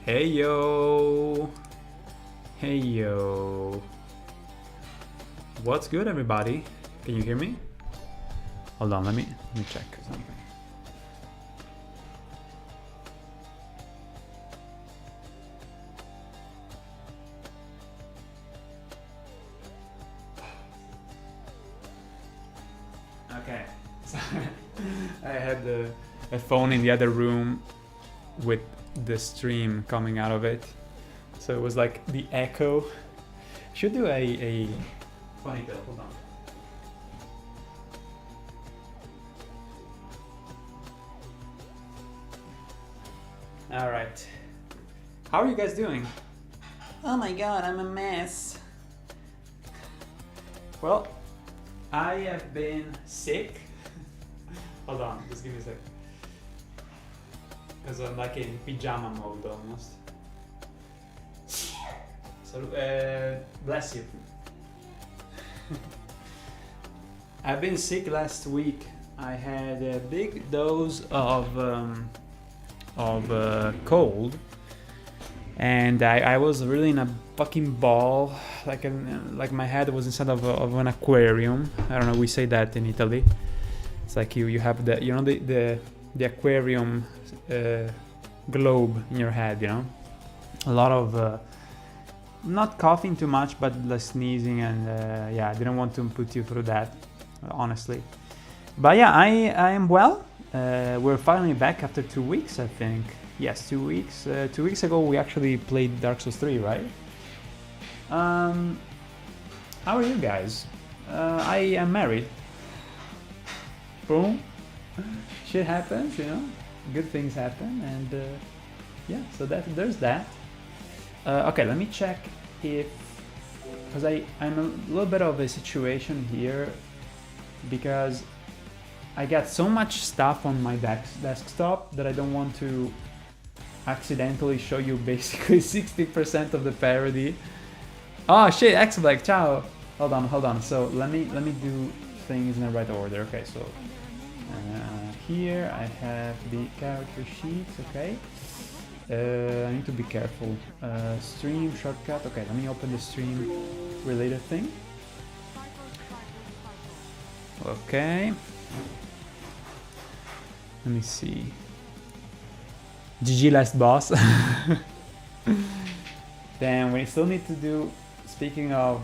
Hey yo! Hey yo! What's good, everybody? Can you hear me? Hold on, let me check something. Okay, so I had a phone in the other room with the stream coming out of it, so it was like the echo. Should do a funny bit. Hold on. All right, how are you guys doing? Oh my god, I'm a mess. Well, I have been sick. Hold on, just give me a sec. Because I'm like in pajama mode almost. So, bless you. I've been sick last week. I had a big dose of cold, and I was really in a fucking ball. Like my head was inside of an aquarium. I don't know. We say that in Italy. It's like you have the aquarium globe in your head, you know. A lot of not coughing too much, but less sneezing, and yeah, I didn't want to put you through that, honestly. But yeah, I am well. We're finally back after 2 weeks, I think. Yes, 2 weeks. 2 weeks ago we actually played Dark Souls 3, right? How are you guys? I am married. Boom. Shit happens, you know. Good things happen, and yeah, so there's that. Okay, let me check if, because I'm a little bit of a situation here, because I got so much stuff on my desktop that I don't want to accidentally show you basically 60% of the parody. Oh shit, X-Black, ciao. Hold on. So let me do things in the right order. Okay, so here I have the character sheets. Okay, I need to be careful. Stream shortcut. Okay, let me open the stream related thing. Okay, let me see. GG last boss. Then we still need to do, speaking of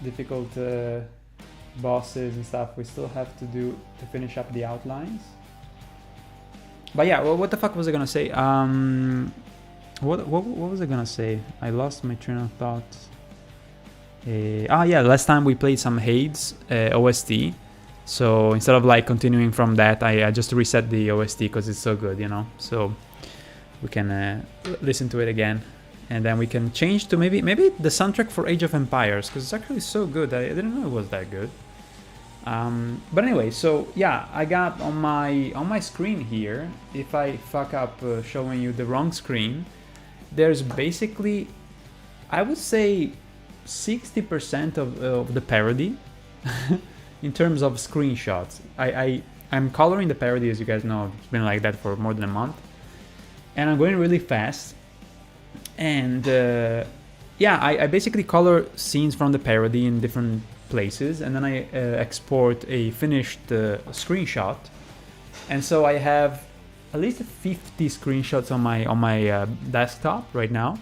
difficult bosses and stuff, we still have to finish up the outlines. But yeah, well, what the fuck was I gonna say? What was I gonna say? I lost my train of thought. Yeah, last time we played some Hades OST. So instead of like continuing from that, I just reset the OST because it's so good, you know. So we can listen to it again, and then we can change to maybe the soundtrack for Age of Empires, because it's actually so good. I didn't know it was that good. But anyway, so yeah, I got on my screen here, if I fuck up showing you the wrong screen, there's basically, I would say 60% of the parody in terms of screenshots. I'm coloring the parody, as you guys know. It's been like that for more than a month, and I'm going really fast, and yeah, I basically color scenes from the parody in different places, and then I export a finished screenshot, and so I have at least 50 screenshots on my desktop right now.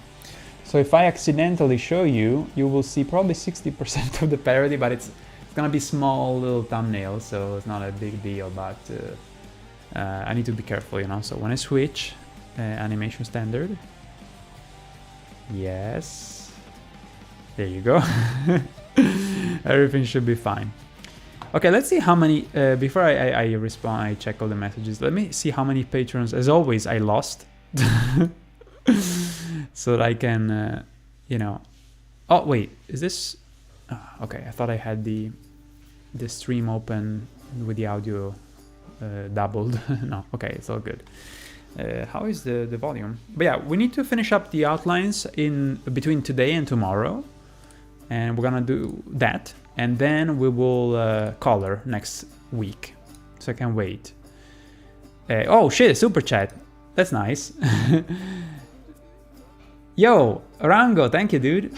So if I accidentally show you, you will see probably 60% of the parody, but it's gonna be small little thumbnails, so it's not a big deal. But I need to be careful, you know. So when I switch animation standard, yes, there you go. Everything should be fine. Okay, let's see how many, before I respond, I check all the messages. Let me see how many patrons, as always, I lost. So that I can, you know. Oh, wait, is this? Okay, I thought I had the stream open with the audio doubled. No, okay, it's all good. How is the volume? But yeah, we need to finish up the outlines in between today and tomorrow. And we're gonna do that, and then we will color next week. So I can wait. Oh shit, super chat. That's nice. Yo, Rango, thank you, dude.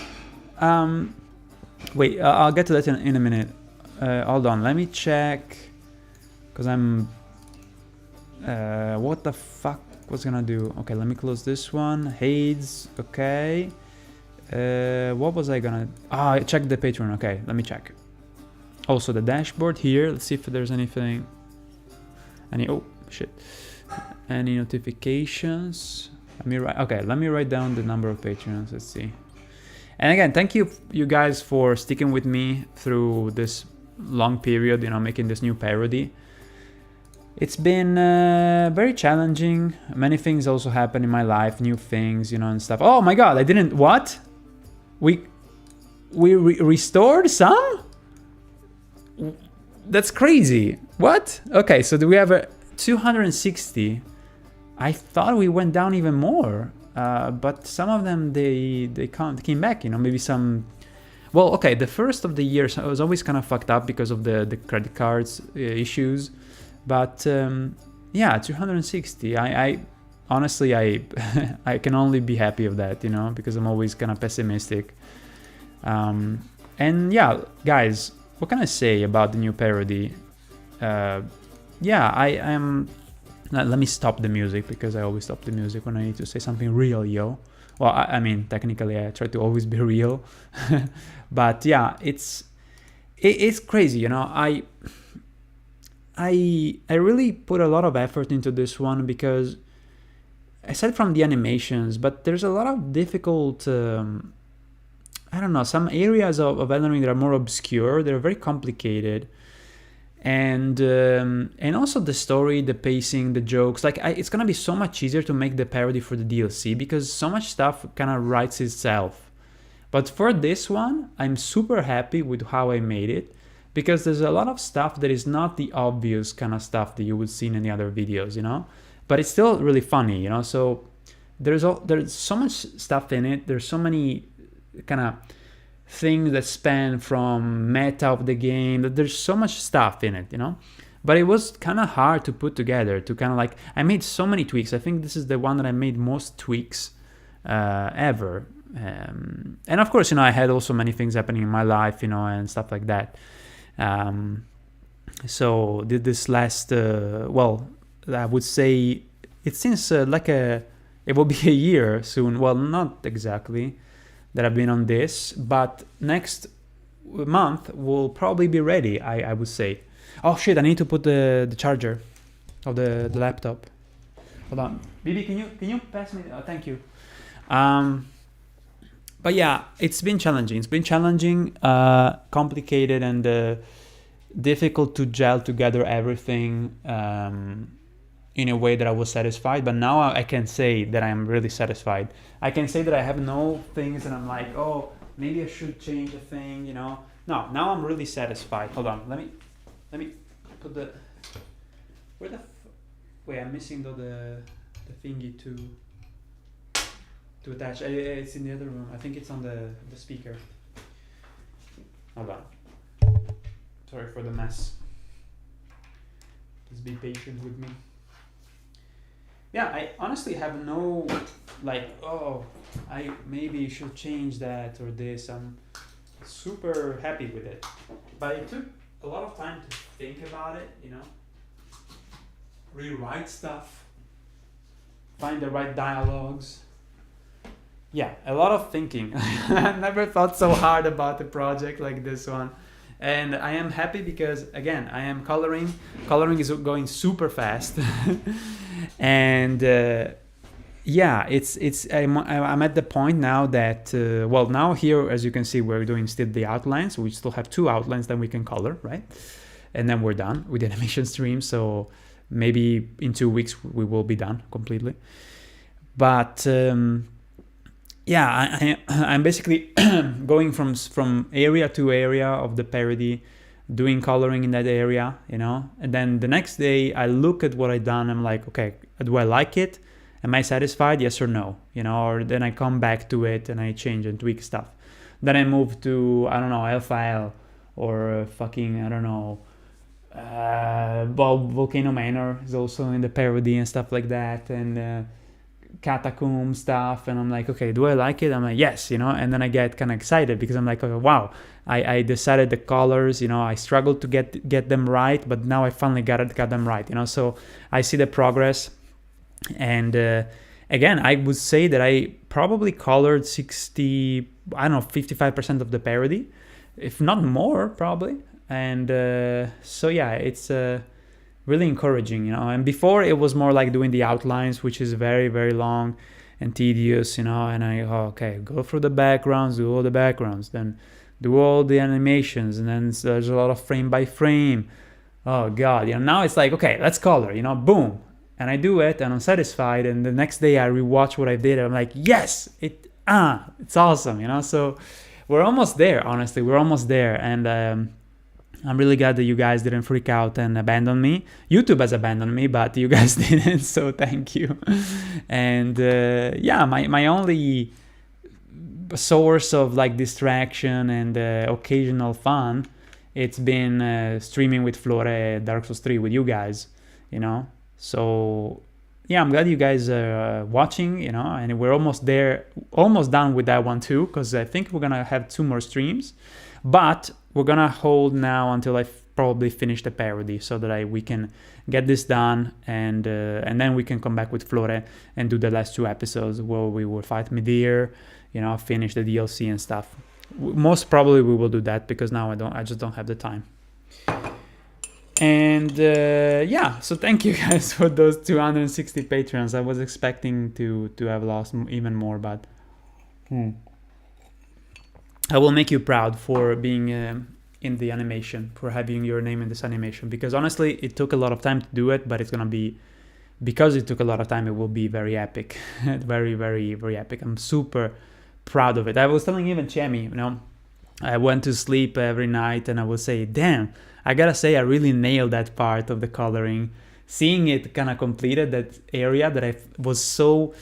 Wait, I'll get to that in a minute. Hold on, let me check. Because I'm... what the fuck was gonna do? Okay, let me close this one. Hades, okay. What was I gonna... Ah, check the Patreon. Okay, let me check. Also the dashboard here. Let's see if there's anything... Oh, shit. Any notifications? Let me write down the number of Patreons. Let's see. And again, thank you guys for sticking with me through this long period, you know, making this new parody. It's been very challenging. Many things also happen in my life, new things, you know, and stuff. Oh my god, I didn't... What? We restored some? That's crazy. What? Okay, so do we have a 260? I thought we went down even more. But some of them, they came back, you know, maybe some... Well, okay, the first of the year was always kind of fucked up because of the credit cards issues. But yeah, 260. I honestly, I can only be happy of that, you know, because I'm always kind of pessimistic. And yeah, guys, what can I say about the new parody? Yeah, I am... Let me stop the music, because I always stop the music when I need to say something real, yo. Well, I mean, technically I try to always be real. But yeah, it's crazy, you know. I really put a lot of effort into this one, because aside from the animations, but there's a lot of difficult, I don't know, some areas of Elden Ring that are more obscure, they're very complicated. And also the story, the pacing, the jokes, like it's gonna be so much easier to make the parody for the DLC, because so much stuff kind of writes itself. But for this one, I'm super happy with how I made it, because there's a lot of stuff that is not the obvious kind of stuff that you would see in any other videos, you know, but it's still really funny, you know. So there's so much stuff in it. There's so many kind of things that span from meta of the game, that there's so much stuff in it, you know. But it was kind of hard to put together, to kind of like... I made so many tweaks. I think this is the one that I made most tweaks ever. And of course, you know, I had also many things happening in my life, you know, and stuff like that. So did this last, well, I would say it seems like it will be a year soon. Well, not exactly, that I've been on this, but next month will probably be ready, I would say. Oh shit, I need to put the charger of the laptop. Hold on. Bibi, can you pass me? Oh, thank you. But yeah, it's been challenging. It's been challenging, complicated, and difficult to gel together everything in a way that I was satisfied. But now I can say that I am really satisfied. I can say that I have no things and I'm like, oh, maybe I should change a thing, you know. No, now I'm really satisfied. Hold on, let me put the... Where the... Wait, I'm missing the thingy to attach. It's in the other room. I think it's on the speaker. Hold on. Sorry for the mess. Just be patient with me. Yeah, I honestly have no, like, oh, I maybe should change that or this. I'm super happy with it. But it took a lot of time to think about it, you know. Rewrite stuff. Find the right dialogues. Yeah, a lot of thinking. I never thought so hard about a project like this one. And I am happy because, again, I am coloring. Coloring is going super fast. And yeah, I'm at the point now that, well, now here, as you can see, we're doing still the outlines. We still have 2 outlines that we can color, right? And then we're done with the animation stream. So maybe in 2 weeks we will be done completely. But yeah, I'm basically going from area to area of the parody, doing coloring in that area, you know. And then the next day I look at what I've done. I'm like, okay, do I like it? Am I satisfied? Yes or no? You know, or then I come back to it and I change and tweak stuff. Then I move to, I don't know, Alpha or fucking, I don't know, well, Volcano Manor is also in the parody and stuff like that. And catacomb stuff, and I'm like, okay, do I like it? I'm like, yes, you know, and then I get kind of excited because I'm like, okay, wow, I decided the colors, you know, I struggled to get them right, but now I finally got them right, you know, so I see the progress. And again, I would say that I probably colored 60, I don't know, 55% of the parody, if not more, probably. And so yeah, it's really encouraging, you know. And before it was more like doing the outlines, which is very, very long and tedious, you know. And okay, go through the backgrounds, do all the backgrounds, then do all the animations, and then there's a lot of frame by frame. Oh god, you know. Now it's like, okay, let's color, you know, boom, and I do it, and I'm satisfied. And the next day I rewatch what I did, and I'm like, yes, it's awesome, you know. So we're almost there, honestly. We're almost there, and I'm really glad that you guys didn't freak out and abandon me. YouTube has abandoned me, but you guys didn't, so thank you. And yeah, my only source of like distraction and occasional fun, it's been streaming with Flore Dark Souls 3 with you guys, you know. So yeah, I'm glad you guys are watching, you know, and we're almost there, almost done with that one too, because I think we're gonna have 2 more streams. But we're gonna hold now until I probably finish the parody, so that we can get this done, and then we can come back with Flore and do the last 2 episodes where we will fight Midir, you know, finish the DLC and stuff. Most probably we will do that, because now I just don't have the time. And yeah, so thank you guys for those 260 patrons. I was expecting to have lost even more, but I will make you proud for being in the animation, for having your name in this animation, because honestly, it took a lot of time to do it, but it's gonna be, because it took a lot of time, it will be very epic. Very, very, very epic. I'm super proud of it. I was telling even Chemi, you know, I went to sleep every night and I would say, damn, I gotta say I really nailed that part of the coloring. Seeing it kind of completed, that area that I was so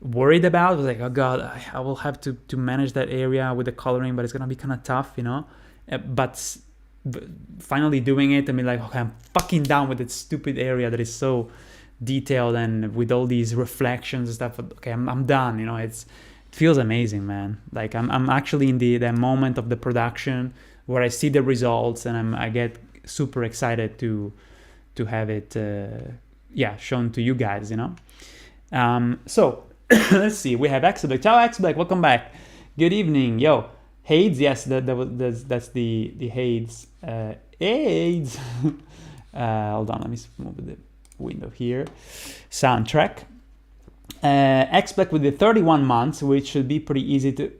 worried about, I was like, oh god, I will have to manage that area with the coloring, but it's gonna be kind of tough, you know. But finally doing it, I mean, like, okay, I'm fucking done with that stupid area that is so detailed and with all these reflections and stuff. Okay, I'm done, you know. It feels amazing, man. Like I'm actually in the moment of the production where I see the results, and I get super excited to have it shown to you guys, you know. So let's see, we have X-Black. Ciao X-Black, welcome back. Good evening. Yo, Hades, yes, that's the Hades. Hades. Hold on, let me move the window here. Soundtrack. X-Black with the 31 months, which should be pretty easy to...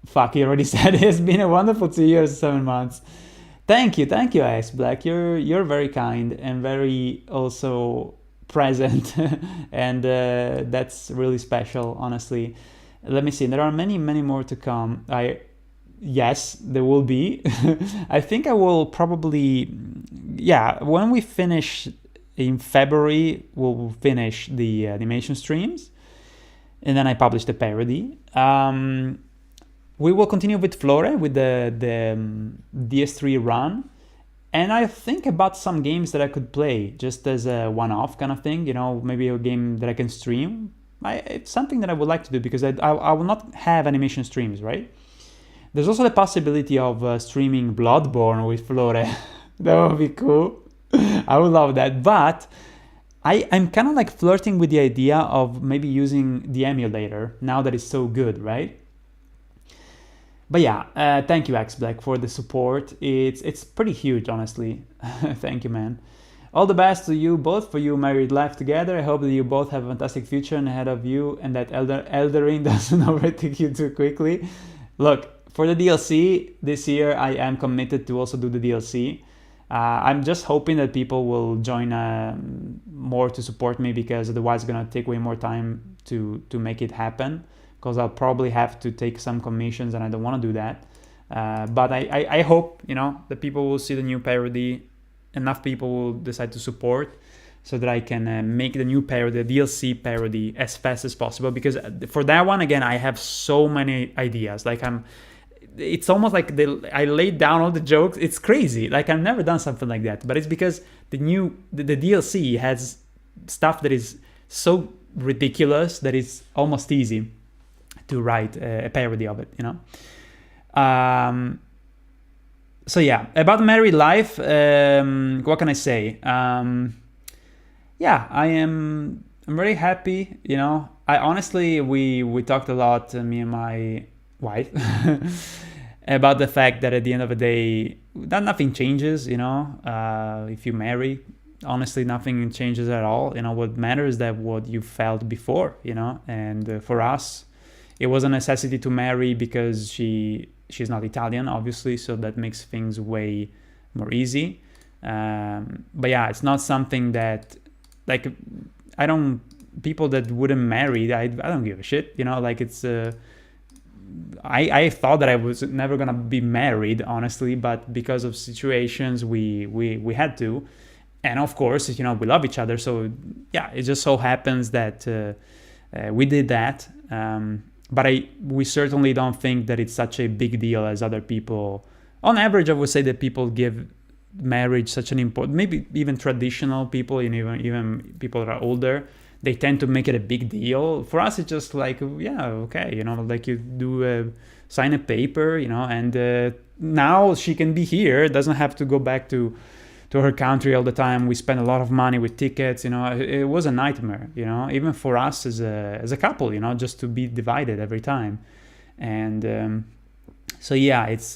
Fuck, he already said it. It's been a wonderful 2 years, 7 months. Thank you, X-Black. You're very kind and very also present, and that's really special, honestly. Let me see, there are many more to come. Yes, there will be. I think I will probably, when we finish in February, we'll finish the animation streams, and then I publish the parody. We will continue with Flore, with the DS3 run, and I think about some games that I could play just as a one-off kind of thing, you know, maybe a game that I can stream. It's something that I would like to do, because I will not have animation streams, right? There's also the possibility of streaming Bloodborne with Flore. That would be cool. I would love that. But I'm kind of like flirting with the idea of maybe using the emulator now that it's so good, right? But yeah, thank you, X-Black, for the support. It's pretty huge, honestly. Thank you, man. All the best to you both for your married life together. I hope that you both have a fantastic future ahead of you, and that Elden doesn't overtake you too quickly. Look, for the DLC this year, I am committed to also do the DLC. I'm just hoping that people will join more to support me, because otherwise it's gonna take way more time to make it happen, because I'll probably have to take some commissions, and I don't want to do that. But I hope, you know, that people will see the new parody, enough people will decide to support, so that I can make the new parody, the DLC parody, as fast as possible. Because for that one, again, I have so many ideas. Like it's almost like I laid down all the jokes. It's crazy. Like I've never done something like that. But it's because the DLC has stuff that is so ridiculous that it's almost easy to write a parody of it, you know. So yeah, about married life, what can I say? Yeah, I'm very happy, you know. I honestly, we talked a lot, me and my wife, about the fact that at the end of the day, that nothing changes, you know. If you marry, honestly, nothing changes at all. You know, what matters is that what you felt before, you know. And for us, it was a necessity to marry because she's not Italian, obviously, so that makes things way more easy. But yeah, it's not something that, like, I don't, people that wouldn't marry, I don't give a shit, you know. Like, it's I thought that I was never gonna be married, honestly, but because of situations we had to. And of course, you know, we love each other, so yeah, it just so happens that we did that. But we certainly don't think that it's such a big deal as other people. On average, I would say that people give marriage such an important, maybe even traditional people, and even people that are older, they tend to make it a big deal. For us, it's just like, yeah, okay, you know, like you do sign a paper, you know, and now she can be here, doesn't have to go back to her country all the time. We spend a lot of money with tickets, you know. It was a nightmare, you know, even for us as a couple, you know, just to be divided every time. And so yeah, it's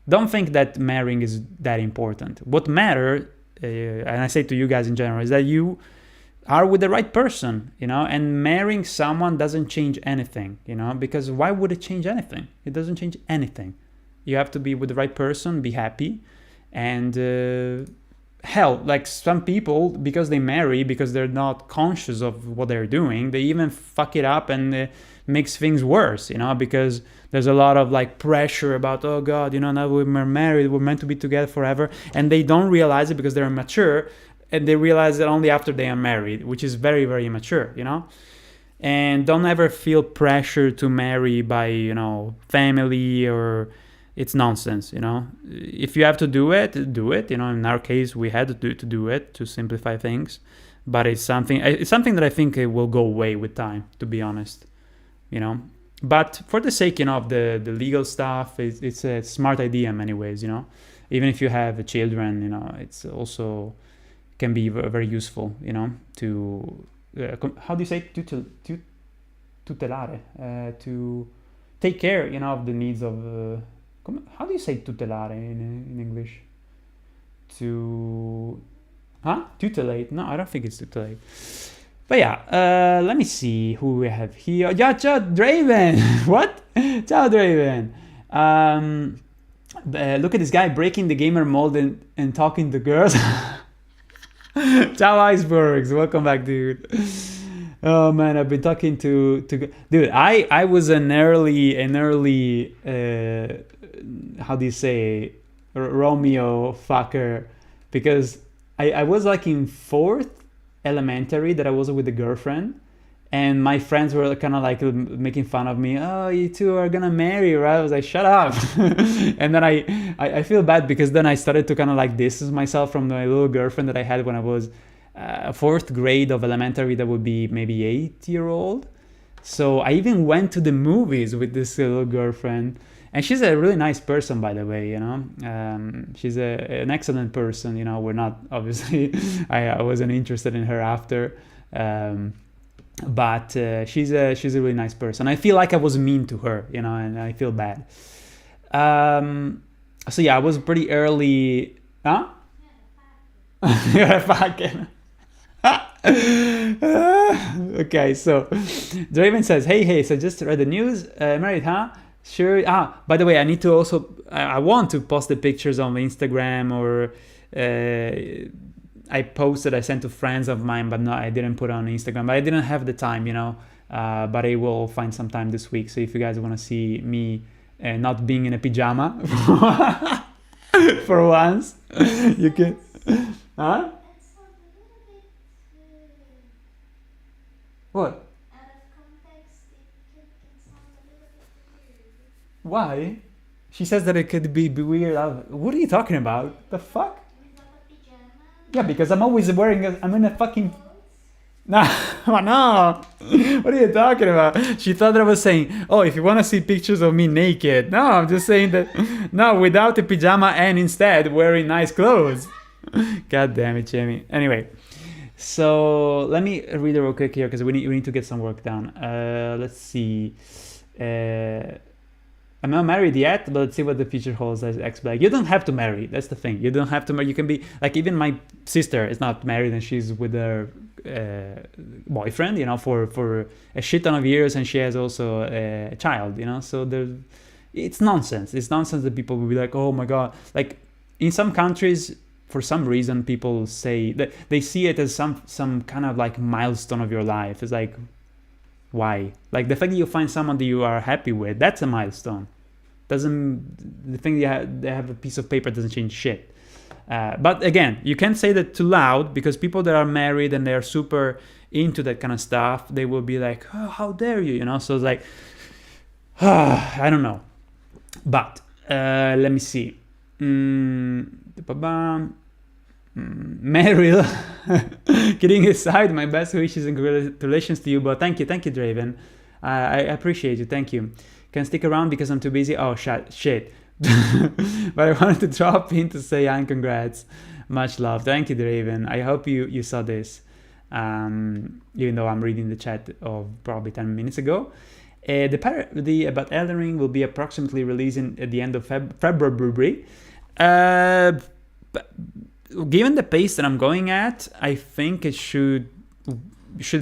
don't think that marrying is that important. What matters, and I say to you guys in general, is that you are with the right person, you know. And marrying someone doesn't change anything, you know, because why would it change anything? It doesn't change anything. You have to be with the right person, be happy. And hell, like some people, because they marry, because they're not conscious of what they're doing, they even fuck it up, and makes things worse, you know, because there's a lot of like pressure about, oh god, you know, now we're married, we're meant to be together forever, and they don't realize it because they're immature, and they realize it only after they are married, which is very, very immature, you know. And don't ever feel pressure to marry by, you know, family, or it's nonsense, you know. If you have to do it, do it. You know, in our case, we had to do it to simplify things. But it's something that I think it will go away with time, to be honest, you know. But for the sake, you know, of the legal stuff, it's a smart idea in many ways, you know. Even if you have children, you know, it's also can be very useful, you know, to how do you say tutelare, to take care, you know, of the needs of. How do you say tutelare in English? Tutelate? No, I don't think it's tutelate. But yeah, let me see who we have here. Yeah, ciao, Draven! What? Ciao, Draven! Look at this guy breaking the gamer mold and talking to girls. Ciao, Icebergs! Welcome back, dude. Oh man, I've been talking to dude. I was an early how do you say, Romeo fucker, because I was like in 4th elementary that I was with a girlfriend, and my friends were kind of like making fun of me. Oh, you two are gonna marry, right? I was like, shut up. And then I feel bad because then I started to kind of like distance myself from my little girlfriend that I had when I was 4th grade of elementary. That would be maybe 8-year-old. So I even went to the movies with this little girlfriend. And she's a really nice person, by the way, you know. She's an excellent person, you know. We're not, obviously, I wasn't interested in her after. But she's a really nice person. I feel like I was mean to her, you know, and I feel bad. So yeah, I was pretty early. Huh? You're fucking. Okay, so Draven says, hey, so just read the news. Married, huh? Sure. By the way, I need to also, I want to post the pictures on Instagram, or I posted, I sent to friends of mine, but no, I didn't put it on Instagram. But I didn't have the time, you know. But I will find some time this week. So if you guys want to see me not being in a pajama for once, you can. Huh? What? Why? She says that it could be weird. What are you talking about? The fuck? Yeah, because I'm always wearing I'm in a fucking. No, no. What are you talking about? She thought that I was saying, oh, if you want to see pictures of me naked. No, I'm just saying that, no, without a pajama and instead wearing nice clothes. God damn it, Jamie. Anyway, so let me read it real quick here because we need to get some work done. Let's see. I'm not married yet, but let's see what the future holds as ex-black. You don't have to marry. That's the thing. You don't have to marry. You can be like, even my sister is not married and she's with her boyfriend, you know, for a shit ton of years, and she has also a child, you know. So it's nonsense. It's nonsense that people will be like, oh my god. Like in some countries, for some reason, people say that they see it as some kind of like milestone of your life. It's like, why? Like the fact that you find someone that you are happy with, that's a milestone. The thing they have a piece of paper doesn't change shit. But again, you can't say that too loud, because people that are married and they're super into that kind of stuff, they will be like, oh, how dare you, you know? So it's like, I don't know. But let me see. Meryl, kidding aside, my best wishes and congratulations to you. But thank you, Draven. I appreciate you. Thank you. Can stick around because I'm too busy. Oh shit. But I wanted to drop in to say and congrats. Much love. Thank you, Draven. I hope you saw this. Even though I'm reading the chat of probably 10 minutes ago. The parody about Elden Ring will be approximately releasing at the end of February. Given the pace that I'm going at, I think it should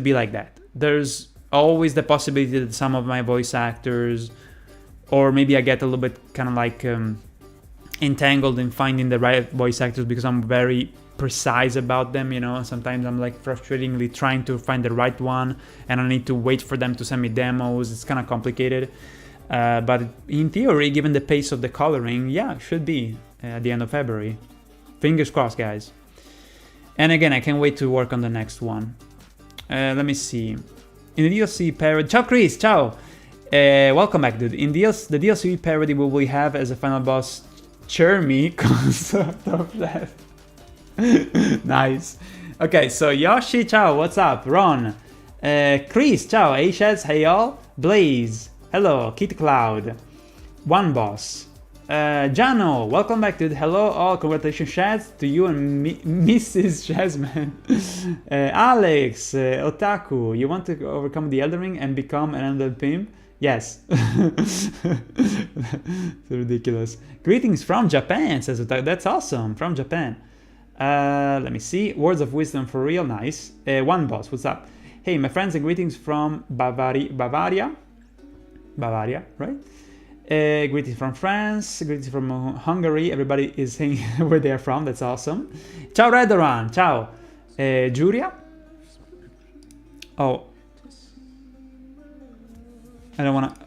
be like that. There's always the possibility that some of my voice actors, or maybe I get a little bit kind of like entangled in finding the right voice actors, because I'm very precise about them, you know. Sometimes I'm like frustratingly trying to find the right one, and I need to wait for them to send me demos. It's kind of complicated. But in theory, given the pace of the coloring, yeah, it should be at the end of February. Fingers crossed, guys. And again, I can't wait to work on the next one. Let me see. In the DLC parody... Ciao, Chris! Ciao! Welcome back, dude. In the DLC parody, will we have as a final boss Chermy concept of that? Nice. Okay, so Yoshi, ciao, what's up? Ron. Chris, ciao. Ashaz, hey y'all. Blaze, hello. Kid Cloud. One Boss. Jano, welcome back, dude. Hello all, congratulations Shaz to you and Mrs. Jasmine. Alex, Otaku, you want to overcome the Elden Ring and become an Elden pimp? Yes. Ridiculous. Greetings from Japan, says Otaku. That's awesome, from Japan. Let me see. Words of wisdom for real, nice. One Boss, what's up? Hey, my friends, and greetings from Bavaria, right? Greetings from France, greetings from Hungary. Everybody is saying where they are from. That's awesome. Ciao, Redoran. Ciao. Julia. Oh. I don't want to...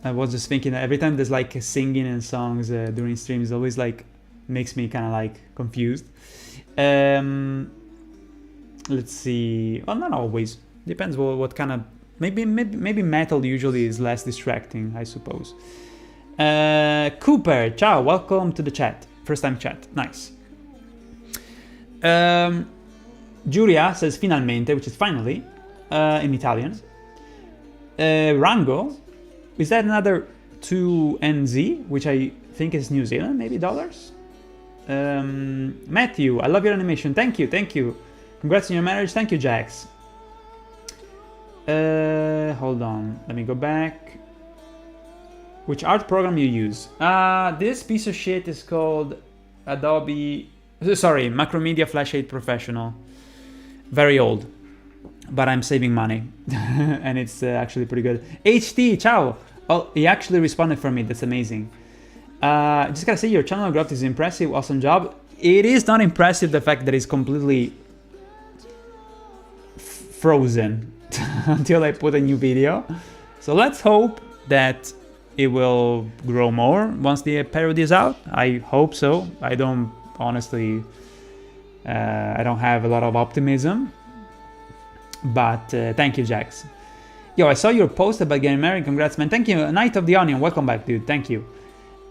I was just thinking that every time there's like singing and songs during streams, it always like makes me kind of like confused. Let's see. Well, not always. Depends what kind of... Maybe metal usually is less distracting, I suppose. Cooper, ciao, welcome to the chat. First time chat, nice. Giulia says finalmente, which is finally, in Italian. Rango, is that another 2NZ, which I think is New Zealand, maybe dollars? Matthew, I love your animation, thank you. Congrats on your marriage, thank you, Jax. Hold on, let me go back. Which art program you use? This piece of shit is called Adobe... Sorry, Macromedia Flash 8 Professional. Very old, but I'm saving money. And it's actually pretty good. HT, ciao! Oh, he actually responded for me, that's amazing. Just gotta say, your channel growth is impressive, awesome job. It is not impressive the fact that it's completely frozen until I put a new video. So let's hope that it will grow more once the parody is out. I hope so. I don't honestly, I don't have a lot of optimism, but thank you, Jax. Yo, I saw your post about getting married. Congrats, man. Thank you. Night of the Onion. Welcome back, dude. Thank you.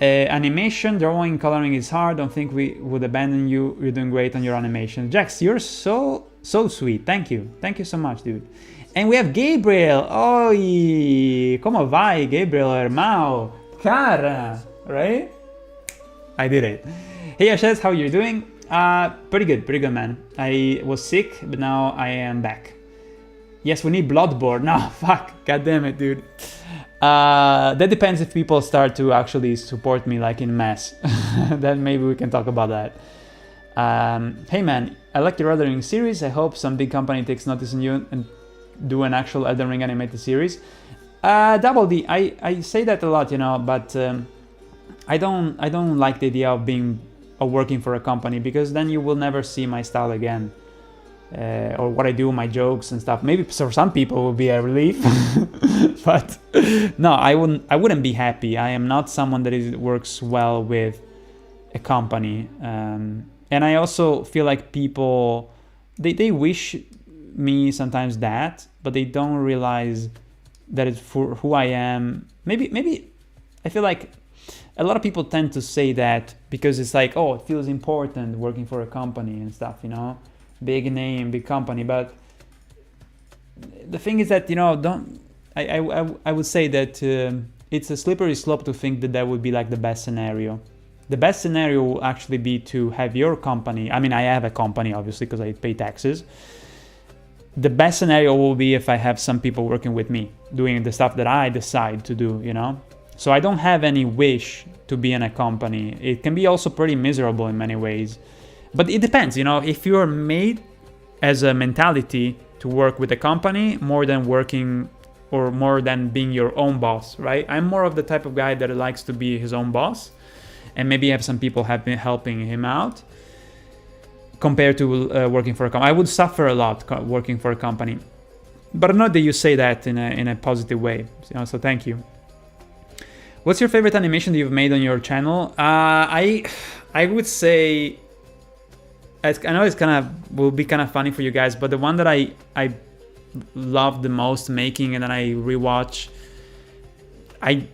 Animation, drawing, coloring is hard. Don't think we would abandon you. You're doing great on your animation. Jax, you're so sweet. Thank you so much, dude. And we have Gabriel. Oi, como vai, Gabriel, irmão? Cara, right? I did it. Hey Ashes, how you doing? Pretty good, man. I was sick, but now I am back. Yes, we need Bloodborne. No, fuck. God damn it, dude. That depends if people start to actually support me like in mass. Then maybe we can talk about that. Hey man, I like your Elden Ring series. I hope some big company takes notice on you and do an actual Elden Ring animated series. Double D, I say that a lot, you know, but I don't like the idea of working for a company, because then you will never see my style again. Or what I do, my jokes and stuff. Maybe for some people it will be a relief, but no, I wouldn't be happy. I am not someone that works well with a company, and I also feel like people they wish me sometimes that, but they don't realize that it's for who I am. Maybe I feel like a lot of people tend to say that because it's like, oh, it feels important working for a company and stuff, you know. Big name, big company, but the thing is that, you know, I would say that it's a slippery slope to think that would be like the best scenario. The best scenario will actually be to have your company. I mean, I have a company obviously because I pay taxes. The best scenario will be if I have some people working with me doing the stuff that I decide to do, you know. So I don't have any wish to be in a company. It can be also pretty miserable in many ways. But it depends, you know, if you're made as a mentality to work with a company more than working or more than being your own boss, right? I'm more of the type of guy that likes to be his own boss and maybe have some people have been helping him out compared to working for a company. I would suffer a lot working for a company, but not that you say that in a positive way, you know, so thank you. What's your favorite animation that you've made on your channel? I would say, I know it's will be kind of funny for you guys, but the one that I love the most making and then I rewatch, I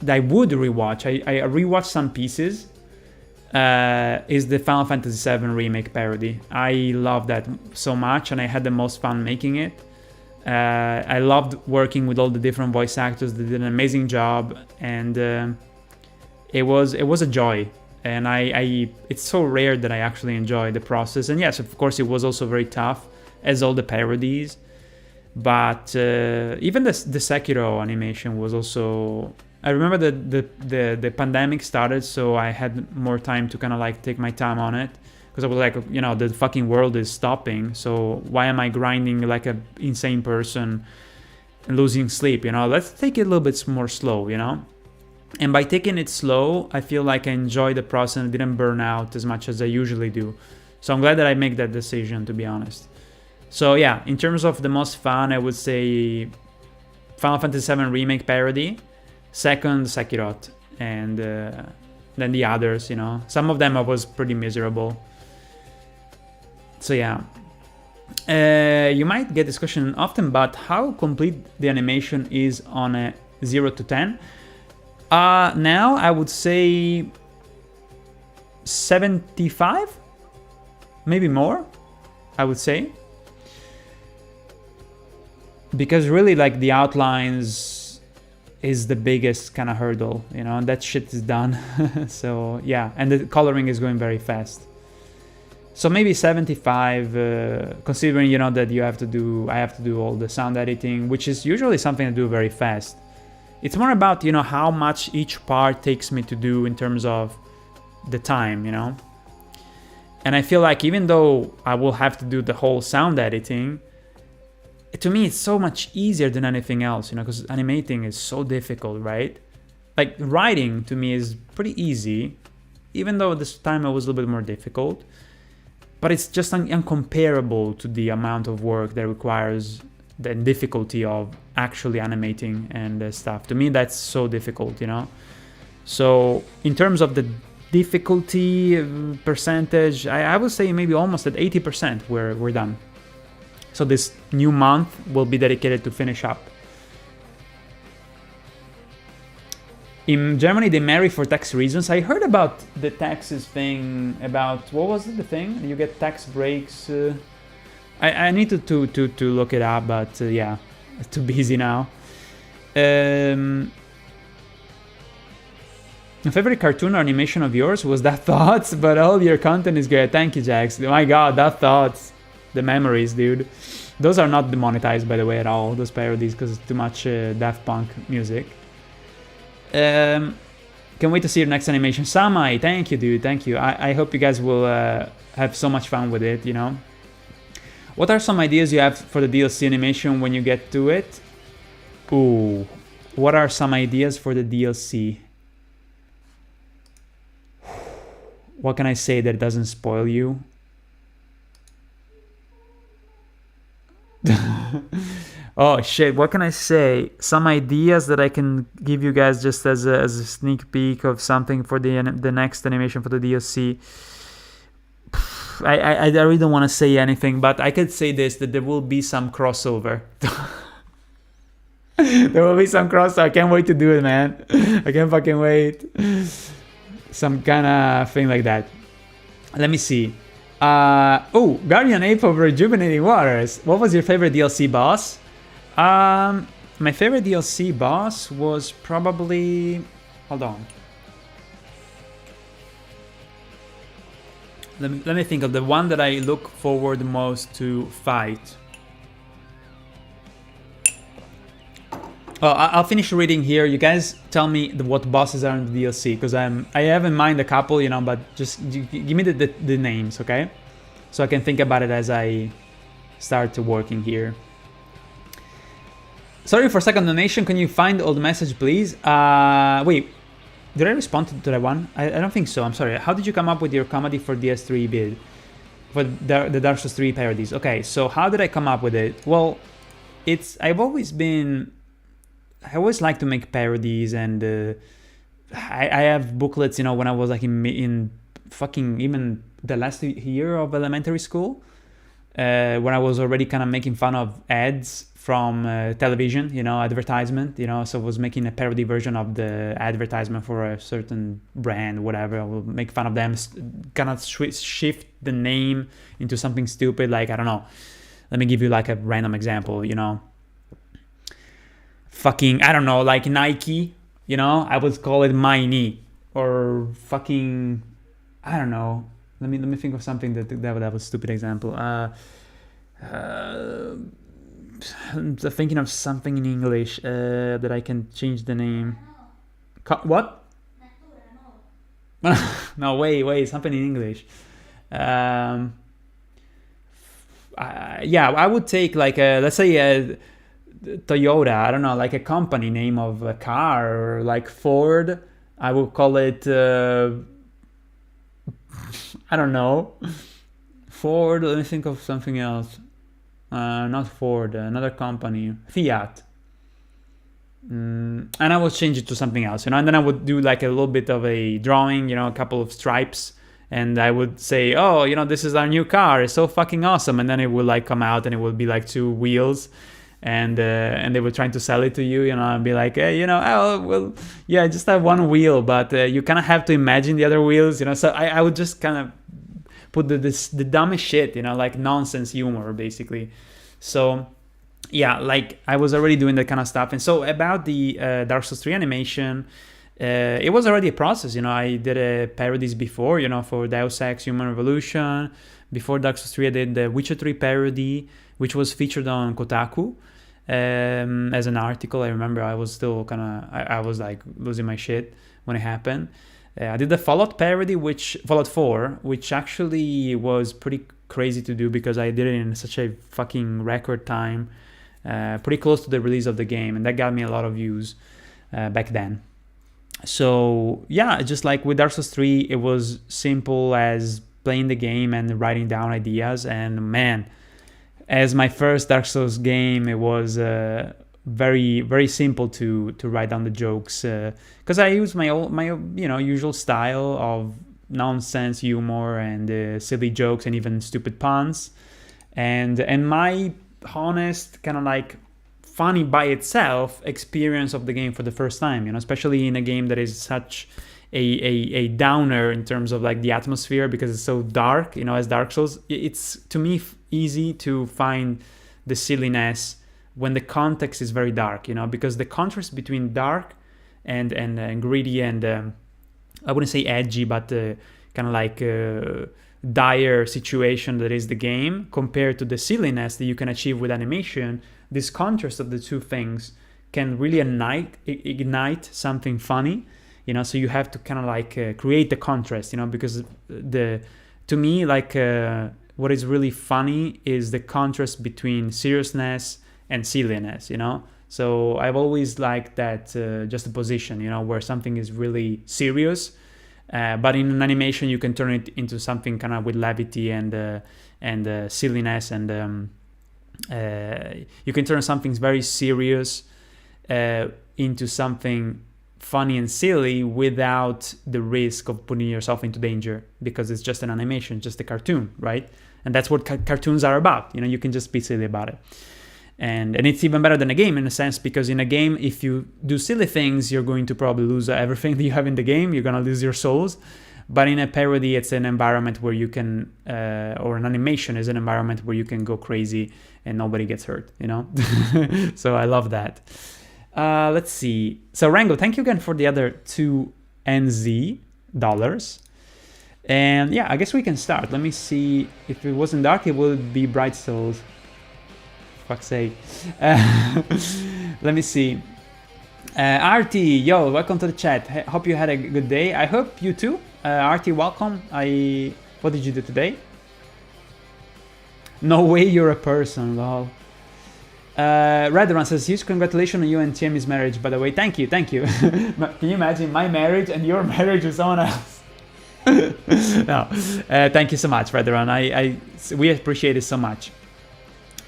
would rewatch. I rewatch some pieces. Is the Final Fantasy VII Remake parody. I love that so much, and I had the most fun making it. I loved working with all the different voice actors. They did an amazing job, and it was a joy. And it's so rare that I actually enjoy the process. And yes, of course, it was also very tough, as all the parodies. But even the Sekiro animation was also. I remember that the pandemic started, so I had more time to kind of like take my time on it, because I was like, you know, the fucking world is stopping, so why am I grinding like an insane person and losing sleep? You know, let's take it a little bit more slow, you know. And by taking it slow, I feel like I enjoyed the process and didn't burn out as much as I usually do. So I'm glad that I make that decision, to be honest. So yeah, in terms of the most fun, I would say Final Fantasy VII Remake parody, second Sekiro, and then the others, you know. Some of them I was pretty miserable. So yeah. You might get this question often, but how complete the animation is on a 0 to 10? Now I would say 75, maybe more, I would say. Because really, like, the outlines is the biggest kind of hurdle, you know, and that shit is done. So yeah, and the coloring is going very fast. So maybe 75, considering, you know, that I have to do all the sound editing, which is usually something I do very fast. It's more about, you know, how much each part takes me to do in terms of the time, you know. And I feel like even though I will have to do the whole sound editing, to me it's so much easier than anything else, you know, because animating is so difficult, right? Like, writing to me is pretty easy, even though this time it was a little bit more difficult. But it's just uncomparable to the amount of work that requires the difficulty of actually animating and stuff. To me, that's so difficult, you know. So in terms of the difficulty percentage, I would say maybe almost at 80% we're done. So this new month will be dedicated to finish up. In Germany, they marry for tax reasons. I heard about the taxes thing. About what was it, the thing? You get tax breaks. I need to look it up, but yeah, too busy now. My favorite cartoon or animation of yours was That Thoughts, but all your content is great. Thank you, Jax. Oh my god, That Thoughts. The memories, dude. Those are not demonetized, by the way, at all, those parodies, because it's too much Daft Punk music. Can't wait to see your next animation. Samai, thank you, dude, thank you. I hope you guys will have so much fun with it, you know? What are some ideas you have for the DLC animation when you get to it? Ooh, what are some ideas for the DLC? What can I say that doesn't spoil you? Oh shit, what can I say? Some ideas that I can give you guys just as a sneak peek of something for the next animation for the DLC. I really don't want to say anything, but I could say this, that there will be some crossover. There will be some crossover. I can't wait to do it, man. I can't fucking wait. Some kind of thing like that. Let me see. Oh, Guardian Ape of Rejuvenating Waters. What was your favorite DLC boss? My favorite DLC boss was probably... Hold on. Let me think of the one that I look forward most to fight. Well, I'll finish reading here. You guys tell me what bosses are in the DLC, because I have in mind a couple, you know, but just give me the names, okay? So I can think about it as I start working here. Sorry for second donation. Can you find the old message, please? Wait, did I respond to that one? I don't think so. I'm sorry. How did you come up with your comedy for DS3 bid? For the Dark Souls 3 parodies. Okay, so how did I come up with it? Well, I always like to make parodies, and I have booklets, you know, when I was like in fucking even the last year of elementary school, when I was already kind of making fun of ads from television, you know, advertisement, you know, so I was making a parody version of the advertisement for a certain brand, whatever. I will make fun of them, kind of shift the name into something stupid, like, I don't know, let me give you like a random example, you know, fucking, I don't know, like Nike, you know, I would call it My Knee, or fucking, I don't know, let me think of something that was a stupid example. I'm thinking of something in English that I can change the name. What? No, wait, something in English. Yeah, I would take like let's say a Toyota, I don't know, like a company name of a car, or like Ford. I would call it I don't know, Ford. Let me think of something else. Not Ford, another company, Fiat. And I would change it to something else, you know, and then I would do like a little bit of a drawing, you know, a couple of stripes, and I would say, oh, you know, this is our new car, it's so fucking awesome, and then it would like come out and it would be like two wheels, and they were trying to sell it to you, you know, and be like, hey, you know, oh, well, yeah, just have one wheel, but you kind of have to imagine the other wheels, you know, so I would just kind of put the dumbest shit, you know, like nonsense humor, basically. So yeah, like I was already doing that kind of stuff. And so about the Dark Souls 3 animation, it was already a process, you know. I did parodies before, you know, for Deus Ex Human Revolution. Before Dark Souls 3, I did the Witcher 3 parody, which was featured on Kotaku as an article. I remember I was still I was like losing my shit when it happened. I did the Fallout parody, Fallout 4, which actually was pretty crazy to do because I did it in such a fucking record time, pretty close to the release of the game, and that got me a lot of views back then. So yeah, just like with Dark Souls 3, it was simple as playing the game and writing down ideas, and man, as my first Dark Souls game, it was very, very simple to write down the jokes, because I use my you know, usual style of nonsense humor and silly jokes and even stupid puns, and my honest kind of like funny by itself experience of the game for the first time, you know, especially in a game that is such a downer in terms of like the atmosphere, because it's so dark, you know, as Dark Souls. It's, to me, easy to find the silliness when the context is very dark, you know, because the contrast between dark and gritty and I wouldn't say edgy, but kind of like dire situation that is the game, compared to the silliness that you can achieve with animation, this contrast of the two things can really ignite something funny, you know. So you have to kind of like create the contrast, you know, because to me, like what is really funny is the contrast between seriousness and silliness, you know. So I've always liked that juxtaposition, you know, where something is really serious, but in an animation you can turn it into something kind of with levity and silliness, and you can turn something very serious into something funny and silly without the risk of putting yourself into danger, because it's just an animation, just a cartoon, right? And that's what cartoons are about, you know. You can just be silly about it. And it's even better than a game in a sense, because in a game, if you do silly things, you're going to probably lose everything that you have in the game. You're going to lose your souls. But in a parody, it's an environment where you can, or an animation is an environment where you can go crazy and nobody gets hurt, you know? So I love that. Let's see. So Rango, thank you again for the other $2 NZ. And yeah, I guess we can start. Let me see. If it wasn't dark, it would be Bright Souls. Fuck's sake. Let me see. RT, yo, welcome to the chat. Hope you had a good day. I hope you too. RT, welcome. What did you do today? No way you're a person, lol. Redron says, huge congratulations on you and Tiemi's marriage, by the way. Thank you. Can you imagine my marriage and your marriage with someone else? No. Thank you so much, Redron. We appreciate it so much.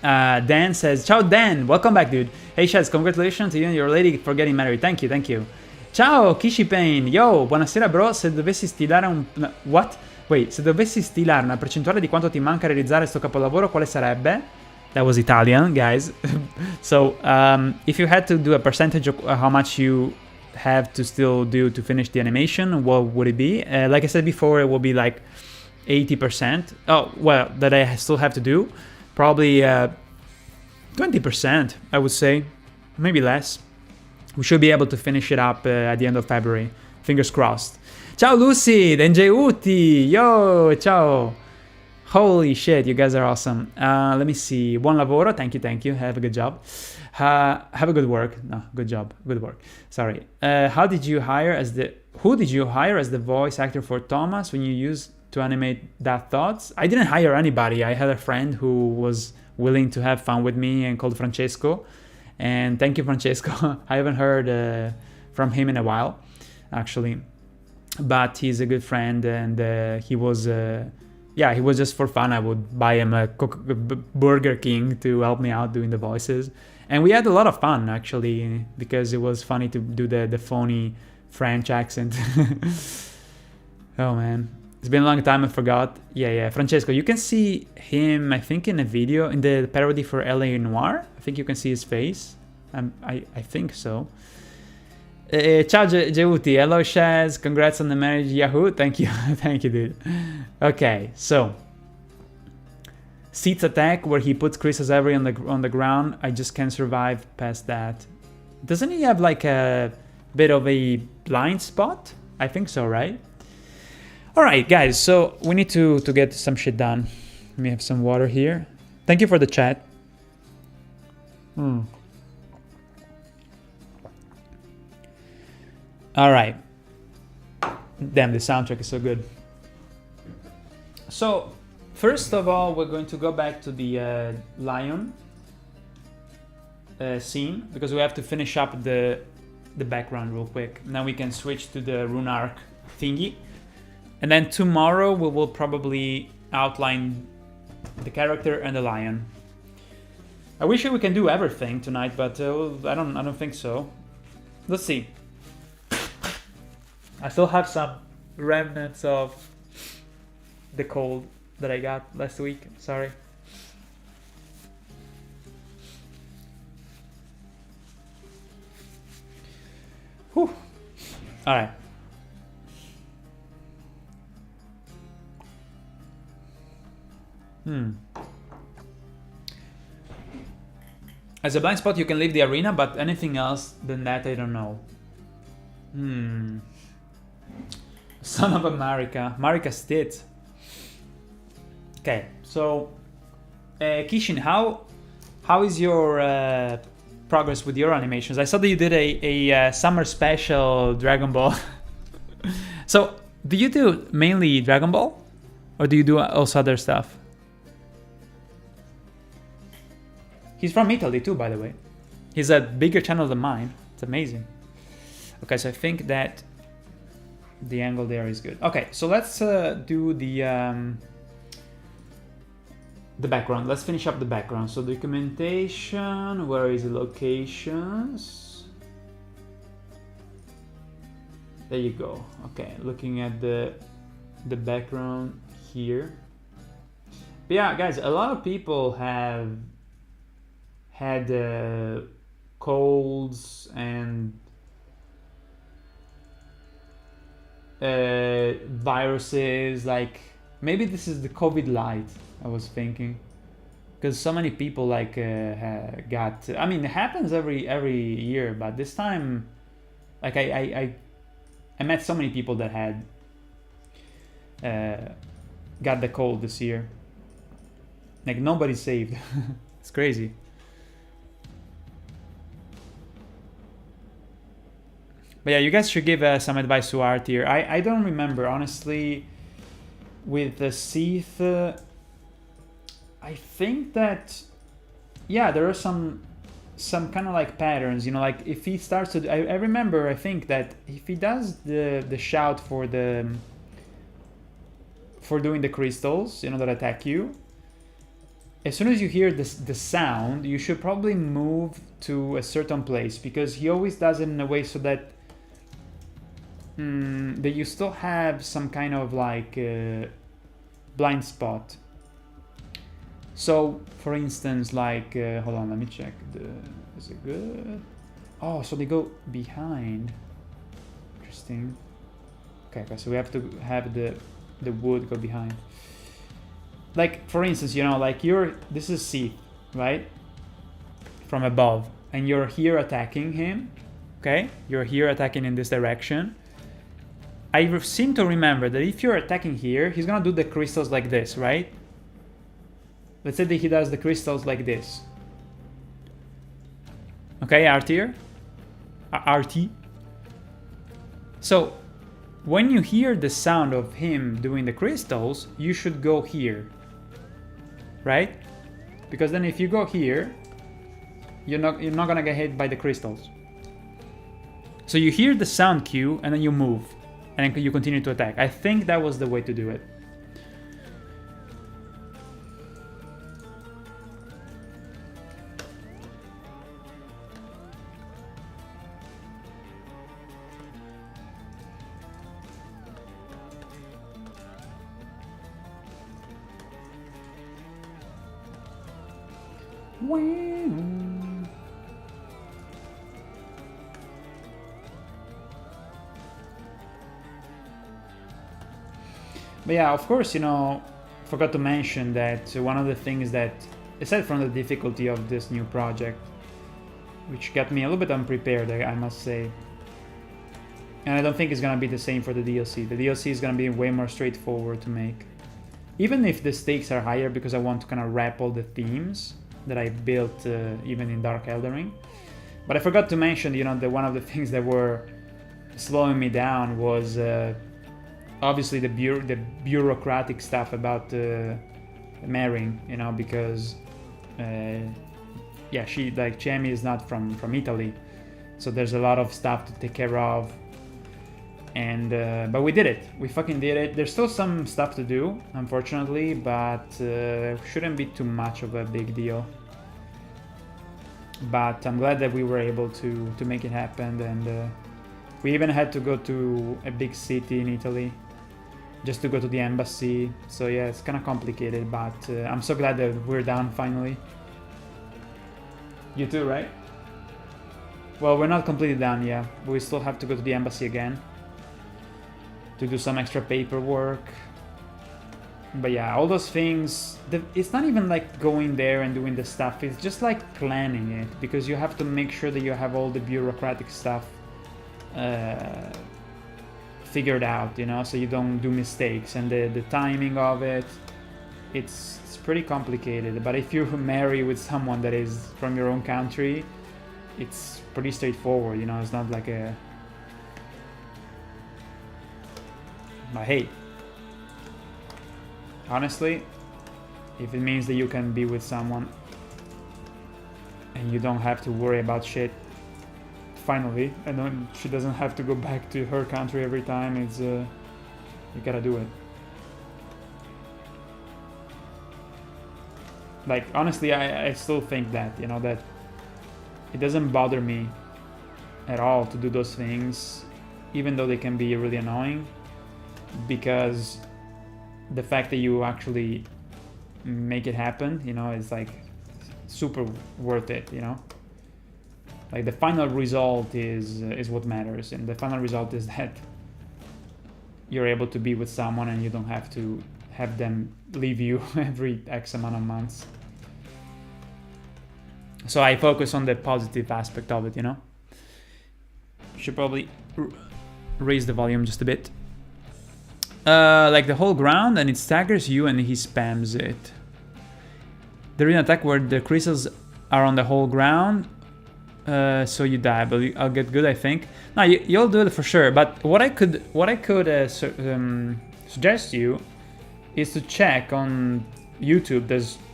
Dan says, ciao Dan, welcome back, dude. Hey Shaz, congratulations to you and your lady for getting married. Thank you. Ciao Kishipain, yo, buonasera bro, se dovessi stilare se dovessi stilare una percentuale di quanto ti manca a realizzare sto capolavoro, quale sarebbe? That was Italian, guys. So, if you had to do a percentage of how much you have to still do to finish the animation, what would it be? Like I said before, it will be like 80%. Oh, well, that I still have to do. Probably 20%, I would say, maybe less. We should be able to finish it up at the end of February. Fingers crossed. Ciao Lucy, Denjay Uti, yo, ciao. Holy shit, you guys are awesome. Let me see. Buon lavoro, thank you. Have a good job. Have a good work. No, good job, good work. Sorry. Who did you hire as the voice actor for Thomas when you used to animate that thoughts? I didn't hire anybody. I had a friend who was willing to have fun with me and called Francesco. And thank you, Francesco. I haven't heard from him in a while, actually. But he's a good friend, and he was just for fun. I would buy him a Burger King to help me out doing the voices. And we had a lot of fun, actually, because it was funny to do the phony French accent. Oh, man. It's been a long time, I forgot. Yeah, Francesco. You can see him, I think, in a video, in the parody for LA Noire. I think you can see his face. I think so. Ciao, Jeuti. Hello, Shaz. Congrats on the marriage, Yahoo. Thank you. Thank you, dude. Okay, so. Seats attack, where he puts Chris Avery on the ground. I just can't survive past that. Doesn't he have like a bit of a blind spot? I think so, right? Alright, guys, so we need to get some shit done. Let me have some water here. Thank you for the chat. Alright. Damn, the soundtrack is so good. So, first of all, we're going to go back to the lion scene, because we have to finish up the background real quick. Now we can switch to the rune arc thingy. And then tomorrow we will probably outline the character and the lion. I wish we can do everything tonight, but I don't think so. Let's see. I still have some remnants of the cold that I got last week. Sorry. All right. As a blind spot, you can leave the arena, but anything else than that, I don't know. Son of America. Marika State. Okay, so Kishin, how is your progress with your animations? I saw that you did a summer special Dragon Ball. So, do you do mainly Dragon Ball? Or do you do also other stuff? He's from Italy too, by the way. He's a bigger channel than mine. It's amazing. Okay, so I think that the angle there is good. Okay, so let's do the background. Let's finish up the background. So documentation, where is the locations? There you go. Okay, looking at the background here. But yeah, guys, a lot of people have had colds and viruses. Like, maybe this is the COVID light, I was thinking, because so many people like got. I mean, it happens every year, but this time, like I met so many people that had got the cold this year. Like, nobody's saved. It's crazy. But yeah, you guys should give some advice to Art here. I don't remember, honestly, with the Seath. I think that, yeah, there are some kind of like patterns, you know, like if he starts to, I remember, I think that if he does the shout for doing the crystals, you know, that attack you, as soon as you hear the sound, you should probably move to a certain place, because he always does it in a way so that that you still have some kind of like blind spot. So, for instance, like, hold on, let me check. Is it good? Oh, so they go behind. Interesting. Okay, so we have to have the wood go behind. Like, for instance, you know, like this is Seath, right? From above, and you're here attacking him. Okay, you're here attacking in this direction. I seem to remember that if you're attacking here, he's gonna do the crystals like this, right? Let's say that he does the crystals like this. Okay, RT. So, when you hear the sound of him doing the crystals, you should go here, right? Because then if you go here, you're not gonna get hit by the crystals. So you hear the sound cue and then you move, and then you continue to attack. I think that was the way to do it. But yeah, of course, you know, forgot to mention that one of the things that, aside from the difficulty of this new project, which got me a little bit unprepared, I must say, and I don't think it's gonna be the same for the DLC. The DLC is gonna be way more straightforward to make, even if the stakes are higher, because I want to kind of wrap all the themes that I built even in Dark Elden Ring. But I forgot to mention, you know, that one of the things that were slowing me down was obviously the bureaucratic stuff about marrying, you know, because yeah, Chemi is not from Italy, so there's a lot of stuff to take care of, and but we did it. We fucking did it. There's still some stuff to do, unfortunately, but shouldn't be too much of a big deal. But I'm glad that we were able to make it happen, and we even had to go to a big city in Italy just to go to the embassy. So yeah, it's kind of complicated, but I'm so glad that we're done finally. You too, right? Well, we're not completely done yet. We still have to go to the embassy again. to do some extra paperwork. But yeah, all those things, it's not even like going there and doing the stuff, it's just like planning it, because you have to make sure that you have all the bureaucratic stuff figured out, you know, so you don't do mistakes, and the timing of it, it's pretty complicated. But if you marry with someone that is from your own country, it's pretty straightforward, you know, it's not like a... But hey, honestly, if it means that you can be with someone and you don't have to worry about shit, finally, and she doesn't have to go back to her country every time, it's you gotta do it. Like, honestly, I still think that, you know, that it doesn't bother me at all to do those things, even though they can be really annoying, because the fact that you actually make it happen, you know, is like super worth it, you know. Like, the final result is what matters, and the final result is that you're able to be with someone and you don't have to have them leave you every X amount of months. So I focus on the positive aspect of it, you know. Should probably raise the volume just a bit. Like the whole ground, and it staggers you and he spams it. There is an attack where the crystals are on the whole ground, so you die, but I'll get good, I think. No, you'll do it for sure. But what I could suggest you is to check on YouTube.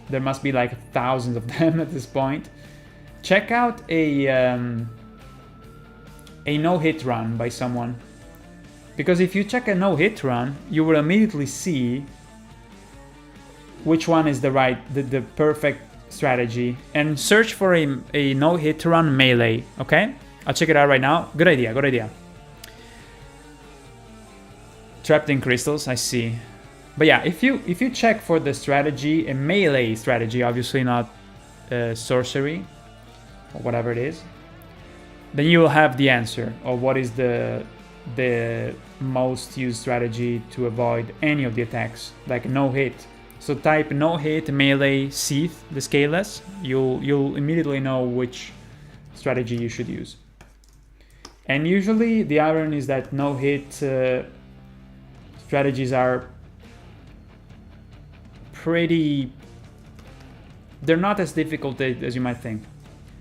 There must be like thousands of them at this point. Check out a no-hit run by someone. Because if you check a no-hit run, you will immediately see which one is the perfect strategy. And search for a no-hit run melee, okay? I'll check it out right now. Good idea, good idea. Trapped in crystals, I see. But yeah, if you check for the strategy, a melee strategy, obviously not sorcery, or whatever it is, then you will have the answer of what is the most used strategy to avoid any of the attacks, like no hit. So type no hit melee Seath, the scaleless, you'll immediately know which strategy you should use. And usually the irony is that no hit strategies are they're not as difficult as you might think,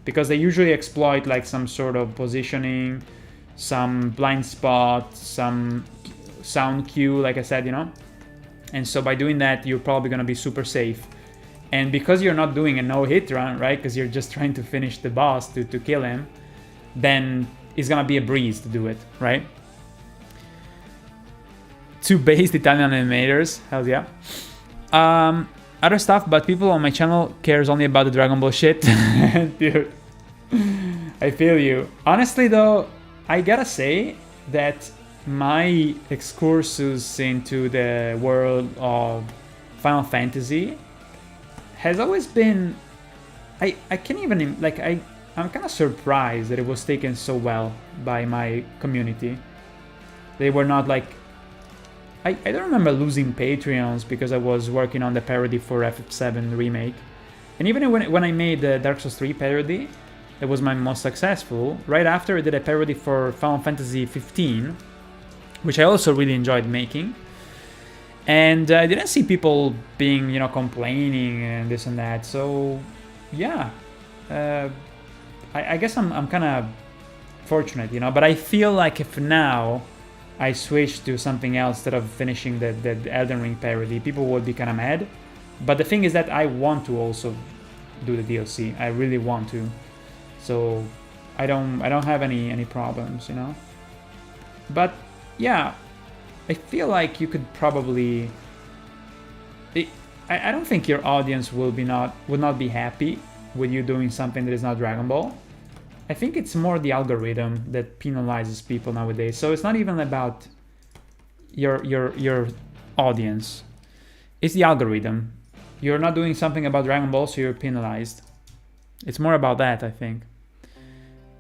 because they usually exploit like some sort of positioning, some blind spot, some sound cue, like I said, you know. And so by doing that, you're probably going to be super safe. And because you're not doing a no-hit run, right, because you're just trying to finish the boss to kill him, then it's going to be a breeze to do it, right? Two based Italian animators, hell yeah. Other stuff, but people on my channel cares only about the Dragon Ball shit. Dude, I feel you. Honestly though, I gotta say that my excursus into the world of Final Fantasy has always been... I can't even... like, I'm kind of surprised that it was taken so well by my community. They were not like... I don't remember losing Patreons because I was working on the parody for FF7 Remake. And even when I made the Dark Souls 3 parody, that was my most successful. Right after I did a parody for Final Fantasy 15, which I also really enjoyed making. And I didn't see people being, you know, complaining and this and that. So, yeah. I guess I'm kind of fortunate, you know. But I feel like if now I switch to something else instead of finishing the Elden Ring parody, people would be kind of mad. But the thing is that I want to also do the DLC. I really want to. So I don't have any problems, you know. But yeah, I feel like you could probably... I don't think your audience would not be happy with you doing something that is not Dragon Ball. I think it's more the algorithm that penalizes people nowadays. So it's not even about your audience. It's the algorithm. You're not doing something about Dragon Ball, so you're penalized. It's more about that, I think.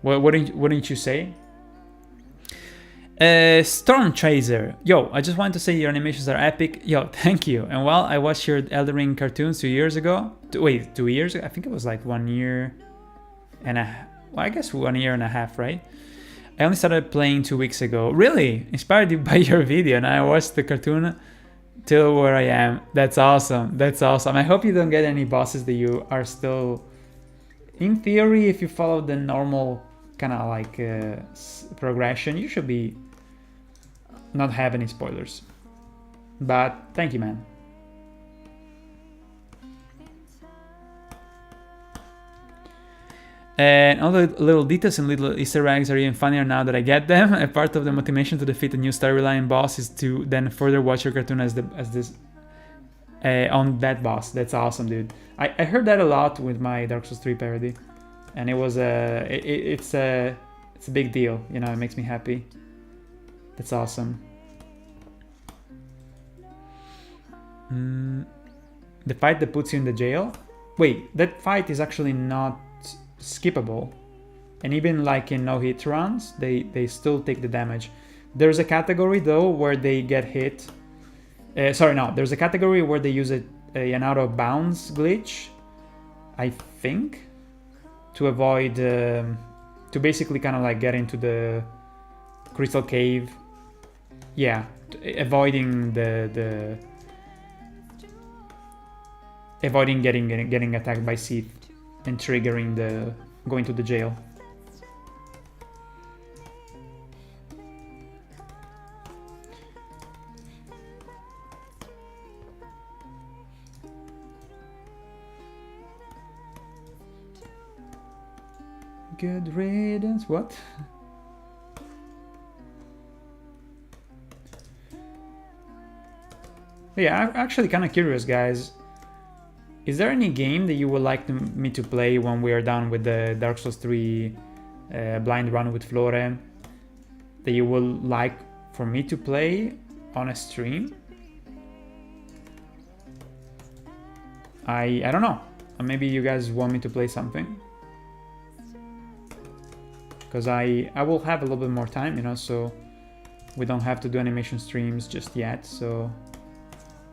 Wouldn't you say? Storm Chaser. Yo, I just wanted to say your animations are epic. Yo, thank you. And well, I watched your Elden Ring cartoons 2 years ago. Wait, 2 years ago? I think it was like 1 year and a... Well, I guess 1 year and a half, right? I only started playing 2 weeks ago. Really? Inspired by your video, and I watched the cartoon till where I am. That's awesome. That's awesome. I hope you don't get any bosses that you are still... In theory, if you follow the normal kind of like progression, you should be... not have any spoilers. But thank you, man. And all the little details and little Easter eggs are even funnier now that I get them. A part of the motivation to defeat a new storyline boss is to then further watch your cartoon as this on that boss. That's awesome, dude. I heard that a lot with my Dark Souls 3 parody, and it was it's a big deal. You know, it makes me happy. That's awesome. The fight that puts you in the jail? Wait, that fight is actually not skippable. And even like in no-hit runs, they still take the damage. There's a category though where they get hit. Sorry, no. There's a category where they use an out-of-bounds glitch, I think, to avoid... to basically kind of like get into the crystal cave. Yeah, avoiding avoiding getting attacked by Sith and triggering the going to the jail. Good riddance. What? Yeah, I'm actually kind of curious, guys. Is there any game that you would like me to play when we are done with the Dark Souls 3 blind run with Flore that you would like for me to play on a stream? I don't know. Maybe you guys want me to play something. Because I will have a little bit more time, you know, so we don't have to do animation streams just yet. So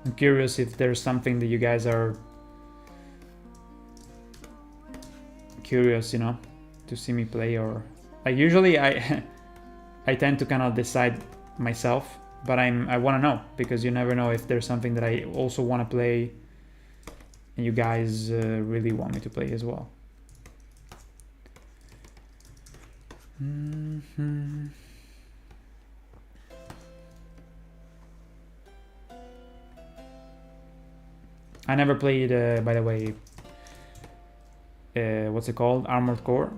I'm curious if there's something that you guys are curious, you know, to see me play. Or like usually I tend to kind of decide myself, but I want to know, because you never know if there's something that I also want to play and you guys really want me to play as well. I never played, by the way, what's it called? Armored Core.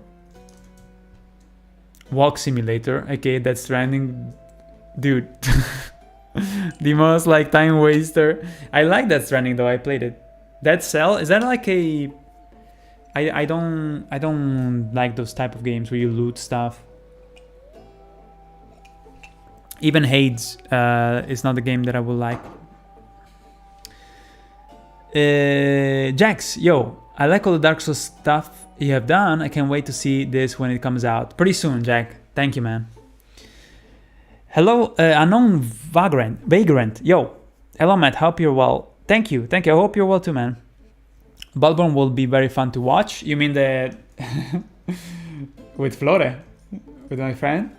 Walk Simulator. Okay, that's trending. Dude. The most like time waster. I like that trending though, I played it. Dead Cell, is that like a... I don't like those type of games where you loot stuff. Even Hades is not the game that I would like. Jax, yo, I like all the Dark Souls stuff you have done. I can't wait to see this when it comes out. Pretty soon, Jack. Thank you, man. Hello, unknown vagrant. Yo, hello, Matt. Hope you're well. Thank you. I hope you're well too, man. Bloodborne will be very fun to watch. You mean the with Flore, with my friend?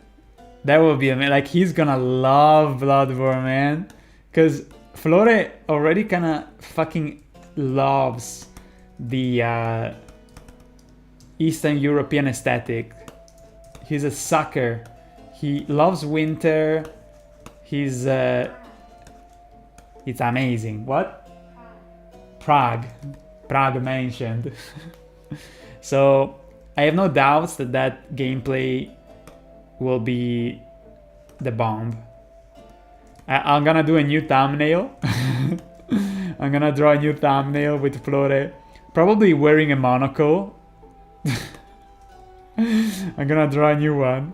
That will be amazing. Like, he's gonna love Bloodborne, man, because Flore already kind of fucking loves the Eastern European aesthetic. He's a sucker. He loves winter. He's it's amazing. What? Prague mentioned. So I have no doubts that gameplay will be the bomb. I'm gonna do a new thumbnail. I'm gonna draw a new thumbnail with Flore, probably wearing a monocle. I'm gonna draw a new one.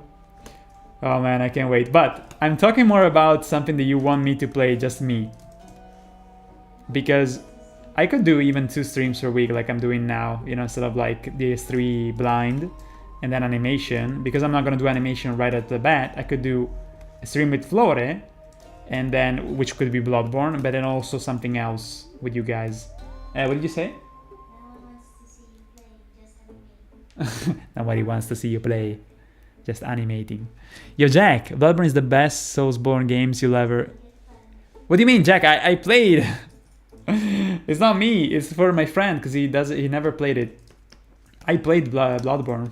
Oh man, I can't wait. But I'm talking more about something that you want me to play, just me. Because I could do even 2 streams per week like I'm doing now, you know, instead of like DS3 blind and then animation. Because I'm not gonna do animation right at the bat, I could do stream with Flore, and then which could be Bloodborne, but then also something else with you guys. What did you say? Nobody wants to see you play. Just animating. Yo, Jack, Bloodborne is the best Soulsborne games you'll ever... What do you mean, Jack? I played. It's not me. It's for my friend because he never played it. I played Bloodborne.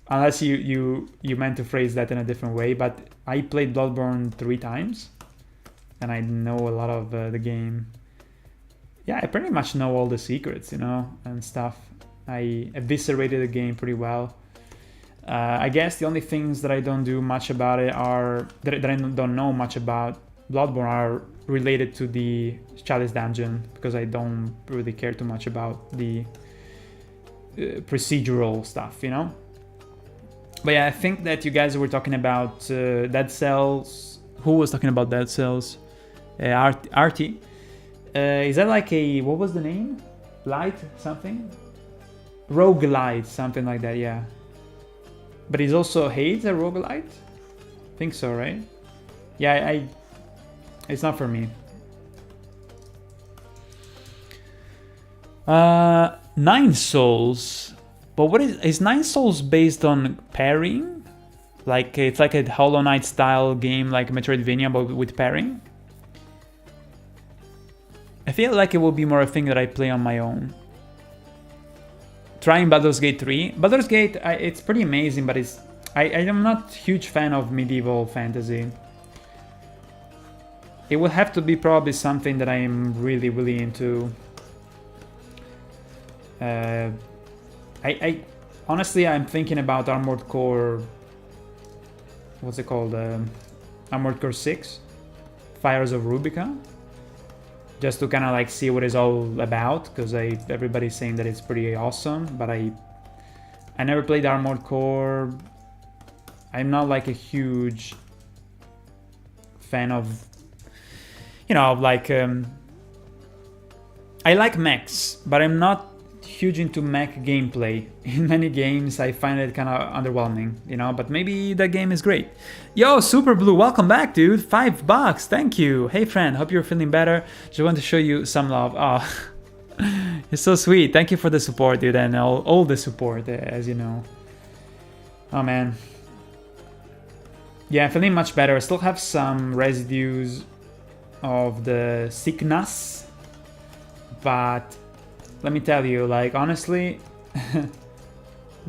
Unless you meant to phrase that in a different way, but I played Bloodborne 3 times, and I know a lot of the game. Yeah, I pretty much know all the secrets, you know, and stuff. I eviscerated the game pretty well. I guess the only things that I don't do much about it are that I don't know much about Bloodborne are related to the Chalice Dungeon, because I don't really care too much about the procedural stuff, you know. But yeah, I think that you guys were talking about Dead Cells. Who was talking about Dead Cells? Artie. Is that like a... what was the name? Light something? Roguelite, something like that, yeah. But he's also hates a roguelite? I think so, right? Yeah, it's not for me. 9 Souls. But what is 9 Souls based on pairing? Like it's like a Hollow Knight style game, like Metroidvania, but with pairing? I feel like it will be more a thing that I play on my own. Trying Baldur's Gate 3. Baldur's Gate, it's pretty amazing, but I am not a huge fan of medieval fantasy. It would have to be probably something that I am really, really into. Honestly, I'm thinking about Armored Core. What's it called? Armored Core 6, Fires of Rubicon. Just to kind of like see what it's all about, because everybody's saying that it's pretty awesome, but I never played Armored Core. I'm not like a huge fan of, you know, like I like mechs, but I'm not huge into mech gameplay. In many games I find it kind of underwhelming, you know, but maybe that game is great. Yo, Super Blue, welcome back, dude. $5, thank you. Hey friend, hope you're feeling better. Just want to show you some love. Oh, it's so sweet. Thank you for the support, dude, and all the support, as you know. Oh man. Yeah, I'm feeling much better. I still have some residues of the sickness, but let me tell you, like, honestly,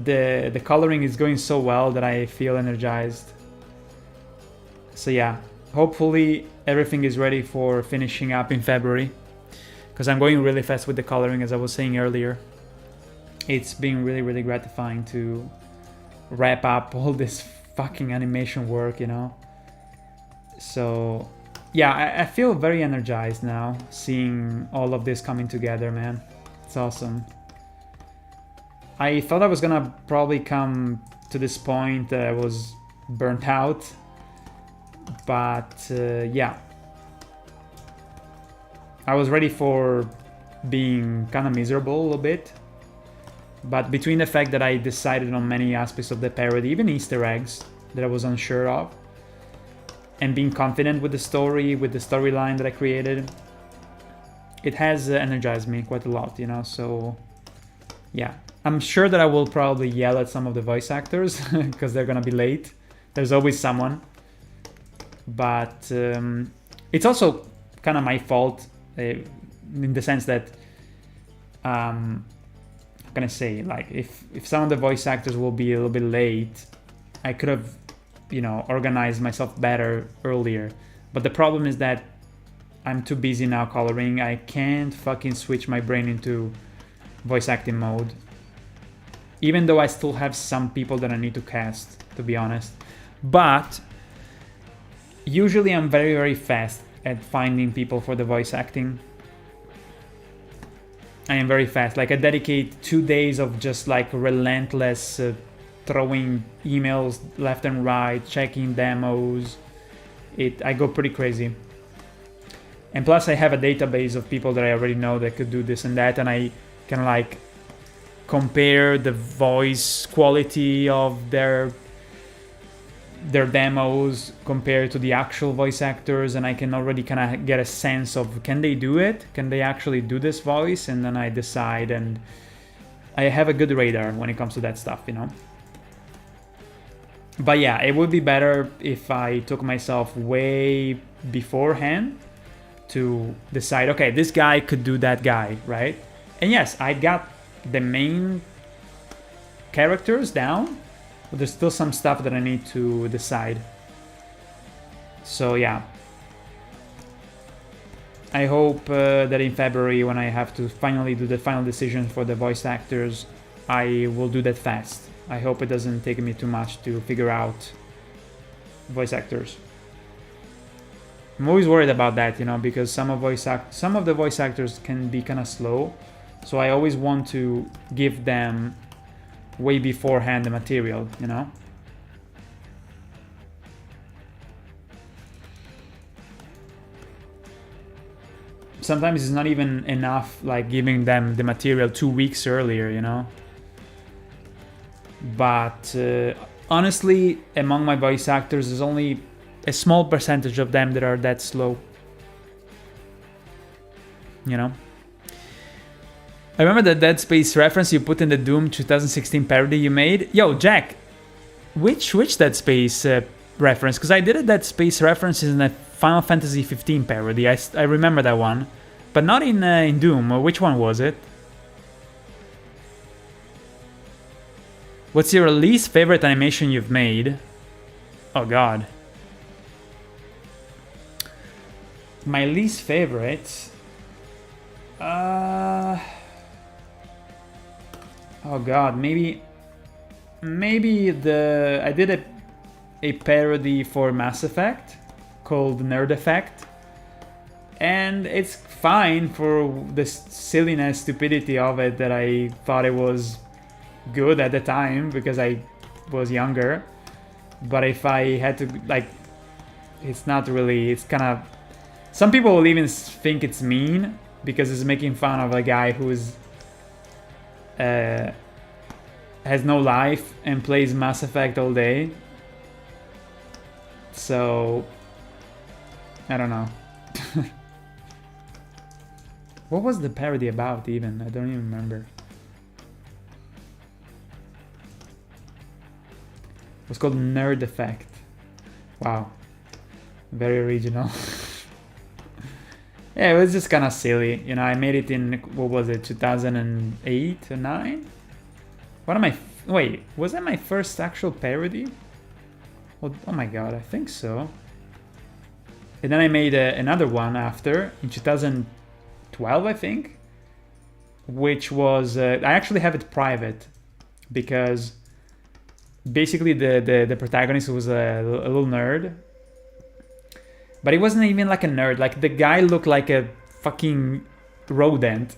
the coloring is going so well that I feel energized. So yeah, hopefully everything is ready for finishing up in February, because I'm going really fast with the coloring, as I was saying earlier. It's been really, really gratifying to wrap up all this fucking animation work, you know. So yeah, I feel very energized now, seeing all of this coming together, man. It's awesome. I thought I was gonna probably come to this point that I was burnt out, but yeah, I was ready for being kind of miserable a little bit. But between the fact that I decided on many aspects of the parody, even Easter eggs that I was unsure of, and being confident with the story, with the storyline that I created, it has energized me quite a lot, you know. So yeah, I'm sure that I will probably yell at some of the voice actors because they're gonna be late. There's always someone, but it's also kind of my fault in the sense that how can I say, like, if some of the voice actors will be a little bit late, I could have, you know, organized myself better earlier. But the problem is that I'm too busy now coloring. I can't fucking switch my brain into voice acting mode, even though I still have some people that I need to cast, to be honest. But usually I'm very, very fast at finding people for the voice acting. I am very fast. Like, I dedicate 2 days of just like relentless throwing emails left and right, checking demos. I go pretty crazy. And plus I have a database of people that I already know that could do this and that, and I can like compare the voice quality of their their demos compared to the actual voice actors, and I can already kind of get a sense of, can they do it? Can they actually do this voice? And then I decide, and I have a good radar when it comes to that stuff, you know? But yeah, it would be better if I took myself way beforehand to decide, okay, this guy could do that guy, right? And yes, I got the main characters down, but there's still some stuff that I need to decide. So yeah, I hope that in February, when I have to finally do the final decision for the voice actors, I will do that fast. I hope it doesn't take me too much to figure out voice actors. I'm always worried about that, you know, because some of the voice actors can be kind of slow, so I always want to give them way beforehand the material, you know? Sometimes it's not even enough like giving them the material 2 weeks earlier, you know? But honestly, among my voice actors, there's only a small percentage of them that are that slow, you know? I remember the Dead Space reference you put in the Doom 2016 parody you made. Yo, Jack, which Dead Space reference? Because I did a Dead Space reference in a Final Fantasy 15 parody. I remember that one, but not in Doom. Which one was it? What's your least favorite animation you've made? Oh god. My least favorite? Oh god, maybe I did a parody for Mass Effect called Nerd Effect, and it's fine for the silliness, stupidity of it, that I thought it was good at the time because I was younger. But if I had to, like, it's not really, it's kind of, some people will even think it's mean because it's making fun of a guy who's has no life and plays Mass Effect all day. So I don't know. What was the parody about even? I don't even remember. It was called Nerd Effect. Wow. Very original. Yeah, it was just kind of silly. You know, I made it in, what was it, 2008 or 9? Wait, was that my first actual parody? Oh my god, I think so. And then I made another one after, in 2012, I think. Which was, I actually have it private. Because basically the protagonist was a little nerd. But he wasn't even like a nerd. Like, the guy looked like a fucking rodent.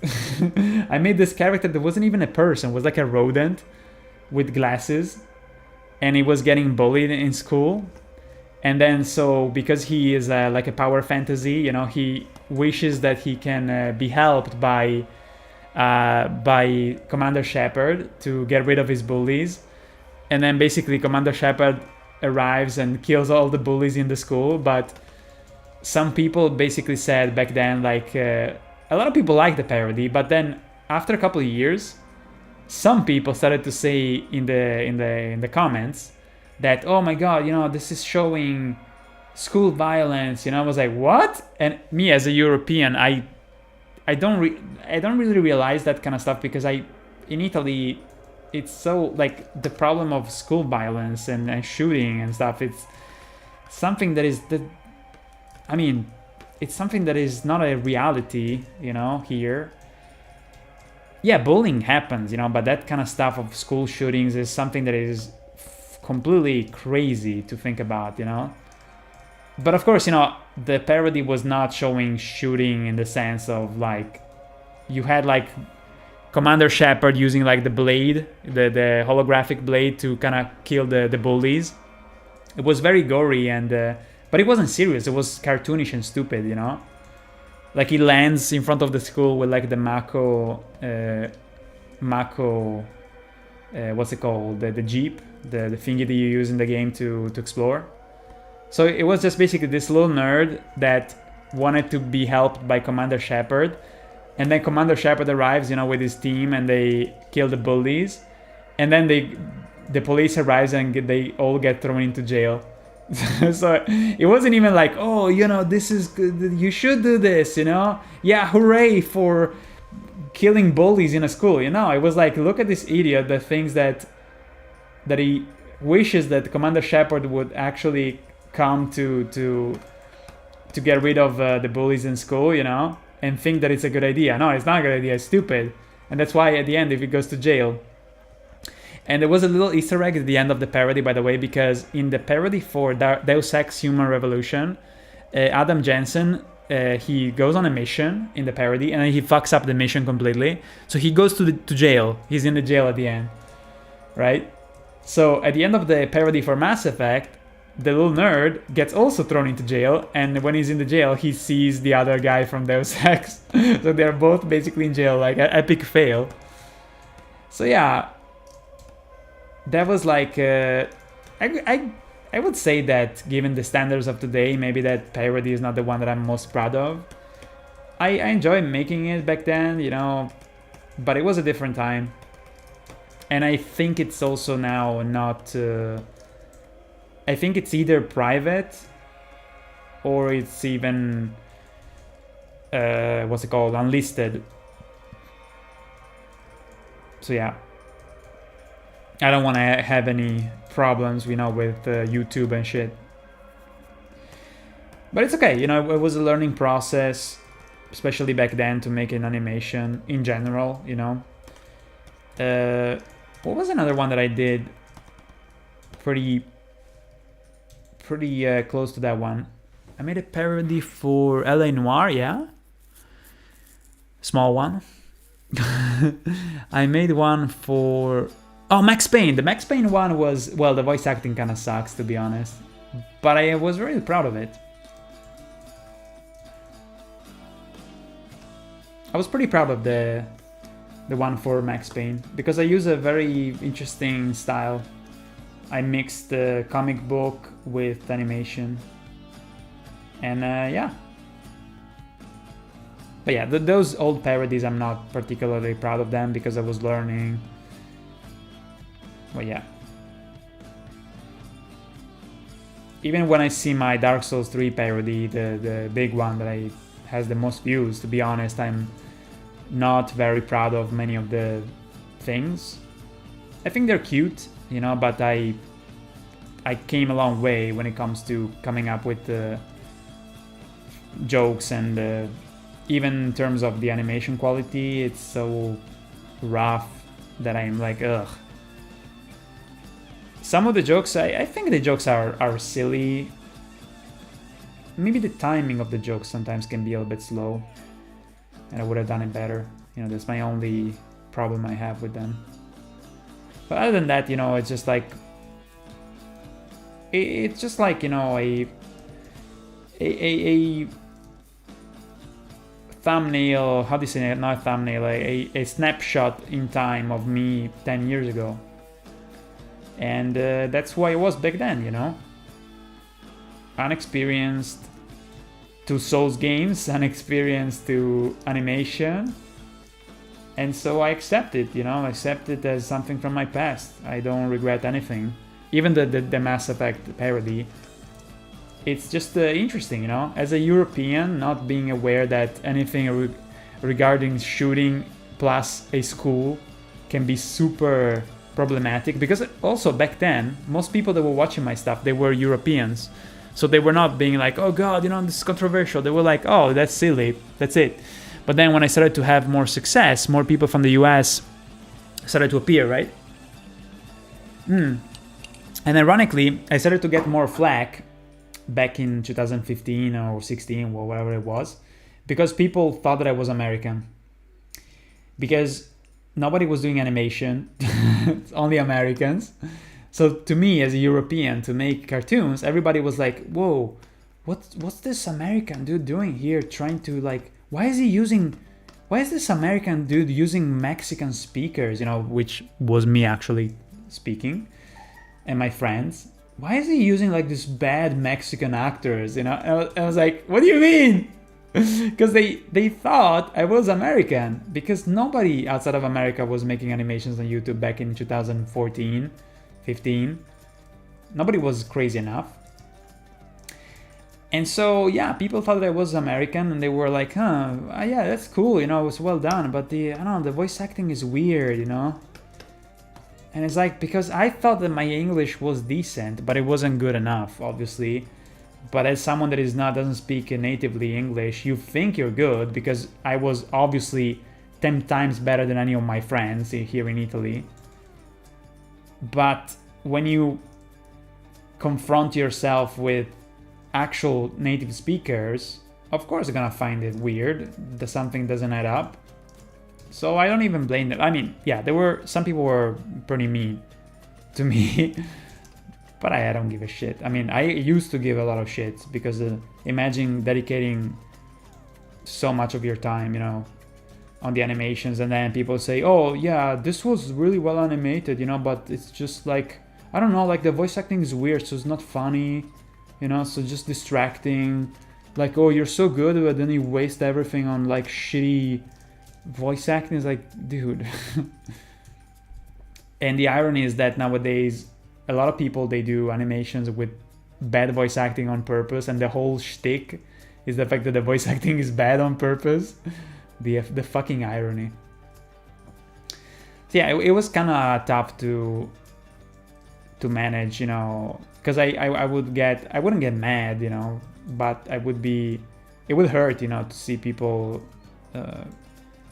I made this character that wasn't even a person. It was like a rodent with glasses. And he was getting bullied in school. And then, so, because he is like a power fantasy, you know, he wishes that he can be helped by Commander Shepard to get rid of his bullies. And then basically Commander Shepard arrives and kills all the bullies in the school. But some people basically said back then, like, a lot of people liked the parody, but then after a couple of years, some people started to say in the comments that, oh my god, you know, this is showing school violence. You know, I was like, what? And me as a European, I don't really realize that kind of stuff, because in Italy, it's so, like, the problem of school violence and shooting and stuff, it's something that is it's something that is not a reality, you know, here. Yeah, bullying happens, you know, but that kind of stuff of school shootings is something that is completely crazy to think about, you know. But of course, you know, the parody was not showing shooting in the sense of, like, you had, like, Commander Shepard using, like, the blade, the holographic blade to kind of kill the bullies. It was very gory, and but it wasn't serious. It was cartoonish and stupid, you know. Like, he lands in front of the school with, like, the Mako what's it called, the jeep, the thingy that you use in the game to explore. So it was just basically this little nerd that wanted to be helped by Commander Shepard, and then Commander Shepard arrives, you know, with his team, and they kill the bullies, and then the police arrives and they all get thrown into jail. So it wasn't even like, oh, you know, this is good, you should do this, you know, yeah, hooray for killing bullies in a school, you know. It was like, look at this idiot that thinks that he wishes that Commander Shepard would actually come to get rid of the bullies in school, you know, and think that it's a good idea. No, it's not a good idea, it's stupid. And that's why at the end, if he goes to jail. And there was a little Easter egg at the end of the parody, by the way, because in the parody for Deus Ex Human Revolution, Adam Jensen, he goes on a mission in the parody, and then he fucks up the mission completely. So he goes to jail. He's in the jail at the end, right? So at the end of the parody for Mass Effect, the little nerd gets also thrown into jail, and when he's in the jail, he sees the other guy from Deus Ex. So they're both basically in jail, like an epic fail. So yeah, that was like, I would say that given the standards of today, maybe that parody is not the one that I'm most proud of. I enjoyed making it back then, you know, but it was a different time. And I think it's also now not... I think it's either private or it's even... what's it called? Unlisted. So yeah. I don't want to have any problems, you know, with YouTube and shit. But it's okay, you know, it was a learning process, especially back then, to make an animation in general, you know. What was another one that I did pretty close to that one? I made a parody for LA Noire, yeah? Small one. I made one for... Oh, Max Payne. The Max Payne one was... Well, the voice acting kind of sucks, to be honest. But I was really proud of it. I was pretty proud of the one for Max Payne, because I use a very interesting style. I mixed the comic book with animation. And yeah. But yeah, those old parodies, I'm not particularly proud of them because I was learning. But yeah. Even when I see my Dark Souls 3 parody, the big one that has the most views, to be honest, I'm not very proud of many of the things. I think they're cute, you know, but I came a long way when it comes to coming up with the jokes, and even in terms of the animation quality, it's so rough that I'm like, ugh. Some of the jokes, I think the jokes are silly. Maybe the timing of the jokes sometimes can be a little bit slow, and I would have done it better. You know, that's my only problem I have with them. But other than that, you know, it's just like... It's just like, you know, a thumbnail, how do you say it? Not a thumbnail, a snapshot in time of me 10 years ago. And that's why it was back then, you know? Unexperienced to Souls games, unexperienced to animation. And so I accept it, you know? I accept it as something from my past. I don't regret anything. Even the Mass Effect parody. It's just interesting, you know? As a European, not being aware that anything regarding shooting plus a school can be super problematic, because also back then most people that were watching my stuff, they were Europeans, so they were not being like, oh god, you know, this is controversial. They were like, oh, that's silly, that's it. But then when I started to have more success, more people from the US started to appear, right? And ironically, I started to get more flack back in 2015 or 16 or whatever it was, because people thought that I was American, because nobody was doing animation. It's only Americans. So to me, as a European, to make cartoons, everybody was like, what's this American dude doing here, trying to, like, why is he using why is this American dude using Mexican speakers, you know, which was me actually speaking and my friends. Why is he using like this bad Mexican actors, you know? I was like, what do you mean? Because they thought I was American, because nobody outside of America was making animations on YouTube back in 2014, 15. Nobody was crazy enough. And so, yeah, people thought that I was American, and they were like, huh, yeah, that's cool, you know, it was well done, but I don't know, the voice acting is weird, you know? And it's like, because I thought that my English was decent, but it wasn't good enough, obviously. But as someone that doesn't speak natively English, you think you're good, because I was obviously 10 times better than any of my friends here in Italy. But when you confront yourself with actual native speakers, of course you're gonna find it weird that something doesn't add up. So I don't even blame them. I mean, yeah, some people were pretty mean to me, but I don't give a shit. I mean, I used to give a lot of shit, because imagine dedicating so much of your time, you know, on the animations, and then people say, oh yeah, this was really well animated, you know, but it's just like, I don't know, like the voice acting is weird, so it's not funny, you know, so just distracting. Like, oh, you're so good, but then you waste everything on like shitty voice acting. Is like, dude. And the irony is that nowadays a lot of people, they do animations with bad voice acting on purpose, and the whole shtick is the fact that the voice acting is bad on purpose. The fucking irony. So yeah, it was kind of tough to manage, you know, because I wouldn't get mad, you know, but it would hurt, you know, to see people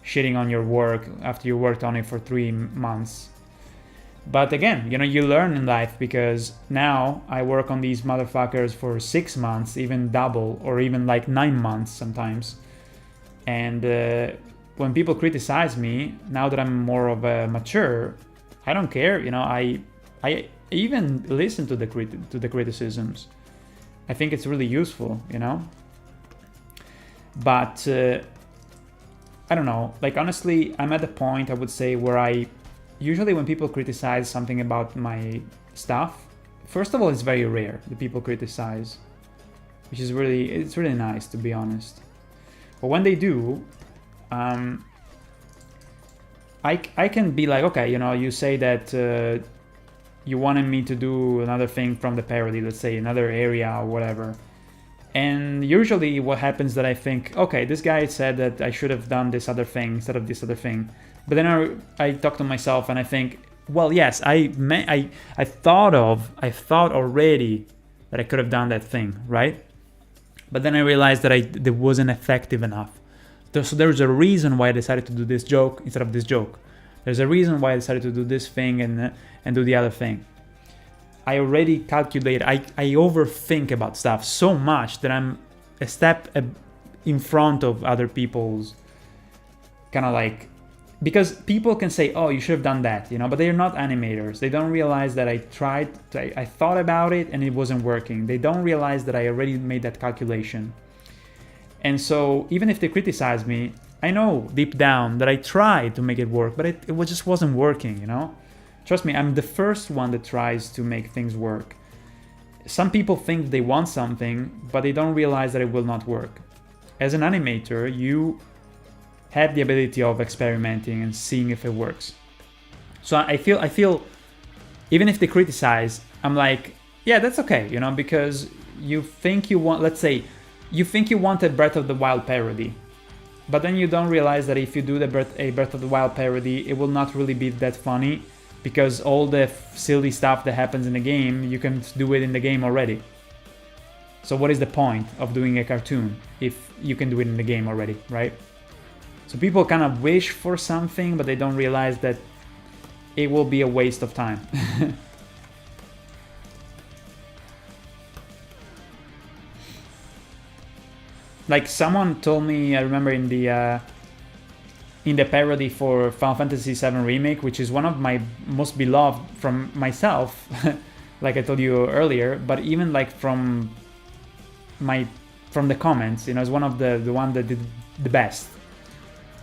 shitting on your work after you worked on it for 3 months. But again, you know, you learn in life, because now I work on these motherfuckers for 6 months, even double, or even like 9 months sometimes. And when people criticize me, now that I'm more of a mature, I don't care, you know, I even listen to the criticisms. I think it's really useful, you know. But I don't know, like honestly, I'm at the point, I would say, where usually when people criticize something about my stuff, first of all, it's very rare that people criticize, which is it's really nice, to be honest. But when they do, I can be like, okay, you know, you say that you wanted me to do another thing from the parody, let's say another area or whatever. And usually what happens that I think, okay, this guy said that I should have done this other thing instead of this other thing. But then I talk to myself and I think, well, yes, I thought already that I could have done that thing, right? But then I realized that it wasn't effective enough. So there's a reason why I decided to do this joke instead of this joke. There's a reason why I decided to do this thing and do the other thing. I already calculate. I overthink about stuff so much that I'm a step in front of other people's kind of like, because people can say, oh, you should have done that, you know, but they're not animators. They don't realize that I thought about it and it wasn't working. They don't realize that I already made that calculation. And so even if they criticize me, I know deep down that I tried to make it work, but it just wasn't working, you know? Trust me, I'm the first one that tries to make things work. Some people think they want something, but they don't realize that it will not work. As an animator, you have the ability of experimenting and seeing if it works. So I feel even if they criticize, I'm like, yeah, that's okay, you know, because you think you want, let's say, you think you want a Breath of the Wild parody, but then you don't realize that if you do a Breath of the Wild parody, it will not really be that funny, because all the silly stuff that happens in the game, you can do it in the game already. So what is the point of doing a cartoon if you can do it in the game already, right? So people kind of wish for something, but they don't realize that it will be a waste of time. Like someone told me, I remember in the parody for Final Fantasy VII Remake, which is one of my most beloved from myself, like I told you earlier, but even like from the comments, you know, it's one of the one that did the best.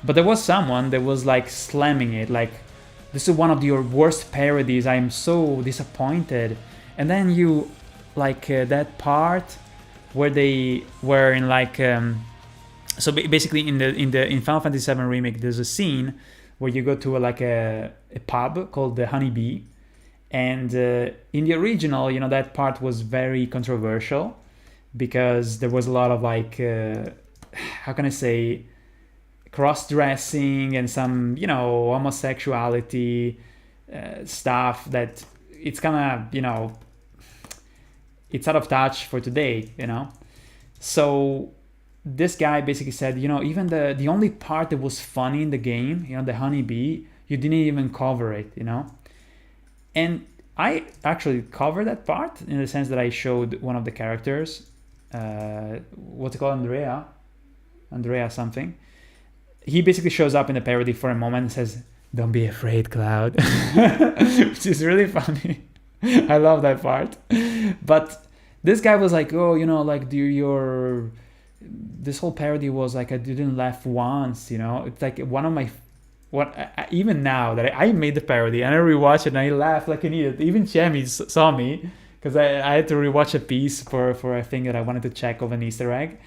But there was someone that was like slamming it, like, this is one of your worst parodies, I'm so disappointed. And then you, like, that part where they were in like, so basically in Final Fantasy VII Remake, there's a scene where you go to like a pub called the Honey Bee, and in the original, you know, that part was very controversial because there was a lot of like, how can I say, cross-dressing and some, you know, homosexuality stuff that it's kind of, you know, it's out of touch for today, you know. So this guy basically said, you know, even the only part that was funny in the game, you know, the honeybee, you didn't even cover it, you know. And I actually covered that part in the sense that I showed one of the characters, what's it called, Andrea something. He basically shows up in the parody for a moment and says, "Don't be afraid, Cloud," which is really funny. I love that part. But this guy was like, "Oh, you know, like this whole parody was like, I didn't laugh once, you know." It's like one of my even now that I made the parody and I rewatch it and I laugh like an idiot. Even Chemi saw me because I had to rewatch a piece for a thing that I wanted to check of an Easter egg.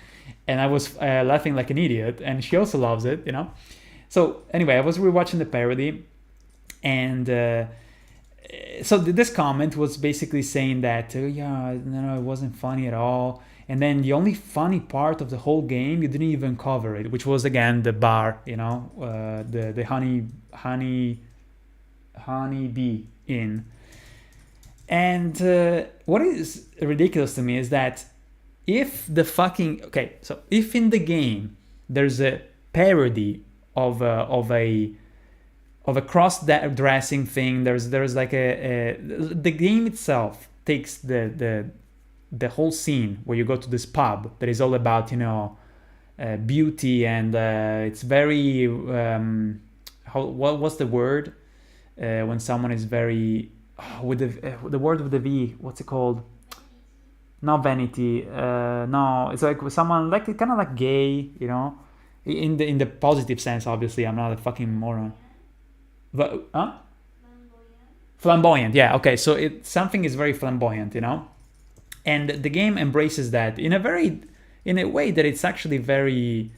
And I was laughing like an idiot, and she also loves it, you know. So anyway, I was rewatching the parody, and so this comment was basically saying that, yeah, no, it wasn't funny at all. And then the only funny part of the whole game, you didn't even cover it, which was again the bar, you know, the honey bee inn. And what is ridiculous to me is that if in the game there's a parody of a cross-dressing thing, there's like the game itself takes the whole scene where you go to this pub that is all about, you know, beauty, and it's very what's the word when someone is very with the word with the V, what's it called? Not vanity. No, it's like someone like kind of like gay, you know, in the positive sense. Obviously, I'm not a fucking moron. But flamboyant. Yeah. Okay. So something is very flamboyant, you know, and the game embraces that in a way that it's actually very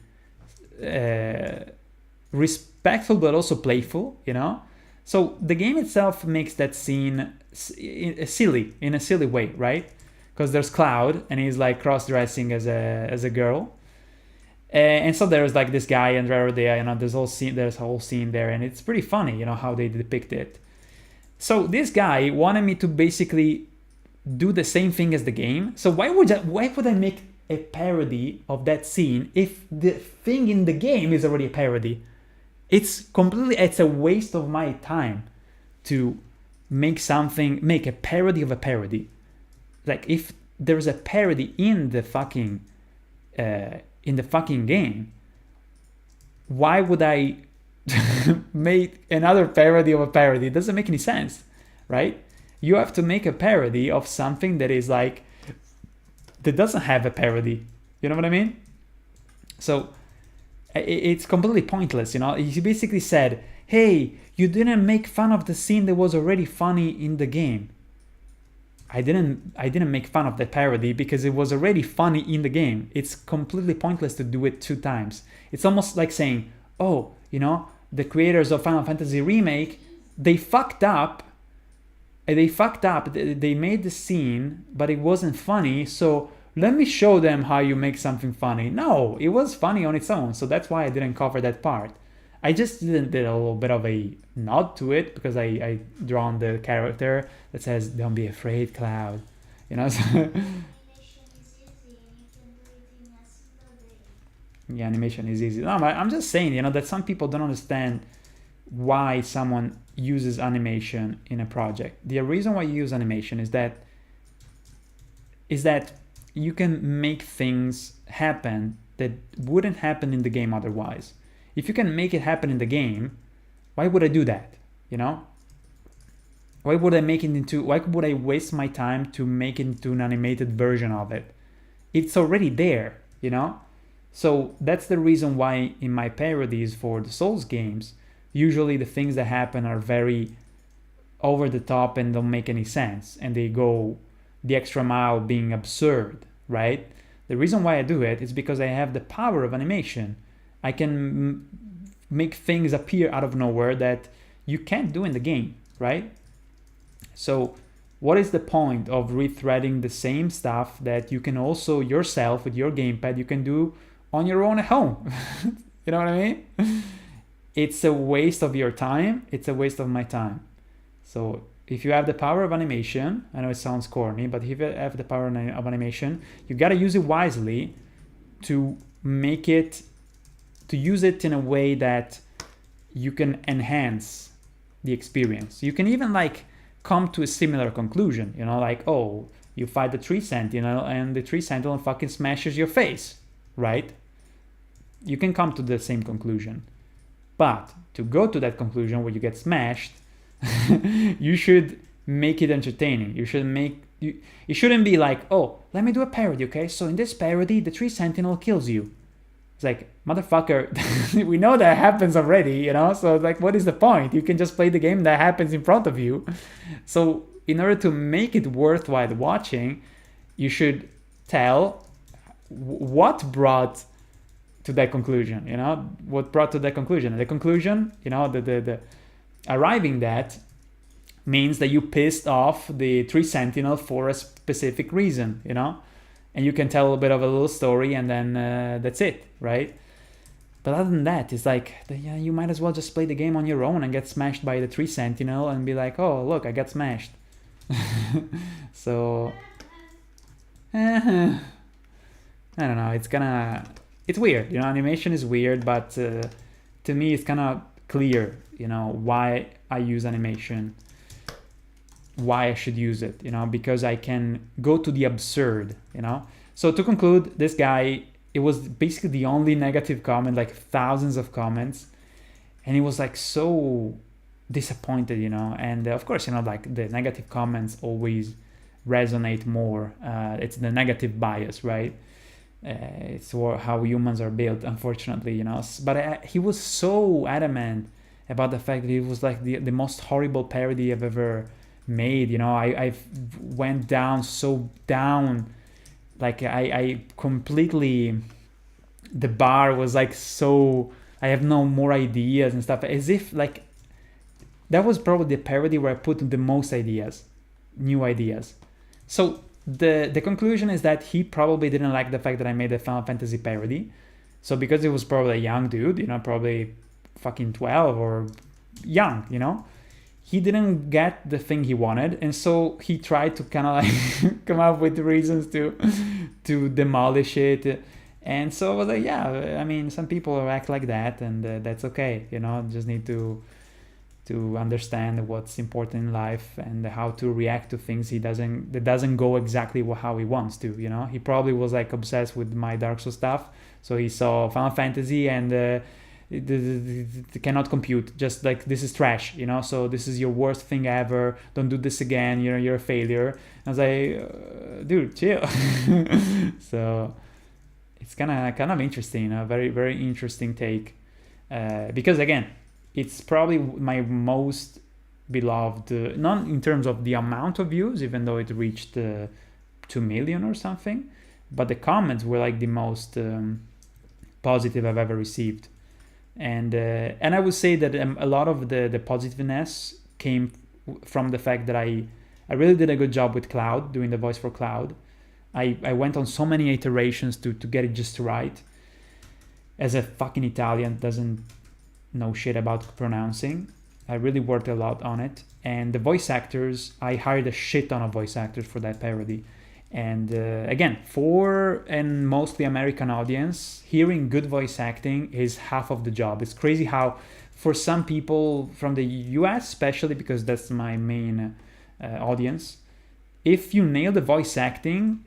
respectful, but also playful, you know. So the game itself makes that scene silly in a silly way, right? Because there's Cloud and he's like cross-dressing as a girl, and so there's like this guy and Rodea, you know, there's a whole scene there, and it's pretty funny, you know, how they depict it. So this guy wanted me to basically do the same thing as the game. So why would I make a parody of that scene if the thing in the game is already a parody? It's a waste of my time to make a parody of a parody. Like, if there's a parody in the fucking game, why would I make another parody of a parody? It doesn't make any sense, right? You have to make a parody of something that is like, that doesn't have a parody. You know what I mean? So it's completely pointless, you know. He basically said, hey, you didn't make fun of the scene that was already funny in the game. I didn't make fun of that parody because it was already funny in the game. It's completely pointless to do it 2 times. It's almost like saying, oh, you know, the creators of Final Fantasy Remake, they fucked up. They made the scene, but it wasn't funny, so let me show them how you make something funny. No, it was funny on its own, so that's why I didn't cover that part. I just did a little bit of a nod to it because I drawn the character that says, "Don't be afraid, Cloud." You know. Yeah, animation is easy. No, I'm just saying, you know, that some people don't understand why someone uses animation in a project. The reason why you use animation is that you can make things happen that wouldn't happen in the game otherwise. If you can make it happen in the game, why would I do that? You know? Why would I waste my time to make it into an animated version of it? It's already there, you know? So that's the reason why in my parodies for the Souls games, usually the things that happen are very over the top and don't make any sense, and they go the extra mile being absurd, right? The reason why I do it is because I have the power of animation. I can make things appear out of nowhere that you can't do in the game, right? So what is the point of rethreading the same stuff that you can also yourself with your gamepad you can do on your own at home? You know what I mean? It's a waste of your time. It's a waste of my time. So if you have the power of animation, I know it sounds corny, but if you have the power of animation, you gotta use it wisely to make it, to use it in a way that you can enhance the experience. You can even like come to a similar conclusion, you know, like, oh, you fight the tree sentinel and the tree sentinel fucking smashes your face, right? You can come to the same conclusion. But to go to that conclusion where you get smashed, you should make it entertaining. You should make it shouldn't be like, oh, let me do a parody, okay? So in this parody, the tree sentinel kills you. It's like, motherfucker, we know that happens already, you know? So like, what is the point? You can just play the game that happens in front of you. So in order to make it worthwhile watching, you should tell what brought to that conclusion, you know? What brought to that conclusion? And the conclusion, you know, the arriving that means that you pissed off the tree sentinel for a specific reason, you know? And you can tell a bit of a little story and then that's it, right? But other than that, it's like, yeah, you might as well just play the game on your own and get smashed by the tree sentinel and be like, oh, look, I got smashed. So, I don't know, it's weird, you know, animation is weird, but to me it's kind of clear, you know, why I use animation, why I should use it, you know, because I can go to the absurd, you know. So to conclude, this guy, it was basically the only negative comment, like thousands of comments, and he was like so disappointed, you know. And of course, you know, like the negative comments always resonate more. It's the negative bias, right? It's how humans are built, unfortunately, you know. But he was so adamant about the fact that it was like the most horrible parody I've ever made, you know. I went down so down, like I completely, the bar was like so, I have no more ideas and stuff, as if like that was probably the parody where I put the most ideas, new ideas. So the conclusion is that he probably didn't like the fact that I made a Final Fantasy parody. So because it was probably a young dude, you know, probably fucking 12 or young, you know, he didn't get the thing he wanted, and so he tried to kind of like come up with reasons to demolish it. And so I was like, yeah, I mean, some people act like that, and that's okay, you know. Just need to understand what's important in life and how to react to things that doesn't go exactly how he wants to, you know. He probably was like obsessed with my Dark Souls stuff, so he saw Final Fantasy and it cannot compute, just like, this is trash, you know, so this is your worst thing ever, don't do this again, you know, you're a failure. I was like, dude, chill. So it's kind of interesting, a very, very interesting take, because again, it's probably my most beloved, not in terms of the amount of views, even though it reached 2 million or something, but the comments were like the most positive I've ever received. And I would say that a lot of the positiveness came from the fact that I really did a good job with Cloud, doing the voice for Cloud. I went on so many iterations to get it just right. As a fucking Italian doesn't know shit about pronouncing, I really worked a lot on it. And the voice actors, I hired a shit ton of voice actors for that parody. And again, for a mostly American audience, hearing good voice acting is half of the job. It's crazy how for some people from the US, especially because that's my main audience, if you nail the voice acting,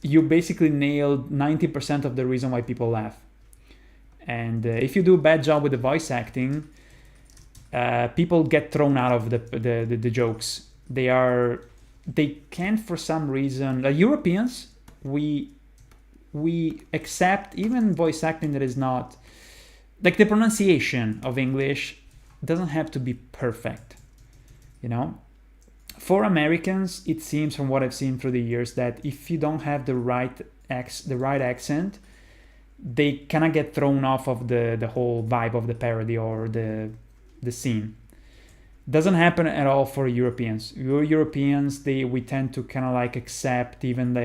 you basically nailed 90% of the reason why people laugh. And if you do a bad job with the voice acting, people get thrown out of the jokes. They can't, for some reason, Europeans, we we accept even voice acting that is not like the pronunciation of English doesn't have to be perfect, you know. For Americans, it seems from what I've seen through the years that if you don't have the right accent, they kind of get thrown off of the whole vibe of the parody or the scene. Doesn't happen at all for Europeans. Europeans, we tend to kind of like accept even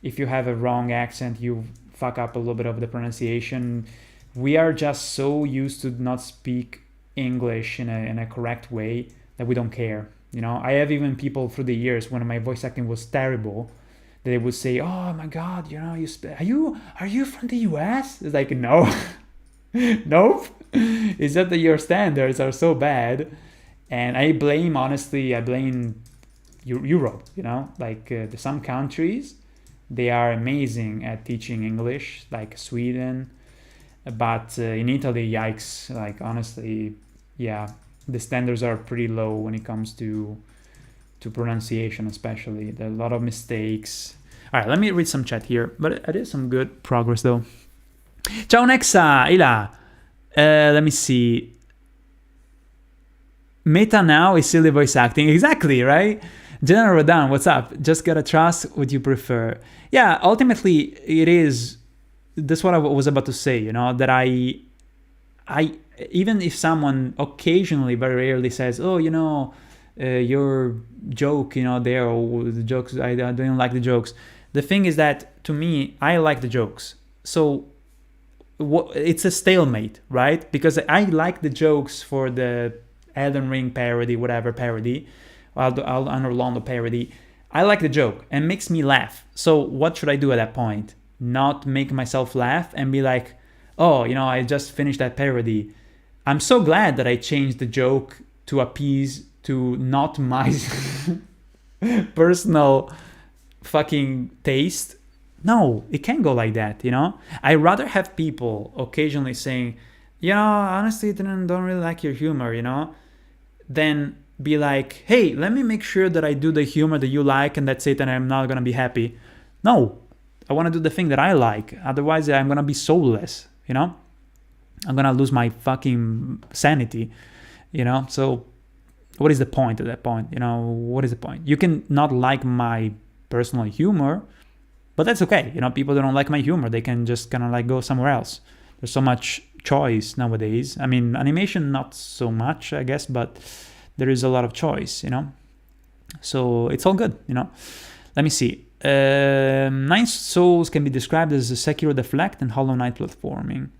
if you have a wrong accent, you fuck up a little bit of the pronunciation. We are just so used to not speak English in a correct way that we don't care. You know, I have even people through the years when my voice acting was terrible, they would say, "Oh my God, you know, are you from the U.S.?" It's like, no, nope. It's just that your standards are so bad, and I blame Europe. You know, like some countries, they are amazing at teaching English, like Sweden, but in Italy, yikes! Like honestly, yeah. The standards are pretty low when it comes to pronunciation, especially. There are a lot of mistakes. All right, let me read some chat here, but I did some good progress though. Ciao Nexa, Ila. Let me see. Meta now is silly voice acting. Exactly, right? General Rodan, what's up? Just gotta trust what you prefer. Yeah, ultimately it is. That's what I was about to say, you know, that I even if someone occasionally, very rarely says, "Oh, you know, your joke, you know, there, or the jokes, I don't like the jokes." The thing is that to me, I like the jokes. So it's a stalemate, right? Because I like the jokes for the Elden Ring parody, whatever parody, Anor Londo parody. I like the joke and makes me laugh. So what should I do at that point? Not make myself laugh and be like, "Oh, you know, I just finished that parody. I'm so glad that I changed the joke to appease to not my personal fucking taste." No, it can't go like that, you know? I rather have people occasionally saying, "You know, honestly, don't really like your humor, you know?" Than be like, "Hey, let me make sure that I do the humor that you like and that's it, and I'm not gonna be happy." No, I wanna do the thing that I like. Otherwise, I'm gonna be soulless, you know? I'm gonna lose my fucking sanity, you know? So what is the point at that point? You know, what is the point? You can not like my personal humor, but that's okay. You know, people that don't like my humor, they can just kind of like go somewhere else. There's so much choice nowadays. I mean, animation, not so much, I guess, but there is a lot of choice, you know? So it's all good, you know? Let me see. Nine Souls can be described as a Sekiro Deflect and Hollow Knight platforming.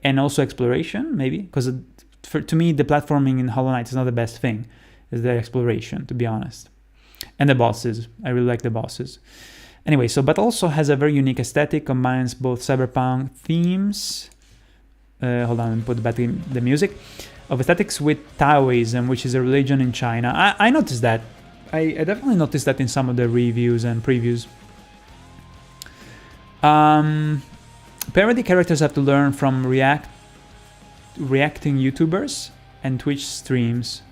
And also exploration, maybe, because to me, the platforming in Hollow Knight is not the best thing. It's the exploration, to be honest. And the bosses. I really like the bosses. Anyway, but also has a very unique aesthetic, combines both cyberpunk themes. Hold on, let me put back the music. Of aesthetics with Taoism, which is a religion in China. I noticed that. I definitely noticed that in some of the reviews and previews. Parody characters have to learn from reacting YouTubers and Twitch streams.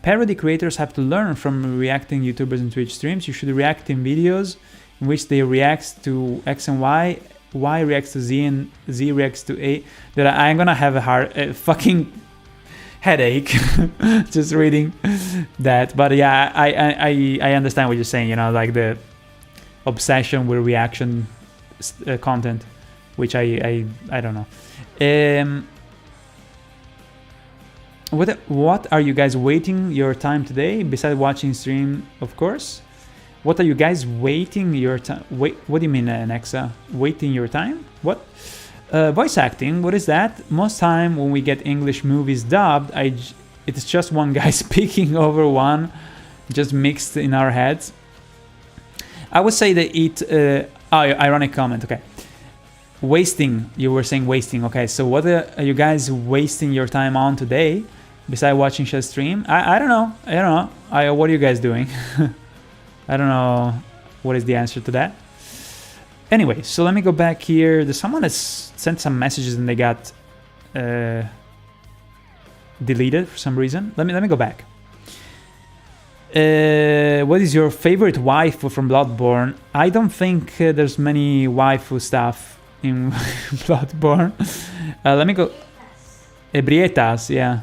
Parody creators have to learn from reacting YouTubers and Twitch streams. You should react in videos in which they react to X and Y, Y reacts to Z, and Z reacts to A. That I'm gonna have a fucking headache just reading that. But yeah, I understand what you're saying. You know, like the obsession with reaction content, which I don't know. What are you guys waiting your time today besides watching stream, of course? What are you guys waiting your time? Wait, what do you mean, Nexa? Waiting your time? What? Voice acting, what is that? Most time when we get English movies dubbed, it's just one guy speaking over one, just mixed in our heads. I would say that ironic comment, okay. Wasting, you were saying wasting, okay. So what are you guys wasting your time on today? Besides watching Shell stream? I don't know. What are you guys doing? I don't know what is the answer to that. Anyway, so let me go back here. There's someone that sent some messages and they got deleted for some reason. Let me go back. What is your favorite waifu from Bloodborne? I don't think there's many waifu stuff in Bloodborne. Let me go. Ebrietas, yeah.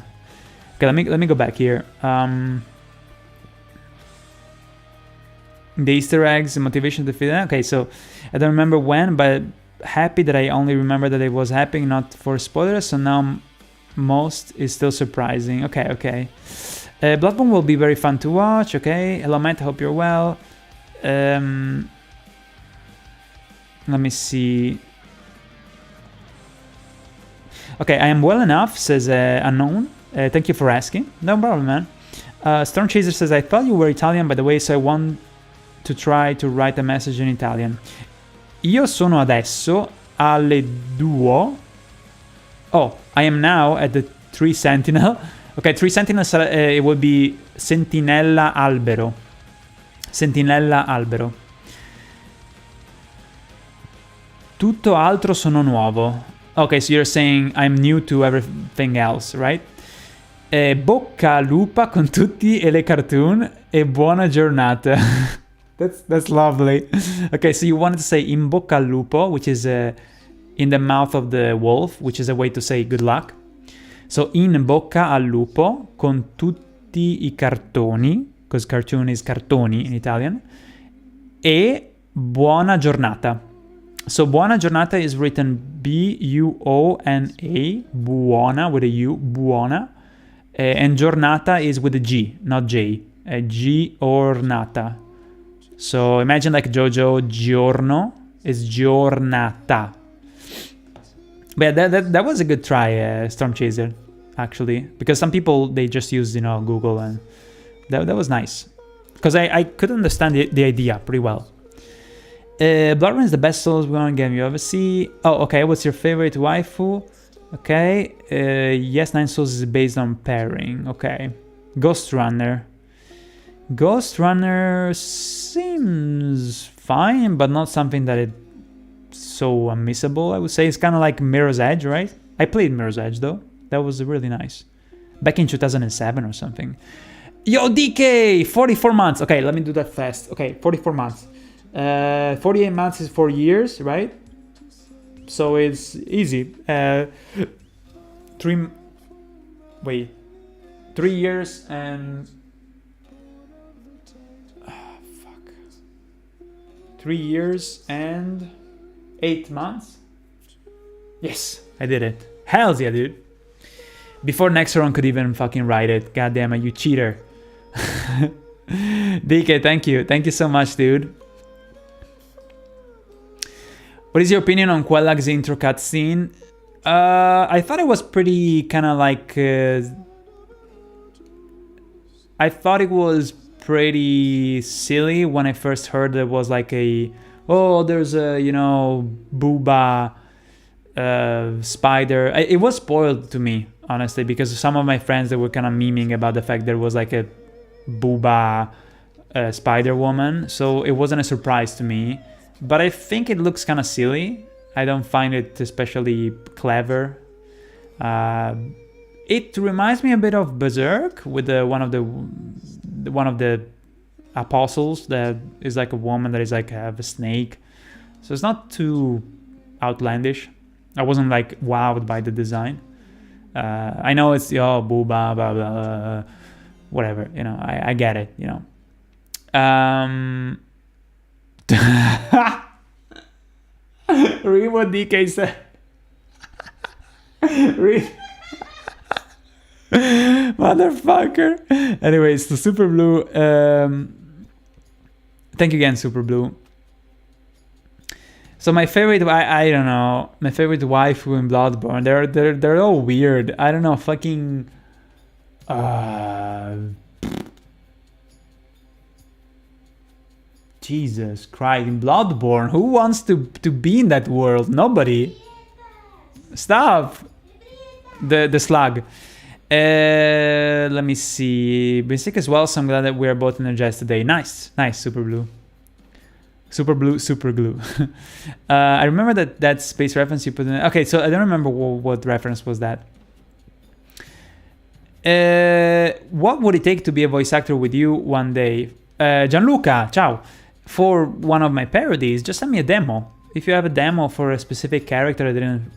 Okay, let me go back here. The Easter eggs, motivation to defeat. Okay, so I don't remember when, but happy that I only remember that it was happening, not for spoilers. So now most is still surprising. Okay. Bloodborne will be very fun to watch. Okay, hello Matt, hope you're well. Let me see. Okay, I am well enough, says Unknown. Thank you for asking. No problem, man. Storm Chaser says, I thought you were Italian, by the way, so I want to try to write a message in Italian. Io sono adesso alle 2. Oh, I am now at the 3 Sentinel. Okay, 3 Sentinel, it would be Sentinella Albero. Sentinella Albero. Tutto altro sono nuovo. Okay, so you're saying I'm new to everything else, right? Bocca al lupa con tutti e le cartoon e buona giornata. That's lovely. Okay, so you wanted to say in bocca al lupo, which is in the mouth of the wolf, which is a way to say good luck. So in bocca al lupo con tutti I cartoni, because cartoon is cartoni in Italian, e buona giornata. So buona giornata is written B-U-O-N-A, buona with a U, buona. And giornata is with a G, not J. Giornata. So imagine like Jojo, giorno is giornata. But that was a good try, Storm Chaser, actually. Because some people, they just use, Google, and that was nice. Because I could understand the idea pretty well. Bloodborne is the best Souls-Born game you ever see. Oh, okay. What's your favorite waifu? Okay. Yes, 9 Souls is based on pairing. Okay. Ghost Runner. Ghost Runner seems fine, but not something that it's so unmissable, I would say. It's kind of like Mirror's Edge, right? I played Mirror's Edge, though. That was really nice. Back in 2007 or something. Yo, DK! 44 months. Okay, let me do that fast. Okay, 44 months. 48 months is 4 years, right? So it's easy. 3 years and 3 years and 8 months. Yes, I did it. Hells yeah, dude. Before Nexaron could even fucking write it. God damn it, you cheater. DK, thank you. Thank you so much, dude. What is your opinion on Quellag's intro cutscene? I thought it was pretty kind of like... I thought it was pretty silly when I first heard there was like a... Oh, there's a, booba spider. It was spoiled to me, honestly, because some of my friends, they were kind of memeing about the fact there was like a booba spider woman. So it wasn't a surprise to me. But I think it looks kind of silly. I don't find it especially clever. It reminds me a bit of Berserk with one of the apostles that is like a woman that is like have a snake. So it's not too outlandish. I wasn't like wowed by the design. I know it's boo blah blah blah, whatever. I get it. Read what DK said. Read. Motherfucker. Anyways, the Super Blue. Thank you again, Super Blue. So my favorite, I don't know. My favorite waifu in Bloodborne. They're all weird. I don't know. Fucking. Jesus Christ, in Bloodborne, who wants to be in that world? Nobody. Stop. The slug. Let me see. Been sick as well, so I'm glad that we're both energized today. Nice, Super Blue. Super Blue, Super Glue. I remember that space reference you put in. Okay, so I don't remember what reference was that. What would it take to be a voice actor with you one day? Gianluca, ciao. For one of my parodies, just send me a demo. If you have a demo for a specific character I didn't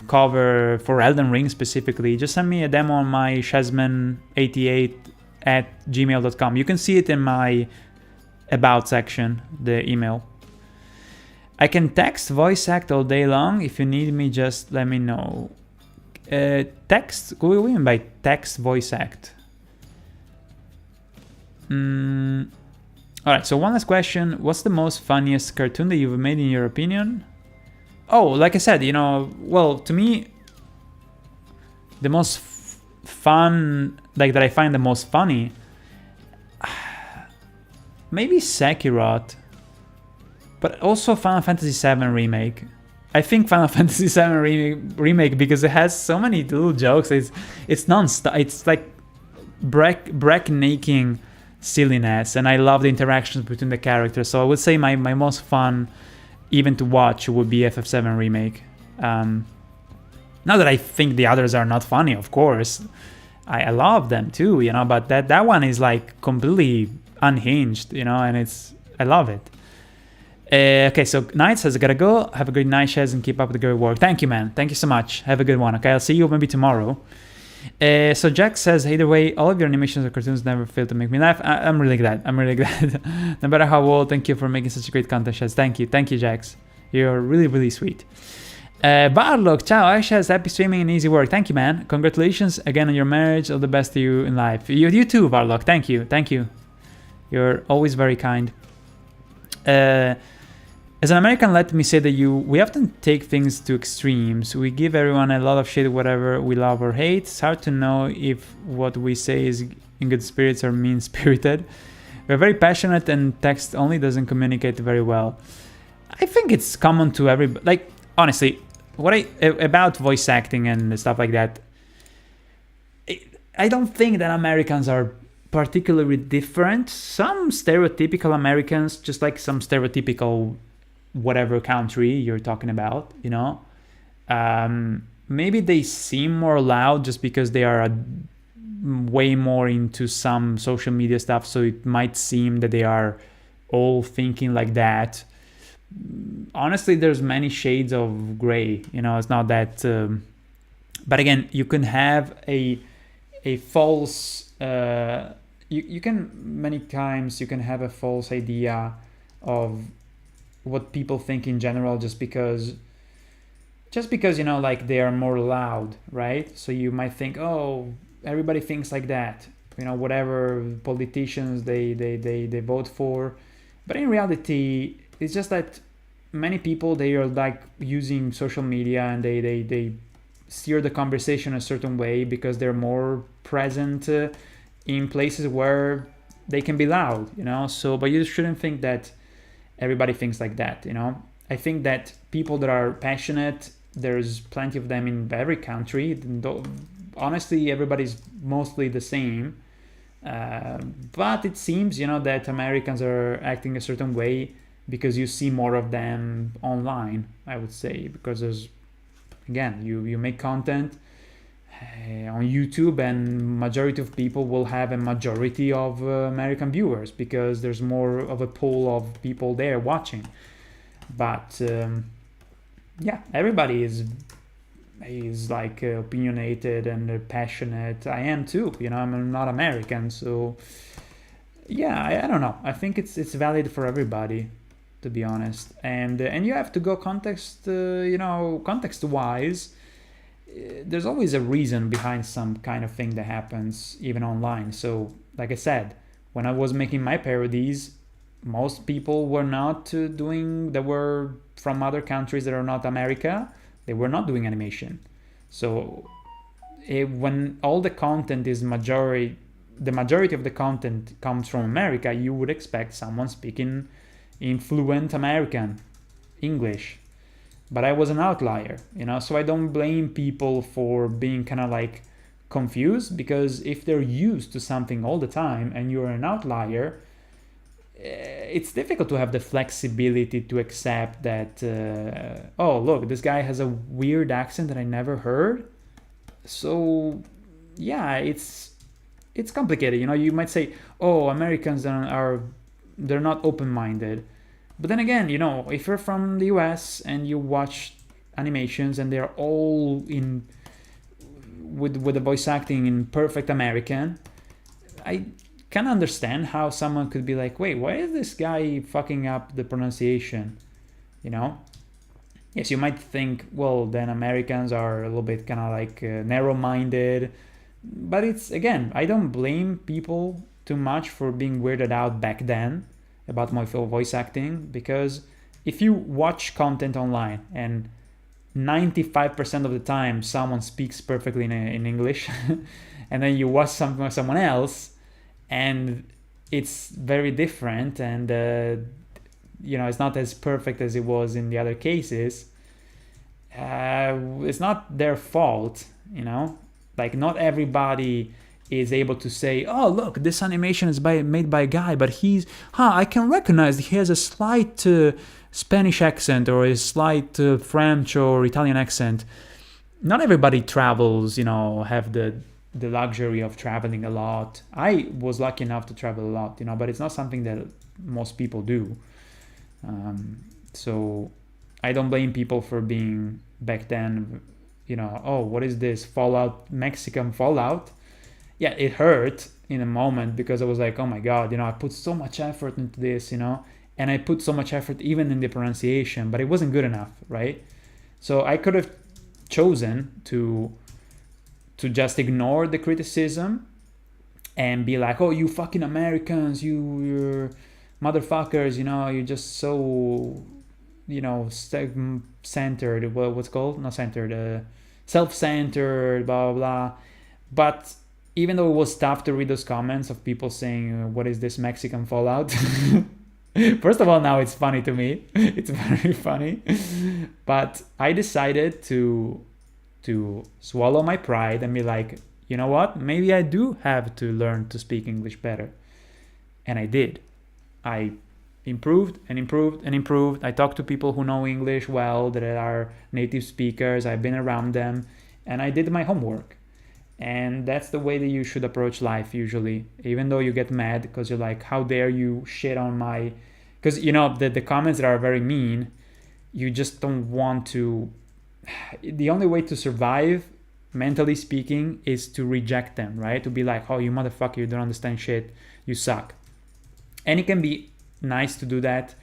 cover for Elden Ring specifically, just send me a demo on my shazman88@gmail.com. You can see it in my about section, the email. I can text voice act all day long. If you need me, just let me know. Text? What do we mean by text voice act? Alright, so one last question. What's the most funniest cartoon that you've made in your opinion? Oh, like I said, well, to me, the most fun, like that I find the most funny, maybe Sekirot, but also Final Fantasy VII Remake. I think Final Fantasy VII Remake because it has so many little jokes. It's non-stop. It's like breathtaking silliness, and I love the interactions between the characters. So I would say my most fun, even to watch, would be FF7 Remake. Not that I think the others are not funny, of course. I love them too, but that one is like completely unhinged, and I love it. Okay, so Knight says, I gotta go. Have a great night, Shaz, and keep up the great work. Thank you, man. Thank you so much. Have a good one. Okay, I'll see you maybe tomorrow. So Jack says, either way, all of your animations or cartoons never fail to make me laugh. I'm really glad. I'm really glad. No matter how old, thank you for making such a great content, Shaz. Thank you, Jax. You're really, really sweet. Barlock, ciao, Shaz. Happy streaming and easy work. Thank you, man. Congratulations again on your marriage. All the best to you in life. You too, Barlock. Thank you. You're always very kind. As an American, let me say that we often take things to extremes. We give everyone a lot of shit, whatever we love or hate. It's hard to know if what we say is in good spirits or mean-spirited. We're very passionate, and text only doesn't communicate very well. I think it's common to everybody. Like, honestly, about voice acting and stuff like that, I don't think that Americans are particularly different. Some stereotypical Americans, just like some stereotypical whatever country you're talking about, maybe they seem more loud just because they are way more into some social media stuff, so it might seem that they are all thinking like that. Honestly, there's many shades of gray, it's not that but again, you can have a false many times you can have a false idea of what people think in general just because like they are more loud, right? So you might think, oh, everybody thinks like that, whatever politicians they vote for. But in reality, it's just that many people, they are like using social media, and they steer the conversation a certain way because they're more present in places where they can be loud, so but you shouldn't think that everybody thinks like that, I think that people that are passionate, there's plenty of them in every country. Honestly, everybody's mostly the same, but it seems that Americans are acting a certain way because you see more of them online, I would say, because there's, again, you make content on YouTube, and majority of people will have a majority of American viewers because there's more of a pool of people there watching. But yeah, everybody is like opinionated and passionate. I am too, I'm not American, so yeah, I don't know. I think it's valid for everybody, to be honest, and you have to go context wise. There's always a reason behind some kind of thing that happens even online. So like I said, when I was making my parodies, most people were not that were from other countries that are not America. They were not doing animation. So when all the content is the majority of the content comes from America, you would expect someone speaking in fluent American English. But I was an outlier, so I don't blame people for being kind of like confused, because if they're used to something all the time and you're an outlier, it's difficult to have the flexibility to accept that, oh, look, this guy has a weird accent that I never heard. So yeah, it's complicated. You know, you might say, oh, Americans they're not open-minded, but then again, you know, if you're from the US and you watch animations and they're all in with the voice acting in perfect American, I can understand how someone could be like, wait, why is this guy fucking up the pronunciation? You know? Yes, you might think, well, then Americans are a little bit kind of like narrow-minded, but it's, again, I don't blame people too much for being weirded out back then about my voice acting, because if you watch content online and 95% of the time someone speaks perfectly in English and then you watch someone else and it's very different, and you know, it's not as perfect as it was in the other cases, it's not their fault, you know. Like, not everybody is able to say, oh, look, this animation is made by a guy, but I can recognize he has a slight Spanish accent or a slight French or Italian accent. Not everybody travels, you know, have the luxury of traveling a lot. I was lucky enough to travel a lot, you know, but it's not something that most people do. So I don't blame people for being back then, you know, oh, what is this Fallout, Mexican Fallout? Yeah, it hurt in a moment because I was like, oh my God, you know, I put so much effort into this, you know, and I put so much effort even in the pronunciation, but it wasn't good enough, right? So I could have chosen to just ignore the criticism and be like, oh, you fucking Americans, you're motherfuckers, you know, you're just so, you know, centered, what's called? Not centered, self-centered, blah, blah, blah. But even though it was tough to read those comments of people saying, what is this Mexican Fallout? First of all, now it's funny to me. It's very funny. But I decided to swallow my pride and be like, you know what? Maybe I do have to learn to speak English better. And I did. I improved and improved and improved. I talked to people who know English well, that are native speakers. I've been around them, and I did my homework. And that's the way that you should approach life usually, even though you get mad because you're like, how dare you shit on my... Because, you know, the comments that are very mean, you just don't want to... The only way to survive, mentally speaking, is to reject them, right? To be like, oh, you motherfucker, you don't understand shit, you suck. And it can be nice to do that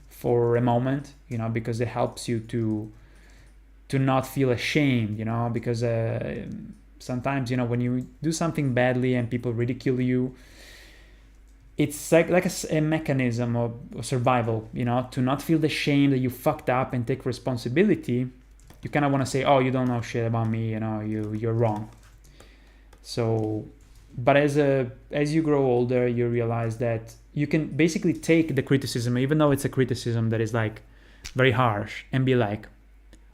for a moment, you know, because it helps you to not feel ashamed, you know, because... sometimes, you know, when you do something badly and people ridicule you, it's like a mechanism of survival, you know, to not feel the shame that you fucked up and take responsibility. You kind of want to say, oh, you don't know shit about me, you know, you're wrong. So, but as you grow older, you realize that you can basically take the criticism, even though it's a criticism that is like very harsh, and be like,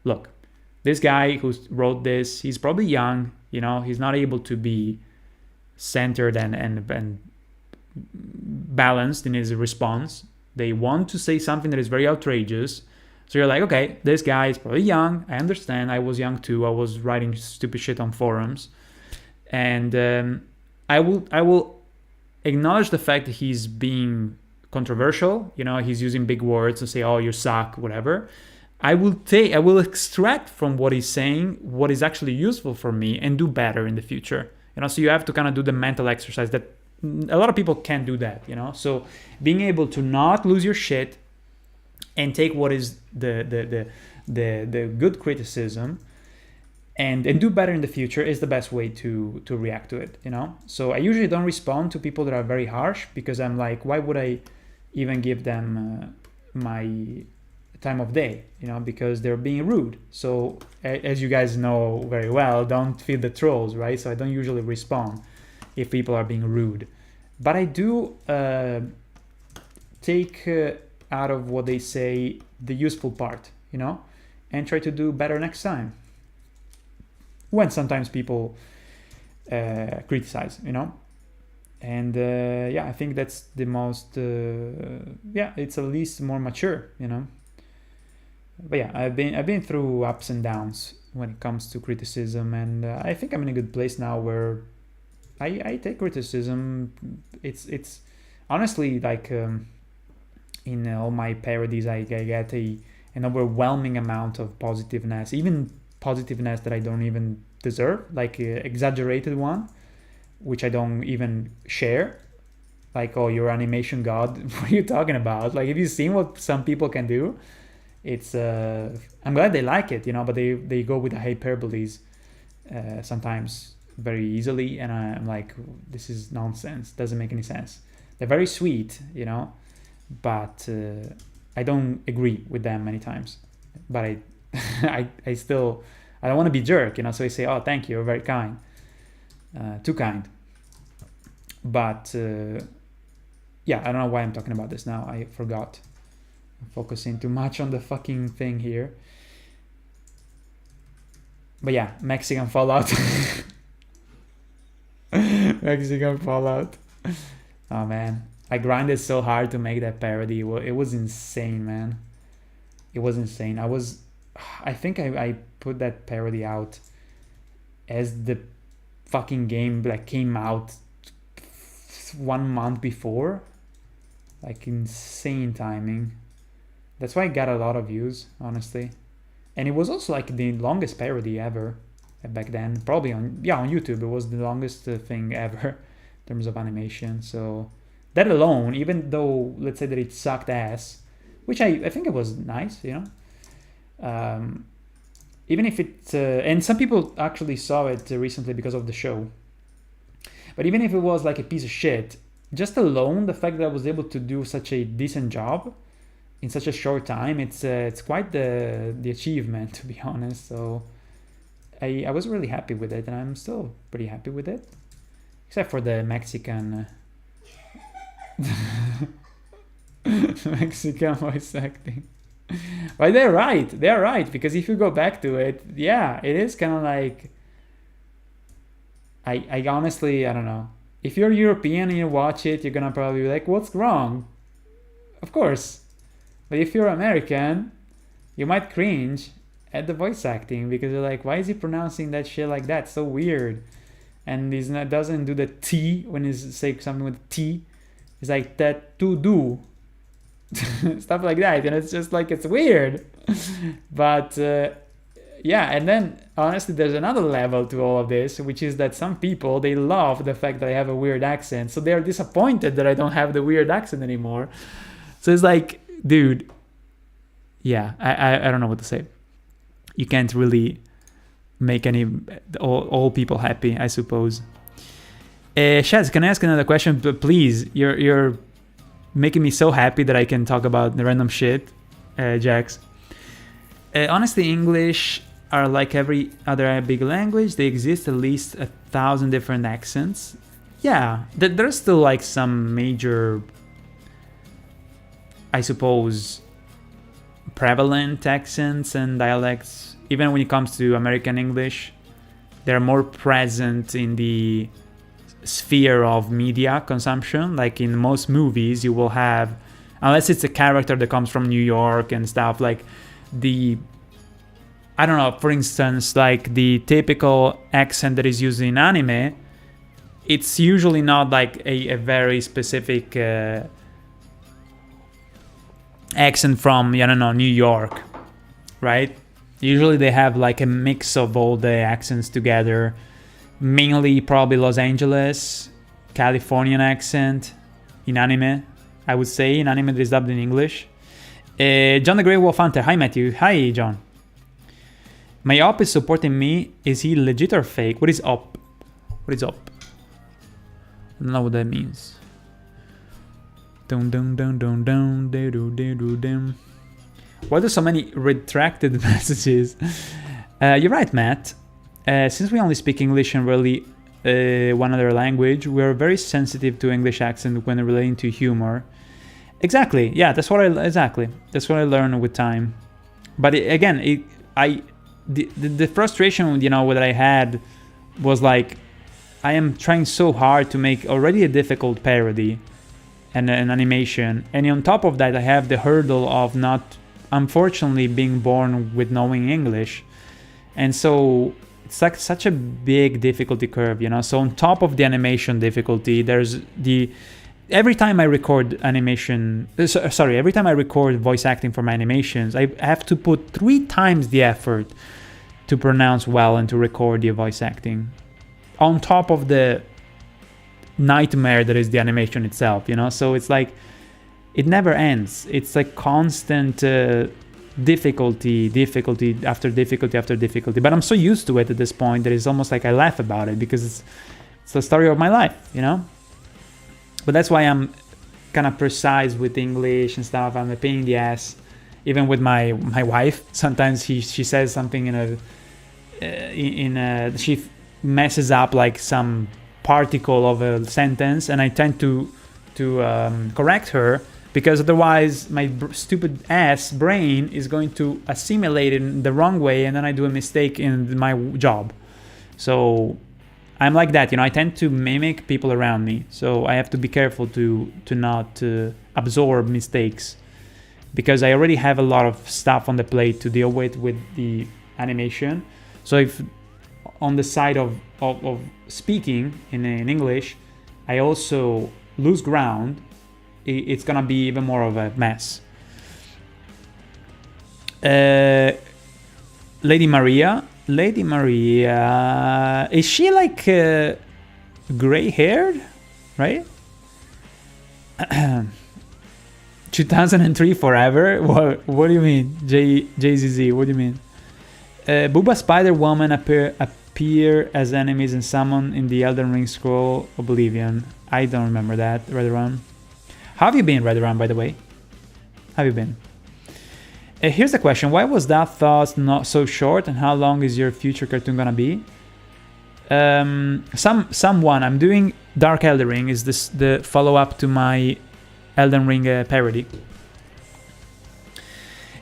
look, this guy who wrote this, he's probably young, you know, he's not able to be centered and balanced in his response. They want to say something that is very outrageous. So you're like, okay, this guy is probably young. I understand. I was young too. I was writing stupid shit on forums. And I will acknowledge the fact that he's being controversial. You know, he's using big words to say, oh, you suck, whatever. I will extract from what he's saying what is actually useful for me and do better in the future. You know, so you have to kind of do the mental exercise that a lot of people can't do that, you know. So being able to not lose your shit and take what is the good criticism and do better in the future is the best way to react to it, you know. So I usually don't respond to people that are very harsh, because I'm like, why would I even give them my time of day, you know, because they're being rude. So as you guys know very well, don't feed the trolls, right? So I don't usually respond if people are being rude, but I do take out of what they say the useful part, you know, and try to do better next time when sometimes people criticize, you know. And yeah, I think that's the most it's at least more mature, you know. But yeah, I've been through ups and downs when it comes to criticism, and I think I'm in a good place now where I take criticism. It's honestly like in all my parodies, I get an overwhelming amount of positiveness, even positiveness that I don't even deserve, like exaggerated one, which I don't even share. Like, oh, you're animation god. What are you talking about? Like, have you seen what some people can do? It's I'm glad they like it, but they go with the hyperboles sometimes very easily, and I'm like, this is nonsense. Doesn't make any sense. They're very sweet, but I don't agree with them many times. But I still I don't want to be jerk, so I say, oh, thank you, you're very kind, too kind. But yeah, I don't know why I'm talking about this now. I forgot. I'm focusing too much on the fucking thing here. But yeah, Mexican Fallout. Mexican Fallout. Oh man, I grinded so hard to make that parody. Well, it was insane, man. It was insane. I think I put that parody out as the fucking game like came out 1 month before. Like insane timing. That's why I got a lot of views, honestly. And it was also like the longest parody ever back then. Probably on YouTube it was the longest thing ever in terms of animation. So that alone, even though let's say that it sucked ass, which I think it was nice, even if it and some people actually saw it recently because of the show. But even if it was like a piece of shit, just alone the fact that I was able to do such a decent job in such a short time, it's quite the achievement, to be honest. So I was really happy with it, and I'm still pretty happy with it, except for the Mexican Mexican voice acting. But they're right, because if you go back to it, yeah, it is kind of like I honestly, I don't know. If you're European and you watch it, you're gonna probably be like, what's wrong? Of course. But if you're American, you might cringe at the voice acting because you're like, why is he pronouncing that shit like that? So weird. And he's not doesn't do the T when he's saying something with T. It's like that to do. Stuff like that. And it's just like, it's weird. But yeah, and then honestly, there's another level to all of this, which is that some people, they love the fact that I have a weird accent. So they're disappointed that I don't have the weird accent anymore. So it's like, dude, yeah, I don't know what to say. You can't really make all people happy, I suppose. Shaz, can I ask another question? But please, you're making me so happy that I can talk about the random shit, Jax. Honestly, English are like every other big language. They exist at least 1,000 different accents. Yeah, there's still like some major, I suppose, prevalent accents and dialects. Even when it comes to American English, they're more present in the sphere of media consumption. Like in most movies, you will have, unless it's a character that comes from New York and stuff, like I don't know, for instance, like the typical accent that is used in anime, it's usually not like a very specific accent from, I don't know, New York, right? Usually they have like a mix of all the accents together, mainly probably Los Angeles, Californian accent in anime, I would say, in anime that is dubbed in English. John the Grey Wolf Hunter, hi Matthew, hi John. My op is supporting me, is he legit or fake? What is op? What is op? I don't know what that means. Dun dun dun dun dun dun dun dun dun. Why do so many retracted messages? You're right, Matt. Since we only speak English and rarely one other language, we're very sensitive to English accent when relating to humor. Exactly. Yeah, that's what I learned with time. But the frustration, that I had was like, I am trying so hard to make already a difficult parody and an animation, and on top of that I have the hurdle of not unfortunately being born with knowing English, and so it's like such a big difficulty curve, you know. So on top of the animation difficulty, there's the every time I record every time I record voice acting for my animations, I have to put 3 times the effort to pronounce well and to record the voice acting, on top of the nightmare that is the animation itself, you know. So it's like it never ends. It's like constant difficulty after difficulty after difficulty. But I'm so used to it at this point that it's almost like I laugh about it, because it's the story of my life, you know. But that's why I'm kind of precise with English and stuff. I'm a pain in the ass, even with my wife. Sometimes she says something she messes up like some particle of a sentence, and I tend to correct her, because otherwise my stupid ass brain is going to assimilate it in the wrong way, and then I do a mistake in my job. So I'm like that, you know. I tend to mimic people around me, so I have to be careful to not absorb mistakes, because I already have a lot of stuff on the plate to deal with the animation. So if on the side of speaking in English, I also lose ground, it's gonna be even more of a mess. Lady Maria, is she like gray-haired, right? 2003 forever? What do you mean, JZZ? What do you mean? Booba, Spider-Woman appear as enemies and summon in the Elden Ring scroll Oblivion. I don't remember that. Redrun. How have you been, Redrun, by the way? How have you been? Here's the question. Why was that thought not so short, and how long is your future cartoon gonna be? Someone. I'm doing Dark Elden Ring. Is this the follow-up to my Elden Ring parody?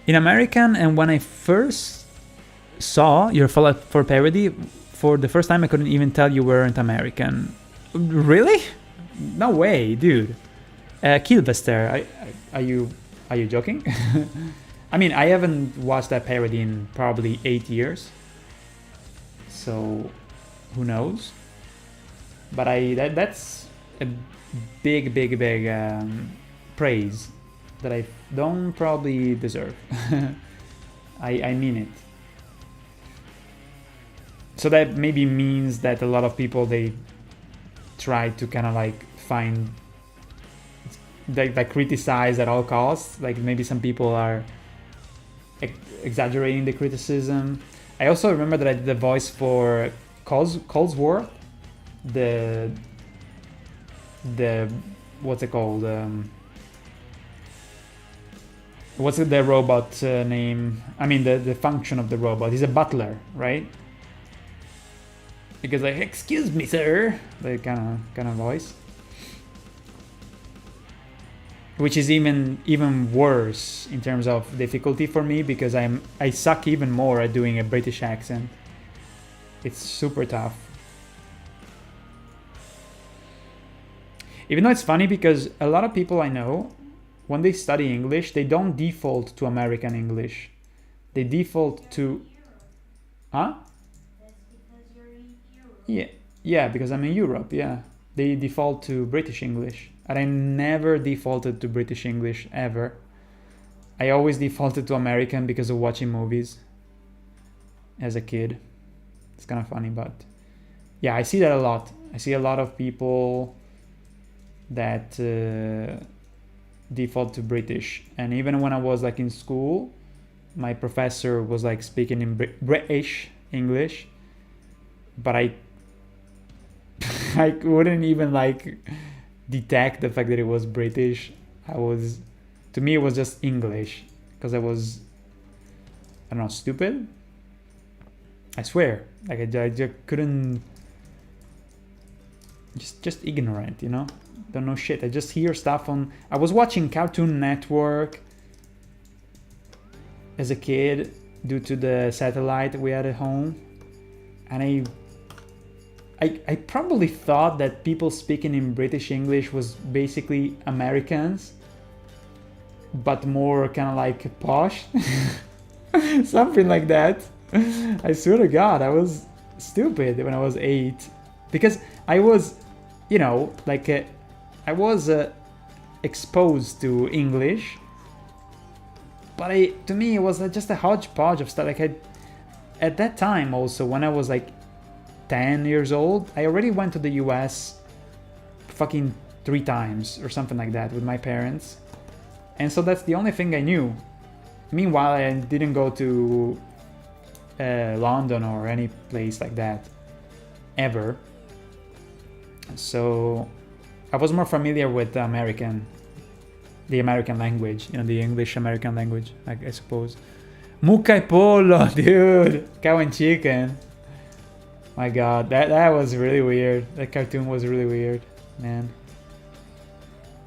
In American, and when I first saw your follow-up for parody, for the first time I couldn't even tell you weren't American. Really? No way, dude. Kilvester, are you joking? I mean, I haven't watched that parody in probably 8 years, so who knows? But that's a big praise that I don't probably deserve. I mean it. So that maybe means that a lot of people, they try to kind of like find, they criticize at all costs. Like maybe some people are exaggerating the criticism. I also remember that I did the voice for Colesworth, the what's it called? What's the robot name? I mean the function of the robot. He's a butler, right? Because like, excuse me, sir, the kind of voice, which is even worse in terms of difficulty for me, because I suck even more at doing a British accent. It's super tough. Even though it's funny, because a lot of people I know, when they study English, they don't default to American English. They default to, huh? Yeah, because I'm in Europe, yeah. They default to British English. And I never defaulted to British English, ever. I always defaulted to American because of watching movies as a kid. It's kind of funny, but yeah, I see that a lot. I see a lot of people that default to British. And even when I was like in school, my professor was like speaking in British English, but I wouldn't even like detect the fact that it was British. To me it was just English, because I was, I don't know, stupid. I swear, like I just couldn't, just ignorant, you know, don't know shit. I just hear stuff on, I was watching Cartoon Network as a kid due to the satellite we had at home, and I probably thought that people speaking in British English was basically Americans, but more kind of like posh. Something like that. I swear to God, I was stupid when I was 8. Because I was, you know, like, I was exposed to English. But to me, it was just a hodgepodge of stuff. Like, at that time also, when I was like 10 years old, I already went to the US fucking 3 times or something like that with my parents. And so that's the only thing I knew. Meanwhile, I didn't go to London or any place like that ever. So I was more familiar with the American language, you know, the English American language, I suppose. Mucca e pollo, dude! Cow and chicken. My God, that was really weird. That cartoon was really weird, man.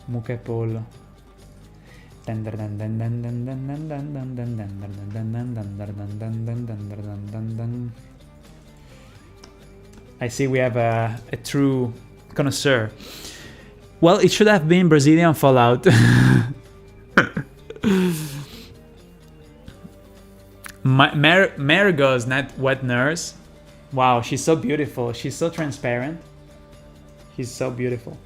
Mucca e pollo. I see we have a true connoisseur. Well, it should have been Brazilian Fallout. Marigo's not wet nurse. Wow, she's so beautiful. She's so transparent. She's so beautiful.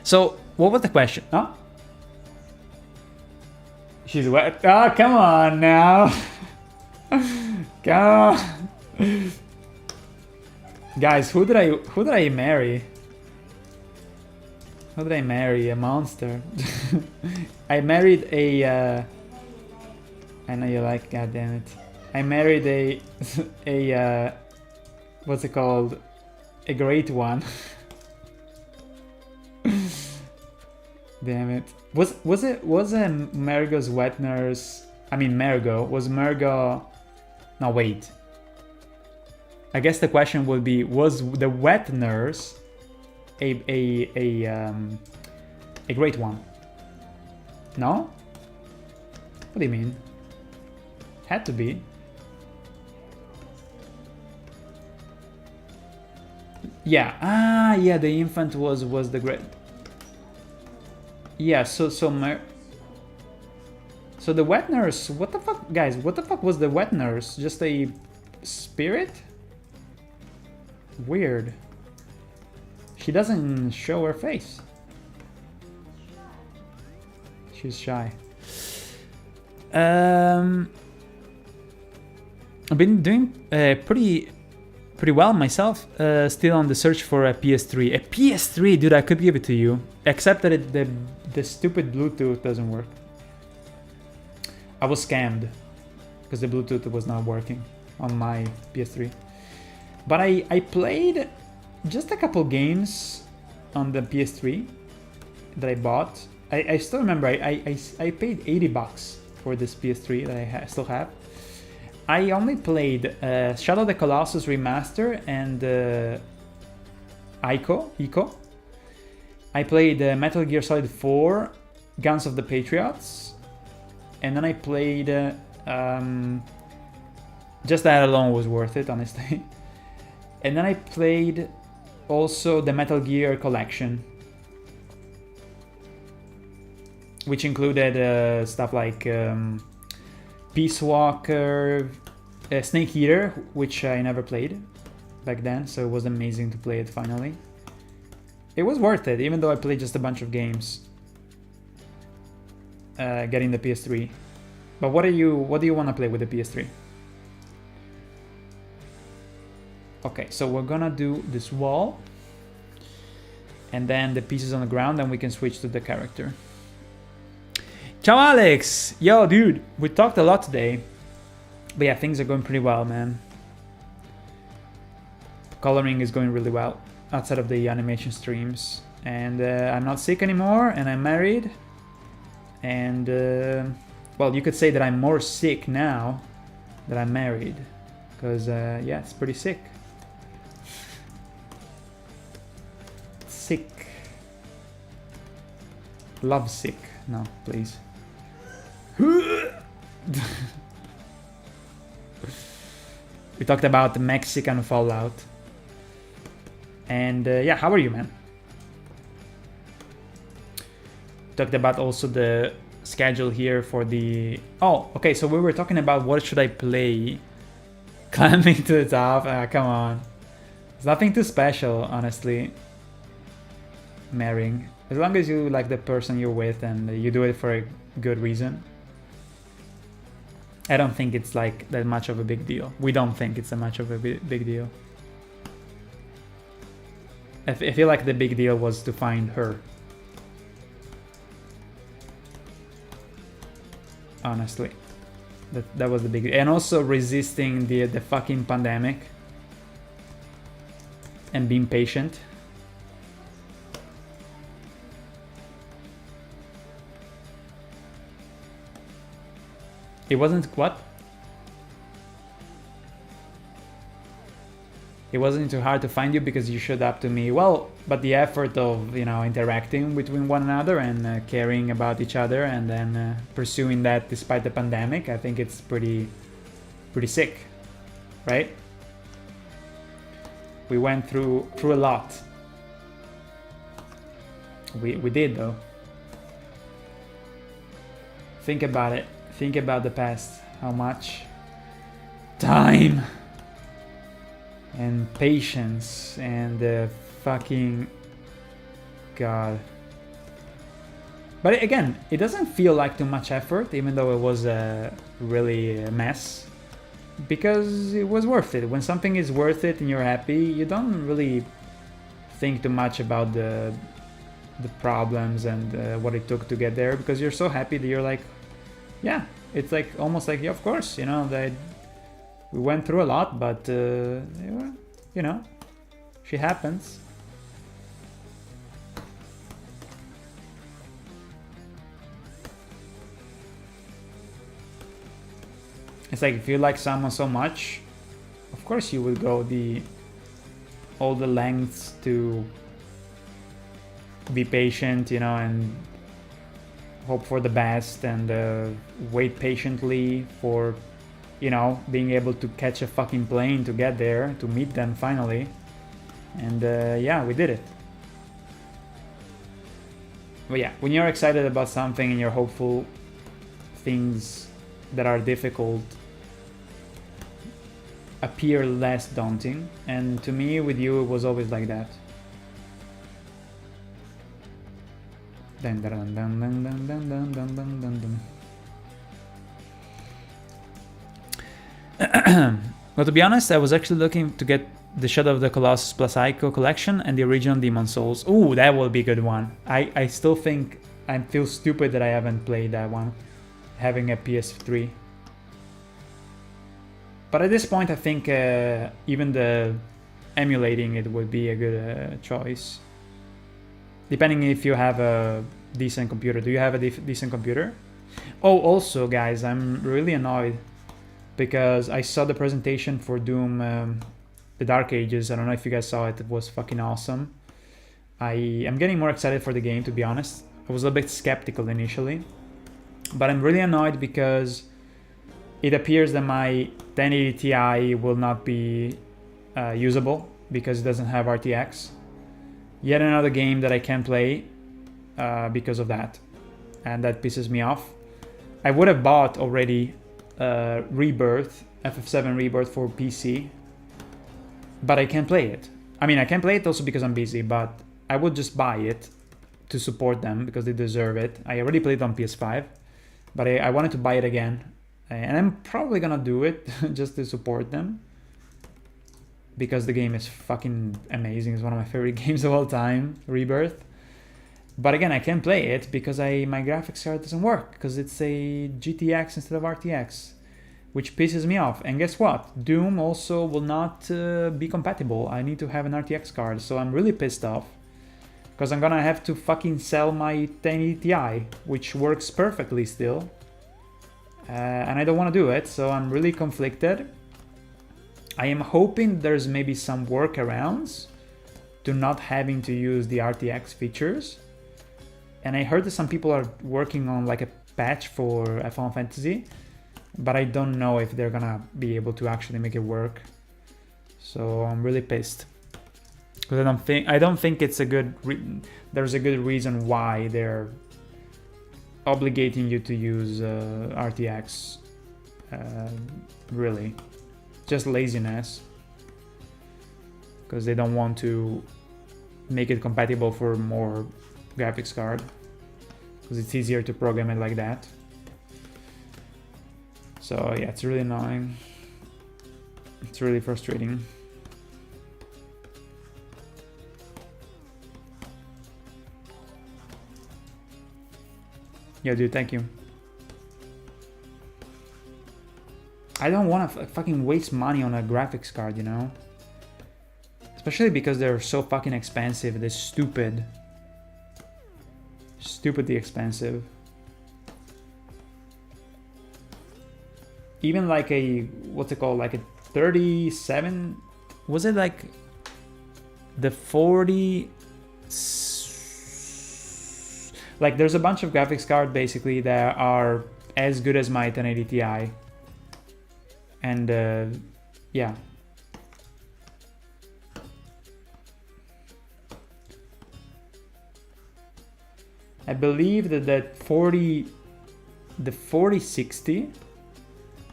So, what was the question? Huh? She's wet. Oh, come on now. Come on. Guys, who did I marry? Who did I marry? A monster. I married a I know you like, god damn it. I married a what's it called? A great one. Damn it. Was Marigo's wet nurse? I mean Marigo. Was Marigo? No, wait. I guess the question would be: was the wet nurse a great one? No. What do you mean? Had to be. Yeah. Ah, yeah. The infant was the great. Yeah. So the wet nurse. What the fuck, guys? What the fuck was the wet nurse? Just a spirit? Weird. She doesn't show her face. She's shy. I've been doing pretty well myself. Still on the search for a PS3. A PS3, dude, I could give it to you. Except that the stupid Bluetooth doesn't work. I was scammed because the Bluetooth was not working on my PS3. But I played just a couple games on the PS3 that I bought. I still remember I paid $80 for this PS3 that I still have. I only played Shadow of the Colossus Remaster and Ico. I played Metal Gear Solid 4, Guns of the Patriots, and then I played just that alone was worth it, honestly. And then I played also the Metal Gear collection, which included stuff like Peace Walker, Snake Eater, which I never played back then, so it was amazing to play it finally. It was worth it, even though I played just a bunch of games getting the PS3. But what do you want to play with the PS3? Okay, so we're gonna do this wall, and then the pieces on the ground, and we can switch to the character. Ciao Alex! Yo dude, we talked a lot today. But yeah, things are going pretty well, man. Coloring is going really well outside of the animation streams. And I'm not sick anymore, and I'm married. And well, you could say that I'm more sick now that I'm married. Because yeah, it's pretty sick. Sick. Love sick. No, please. We talked about the Mexican Fallout. And yeah, how are you, man? talked about also the schedule here for the... Oh, okay, so we were talking about what should I play. Climbing to the top, come on. It's nothing too special, honestly. Marrying. As long as you like the person you're with and you do it for a good reason. I don't think it's like that much of a big deal. We don't think it's that much of a big deal. I feel like the big deal was to find her. Honestly. That was the big deal. And also resisting the fucking pandemic. And being patient. It wasn't what? It wasn't too hard to find you because you showed up to me. Well, but the effort of, you know, interacting between one another and caring about each other and then pursuing that despite the pandemic, I think it's pretty sick, right? We went through a lot. We did though. Think about it. Think about the past. How much time and patience and fucking God. But again, it doesn't feel like too much effort, even though it was really a mess, because it was worth it. When something is worth it and you're happy, you don't really think too much about the problems and what it took to get there, because you're so happy that you're like, yeah, it's like almost like, yeah, of course, you know, that we went through a lot, but you know, shit happens. It's like if you like someone so much, of course you will go all the lengths to be patient, you know, and hope for the best and wait patiently for, you know, being able to catch a fucking plane to get there, to meet them finally. And yeah, we did it. But yeah, when you're excited about something and you're hopeful, things that are difficult appear less daunting. And to me, with you, it was always like that. Dun, dun, dun, dun, dun, dun, dun, dun, dun, dun, dun. Well, to be honest, I was actually looking to get the Shadow of the Colossus plus Ico collection and the original Demon Souls. Ooh, that will be a good one. I still think I feel stupid that I haven't played that one, having a PS3. But at this point, I think even the emulating it would be a good choice. Depending if you have a decent computer. Do you have a decent computer? Oh, also, guys, I'm really annoyed because I saw the presentation for Doom, The Dark Ages. I don't know if you guys saw it. It was fucking awesome. I'm getting more excited for the game, to be honest. I was a bit skeptical initially, but I'm really annoyed because it appears that my 1080 Ti will not be usable because it doesn't have RTX. Yet another game that I can't play because of that, and that pisses me off. I would have bought already Rebirth, FF7 Rebirth for PC, but I can't play it. I mean, I can't play it also because I'm busy, but I would just buy it to support them because they deserve it. I already played it on PS5, but I wanted to buy it again, and I'm probably gonna do it just to support them, because the game is fucking amazing. It's one of my favorite games of all time, Rebirth. But again, I can't play it because my graphics card doesn't work, because it's a GTX instead of RTX, which pisses me off. And guess what? Doom also will not be compatible. I need to have an RTX card, so I'm really pissed off, because I'm gonna have to fucking sell my 1080 Ti, which works perfectly still. And I don't want to do it, so I'm really conflicted. I am hoping there's maybe some workarounds to not having to use the RTX features. And I heard that some people are working on like a patch for Final Fantasy, but I don't know if they're gonna be able to actually make it work. So I'm really pissed, because I don't think it's a good. There's a good reason why they're obligating you to use RTX. Really, just laziness, because they don't want to make it compatible for more graphics card, because it's easier to program it like that. So yeah, it's really annoying. It's really frustrating. Yeah, dude, thank you. I don't want to fucking waste money on a graphics card, you know? Especially because they're so fucking expensive. They're stupid. Stupidly expensive. Even like a, what's it called? Like a 37? Was it like the 40? Like there's a bunch of graphics cards basically that are as good as my 1080 Ti. And yeah. I believe that the 4060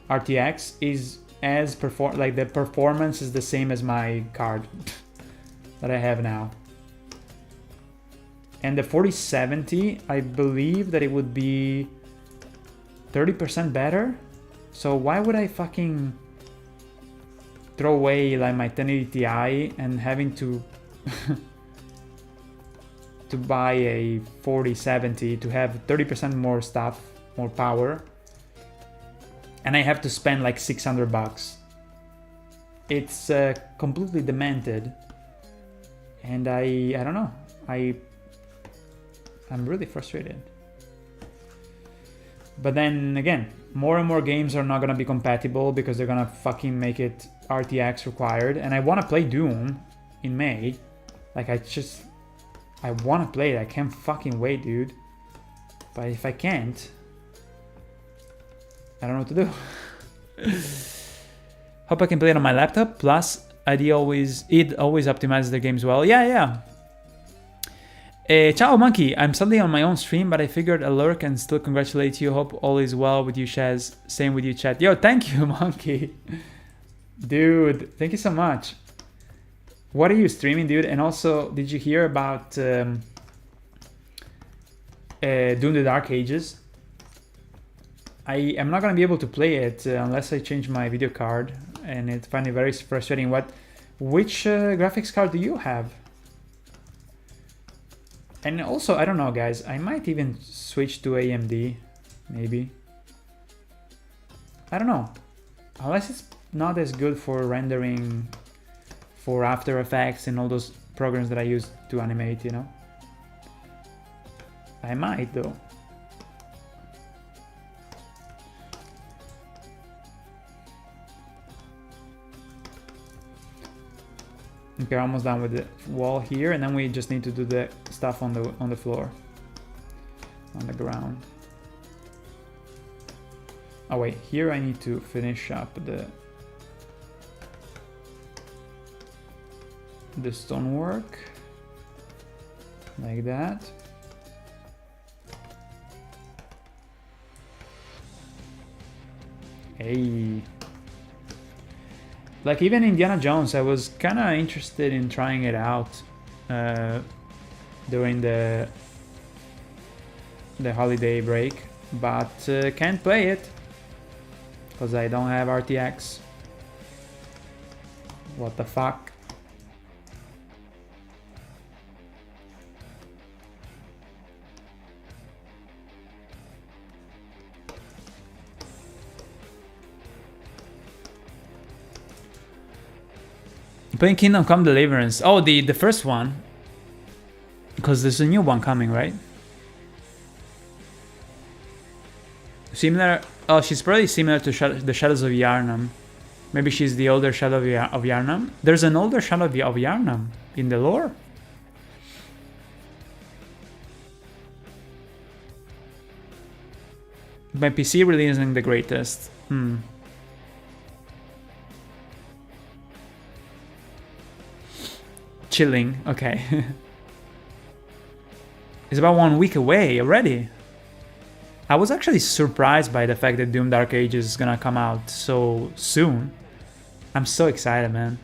RTX is as the performance is the same as my card that I have now. And the 4070, I believe that it would be 30% better. So why would I fucking throw away like my 1080 Ti and having to to buy a 4070 to have 30% more stuff, more power, and I have to spend like 600 bucks. It's completely demented, and I don't know. I'm really frustrated. But then again, more and more games are not gonna be compatible because they're gonna fucking make it RTX required. And I wanna play Doom in May. Like I wanna play it. I can't fucking wait, dude. But if I can't, I don't know what to do. Hope I can play it on my laptop. Plus, it always optimizes the games well. Yeah. Ciao Monkey, I'm Sunday on my own stream, but I figured I'll lurk and still congratulate you. Hope all is well with you, Shaz. Same with you, chat. Yo, thank you, Monkey. Dude, thank you so much. What are you streaming, dude? And also, did you hear about Doom the Dark Ages? I am not gonna be able to play it unless I change my video card, and it's finally very frustrating. Which graphics card do you have? And also, I don't know, guys, I might even switch to AMD, maybe. I don't know. Unless it's not as good for rendering for After Effects and all those programs that I use to animate, you know? I might, though. Okay, almost done with the wall here, and then we just need to do the stuff on the floor, on the ground. Oh wait, here I need to finish up the stonework, like that. Hey. Like even Indiana Jones, I was kind of interested in trying it out during the holiday break, but can't play it because I don't have RTX. What the fuck? Playing Kingdom Come Deliverance. Oh, the first one. Because there's a new one coming, right? Similar. Oh, she's probably similar to the Shadows of Yharnam. Maybe she's the older Shadow of Yharnam. There's an older Shadow of Yharnam in the lore. My PC really isn't the greatest. Chilling, okay. It's about 1 week away already. I was actually surprised by the fact that Doom Dark Ages is gonna come out so soon. I'm so excited, man.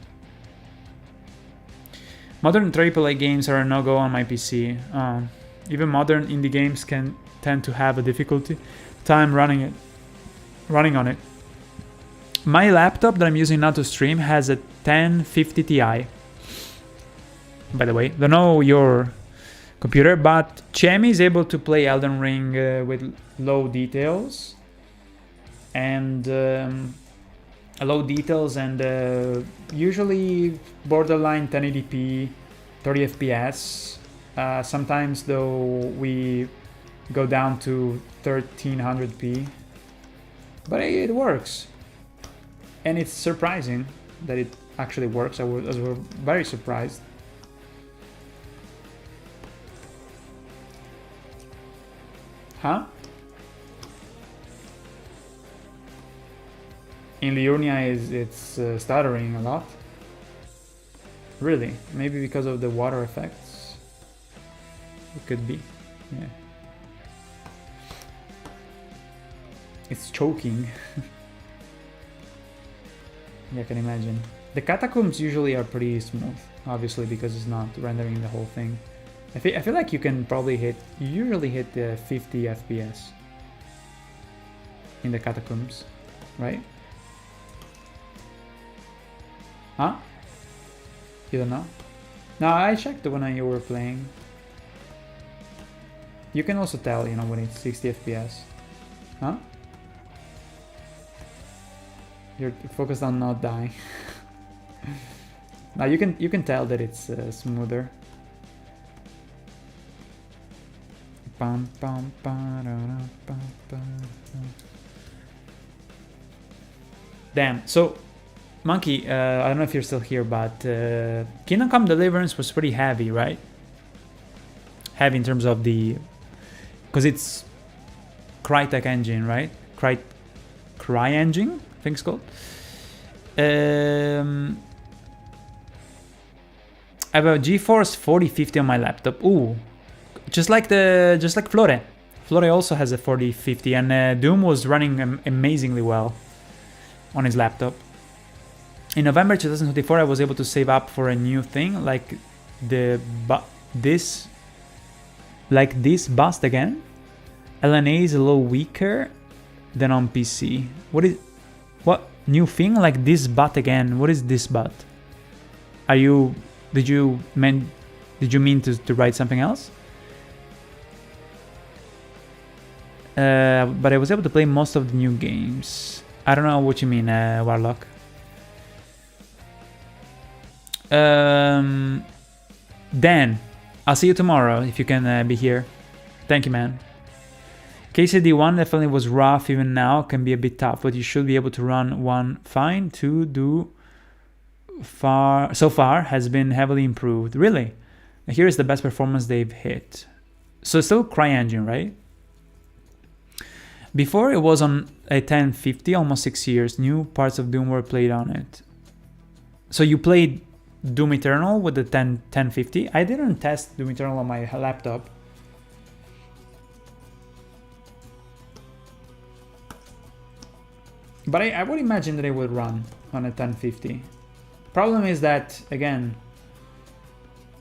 Modern AAA games are a no-go on my PC. Even modern indie games can tend to have a difficulty time running on it. My laptop that I'm using now to stream has a 1050 Ti. By the way, don't know your computer, but Chemi is able to play Elden Ring with low details and usually borderline 1080p, 30 FPS. Sometimes though we go down to 1300p, but it works, and it's surprising that it actually works. I was very surprised. Huh? In Liurnia it's stuttering a lot. Really? Maybe because of the water effects? It could be. Yeah. It's choking. Yeah, I can imagine. The catacombs usually are pretty smooth, obviously, because it's not rendering the whole thing. I feel like you can probably usually hit the 50 FPS in the catacombs, right? Huh? You don't know? No, I checked when you were playing. You can also tell, you know, when it's 60 FPS. Huh? You're focused on not dying. Now you can tell that it's smoother. Damn. So, Monkey, I don't know if you're still here, but Kingdom Come Deliverance was pretty heavy, right? Heavy in terms of the... Because it's Crytek engine, right? CryEngine, I think it's called. I have a GeForce 4050 on my laptop. Ooh, just like Flore. Flore also has a 4050, and Doom was running amazingly well on his laptop. In November 2024, I was able to save up for a new thing, like this bust again. LNA is a little weaker than on PC. What new thing like this but again? What is this but? Did you mean to write something else? But I was able to play most of the new games. I don't know what you mean, Warlock. Dan, I'll see you tomorrow if you can be here. Thank you, man. KCD1 definitely was rough. Even now can be a bit tough, but you should be able to run one fine. 2 so far has been heavily improved. Really? Here is the best performance they've hit. So it's still CryEngine, right? Before it was on a 1050, almost 6 years. New parts of Doom were played on it. So you played Doom Eternal with the 1050? I didn't test Doom Eternal on my laptop. But I would imagine that it would run on a 1050. Problem is that, again,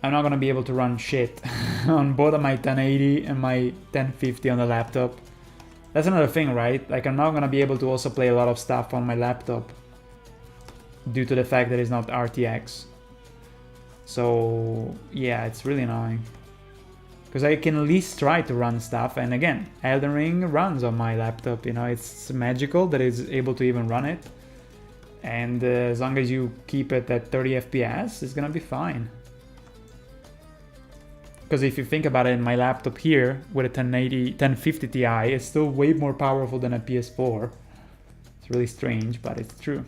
I'm not gonna be able to run shit on both of my 1080 and my 1050 on the laptop. That's another thing, right? Like, I'm not gonna be able to also play a lot of stuff on my laptop due to the fact that it's not RTX. So, yeah, it's really annoying. Because I can at least try to run stuff, and again, Elden Ring runs on my laptop, you know, it's magical that it's able to even run it. And as long as you keep it at 30 FPS, it's gonna be fine. Because if you think about it, my laptop here with a 1050 Ti is still way more powerful than a PS4. It's really strange, but it's true.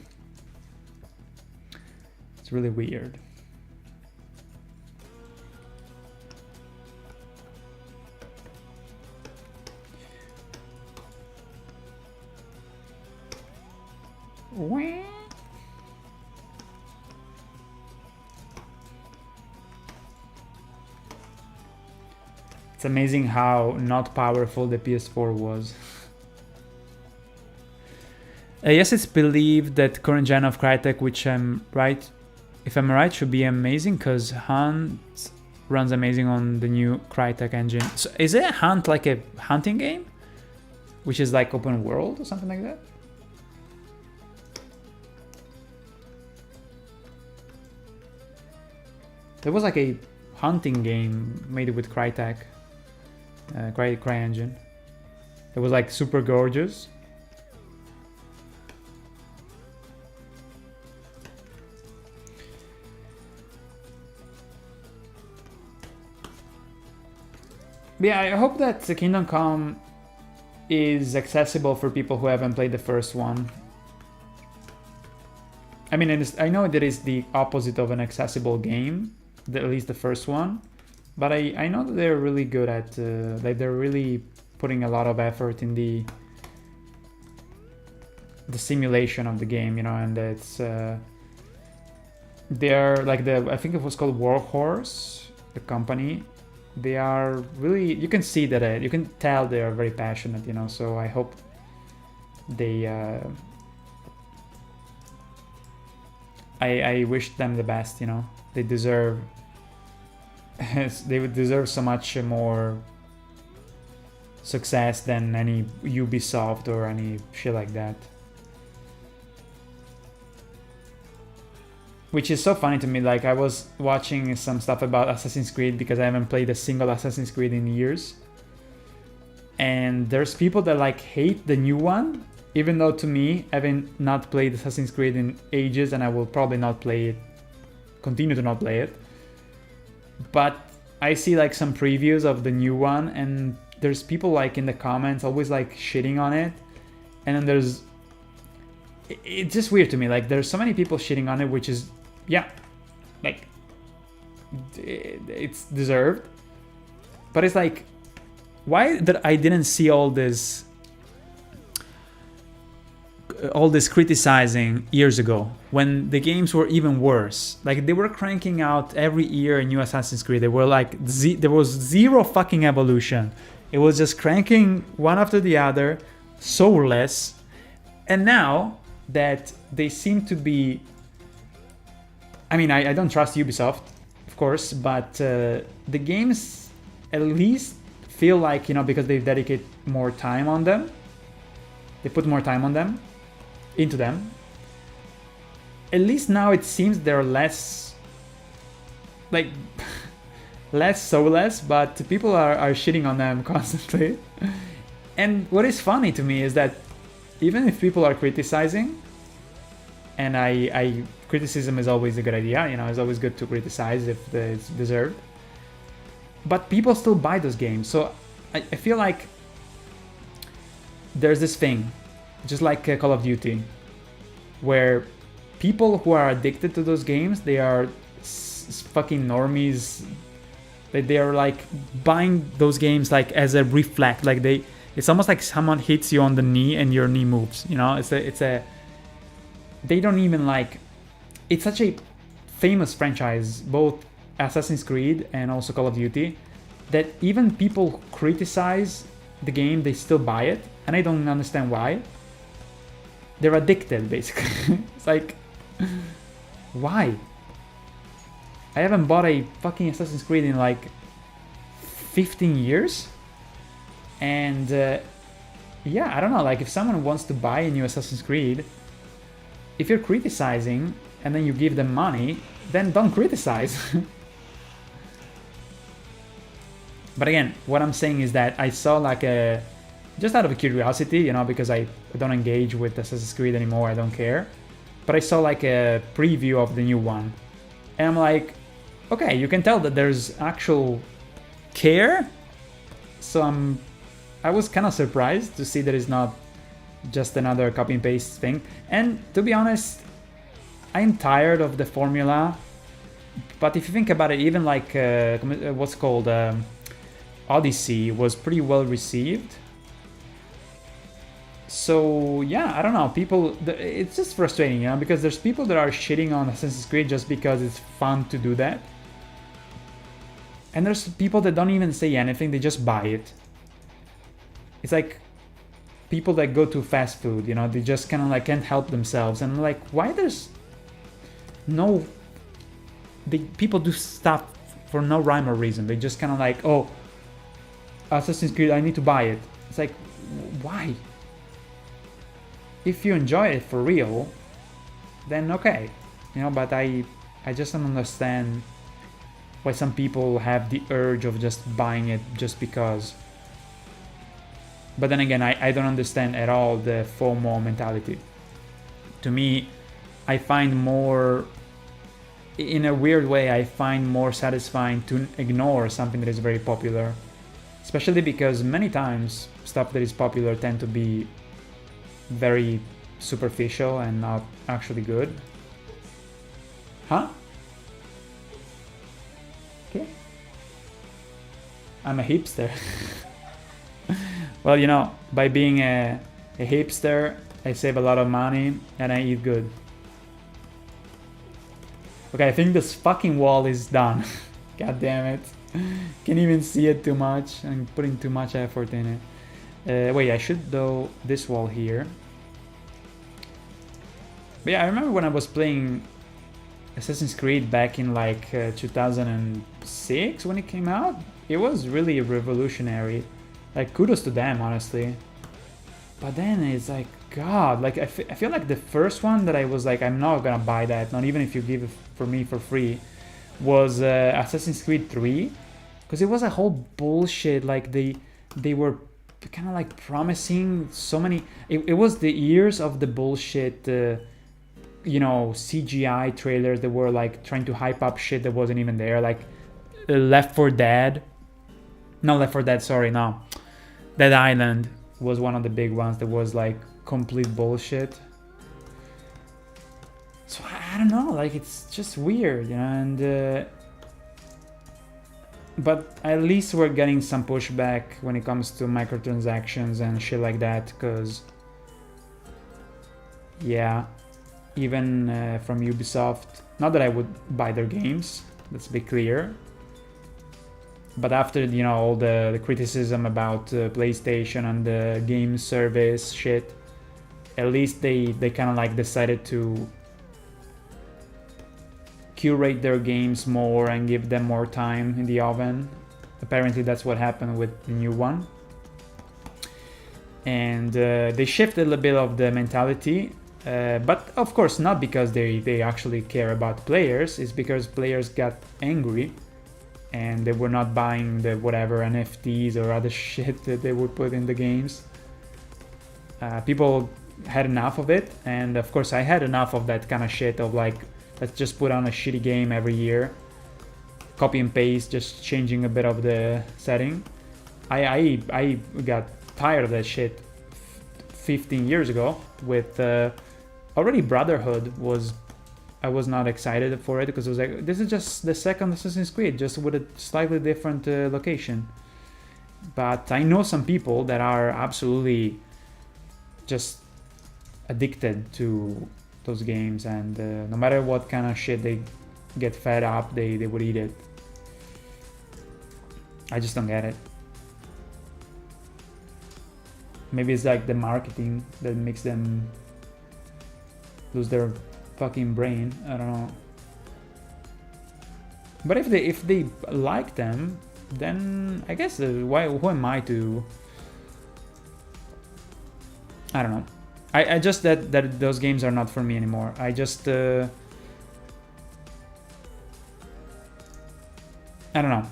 It's really weird. It's amazing how not powerful the PS4 was. Yes, it's believed that current gen of Crytek, which I'm right, if I'm right, should be amazing because Hunt runs amazing on the new Crytek engine. So is it Hunt like a hunting game, which is like open world or something like that? There was like a hunting game made with Crytek, CryEngine. It was like super gorgeous. But yeah, I hope that the Kingdom Come is accessible for people who haven't played the first one. I mean, I know that is the opposite of an accessible game, at least the first one, but I know that they're really good at, like they're really putting a lot of effort in the simulation of the game, you know, and it's, they're like I think it was called Warhorse, the company. They are really, you can see that, you can tell they are very passionate, you know, so I hope they, I wish them the best, you know, they deserve, they would deserve so much more success than any Ubisoft or any shit like that. Which is so funny to me, like I was watching some stuff about Assassin's Creed because I haven't played a single Assassin's Creed in years. And there's people that like hate the new one, even though to me, having not played Assassin's Creed in ages, and I will probably not play it, continue to not play it. But I see like some previews of the new one, and there's people like in the comments always like shitting on it. And then there's, it's just weird to me, like there's so many people shitting on it, which is, yeah, like it's deserved, but it's like, why that I didn't see all this criticizing years ago when the games were even worse. Like they were cranking out every year a new Assassin's Creed. They were like there was zero fucking evolution. It was just cranking one after the other, soulless. And now that they seem to be, I mean, I don't trust Ubisoft, of course, but the games at least feel like, you know, because they dedicate more time on them, they put more time on them, into them, at least now it seems they're less, like, less soulless, but people are shitting on them constantly. And what is funny to me is that even if people are criticizing, and I criticism is always a good idea, you know, it's always good to criticize if it's deserved, but people still buy those games. So I feel like there's this thing, just like Call of Duty, where people who are addicted to those games, they are fucking normies. They are like buying those games like as a reflex, like it's almost like someone hits you on the knee and your knee moves, you know. It's a they don't even like, it's such a famous franchise, both Assassin's Creed and also Call of Duty, that even people who criticize the game, they still buy it, and I don't understand why. They're addicted, basically. It's like, why? I haven't bought a fucking Assassin's Creed in like 15 years, and yeah, I don't know, like if someone wants to buy a new Assassin's Creed, if you're criticizing and then you give them money, then don't criticize. But again, what I'm saying is that I saw like just out of curiosity, you know, because I don't engage with Assassin's Creed anymore, I don't care. But I saw like a preview of the new one. And I'm like, okay, you can tell that there's actual care. So I was kind of surprised to see that it's not just another copy and paste thing. And to be honest, I'm tired of the formula. But if you think about it, even like what's called Odyssey was pretty well received. So yeah, I don't know, people, it's just frustrating, you know, because there's people that are shitting on Assassin's Creed just because it's fun to do that. And there's people that don't even say anything, they just buy it. It's like people that go to fast food, you know, they just kind of like can't help themselves. And I'm like, why there's no... people do stuff for no rhyme or reason. They just kind of like, oh, Assassin's Creed, I need to buy it. It's like, why? If you enjoy it for real, then okay. You know, but I just don't understand why some people have the urge of just buying it just because. But then again, I don't understand at all the FOMO mentality. To me, I find more, in a weird way, I find more satisfying to ignore something that is very popular. Especially because many times stuff that is popular tend to be very superficial and not actually good. Huh? Okay. I'm a hipster. Well, you know, by being a hipster, I save a lot of money and I eat good. Okay, I think this fucking wall is done. God damn it. Can't even see it too much. I'm putting too much effort in it. Wait, I should do this wall here. But yeah, I remember when I was playing Assassin's Creed back in like 2006 when it came out. It was really revolutionary. Like, kudos to them, honestly. But then it's like, God, like I feel like the first one that I was like, I'm not gonna buy that, not even if you give it for me for free, was Assassin's Creed 3. Because it was a whole bullshit, like they were kind of like promising so many... It was the years of the bullshit, you know, CGI trailers that were like trying to hype up shit that wasn't even there, like Left 4 Dead. No, Left 4 Dead, sorry, no. Dead Island was one of the big ones that was like complete bullshit. So I don't know, like it's just weird, you know, and but at least we're getting some pushback when it comes to microtransactions and shit like that, because yeah, even from Ubisoft, not that I would buy their games, let's be clear, but after, you know, all the criticism about PlayStation and the game service shit, at least they kind of like decided to curate their games more and give them more time in the oven. Apparently that's what happened with the new one. And they shifted a little bit of the mentality, but of course not because they actually care about players, it's because players got angry and they were not buying the whatever NFTs or other shit that they would put in the games. People had enough of it, and of course I had enough of that kind of shit of like, let's just put on a shitty game every year, copy and paste, just changing a bit of the setting. I got tired of that shit 15 years ago with already Brotherhood was... I was not excited for it because it was like, this is just the second Assassin's Creed, just with a slightly different location. But I know some people that are absolutely just addicted to those games, and no matter what kind of shit they get fed up, they would eat it. I just don't get it. Maybe it's like the marketing that makes them lose their fucking brain. I don't know. But if they like them, then I guess who am I to... I don't know. I just that those games are not for me anymore. I just I don't know.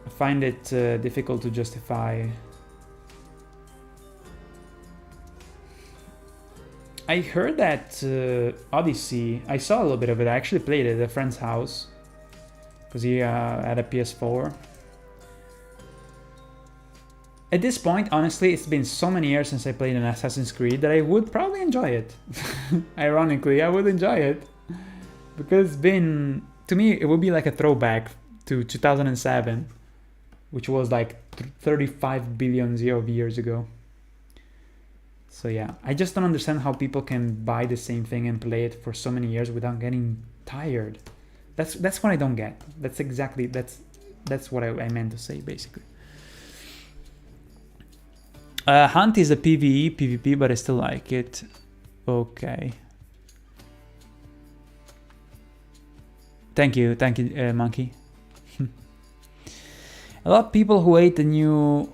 I find it difficult to justify. I heard that Odyssey, I saw a little bit of it, I actually played it at a friend's house because he had a PS4. At this point, honestly, it's been so many years since I played an Assassin's Creed that I would probably enjoy it. Ironically, I would enjoy it because it's been, to me, it would be like a throwback to 2007, which was like 35 billion of years ago. So yeah, I just don't understand how people can buy the same thing and play it for so many years without getting tired. That's what I don't get. That's what I meant to say basically. Hunt is a PvE, PvP, but I still like it. Okay. Thank you, Monkey. A lot of people who hate the new...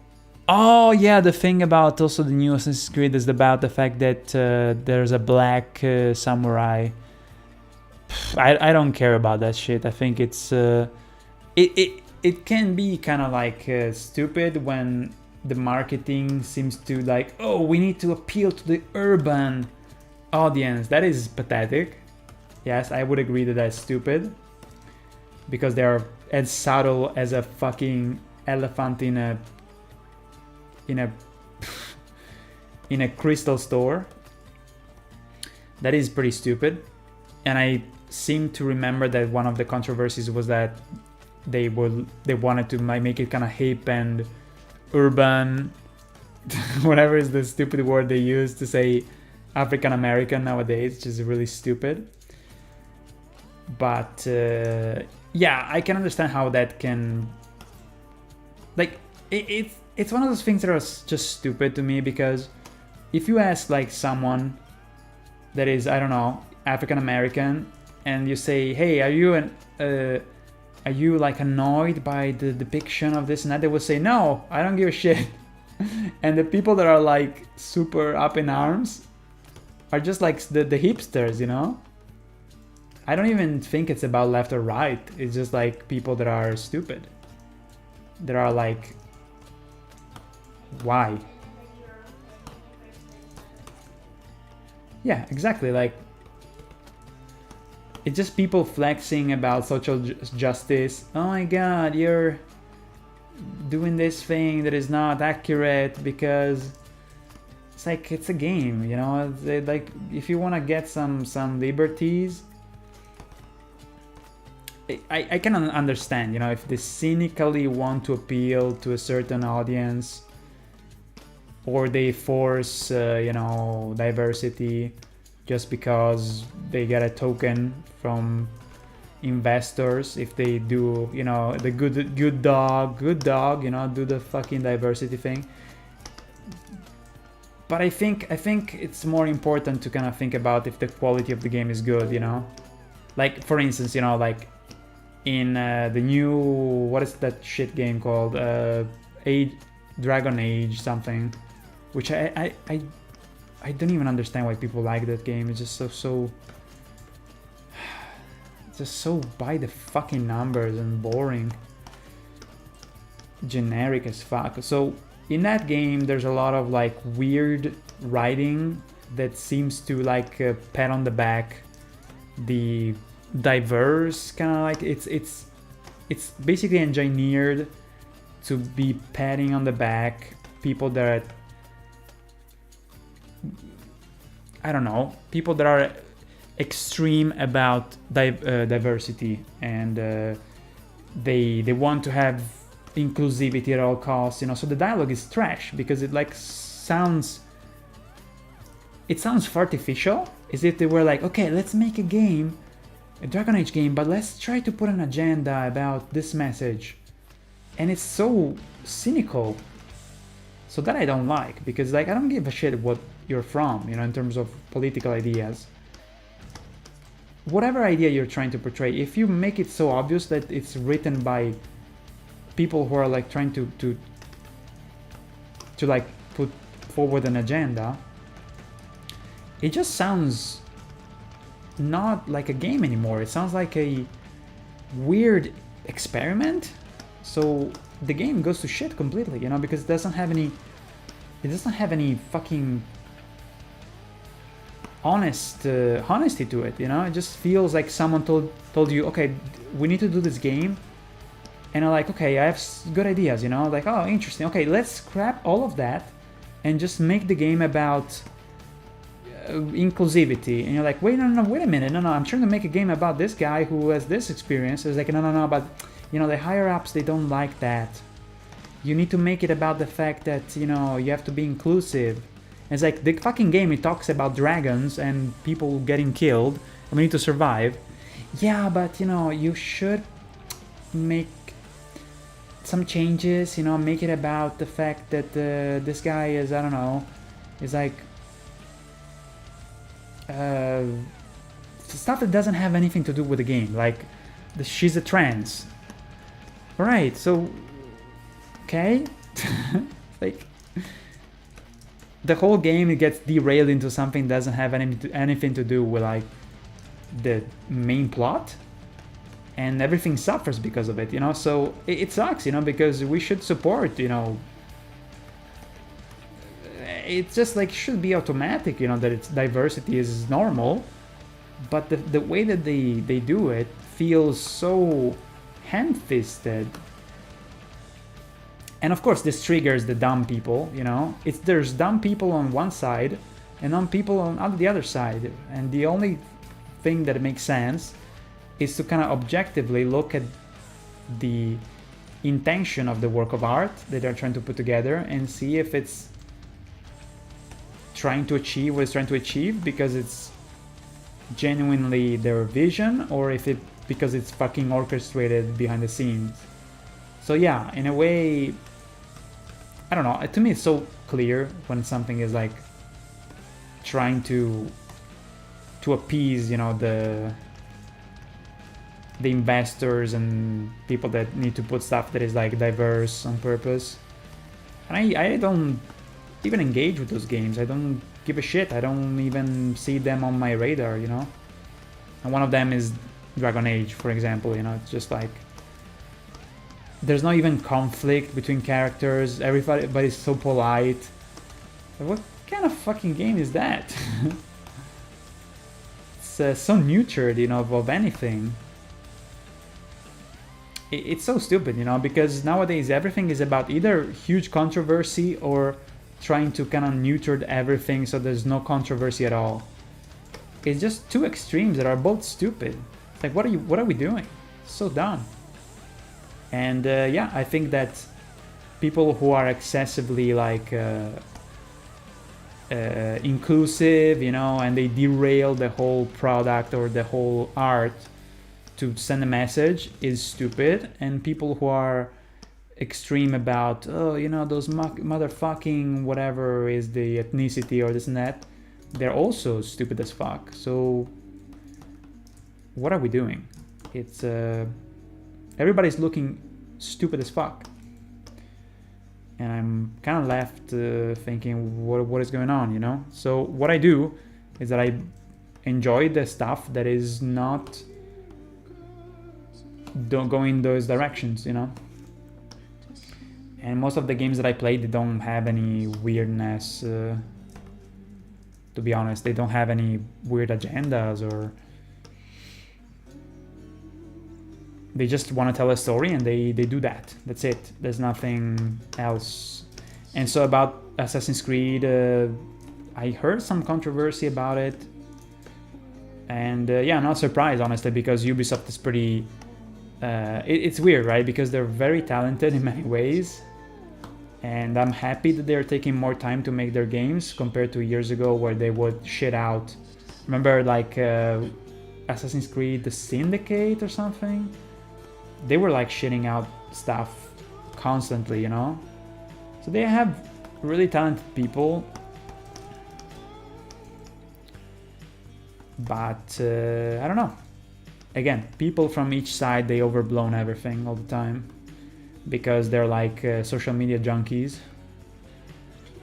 Oh yeah, the thing about also the new Assassin's Creed is about the fact that there's a black samurai. I don't care about that shit. I think it's... it can be kind of like stupid when the marketing seems to like, oh, we need to appeal to the urban audience. That is pathetic. Yes, I would agree that that's stupid. Because they are as subtle as a fucking elephant in a crystal store. That is pretty stupid. And I seem to remember that one of the controversies was that they wanted to make it kind of hip and urban, whatever is the stupid word they use to say African American nowadays, which is really stupid. But yeah, I can understand how that can, like, it's one of those things that are just stupid to me, because if you ask like someone that is, I don't know, African American, and you say, hey, are you like annoyed by the depiction of this and that, they will say, no, I don't give a shit. And the people that are like super up in arms are just like the hipsters, you know? I don't even think it's about left or right. It's just like people that are stupid. That are like, why? Yeah, exactly. Like, it's just people flexing about social justice. Oh my god, you're doing this thing that is not accurate because it's like, it's a game, you know? Like, if you want to get some liberties, I can understand, you know, if they cynically want to appeal to a certain audience, or they force, you know, diversity just because they get a token from investors. If they do, you know, the good dog, you know, do the fucking diversity thing. But I think it's more important to kind of think about if the quality of the game is good, you know? Like, for instance, you know, like in the new, what is that shit game called? Dragon Age something, which I don't even understand why people like that game. It's just so just so by the fucking numbers and boring, generic as fuck. So in that game there's a lot of like weird writing that seems to like pat on the back the diverse kind of, like, it's basically engineered to be patting on the back people that, I don't know, people that are extreme about diversity, and they want to have inclusivity at all costs, you know. So the dialogue is trash because it like sounds artificial, as if they were like, okay, let's make a Dragon Age game, but let's try to put an agenda about this message. And it's so cynical. So that I don't like, because like I don't give a shit what you're from, you know, in terms of political ideas. Whatever idea you're trying to portray, if you make it so obvious that it's written by people who are like trying to like put forward an agenda, it just sounds not like a game anymore. It sounds like a weird experiment. So the game goes to shit completely, you know, because it doesn't have any fucking honesty to it, you know. It just feels like someone told you, okay, we need to do this game, and I'm like, okay, I have good ideas, you know, like, oh, interesting, okay, let's scrap all of that and just make the game about inclusivity. And you're like, wait a minute, no, I'm trying to make a game about this guy who has this experience. It's like, no, but you know, the higher ups, they don't like that. You need to make it about the fact that, you know, you have to be inclusive. It's like the fucking game, it talks about dragons and people getting killed, and we need to survive. Yeah, but you know, you should make some changes, you know, make it about the fact that this guy is, I don't know, is like stuff that doesn't have anything to do with the game, like she's a trans. Right, so okay. Like the whole game, it gets derailed into something that doesn't have anything to do with like the main plot, and everything suffers because of it, you know. So it sucks, you know, because we should support, you know, it's just like should be automatic, you know, that it's diversity is normal, but the way that they do it feels so hand-fisted. And of course this triggers the dumb people, you know. There's dumb people on one side and dumb people on the other side, and the only thing that makes sense is to kind of objectively look at the intention of the work of art that they're trying to put together and see if it's trying to achieve what it's trying to achieve because it's genuinely their vision, or if it because it's fucking orchestrated behind the scenes. So yeah, in a way, I don't know, to me it's so clear when something is like trying to appease, you know, the investors and people that need to put stuff that is like diverse on purpose. And I don't even engage with those games. I don't give a shit. I don't even see them on my radar, you know. And one of them is Dragon Age, for example, you know. It's just like there's not even conflict between characters. Everybody's so polite. What kind of fucking game is that? It's so neutered, you know, of anything. It's so stupid, you know, because nowadays everything is about either huge controversy or trying to kind of neuter everything so there's no controversy at all. It's just two extremes that are both stupid. It's like, what are we doing? It's so dumb. And yeah, I think that people who are excessively like inclusive, you know, and they derail the whole product or the whole art to send a message is stupid. And people who are extreme about, oh, you know, those motherfucking whatever is the ethnicity or this and that, they're also stupid as fuck. So what are we doing? It's everybody's looking stupid as fuck, and I'm kind of left thinking what is going on, you know. So what I do is that I enjoy the stuff that is not don't go in those directions, you know. And most of the games that I play, they don't have any weirdness, to be honest. They don't have any weird agendas, or they just want to tell a story and they do that. That's it. There's nothing else. And so about Assassin's Creed, I heard some controversy about it. And yeah, I'm not surprised, honestly, because Ubisoft is pretty... it's weird, right? Because they're very talented in many ways. And I'm happy that they're taking more time to make their games compared to years ago where they would shit out. Remember, like, Assassin's Creed The Syndicate or something? They were, like, shitting out stuff constantly, you know? So they have really talented people. But, I don't know. Again, people from each side, they overblown everything all the time. Because they're like social media junkies.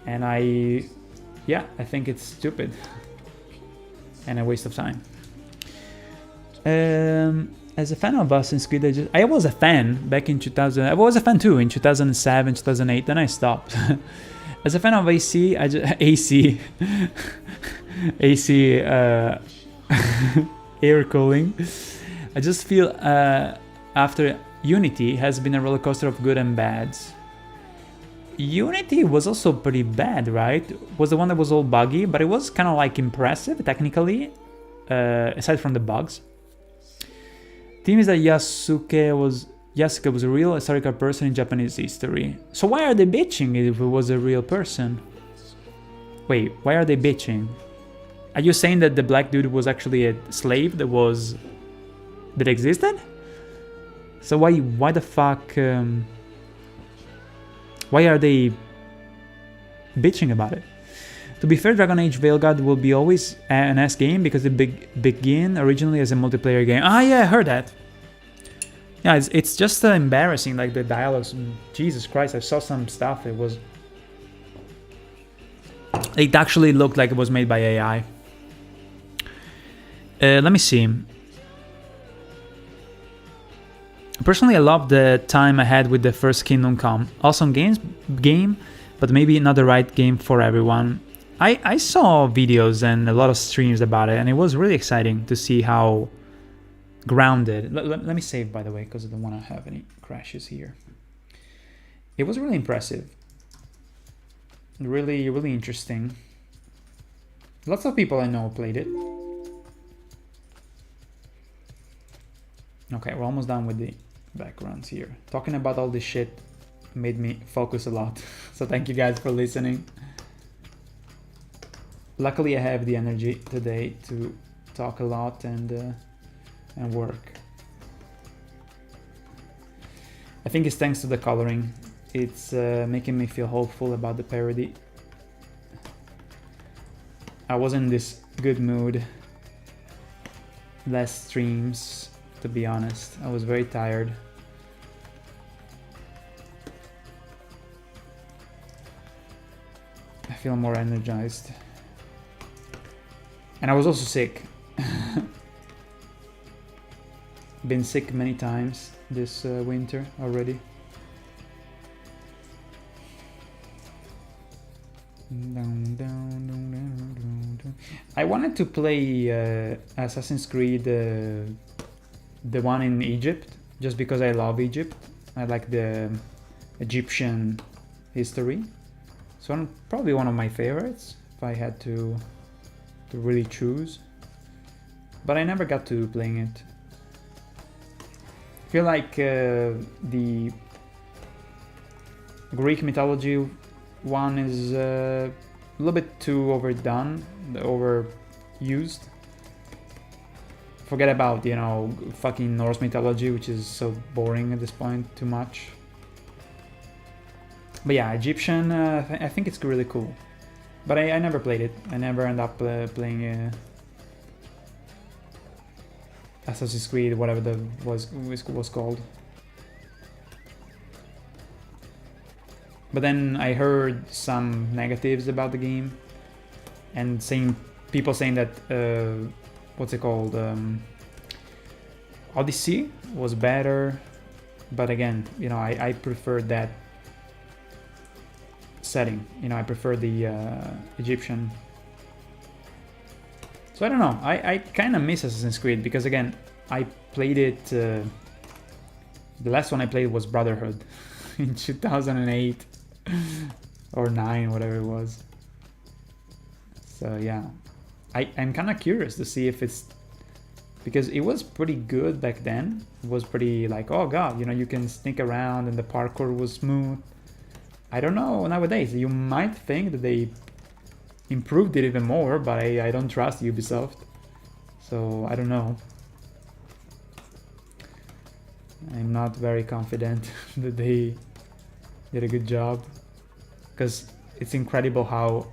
And I think it's stupid. And a waste of time. As a fan of Assassin's Creed, I was a fan back in 2000. I was a fan too in 2007, 2008. Then I stopped. As a fan of AC, air cooling. I just feel after Unity has been a roller coaster of good and bads. Unity was also pretty bad, right? Was the one that was all buggy, but it was kind of like impressive technically, aside from the bugs. Team is that Yasuke was a real historical person in Japanese history. So why are they bitching if it was a real person? Wait, why are they bitching? Are you saying that the black dude was actually a slave that existed? So why the fuck? Why are they bitching about it? To be fair, Dragon Age Veilguard will be always an S game because it began originally as a multiplayer game. Ah, yeah, I heard that. Yeah, it's just embarrassing, like the dialogues. Jesus Christ, I saw some stuff. It actually looked like it was made by AI. Let me see. Personally, I love the time I had with the first Kingdom Come. Awesome game, but maybe not the right game for everyone. I saw videos and a lot of streams about it, and it was really exciting to see how grounded. Let me save, by the way, because I don't want to have any crashes here. It was really impressive. Really, really interesting. Lots of people I know played it. Okay, we're almost done with the backgrounds here. Talking about all this shit made me focus a lot. So thank you guys for listening. Luckily I have the energy today to talk a lot and work. I think it's thanks to the coloring. It's making me feel hopeful about the parody. I was in this good mood last streams, to be honest. I was very tired. I feel more energized. And I was also sick. Been sick many times this winter already. I wanted to play Assassin's Creed, the one in Egypt, just because I love Egypt. I like the Egyptian history. So probably one of my favorites if I had to really choose. But I never got to playing it. I feel like the Greek mythology one is a little bit too overdone, overused. Forget about, you know, fucking Norse mythology, which is so boring at this point, too much. But yeah, Egyptian, I think it's really cool. But I never played it. I never end up playing Assassin's Creed, whatever that was called. But then I heard some negatives about the game, and people saying that what's it called? Odyssey was better, but again, you know, I prefer that setting. You know, I prefer the Egyptian. So I don't know. I kind of miss Assassin's Creed because again, I played it. The last one I played was Brotherhood in 2008 or 9, whatever it was. So yeah, I'm kind of curious to see if it's, because it was pretty good back then. It was pretty like, oh god, you know, you can sneak around and the parkour was smooth. I don't know nowadays. You might think that they improved it even more, but I don't trust Ubisoft. So I don't know. I'm not very confident that they did a good job, because it's incredible how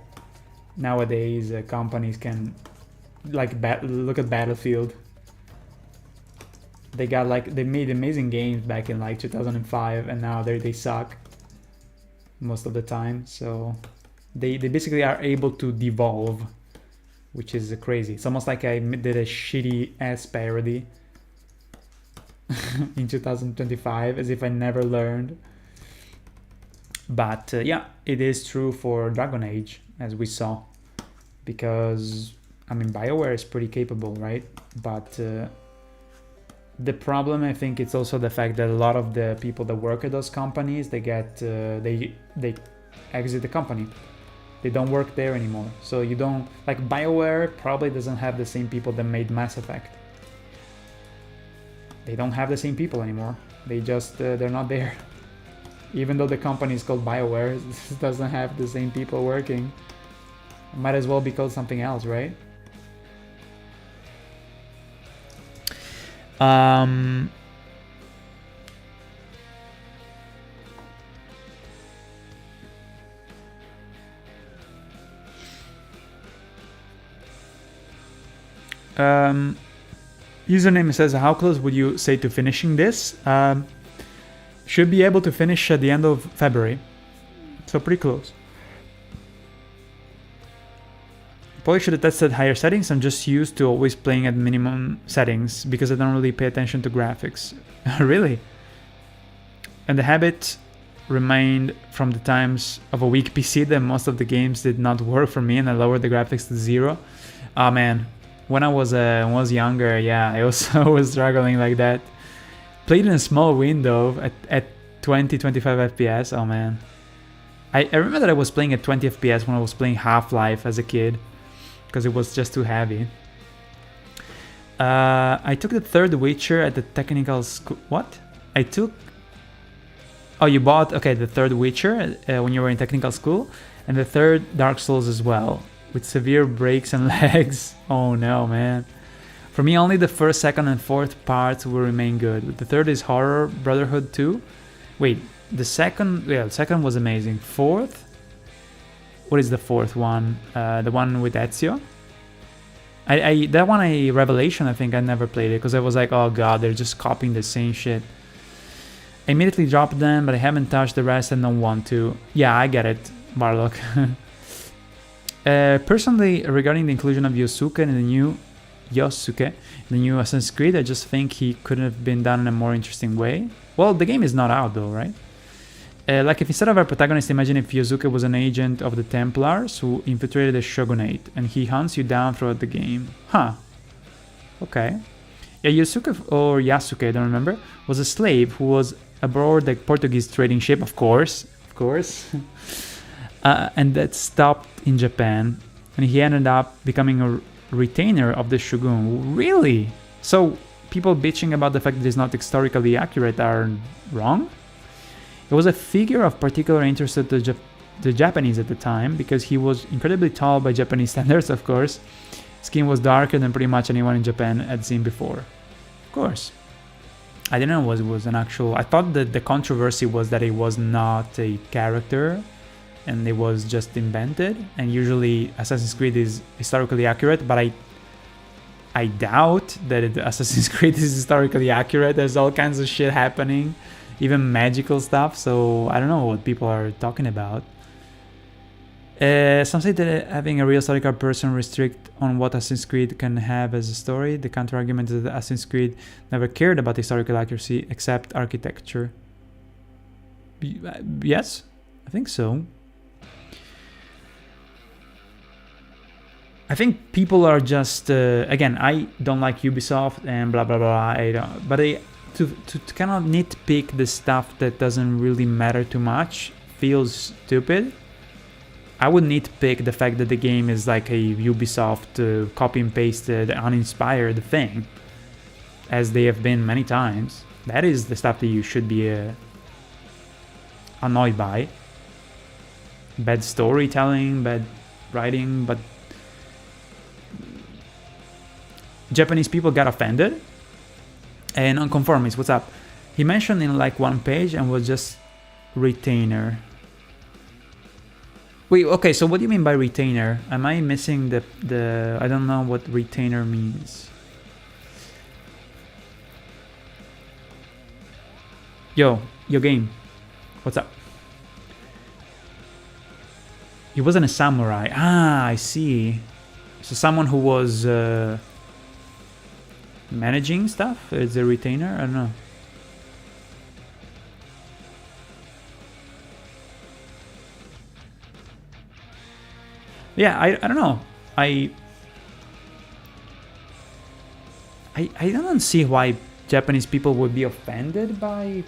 nowadays companies can, like, look at Battlefield. They made amazing games back in like 2005, and now they suck most of the time. So they basically are able to devolve, which is crazy. It's almost like I did a shitty ass parody in 2025, as if I never learned. But yeah, it is true for Dragon Age, as we saw, because I mean BioWare is pretty capable, right? But the problem, I think, it's also the fact that a lot of the people that work at those companies, they get they exit the company. They don't work there anymore. So you don't, like, BioWare probably doesn't have the same people that made Mass Effect. They don't have the same people anymore. They just they're not there. Even though the company is called BioWare, it doesn't have the same people working. Might as well be called something else, right? Username says, how close would you say to finishing this? Should be able to finish at the end of February. So pretty close. Probably should have tested higher settings. I'm just used to always playing at minimum settings because I don't really pay attention to graphics. Really? And the habit remained from the times of a weak PC that most of the games did not work for me and I lowered the graphics to 0. Oh man, when I was younger, yeah, I also was struggling like that. Played in a small window at 20-25 FPS, oh man. I remember that I was playing at 20 FPS when I was playing Half-Life as a kid, because it was just too heavy. I took the third Witcher at the technical school. What? Oh, you bought, okay, the third Witcher when you were in technical school, and the third Dark Souls as well, with severe breaks and lags. Oh no, man. For me, only the first, second, and fourth parts will remain good. The third is Horror Brotherhood 2. Wait, the second was amazing. Fourth? What is the fourth one? The one with Ezio? That one, Revelation, I think I never played it because I was like, oh god, they're just copying the same shit. I immediately dropped them, but I haven't touched the rest and don't want to. Yeah, I get it, Barlock. Personally, regarding the inclusion of Yosuke in the new Assassin's Creed, I just think he couldn't have been done in a more interesting way. Well, the game is not out though, right? Like if instead of our protagonist, imagine if Yosuke was an agent of the Templars who infiltrated the shogunate and he hunts you down throughout the game. Huh. Okay. Yeah, Yosuke or Yasuke, I don't remember, was a slave who was aboard the Portuguese trading ship, of course. And that stopped in Japan, and he ended up becoming a retainer of the shogun. Really? So people bitching about the fact that it's not historically accurate are wrong? It was a figure of particular interest to the Japanese at the time because he was incredibly tall by Japanese standards, of course. Skin was darker than pretty much anyone in Japan had seen before. Of course. I didn't know it was an actual... I thought that the controversy was that it was not a character and it was just invented, and usually Assassin's Creed is historically accurate, but I doubt that Assassin's Creed is historically accurate. There's all kinds of shit happening, even magical stuff, so I don't know what people are talking about. Some say that having a real historical person restrict on what Assassin's Creed can have as a story. The counter-argument is that Assassin's Creed never cared about historical accuracy except architecture. Yes, I think so. I think people are just again, I don't like Ubisoft and blah blah blah. But to kind of nitpick the stuff that doesn't really matter too much feels stupid. I would nitpick the fact that the game is like a Ubisoft copy and pasted, uninspired thing, as they have been many times. That is the stuff that you should be annoyed by. Bad storytelling, bad writing, but Japanese people got offended. And Nonconformist, what's up? He mentioned in like one page and was just retainer. Wait, okay, so what do you mean by retainer? Am I missing the I don't know what retainer means. Yo game. What's up? He wasn't a samurai. Ah, I see. So someone who was managing stuff is a retainer? I don't know. Yeah, I don't know. I don't see why Japanese people would be offended by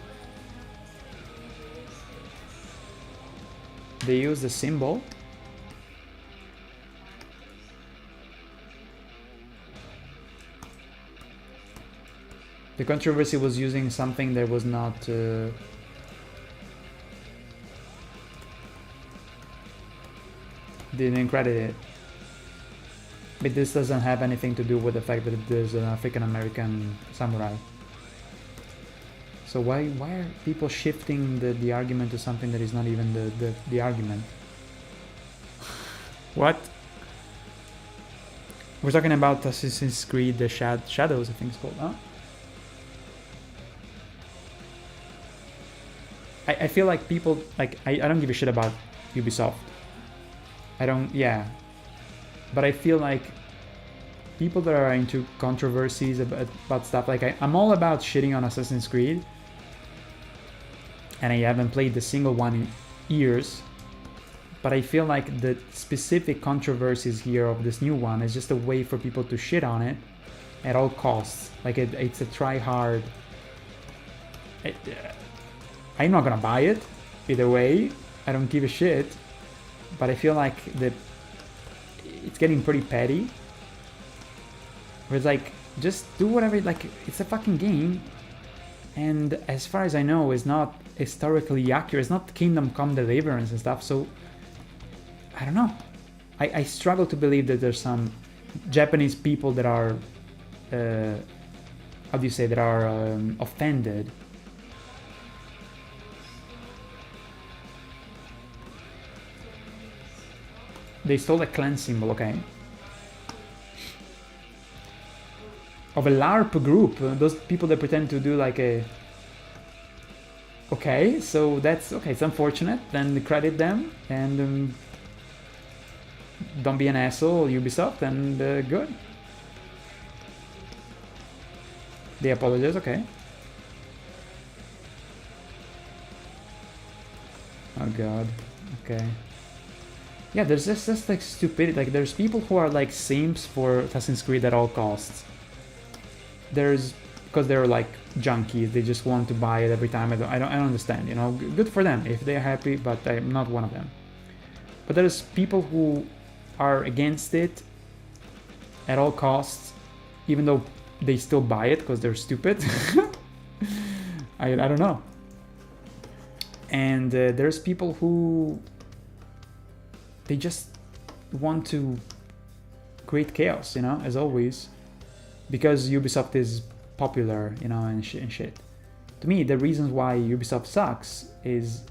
they use the symbol. The controversy was using something that was not didn't credit it. But this doesn't have anything to do with the fact that there's an African American samurai. So why are people shifting the argument to something that is not even the argument? What? We're talking about Assassin's Creed the Shadows, I think it's called, huh? I feel like people, like, I don't give a shit about Ubisoft. I don't, yeah. But I feel like people that are into controversies about stuff, like I'm all about shitting on Assassin's Creed. And I haven't played a single one in years. But I feel like the specific controversies here of this new one is just a way for people to shit on it at all costs. Like it's a try hard. I'm not gonna buy it either way. I don't give a shit. But I feel like it's getting pretty petty. Where it's like, just do whatever, like, it's a fucking game. And as far as I know, it's not historically accurate. It's not Kingdom Come Deliverance and stuff. So, I don't know. I struggle to believe that there's some Japanese people that are, how do you say, that are offended. They stole a clan symbol, okay. Of a LARP group, those people that pretend to do like a... Okay, so that's... Okay, it's unfortunate, then credit them, and don't be an asshole, Ubisoft, and good. They apologize, okay. Oh god, okay. Yeah, there's just like stupidity, like there's people who are like simps for Assassin's Creed at all costs. There's, because they're like junkies, they just want to buy it every time. I don't understand, you know. Good for them if they're happy, but I'm not one of them. But there's people who are against it at all costs, even though they still buy it because they're stupid. I don't know. And there's people who they just want to create chaos, you know, as always. Because Ubisoft is popular, you know, and shit. To me, the reasons why Ubisoft sucks is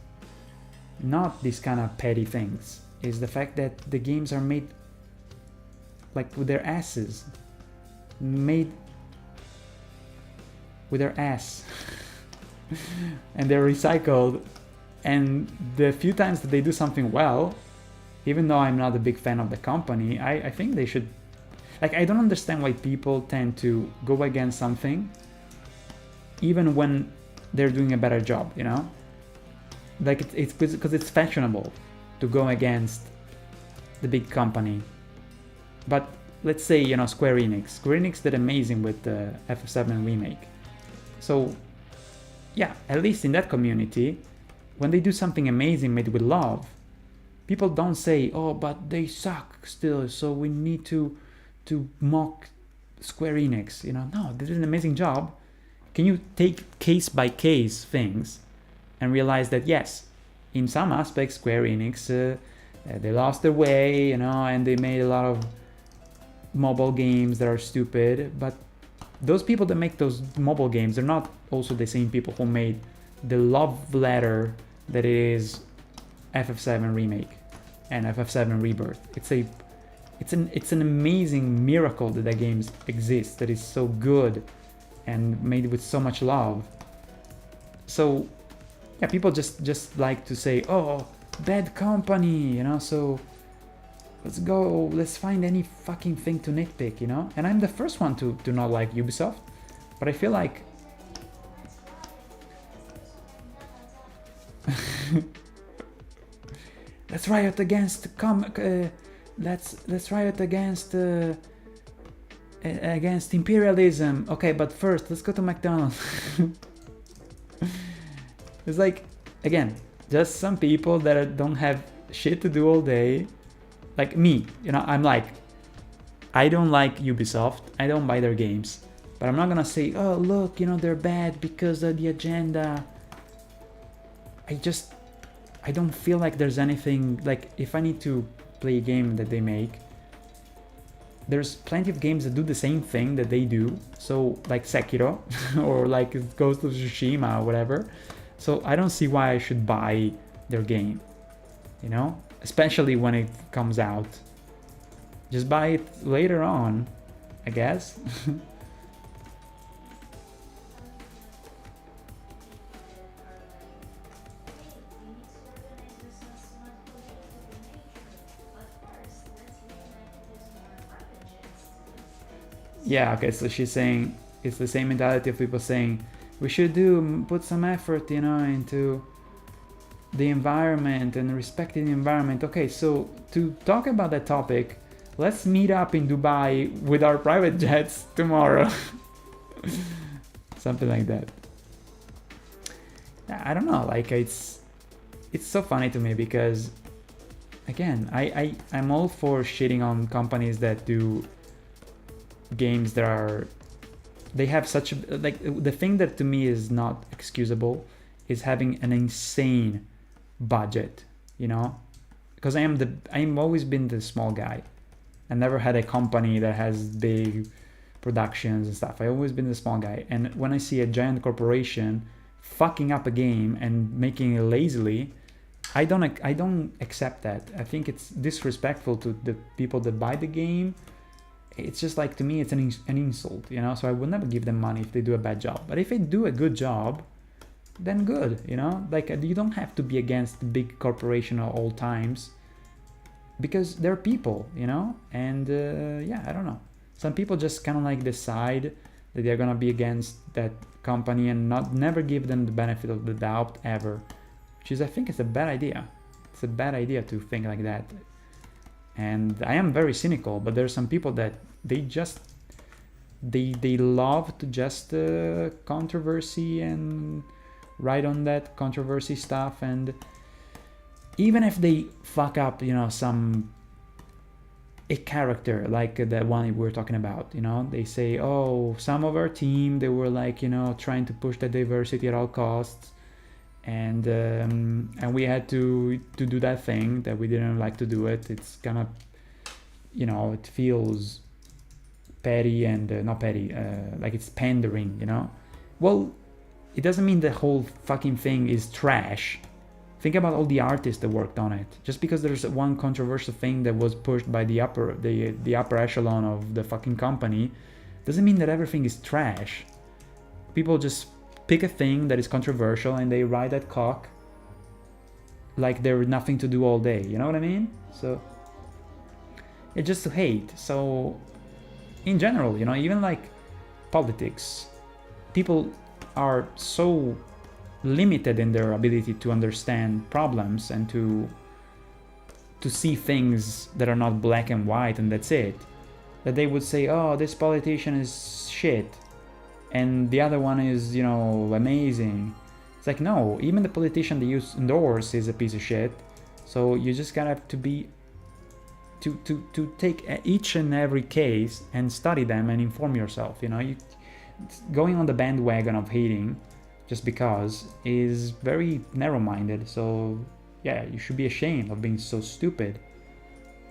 not these kind of petty things. Is the fact that the games are made like with their asses. Made with their ass. And they're recycled. And the few times that they do something well, even though I'm not a big fan of the company, I think they should... Like, I don't understand why people tend to go against something even when they're doing a better job, you know? Like, it's because it's fashionable to go against the big company. But let's say, you know, Square Enix did amazing with the FF7 remake. So, yeah, at least in that community, when they do something amazing made with love, people don't say, oh, but they suck still, so we need to mock Square Enix, you know. No, they did an amazing job. Can you take case by case things and realize that yes, in some aspects Square Enix they lost their way, you know, and they made a lot of mobile games that are stupid, but those people that make those mobile games, they're not also the same people who made the love letter that is FF7 remake and FF7 rebirth. It's an amazing miracle that that game exists, that is so good and made with so much love. So yeah, people just like to say, oh, bad company, you know, so let's find any fucking thing to nitpick, you know. And I'm the first one to not like Ubisoft, but I feel like let's riot against let's riot against imperialism. Okay, but first let's go to McDonald's. It's like, again, just some people that don't have shit to do all day, like me, you know. I'm like, I don't like Ubisoft, I don't buy their games, but I'm not gonna say, oh look, you know, they're bad because of the agenda. I don't feel like there's anything, like, if I need to play a game that they make, there's plenty of games that do the same thing that they do. So like Sekiro or like Ghost of Tsushima or whatever. So I don't see why I should buy their game, you know, especially when it comes out. Just buy it later on, I guess. Yeah, okay, so she's saying it's the same mentality of people saying we should put some effort, you know, into the environment and respecting the environment. Okay, so to talk about that topic, let's meet up in Dubai with our private jets tomorrow. Something like that. I don't know, like it's so funny to me because again, I'm all for shitting on companies that do games that are, they have such a, like, the thing that to me is not excusable is having an insane budget, you know, because I'm always been the small guy. I never had a company that has big productions and stuff. I always been the small guy, and when I see a giant corporation fucking up a game and making it lazily, I don't accept that. I think it's disrespectful to the people that buy the game. It's just like, to me, it's an insult, you know. So I would never give them money if they do a bad job. But if they do a good job, then good, you know. Like, you don't have to be against the big corporation at all times, because they're people, you know. And yeah, I don't know. Some people just kind of like decide that they're gonna be against that company and never give them the benefit of the doubt ever, which is, I think, it's a bad idea. It's a bad idea to think like that. And I am very cynical, but there's some people that they love to just controversy and write on that controversy stuff. And even if they fuck up, you know, a character like the one we're talking about, you know, they say, oh, some of our team, they were like, you know, trying to push the diversity at all costs, and we had to do that thing that we didn't like to do it. It's kind of, you know, it feels petty and not petty, like it's pandering, you know. Well, it doesn't mean the whole fucking thing is trash. Think about all the artists that worked on it. Just because there's one controversial thing that was pushed by the upper echelon of the fucking company, doesn't mean that everything is trash. People just pick a thing that is controversial and they ride that cock like there's nothing to do all day, you know what I mean? So it's just to hate. So in general, you know, even like politics, people are so limited in their ability to understand problems and to see things that are not black and white and that's it, that they would say, oh, this politician is shit and the other one is, you know, amazing. It's like, no, even the politician that you endorse is a piece of shit. So you just gotta have to be to take each and every case and study them and inform yourself. You know, going on the bandwagon of hating just because is very narrow-minded. So yeah, you should be ashamed of being so stupid.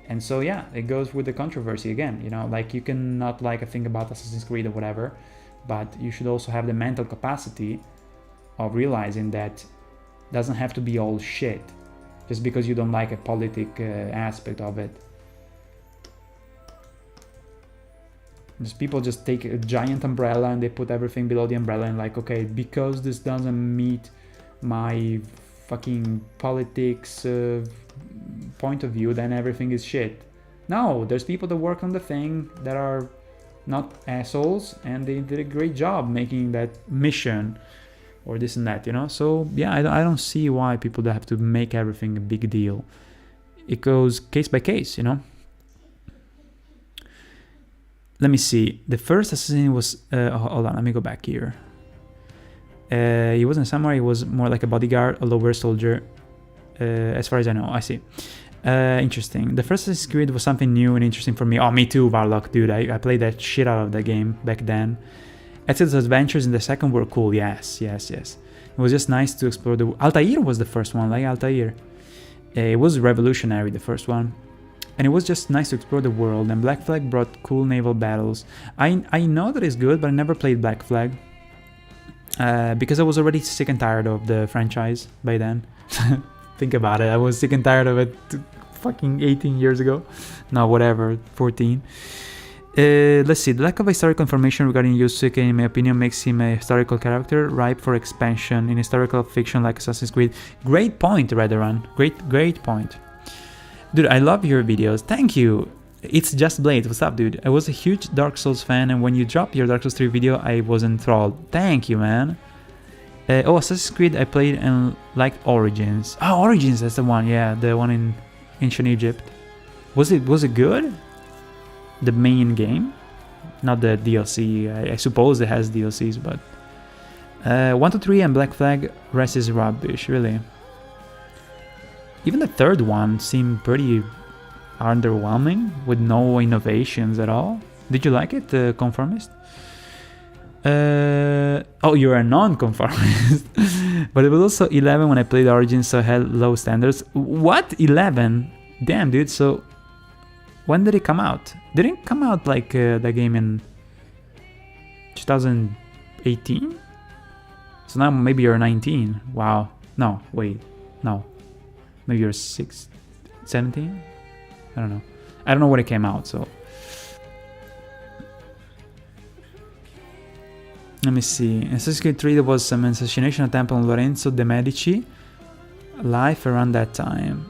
And so yeah, it goes with the controversy again, you know, like you can not like a thing about Assassin's Creed or whatever, but you should also have the mental capacity of realizing that it doesn't have to be all shit just because you don't like a politic aspect of it. Just people just take a giant umbrella and they put everything below the umbrella and like, okay, because this doesn't meet my fucking politics point of view, then everything is shit. No, there's people that work on the thing that are not assholes and they did a great job making that mission or this and that, you know. So yeah, I don't see why people have to make everything a big deal. It goes case by case, you know. Let me see. The first assassin was hold on, let me go back here. He wasn't a samurai, he was more like a bodyguard, a lower soldier, as far as I know. I see. Interesting. The first Assassin's Creed was something new and interesting for me. Oh, me too, Varlock, dude. I played that shit out of the game back then. Ezio's adventures in the second were cool. Yes. It was just nice to explore the... Altair was the first one, like Altair. It was revolutionary, the first one. and it was just nice to explore the world, and Black Flag brought cool naval battles. I know that it's good, but I never played Black Flag. Because I was already sick and tired of the franchise by then. Think about it, I was sick and tired of it fucking 18 years ago. No, whatever, 14. Let's see, the lack of historical information regarding Yusuke, in my opinion, makes him a historical character ripe for expansion in historical fiction like Assassin's Creed. Great point, Redaran. Great point. Dude, I love your videos. Thank you. It's Just Blade. What's up, dude? I was a huge Dark Souls fan, and when you dropped your Dark Souls 3 video, I was enthralled. Thank you, man. Oh, Assassin's Creed, I played and liked Origins. Oh, Origins, that's the one. Yeah, the one in ancient Egypt. Was it good? The main game, not the DLC. I suppose it has DLCs, but 1 to 3 and Black Flag, rest is rubbish, really. Even the third one seemed pretty underwhelming with no innovations at all. Did you like it, Conformist? Oh, you're a non-conformist. But it was also 11 when I played Origins, so I had low standards. What? 11? Damn, dude. So when did it come out? Didn't it come out like the game in 2018? So now maybe you're 19. Wow. No, wait. No. Maybe you're 17? I don't know. I don't know when it came out, so. Let me see. In Assassin's Creed 3 there was some assassination attempt on Lorenzo de' Medici. Life around that time.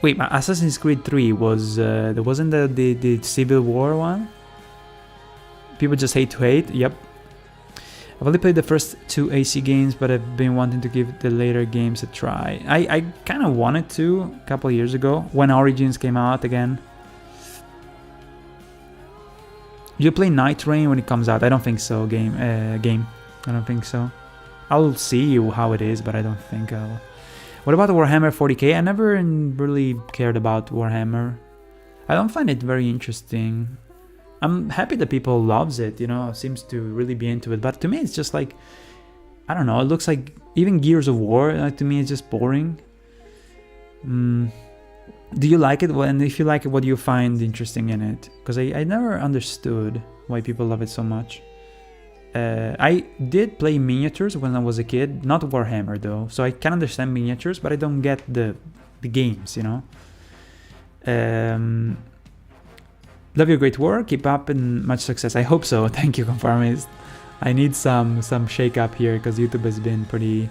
Wait, but Assassin's Creed 3 was... there wasn't the Civil War one? People just hate to hate? Yep. I've only played the first 2 AC games, but I've been wanting to give the later games a try. I kind of wanted to a couple of years ago, when Origins came out again. Do you play Night Rain when it comes out? I don't think so, game. I don't think so. I'll see how it is, but I don't think I'll... What about Warhammer 40k? I never really cared about Warhammer. I don't find it very interesting. I'm happy that people loves it, you know, seems to really be into it. But to me, it's just like, I don't know, it looks like even Gears of War, to me, it's just boring. Do you like it? And if you like it, what do you find interesting in it? Because I never understood why people love it so much. I did play miniatures when I was a kid, not Warhammer though, so I can understand miniatures, but I don't get the games, you know. Love your great work, keep up and much success. I hope so. Thank you, Conformist. I need some shake up here because YouTube has been pretty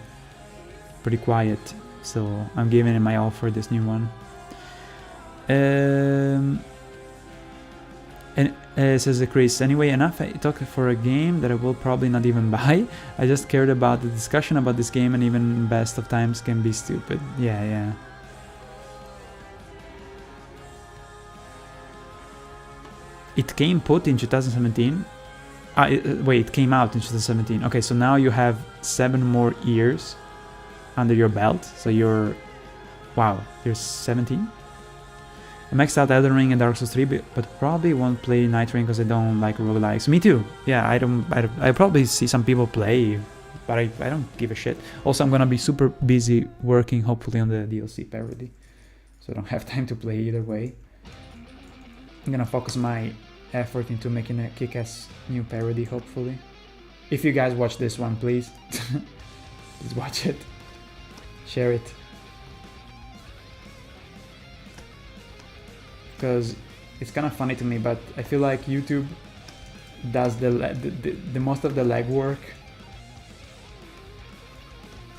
quiet, so I'm giving it my all for this new one. And says Chris, anyway, enough I talked for a game that I will probably not even buy. I just cared about the discussion about this game, and even best of times can be stupid. Yeah. It came put in 2017. Wait, it came out in 2017. Okay, so now you have 7 more years under your belt. So you're 17? I maxed out Elden Ring and Dark Souls 3, but probably won't play Night Rain because I don't like roguelikes. Me too. Yeah, I probably see some people play, but I don't give a shit. Also, I'm gonna be super busy working, hopefully, on the DLC parody, so I don't have time to play either way. I'm gonna focus my effort into making a kick-ass new parody, hopefully. If you guys watch this one, please, please watch it, share it. Because it's kind of funny to me, but I feel like YouTube does the most of the legwork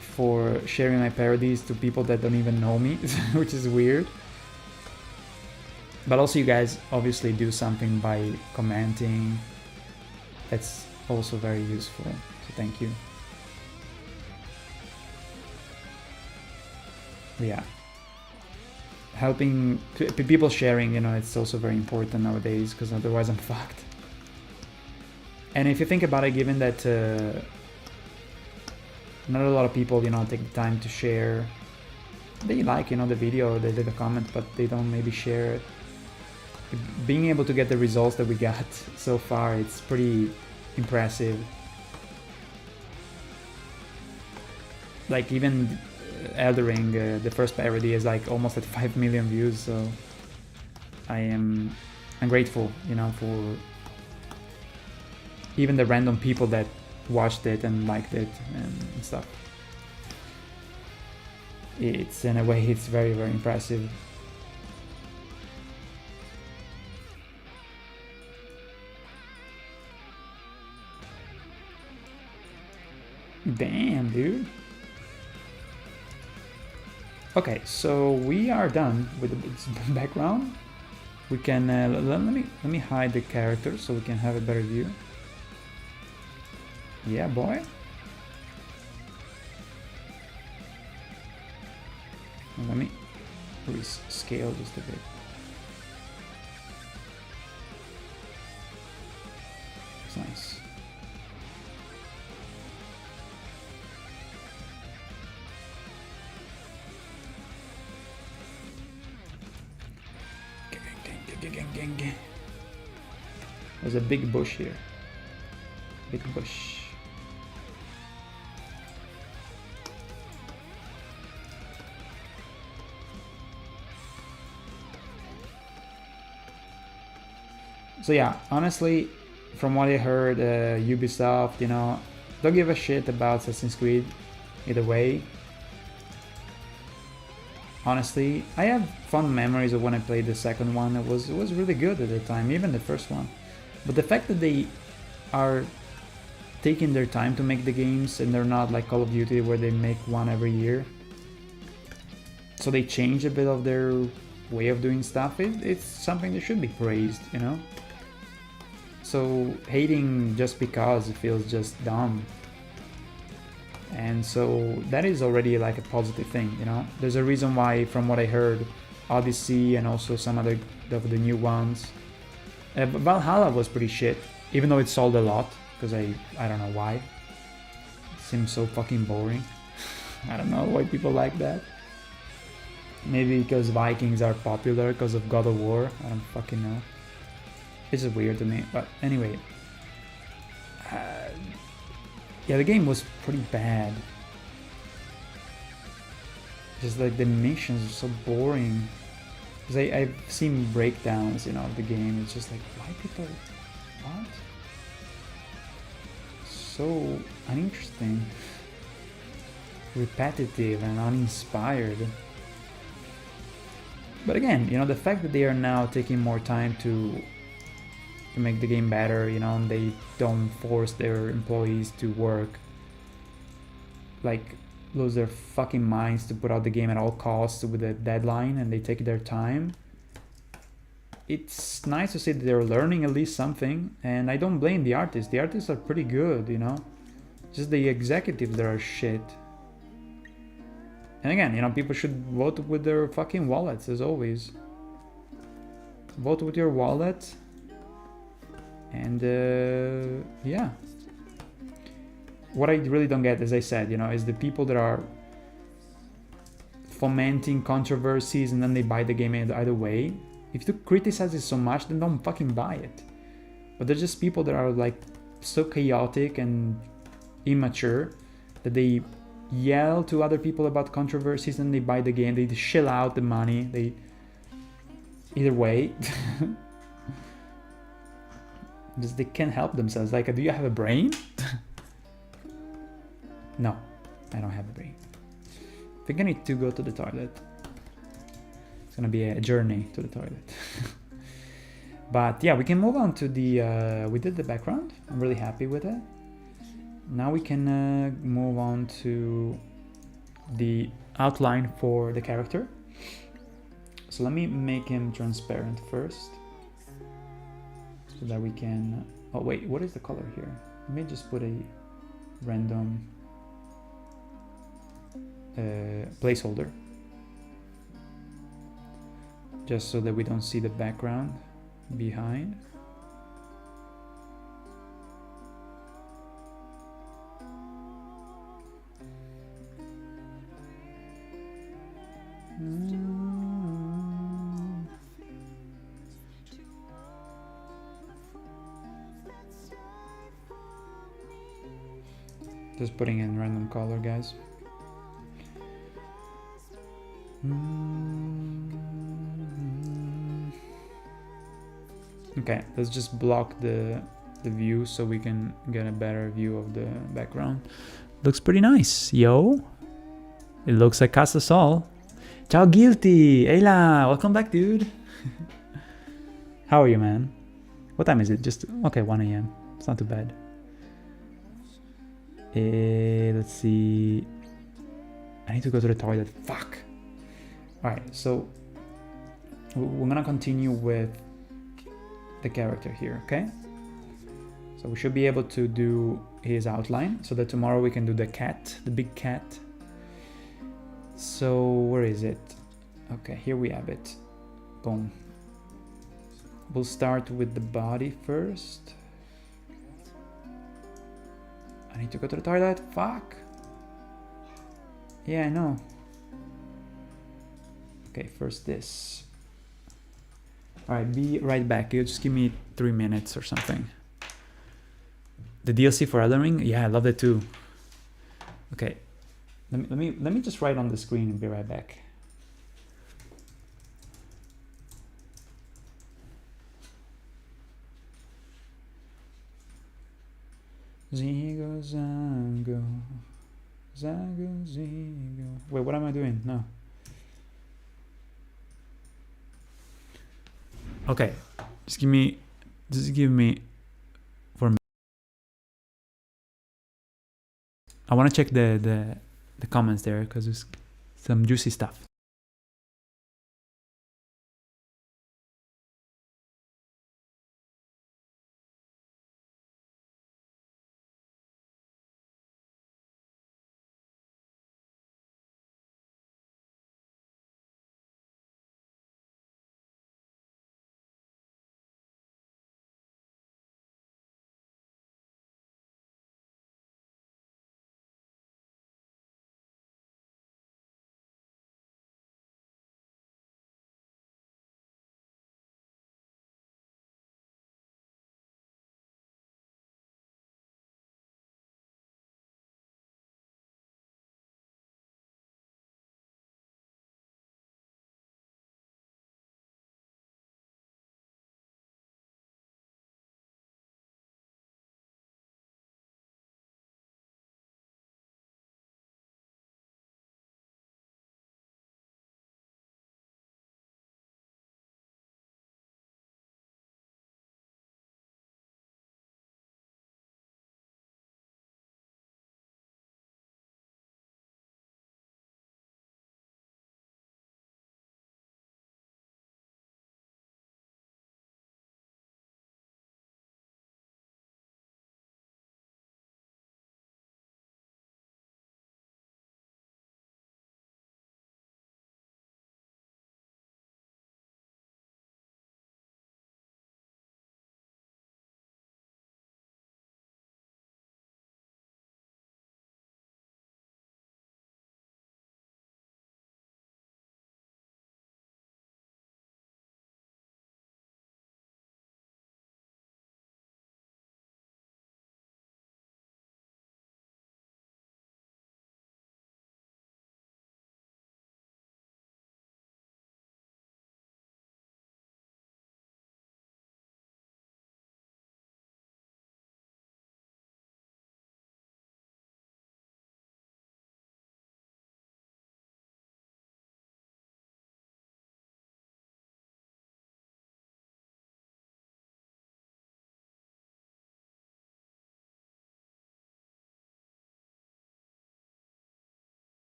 for sharing my parodies to people that don't even know me, which is weird. But also you guys obviously do something by commenting. That's also very useful, so thank you. Yeah. Helping people sharing, you know, it's also very important nowadays, because otherwise I'm fucked. And if you think about it, given that not a lot of people, you know, take the time to share, they like, you know, the video, or they leave a comment, but they don't maybe share it. Being able to get the results that we got so far, it's pretty impressive. Like even Elden Ring, the first parody is like almost at 5 million views, so I'm grateful, you know, for even the random people that watched it and liked it and stuff. It's, in a way, it's very, very impressive. Damn, dude. Okay, so we are done with the background. We can let me hide the character so we can have a better view. Yeah, boy. Let me rescale just a bit. It's nice. There's a big bush here. Big bush. So yeah, honestly, from what I heard, Ubisoft, you know, don't give a shit about Assassin's Creed either way. Honestly, I have fond memories of when I played the second one. It was really good at the time, even the first one. But the fact that they are taking their time to make the games and they're not like Call of Duty where they make one every year, so they change a bit of their way of doing stuff, it's something that should be praised, you know? So hating just because it feels just dumb. And so that is already like a positive thing, you know? There's a reason why, from what I heard, Odyssey and also some other of the new ones, Valhalla was pretty shit, even though it sold a lot, because I don't know why. It seems so fucking boring. I don't know why people like that. Maybe because Vikings are popular because of God of War, I don't fucking know. It's just weird to me, but anyway. Yeah, the game was pretty bad. Just like the missions are so boring. Because I've seen breakdowns, you know, of the game. It's just like, why people... What? So uninteresting. Repetitive and uninspired. But again, you know, the fact that they are now taking more time to make the game better, you know, and they don't force their employees to work, like, lose their fucking minds to put out the game at all costs with a deadline, and they take their time. It's nice to see that they're learning at least something, and I don't blame the artists. The artists are pretty good, you know, just the executives that are shit. And again, you know, people should vote with their fucking wallets, as always. Vote with your wallet. And yeah, what I really don't get, as I said, you know, is the people that are fomenting controversies and then they buy the game either way. If you criticize it so much, then don't fucking buy it. But they're just people that are like so chaotic and immature that they yell to other people about controversies and they buy the game. They shell out the money. They either way. Just they can't help themselves. Like, do you have a brain? No, I don't have a brain. I think I need to go to the toilet. It's gonna be a journey to the toilet. But yeah, we can move on to the... we did the background. I'm really happy with it. Now we can move on to the outline for the character. So let me make him transparent first, so that we can... Oh wait, what is the color here? Let me just put a random placeholder, just so that we don't see the background behind. Just putting in random color, guys. Okay, let's just block the view so we can get a better view of the background. Looks pretty nice, yo. It looks like Casa Sol. Ciao Guilty! Hey la! Welcome back, dude. How are you, man? What time is it? Just, okay, 1 a.m. It's not too bad. Let's see. I need to go to the toilet. Fuck! Alright, so we're gonna continue with the character here, okay? So we should be able to do his outline so that tomorrow we can do the cat, the big cat. So where is it? Okay, here we have it. Boom. We'll start with the body first. I need to go to the toilet. Fuck. Yeah, I know. Okay, first this. Alright, be right back. You just give me 3 minutes or something. The DLC for Elden Ring? Yeah, I love it too. Okay. Let me just write on the screen and be right back. Zigo Zago. Zago Zigo. Wait, what am I doing? No. Okay. Just give me 4 minutes. I want to check the comments there because there's some juicy stuff.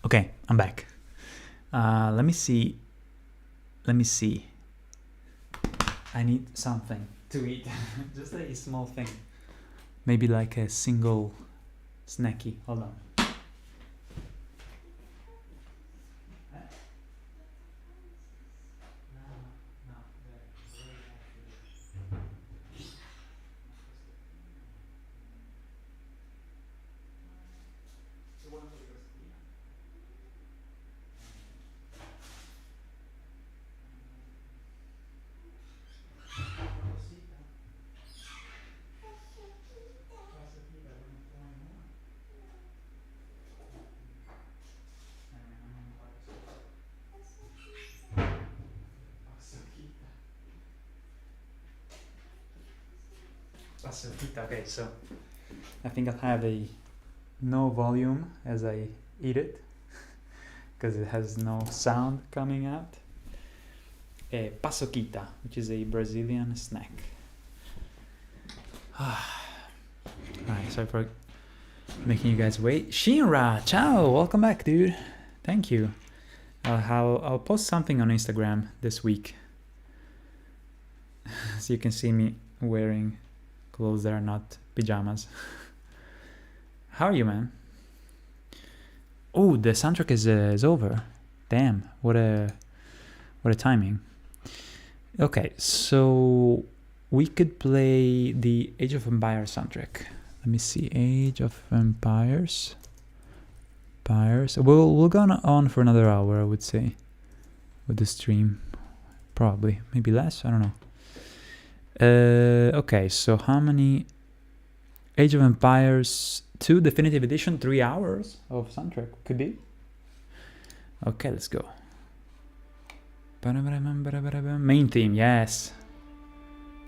Okay, I'm back. Let me see. I need something to eat. Just a small thing. Maybe like a single snacky. Hold on. Okay, so I think I'll have a no volume as I eat it because it has no sound coming out. A paçoquita, which is a Brazilian snack. Alright, sorry for making you guys wait. Shinra, ciao, welcome back, dude. Thank you. I'll post something on Instagram this week, so you can see me wearing clothes that are not pajamas. How are you, man? Oh, the soundtrack is over. Damn, what a timing. Okay, so we could play the Age of Empires soundtrack. Let me see, Age of Empires. We'll go on for another hour, I would say, with the stream. Probably, maybe less. I don't know. Okay, so how many? Age of Empires 2 Definitive Edition, 3 hours of soundtrack could be. Okay, let's go. Main theme, yes.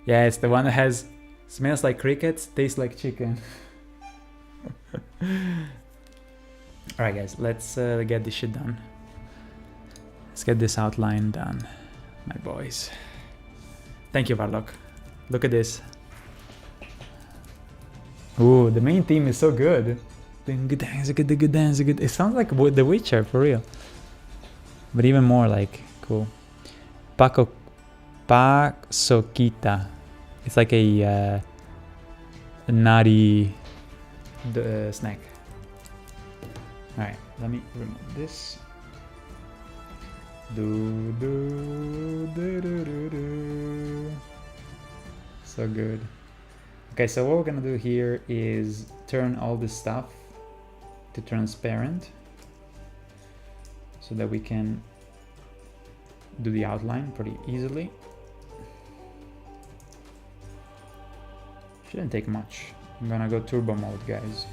Yes, the one that has smells like crickets, tastes like chicken. Alright guys, let's get this shit done. Let's get this outline done, my boys. Thank you, Varlock. Look at this. Ooh, the main theme is so good. It sounds like The Witcher, for real. But even more like, cool. Paçoquita. It's like a nutty snack. Alright, let me remove this. So good. Okay, so what we're gonna do here is turn all this stuff to transparent so that we can do the outline pretty easily. Shouldn't take much. I'm gonna go turbo mode, guys.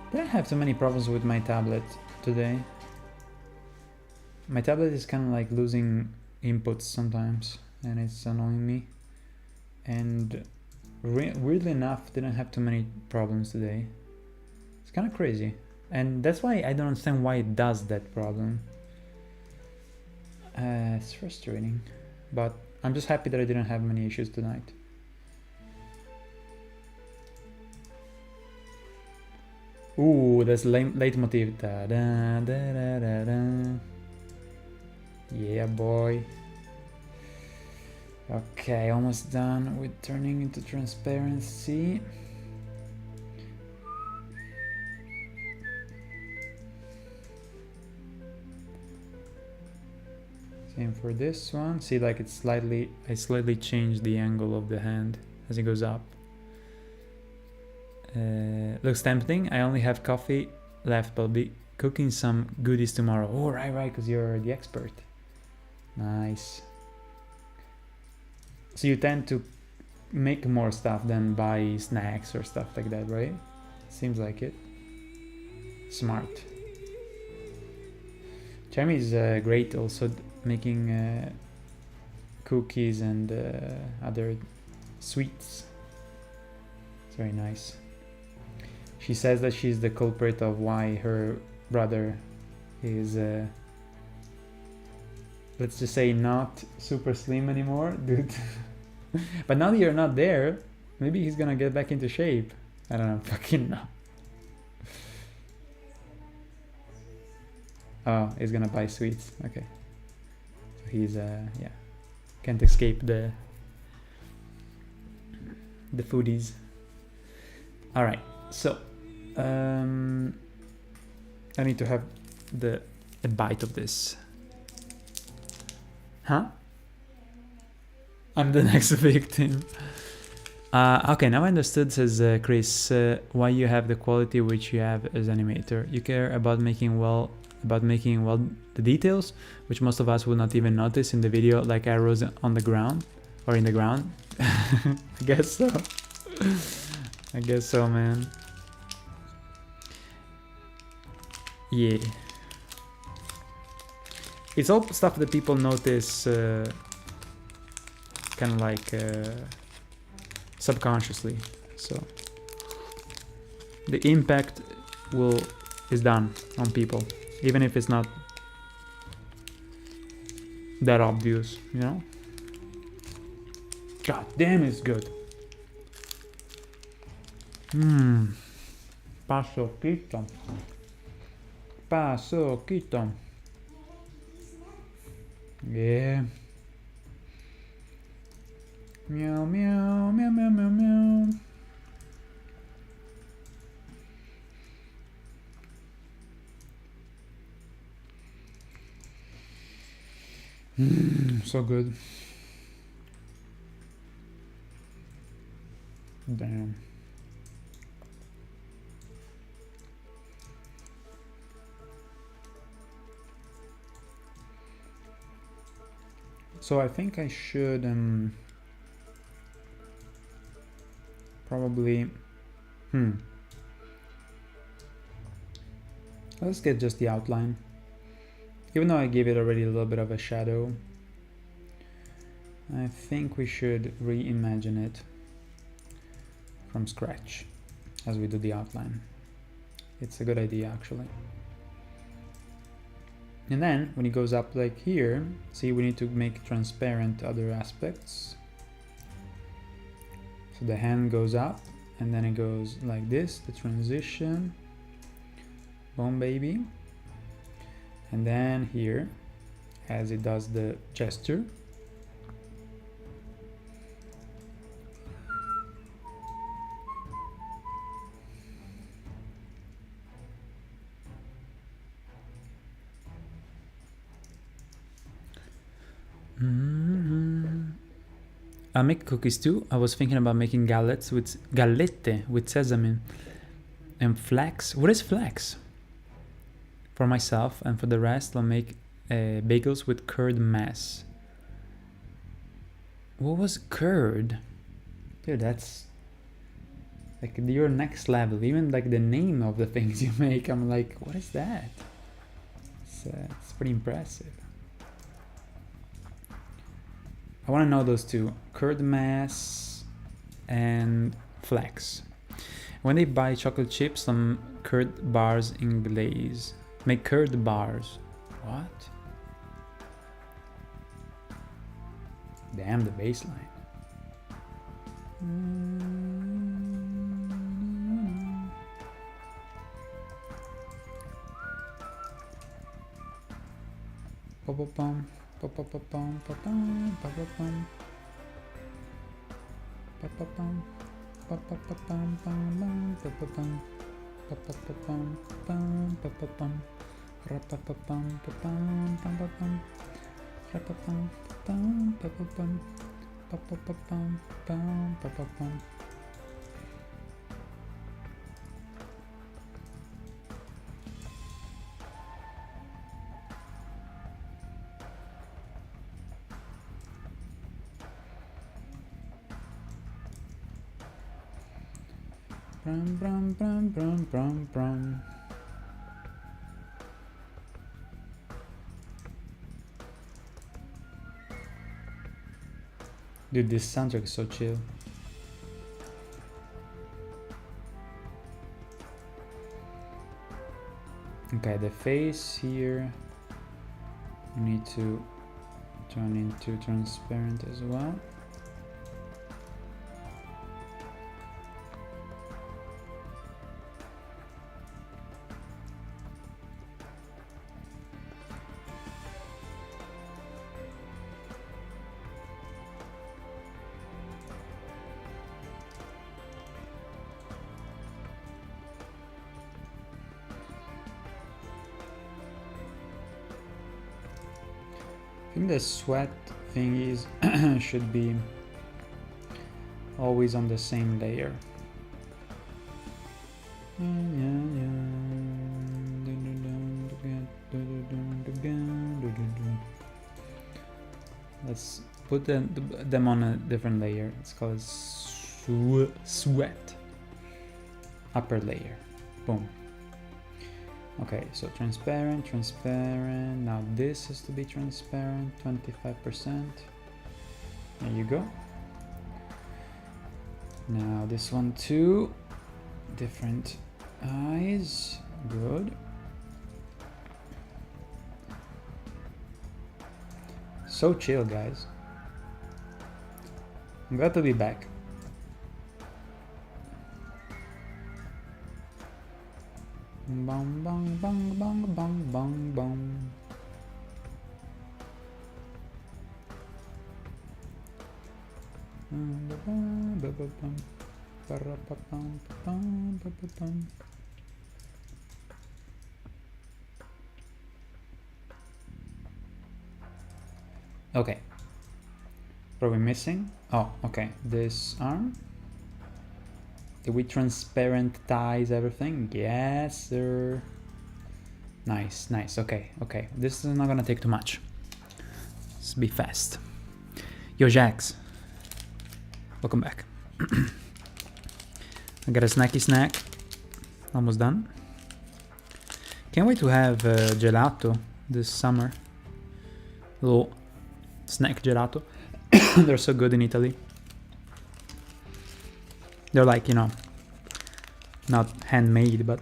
I don't have too many problems with my tablet today. My tablet is kind of like losing inputs sometimes, and it's annoying me. And weirdly enough, didn't have too many problems today. It's kind of crazy, and that's why I don't understand why it does that problem. It's frustrating, but I'm just happy that I didn't have many issues tonight. Ooh, that's leitmotiv. Da, da, da, da, da, da. Yeah, boy. Okay, almost done with turning into transparency. Same for this one. See, like it's I slightly changed the angle of the hand as it goes up. Looks tempting. I only have coffee left, but I'll be cooking some goodies tomorrow. Oh, right, because you're the expert. Nice. So you tend to make more stuff than buy snacks or stuff like that, right? Seems like it. Smart. Jeremy is great also making cookies and other sweets. It's very nice. She says that she's the culprit of why her brother is, let's just say, not super slim anymore, dude. But now that you're not there, maybe he's gonna get back into shape. I don't know, fucking know. Oh, he's gonna buy sweets. Okay. So he's, yeah, can't escape the foodies. All right, so I need to have a bite of this. Huh? I'm the next victim. Okay, now I understood, says Chris, why you have the quality which you have as animator. You care about making well the details, which most of us will not even notice in the video, like arrows on the ground or in the ground. I guess so. I guess so, man. Yeah. It's all stuff that people notice kind of like subconsciously. So the impact is done on people, even if it's not that obvious, you know? God damn, it's good. Paso quito. Paso quito. Yeah. Meow, meow, meow, meow, meow, meow. So good. Damn. So I think I should probably let's get just the outline, even though I gave it already a little bit of a shadow. I think we should reimagine it from scratch as we do the outline. It's a good idea, actually. And then when it goes up like here, see, we need to make transparent other aspects. So the hand goes up and then it goes like this, the transition. Boom, baby. And then here, as it does the gesture. I make cookies too. I was thinking about making galette with sesame and flax. What is flax? For myself, and for the rest I'll make bagels with curd mass. What was curd? Dude, that's like your next level. Even like the name of the things you make, I'm like, what is that? It's pretty impressive. I want to know those two, curd mass and flax. When they buy chocolate chips, some curd bars in glaze. Make curd bars. What? Damn, the baseline. Pom-pom-pom. Pa-pa-pa-pum, pa-pum, pa-pa-pum. Pa-pa-pum, pa-pa-pa-pum, pum, pa-pa-pum. Pa-pa-pa-pum, pum, pa-pa-pum. Ra-pa-pa-pum, pa-pum, pum-pa-pum. Ra-pa-pum, pum, pa-pa-pum. Pa-pa-pa-pum, pum, pa-pa-pum. Brum, brum, brum, brum, brum, brum. Dude, this soundtrack is so chill. Okay, the face here we need to turn into transparent as well. I think the sweat thing is should be always on the same layer. Let's put them on a different layer. It's called sweat. Upper layer. Boom. Okay, so transparent, transparent. Now this has to be transparent, 25%. There you go. Now this one too. Different eyes. Good. So chill, guys. I'm glad to be back. Bang bang bang bang bang bang bang. Okay. What are we missing? Oh, okay. This arm. Did we transparentize everything? Yes, sir. Nice, nice. Okay, okay. This is not gonna take too much. Let's be fast. Yo, Jax. Welcome back. I got a snacky snack. Almost done. Can't wait to have gelato this summer. Little snack gelato. They're so good in Italy. They're like, you know, not handmade, but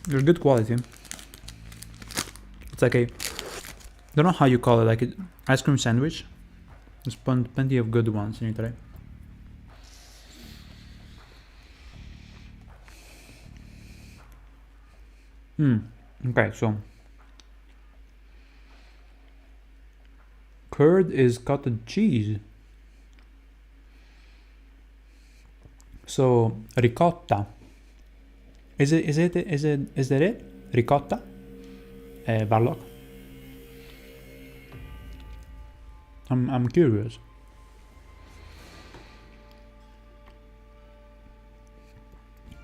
they're good quality. It's like a, don't know how you call it, like an ice cream sandwich. There's plenty of good ones in Italy. Okay, so curd is cottage cheese. So ricotta. Is that it? Ricotta? Varlock? I'm curious.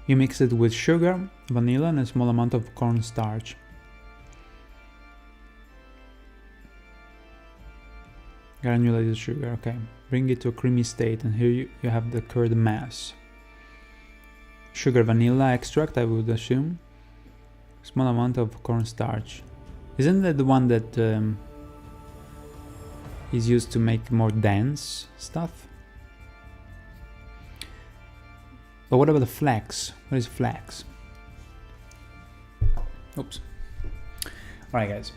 You mix it with sugar, vanilla, and a small amount of cornstarch. Granulated sugar, okay. Bring it to a creamy state, and here you have the curd mass. Sugar, vanilla extract, I would assume. Small amount of cornstarch. Isn't that the one that is used to make more dense stuff? But what about the flax? What is flax? Oops. Alright guys,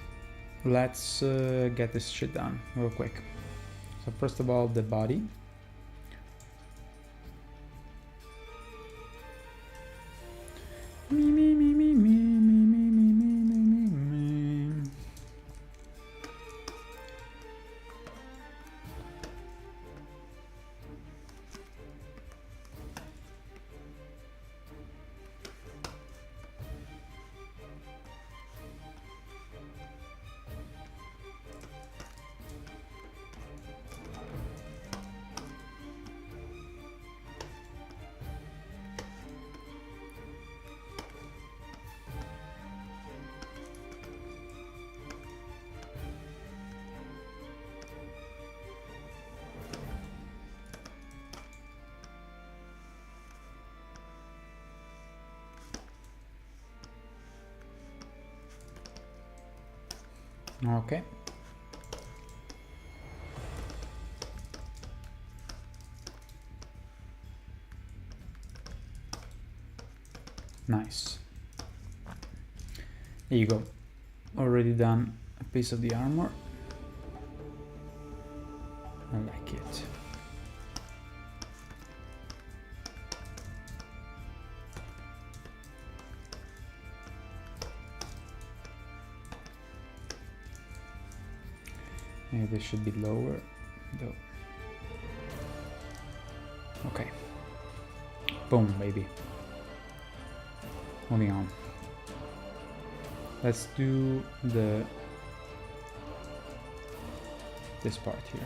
let's get this shit done real quick. So first of all, the body. Okay, Nice. There you go. Already done a piece of the armor. I like it. Maybe this should be lower, though. Okay. Boom, baby. Moving on. Let's do this part here.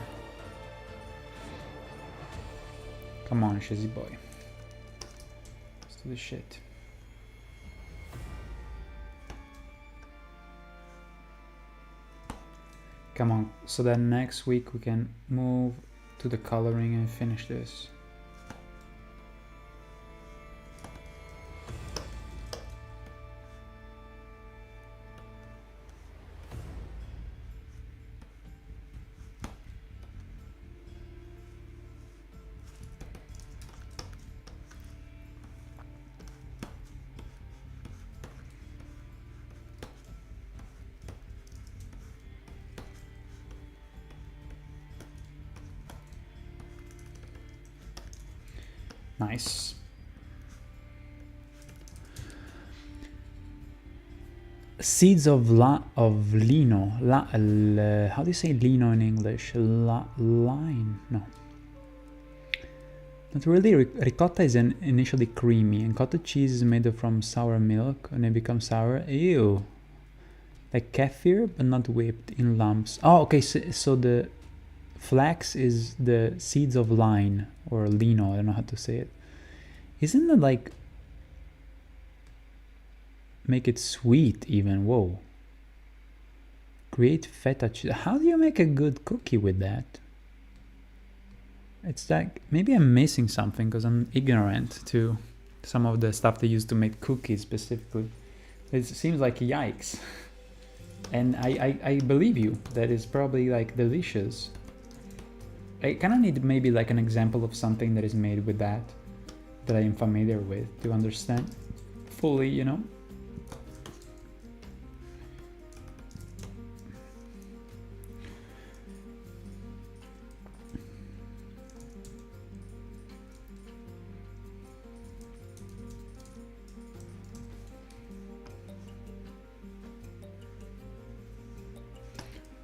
Come on, Shizzy boy. Let's do this shit. Come on, so that next week we can move to the coloring and finish this. Nice. Seeds of lino. How do you say lino in English? Line? No. Not really. Ricotta is initially creamy, and cottage cheese is made from sour milk, and it becomes sour. Ew. Like kefir, but not whipped in lumps. Oh, okay. So the flax is the seeds of line or lino. I don't know how to say it. Isn't that like make it sweet even? Whoa. Create feta cheese. How do you make a good cookie with that? It's like maybe I'm missing something because I'm ignorant to some of the stuff they use to make cookies specifically. It seems like yikes. And I believe you that is probably like delicious. I kind of need maybe like an example of something that is made with that I am familiar with to understand fully, you know.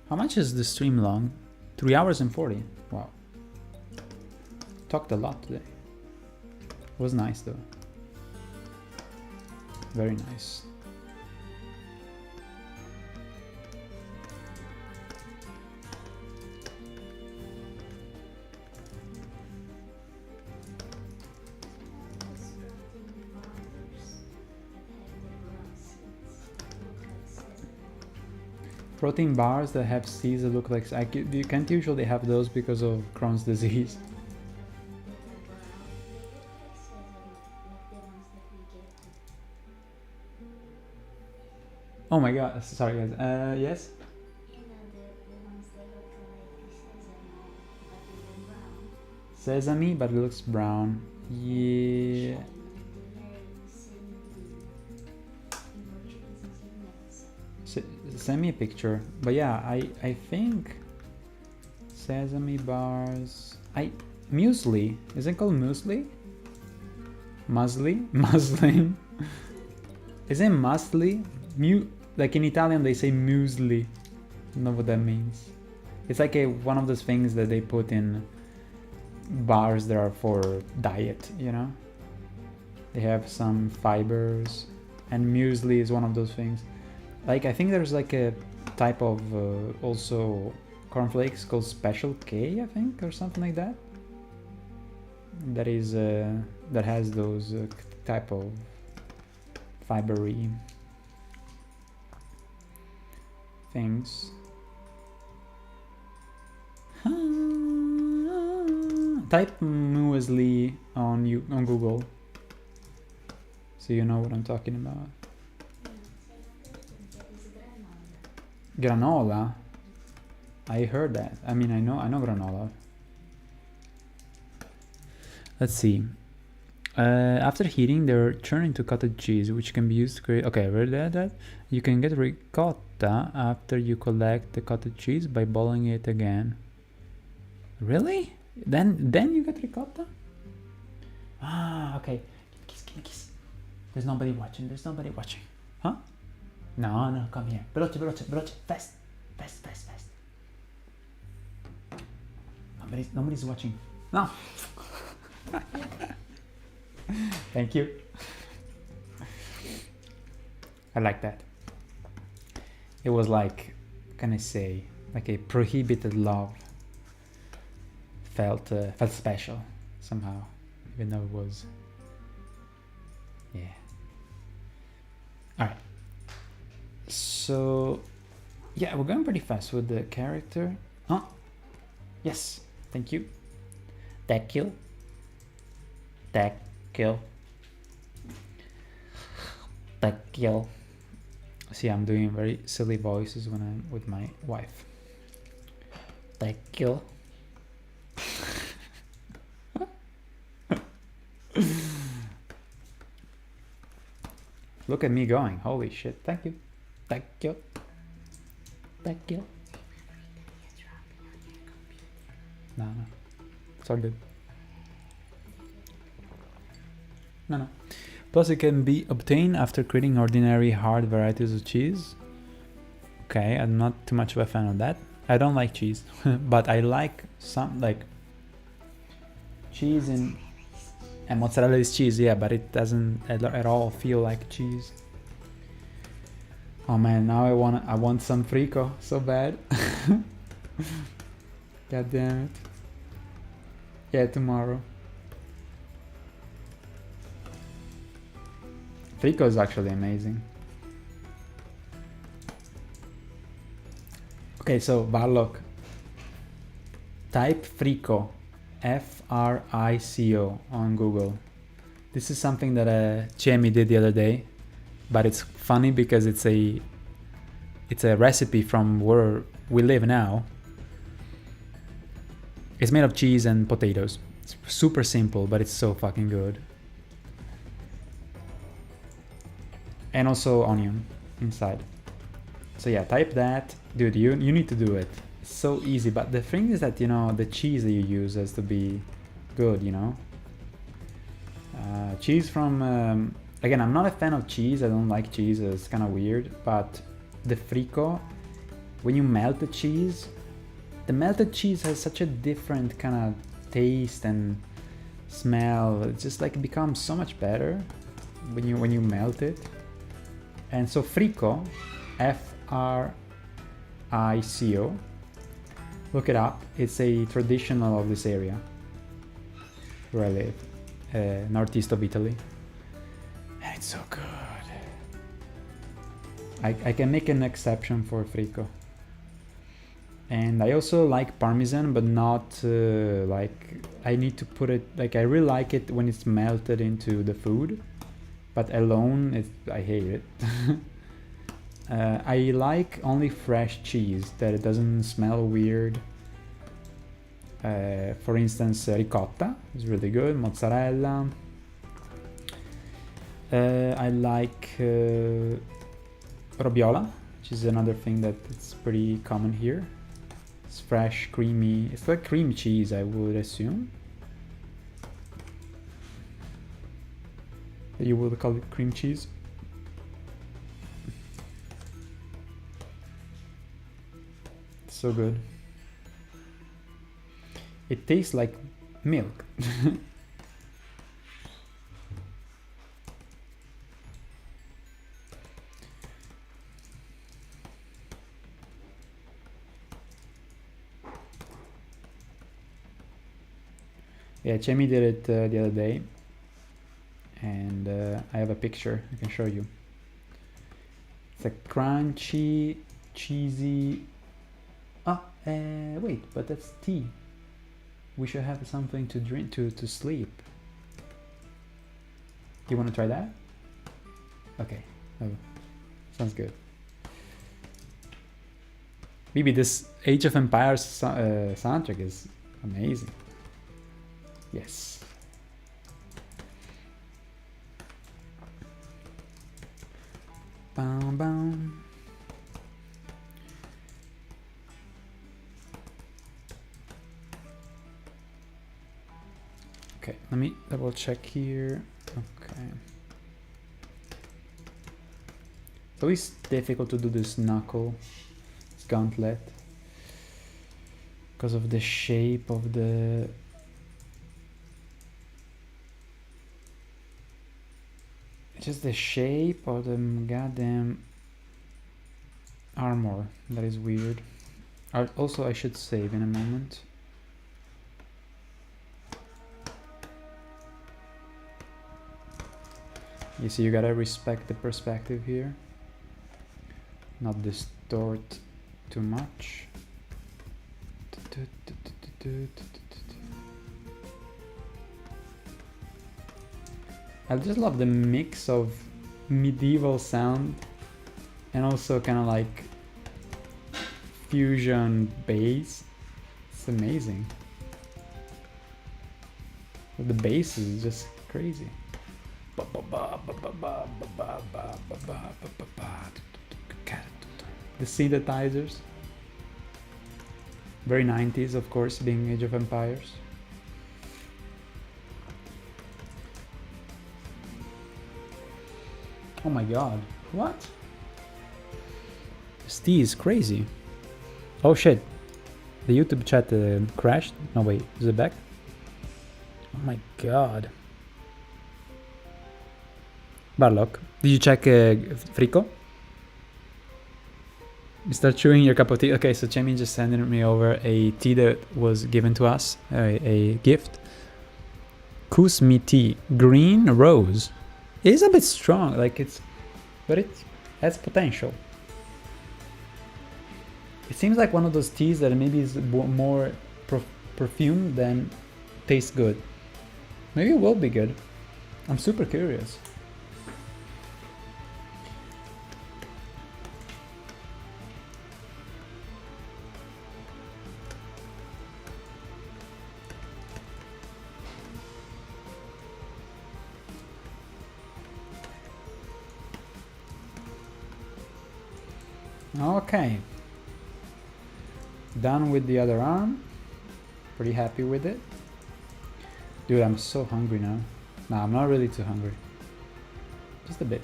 How much is the stream long? 3 hours and 40. Wow. Talked a lot today. It was nice though. Very nice. Protein bars that have seeds that look like... you can't usually have those because of Crohn's disease. Oh my god, sorry guys. Yes? Sesame, but it looks brown. Yeah. Send me a picture. But yeah, I think sesame bars. Muesli. Is it called muesli? Muesli? Muslin? Is it muesli? Like in Italian they say muesli. I don't know what that means. It's like one of those things that they put in bars that are for diet, you know? They have some fibers, and muesli is one of those things. Like, I think there's like a type of also cornflakes called Special K, I think, or something like that. That is that has those type of fibery things. Type muesli on Google, so you know what I'm talking about. Granola? I heard that. I mean, I know granola. Let's see. After heating, they're turned into cottage cheese, which can be used to create. Okay, read that. You can get ricotta after you collect the cottage cheese by boiling it again. Really? Then you get ricotta? Ah, okay. Kiss. There's nobody watching. Huh? No, come here. Veloce. Fast. Nobody's watching. No. Thank you. I like that. It was like, what can I say, like a prohibited love. Felt special somehow, even though it was, yeah. All right. So, yeah, we're going pretty fast with the character. Huh? Yes. Thank you. Thank you. See, I'm doing very silly voices when I'm with my wife. Thank you. Look at me going. Holy shit. Thank you. No. It's all good. No. Plus it can be obtained after creating ordinary hard varieties of cheese. Okay, I'm not too much of a fan of that. I don't like cheese, but I like some, like, cheese and mozzarella is cheese, yeah, but it doesn't at all feel like cheese. Oh man, now I want some frico so bad. God damn it. Yeah, tomorrow. Frico is actually amazing. Okay, so Varlock. Type Frico, Frico on Google. This is something that Jamie did the other day, but it's funny because it's a recipe from where we live now. It's made of cheese and potatoes. It's super simple, but it's so fucking good. And also onion inside. So yeah, type that. Dude, you need to do it. It's so easy, but the thing is that, you know, the cheese that you use has to be good, you know? Cheese from... again, I'm not a fan of cheese. I don't like cheese. It's kind of weird. But the frico, when you melt the cheese, the melted cheese has such a different kind of taste and smell. It just like becomes so much better when you melt it. And so frico, Frico, look it up. It's a traditional of this area where I live, northeast of Italy, and it's so good. I can make an exception for frico. And I also like parmesan, but not like I need to put it, like I really like it when it's melted into the food, but alone I hate it. I like only fresh cheese, that it doesn't smell weird. For instance, ricotta is really good, mozzarella. I like robiola, which is another thing that it's pretty common here. It's fresh, creamy. It's like cream cheese, I would assume. You would call it cream cheese. It's so good. It tastes like milk. Yeah, Chemi did it the other day, and I have a picture I can show you. It's a crunchy, cheesy. Wait, but that's tea. We should have something to drink to sleep. You want to try that? Okay, sounds good. Maybe this Age of Empires soundtrack is amazing. Yes. Boom, boom. Okay, let me double check here. Okay. It's always difficult to do this knuckle, this gauntlet, because of the shape of the... Just the shape of the goddamn armor that is weird. Also, I should save in a moment. You see, you gotta respect the perspective here, not distort too much. I just love the mix of medieval sound and also kind of like fusion bass. It's amazing. The bass is just crazy. The synthesizers, very 90s, of course, being Age of Empires. Oh my god, what? This tea is crazy. Oh shit, the YouTube chat crashed. No wait, is it back? Oh my god. Barlock, did you check Frico? You start chewing your cup of tea. Okay, so Chemi just sending me over a tea that was given to us, a gift. Kusmi tea, green rose. It is a bit strong, like but it has potential. It seems like one of those teas that maybe is more perfume than tastes good. Maybe it will be good. I'm super curious. Okay, done with the other arm. Pretty happy with it. Dude, I'm so hungry now. Nah, I'm not really too hungry. Just a bit.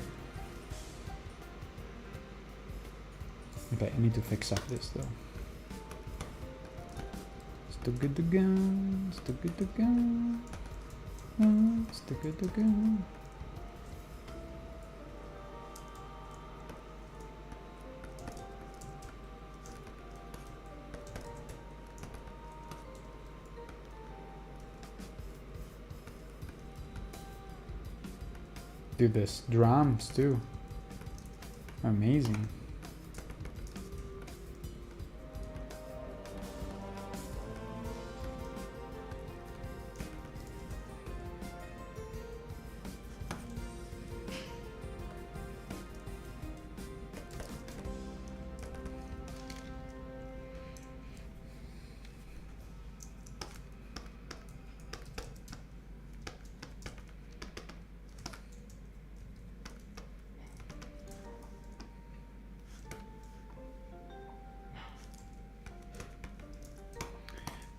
Okay, I need to fix up this though. Still good to go. Still good to go. Still good to go. Dude, this drums too. Amazing.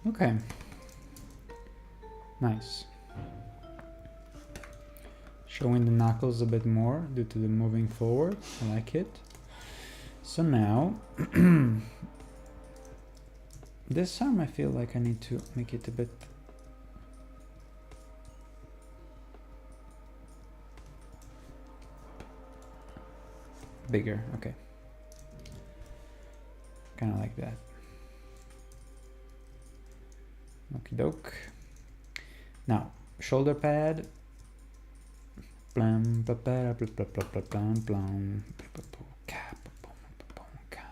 Okay, nice. Showing the knuckles a bit more due to the moving forward. I like it. So now, this arm I feel like I need to make it a bit bigger. Okay, kind of like that. Okie doke. Now, shoulder pad. Blam, ba, ba, bla, bla, bla, bla, blam, blam, bla, bla, bla, ka, ba, boom, ba, boom, ka.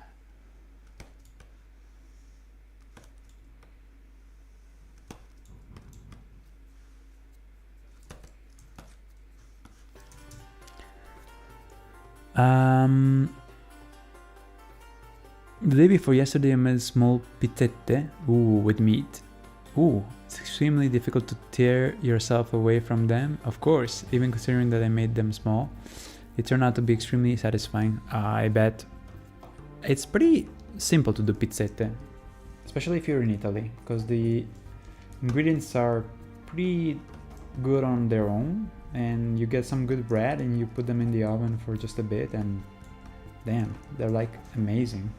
The day before yesterday I made a small pitette, with meat. It's extremely difficult to tear yourself away from them, of course, even considering that I made them small. It turned out to be extremely satisfying. I bet. It's pretty simple to do pizzette, especially if you're in Italy, because the ingredients are pretty good on their own, and you get some good bread and you put them in the oven for just a bit, and damn, they're like amazing.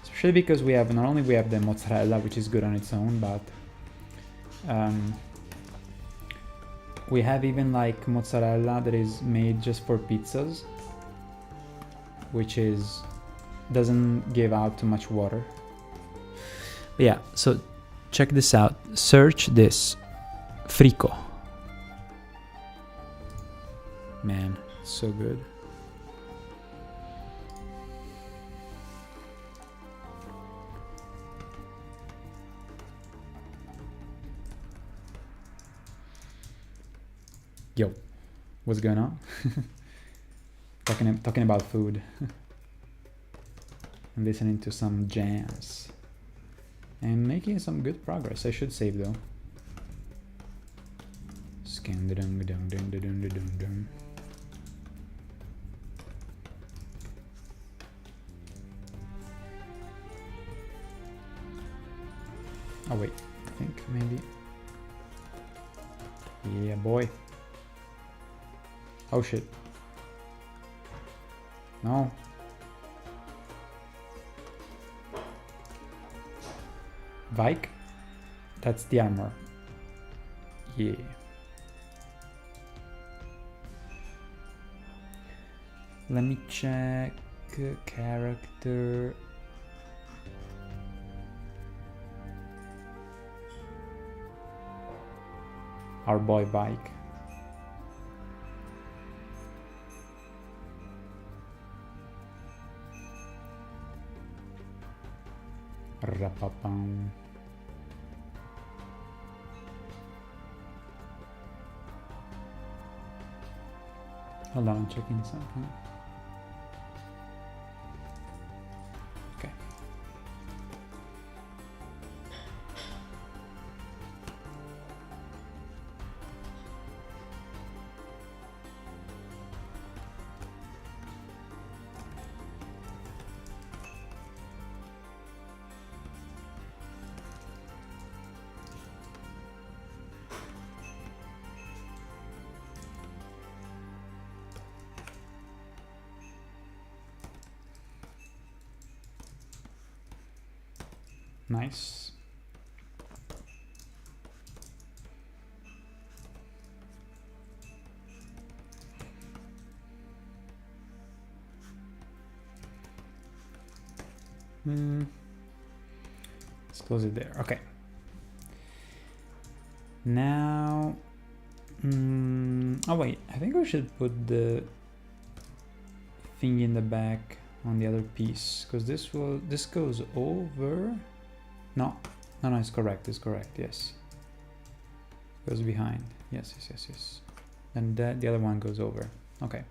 Especially because we have, not only we have the mozzarella, which is good on its own, but we have even like mozzarella that is made just for pizzas, which is doesn't give out too much water. But yeah, so check this out. Search this frico. Man, so good. Yo, what's going on? talking about food. And listening to some jams. And making some good progress. I should save though. Oh wait, I think maybe. Yeah, boy. Oh shit. No. Vike? That's the armor. Yeah. Let me check character. Our boy Vike. Rapapam. Hold on, I'm checking something. Okay. Nice. Let's close it there. Okay. Now, oh wait, I think we should put the thing in the back on the other piece, because this goes over. No, it's correct. It's correct. Yes, goes behind. Yes. And the other one goes over. Okay.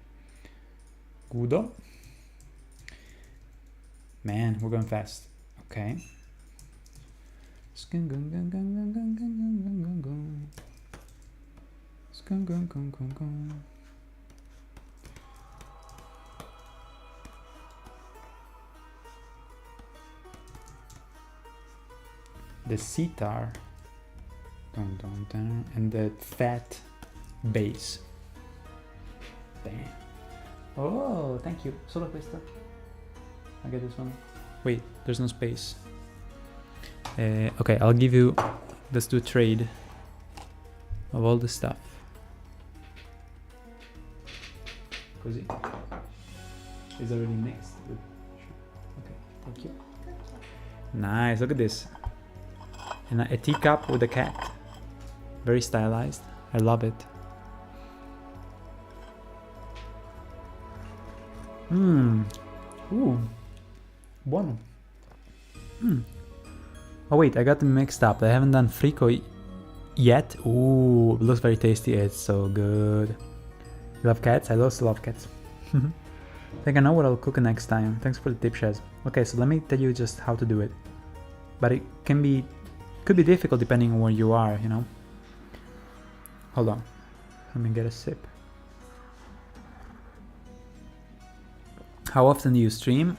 Gudo. Man, we're going fast. Okay. The sitar, and the fat bass. Damn. Oh, thank you. Solo questo. I get this one. Wait, there's no space. Okay, I'll give you. Let's do a trade of all the stuff. Così. It's already mixed. Okay, thank you. Nice. Look at this. And a teacup with a cat. Very stylized. I love it. Ooh. Buono. Oh wait, I got them mixed up. I haven't done frico yet. Ooh, it looks very tasty. It's so good. You love cats? I also love cats. I think I know what I'll cook next time. Thanks for the tip, Shaz. Okay, so let me tell you just how to do it. But it could be difficult depending on where you are, you know. Hold on. Let me get a sip. How often do you stream?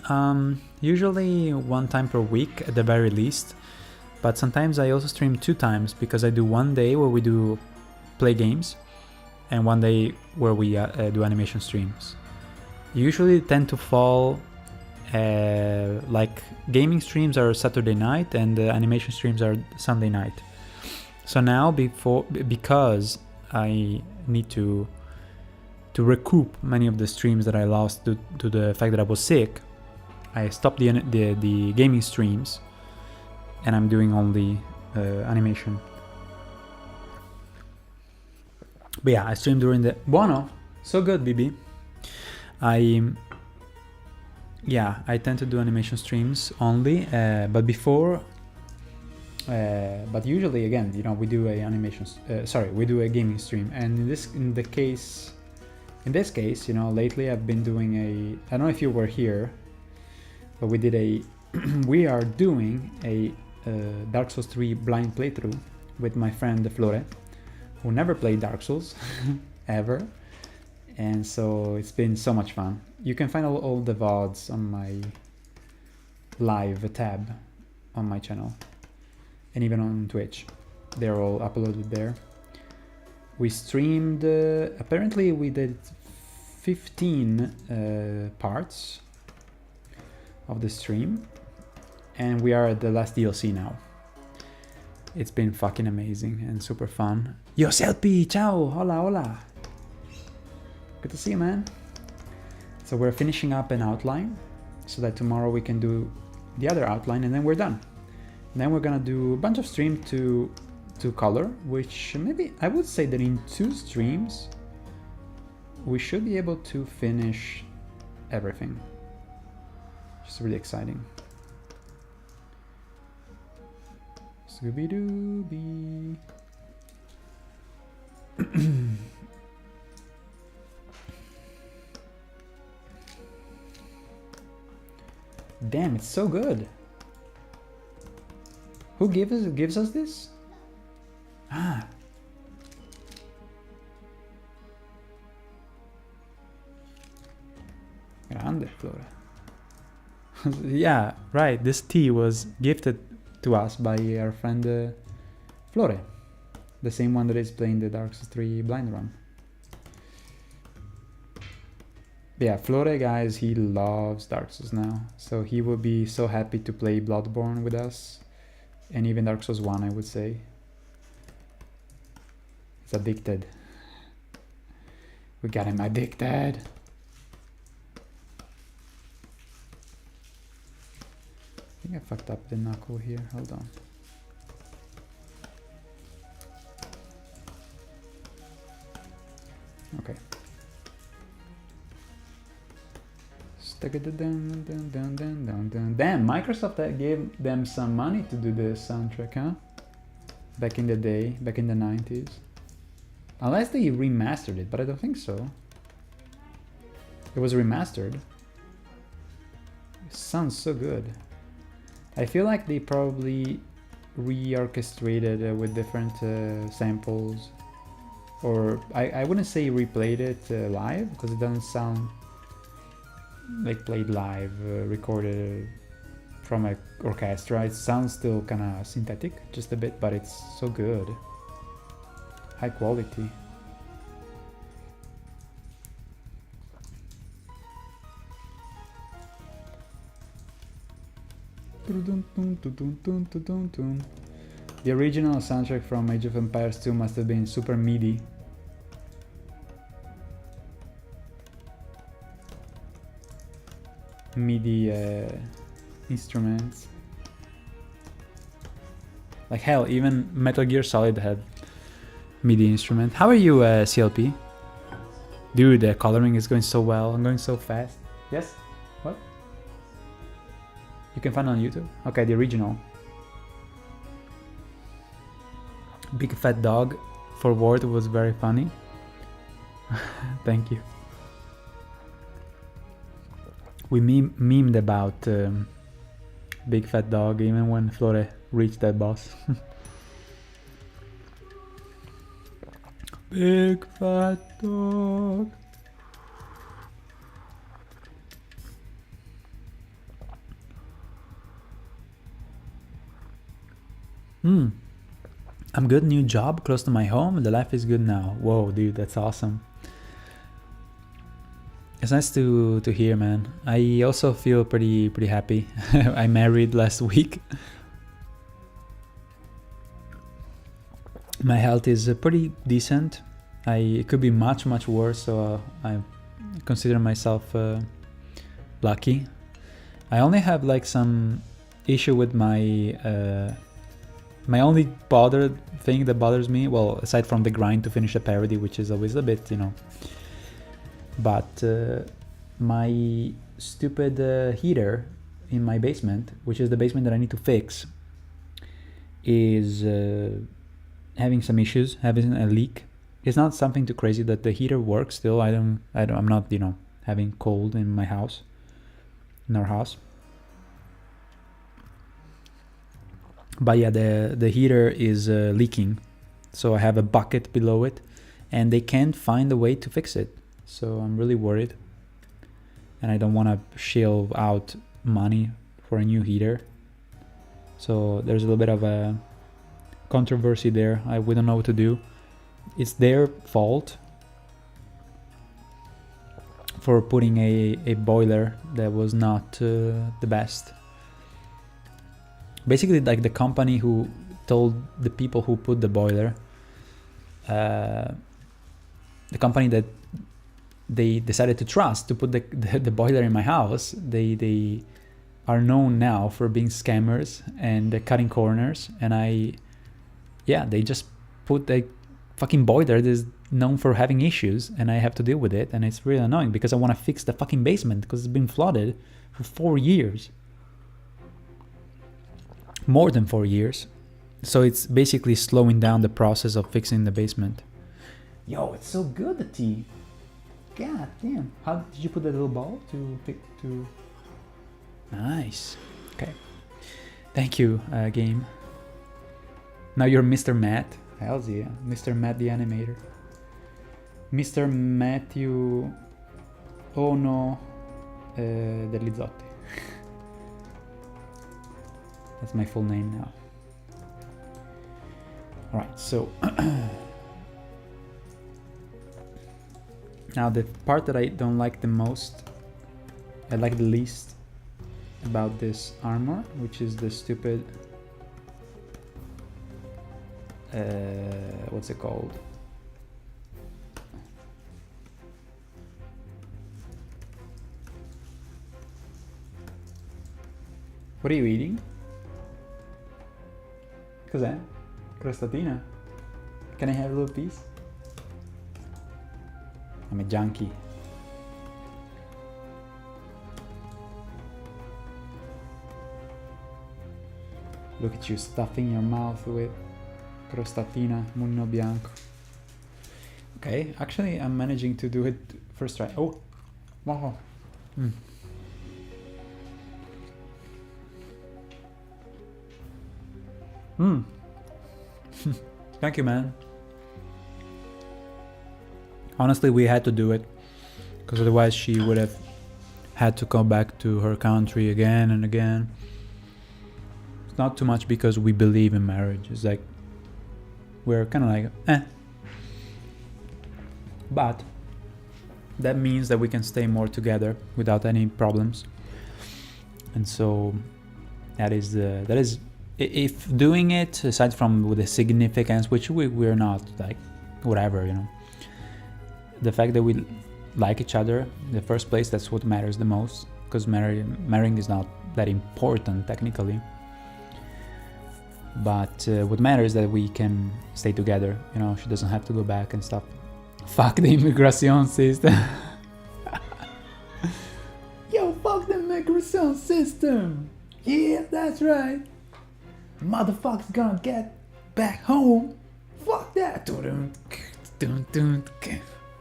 Usually 1 time per week at the very least, but sometimes I also stream 2 times because I do one day where we do play games and one day where we do animation streams. Usually tend to fall like gaming streams are Saturday night and animation streams are Sunday night. So now because I need to recoup many of the streams that I lost to the fact that I was sick, I stopped the gaming streams and I'm doing only animation. But yeah, I stream during the... Buono! So good, BB. I tend to do animation streams only, but before... but usually, again, you know, we do we do a gaming stream, and in this case, you know, lately I've been doing I don't know if you were here, but we are doing a Dark Souls 3 blind playthrough with my friend Flore, who never played Dark Souls ever, and so it's been so much fun. You can find all the VODs on my live tab on my channel, and even on Twitch. They're all uploaded there. We streamed, apparently we did 15 parts of the stream, and we are at the last DLC now. It's been fucking amazing and super fun. Yo, Selpi, ciao, hola, hola. Good to see you, man. So we're finishing up an outline so that tomorrow we can do the other outline and then we're done. And then we're gonna do a bunch of streams to color, which maybe I would say that in 2 streams we should be able to finish everything. Just really exciting. Scooby-Dooby. Damn, it's so good. Who gives us this? Ah. Grande, Flora. Yeah, right. This tea was gifted to us by our friend Flore, the same one that is playing the Dark Souls 3 blind run. But yeah, Flore, guys, he loves Dark Souls now, so he will be so happy to play Bloodborne with us, and even Dark Souls 1, I would say. He's addicted. We got him addicted. I think I fucked up the knuckle here. Hold on. Okay. Damn, Microsoft gave them some money to do the soundtrack, huh? Back in the day, back in the 90s. Unless they remastered it, but I don't think so. It was remastered. It sounds so good. I feel like they probably reorchestrated with different samples. Or I wouldn't say replayed it live, because it doesn't sound like played live, recorded from an orchestra. It sounds still kind of synthetic, just a bit, but it's so good. High quality. The original soundtrack from Age of Empires 2 must have been super MIDI. MIDI instruments. Like hell, even Metal Gear Solid had MIDI instrument. How are you, CLP? Dude, the coloring is going so well. I'm going so fast. Yes? What? You can find it on YouTube? Okay, the original. Big Fat Dog for Word was very funny. Thank you. We memed about Big Fat Dog even when Flore reached that boss. Big Fat Dog. I'm good, new job, close to my home, the life is good now. Whoa, dude, that's awesome. It's nice to hear, man. I also feel pretty happy. I married last week. My health is pretty decent. It could be much worse, so I consider myself lucky. I only have like some issue with my my only thing that bothers me, well, aside from the grind to finish a parody, which is always a bit, you know, but my stupid heater in my basement, which is the basement that I need to fix, is having some issues, having a leak. It's not something too crazy that the heater works still. I'm not, you know, having cold in my house, in our house. But yeah, the heater is leaking, so I have a bucket below it, and they can't find a way to fix it. So I'm really worried, and I don't want to shell out money for a new heater. So there's a little bit of a controversy there. We don't know what to do. It's their fault for putting a boiler that was not the best. Basically, like the company who told the people who put the boiler, the company that they decided to trust to put the boiler in my house, they are known now for being scammers and cutting corners. And they just put a fucking boiler that is known for having issues, and I have to deal with it, and it's really annoying because I want to fix the fucking basement because it's been flooded for 4 years. More than 4 years. So it's basically slowing down the process of fixing the basement. Yo, it's so good, the tea. God damn. How did you put that little ball to Nice. Okay. Thank you, game. Now you're Mr. Matt. Hells yeah. Mr. Matt the animator. Mr. Matthew Ono Delizzotti. That's my full name now. Alright, so now the part that I don't like the most, I like the least about this armor, which is the stupid what's it called? What are you eating? Cos'è? Crostatina? Can I have a little piece? I'm a junkie. Look at you stuffing your mouth with crostatina, munno bianco. Okay, actually I'm managing to do it first try. Oh, wow. Thank you, man. Honestly, we had to do it because otherwise she would have had to come back to her country again and again. It's not too much because we believe in marriage. It's like we're kind of like but that means that we can stay more together without any problems. And so that is if doing it, aside from with the significance, which we're not, like, whatever, you know, the fact that we like each other in the first place, that's what matters the most, because marrying is not that important technically, but what matters is that we can stay together, you know. She doesn't have to go back and stuff. Fuck the immigration system. Yo, fuck the immigration system. Yeah, that's right. Motherfucker's gonna get back home. Fuck that.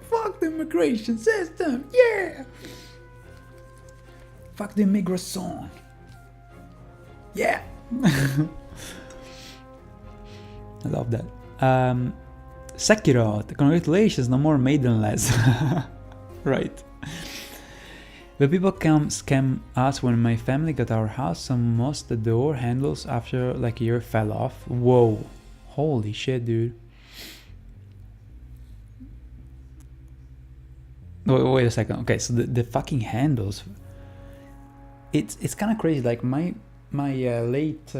Fuck the immigration system. Yeah. Fuck the immigration. Yeah. I love that. Sekiro, congratulations, no more maidenless. Right. Will people come scam us when my family got our house? Almost the door handles after like a year fell off. Whoa. Holy shit, dude. Wait a second. Okay, so the fucking handles. It's kind of crazy. Like my late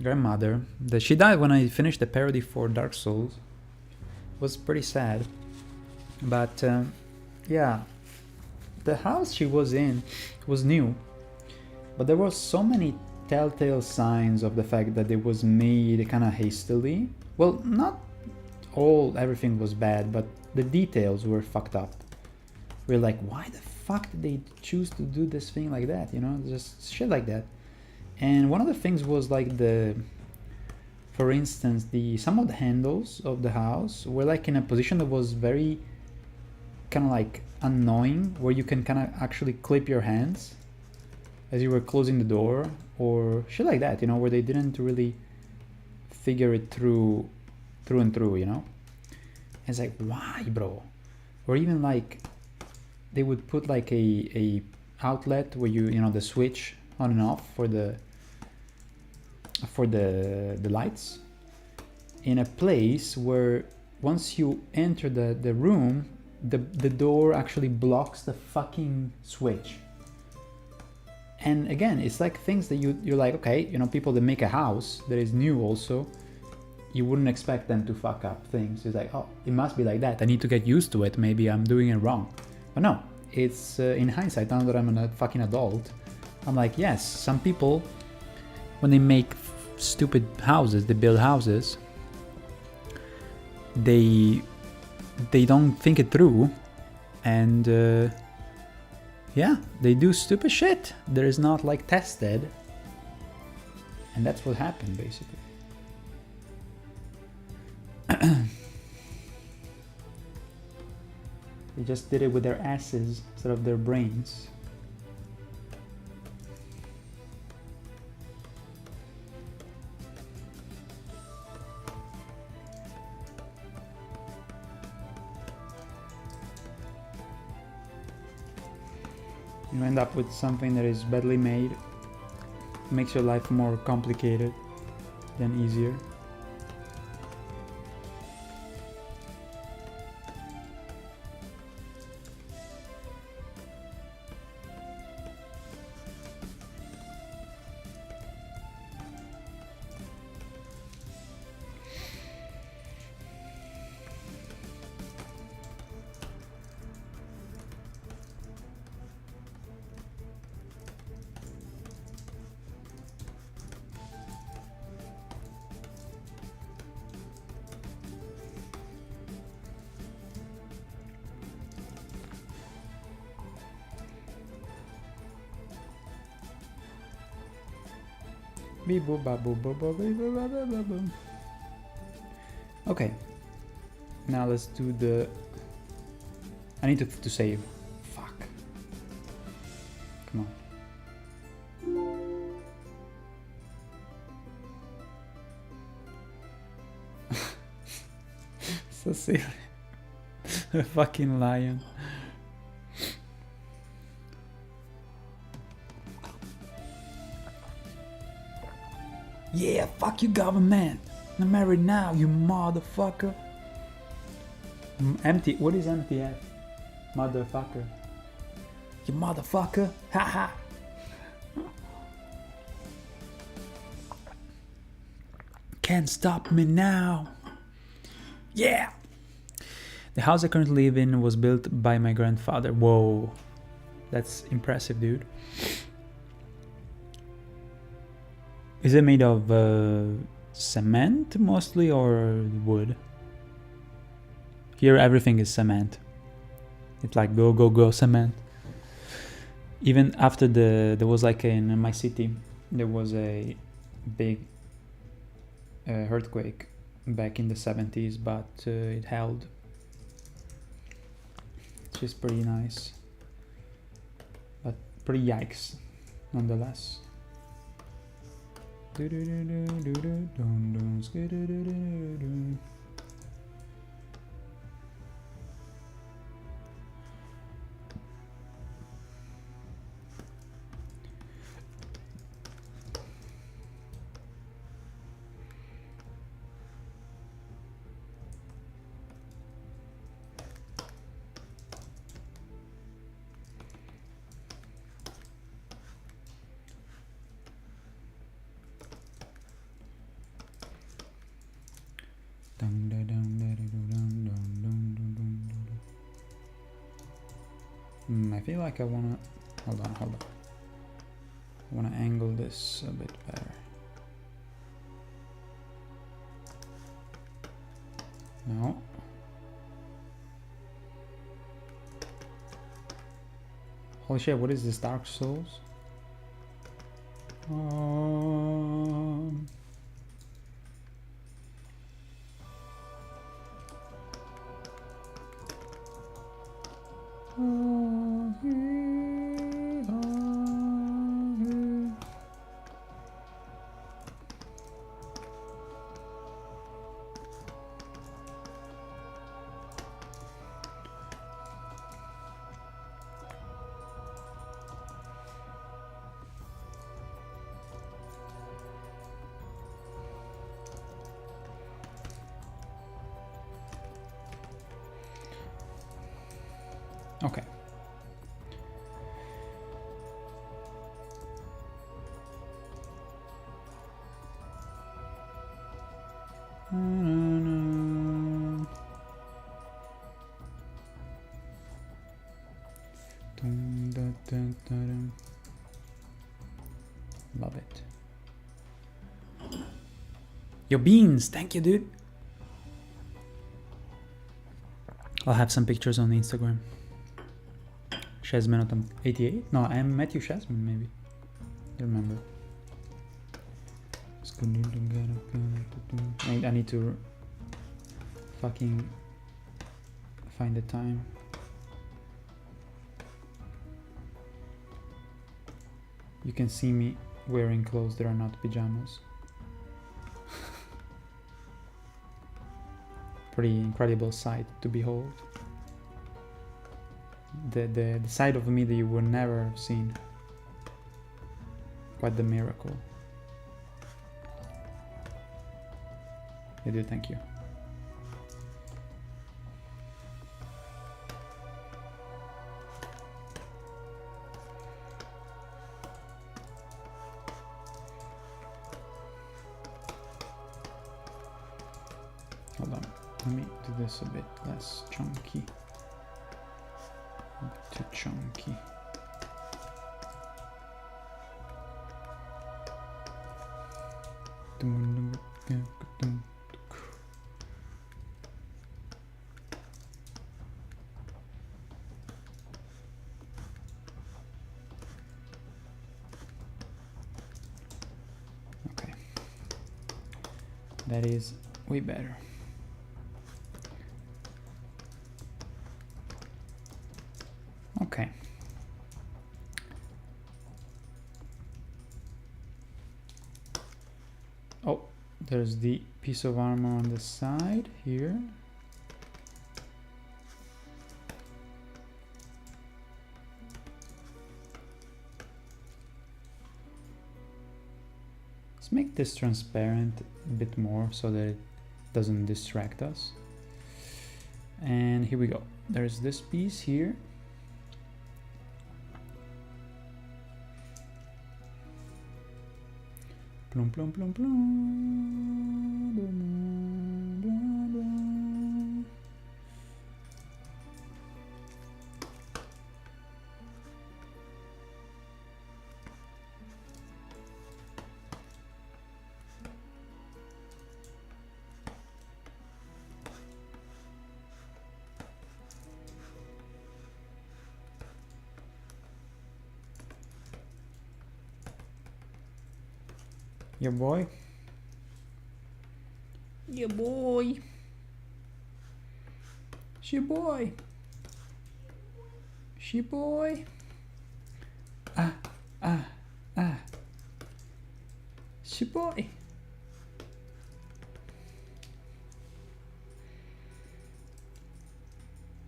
grandmother, that she died when I finished the parody for Dark Souls. Was pretty sad. But yeah, the house she was in was new, but there were so many telltale signs of the fact that it was made kind of hastily. Well, not everything was bad, but the details were fucked up. We're like, why the fuck did they choose to do this thing like that? You know, just shit like that. And one of the things was like for instance, some of the handles of the house were like in a position that was very kind of like annoying, where you can kind of actually clip your hands as you were closing the door or shit like that, you know, where they didn't really figure it through and through, you know. And it's like, why, bro? Or even like they would put like a outlet where you know, the switch on and off for the lights in a place where once you enter the room, the door actually blocks the fucking switch. And again, it's like things that you're like, okay, you know, people that make a house that is new also, you wouldn't expect them to fuck up things. It's like, oh, it must be like that, I need to get used to it, maybe I'm doing it wrong. But no, it's in hindsight, now that I'm a fucking adult, I'm like, yes, some people, when they make stupid houses, they build houses, they don't think it through, and yeah, they do stupid shit that is not like tested, and that's what happened basically. They just did it with their asses instead of their brains. You end up with something that is badly made, makes your life more complicated than easier. Okay, now let's do the... I need to save. Fuck. Come on. So silly. A fucking lion. Yeah, fuck you, government. I'm married now, you motherfucker. Empty. What is MTF? Motherfucker. You motherfucker. Haha. Can't stop me now. Yeah. The house I currently live in was built by my grandfather. Whoa. That's impressive, dude. Is it made of cement mostly or wood? Here everything is cement. It's like go cement. Even after there was like in my city, there was a big earthquake back in the 70s, but it held. It's just pretty nice. But pretty yikes nonetheless. I feel like I wanna... Hold on. I wanna angle this a bit better. No. Holy shit, what is this? Dark Souls? Okay. Love it. Yo, Beans! Thank you, dude! I'll have some pictures on Instagram. Shazman 88? No, I'm Matthew Shazman, maybe. I remember. I need to fucking find the time. You can see me wearing clothes that are not pajamas. Pretty incredible sight to behold. The side of me that you would never have seen. Quite the miracle. I do, thank you. Hold on, let me do this a bit less chunky. A bit too chunky. Okay, that is way better. Okay. Oh, there's the piece of armor on the side here. Let's make this transparent a bit more so that it doesn't distract us. And here we go. There's this piece here. Plum, plum, plum, plum. Your boy. Your boy. She boy. She boy. She boy.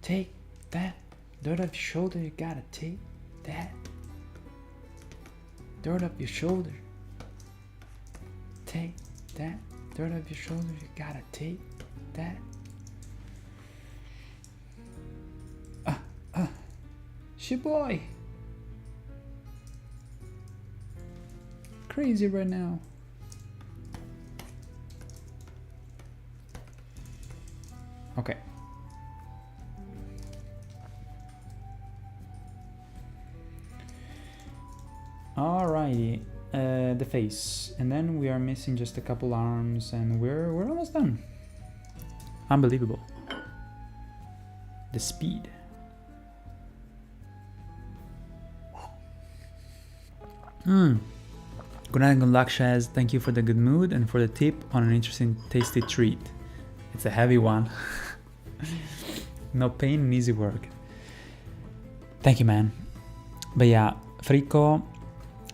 Take that. Dirt off your shoulder, you gotta take that. Dirt off your shoulder. Take that. Dirt off your shoulder, you gotta take that. She boy. Crazy right now. Okay. Alrighty, the face, and then we are missing just a couple arms, and we're almost done. Unbelievable. The speed. Good night, good luck, Shaz. Thank you for the good mood and for the tip on an interesting, tasty treat. It's a heavy one. No pain and easy work. Thank you, man. But yeah, frico,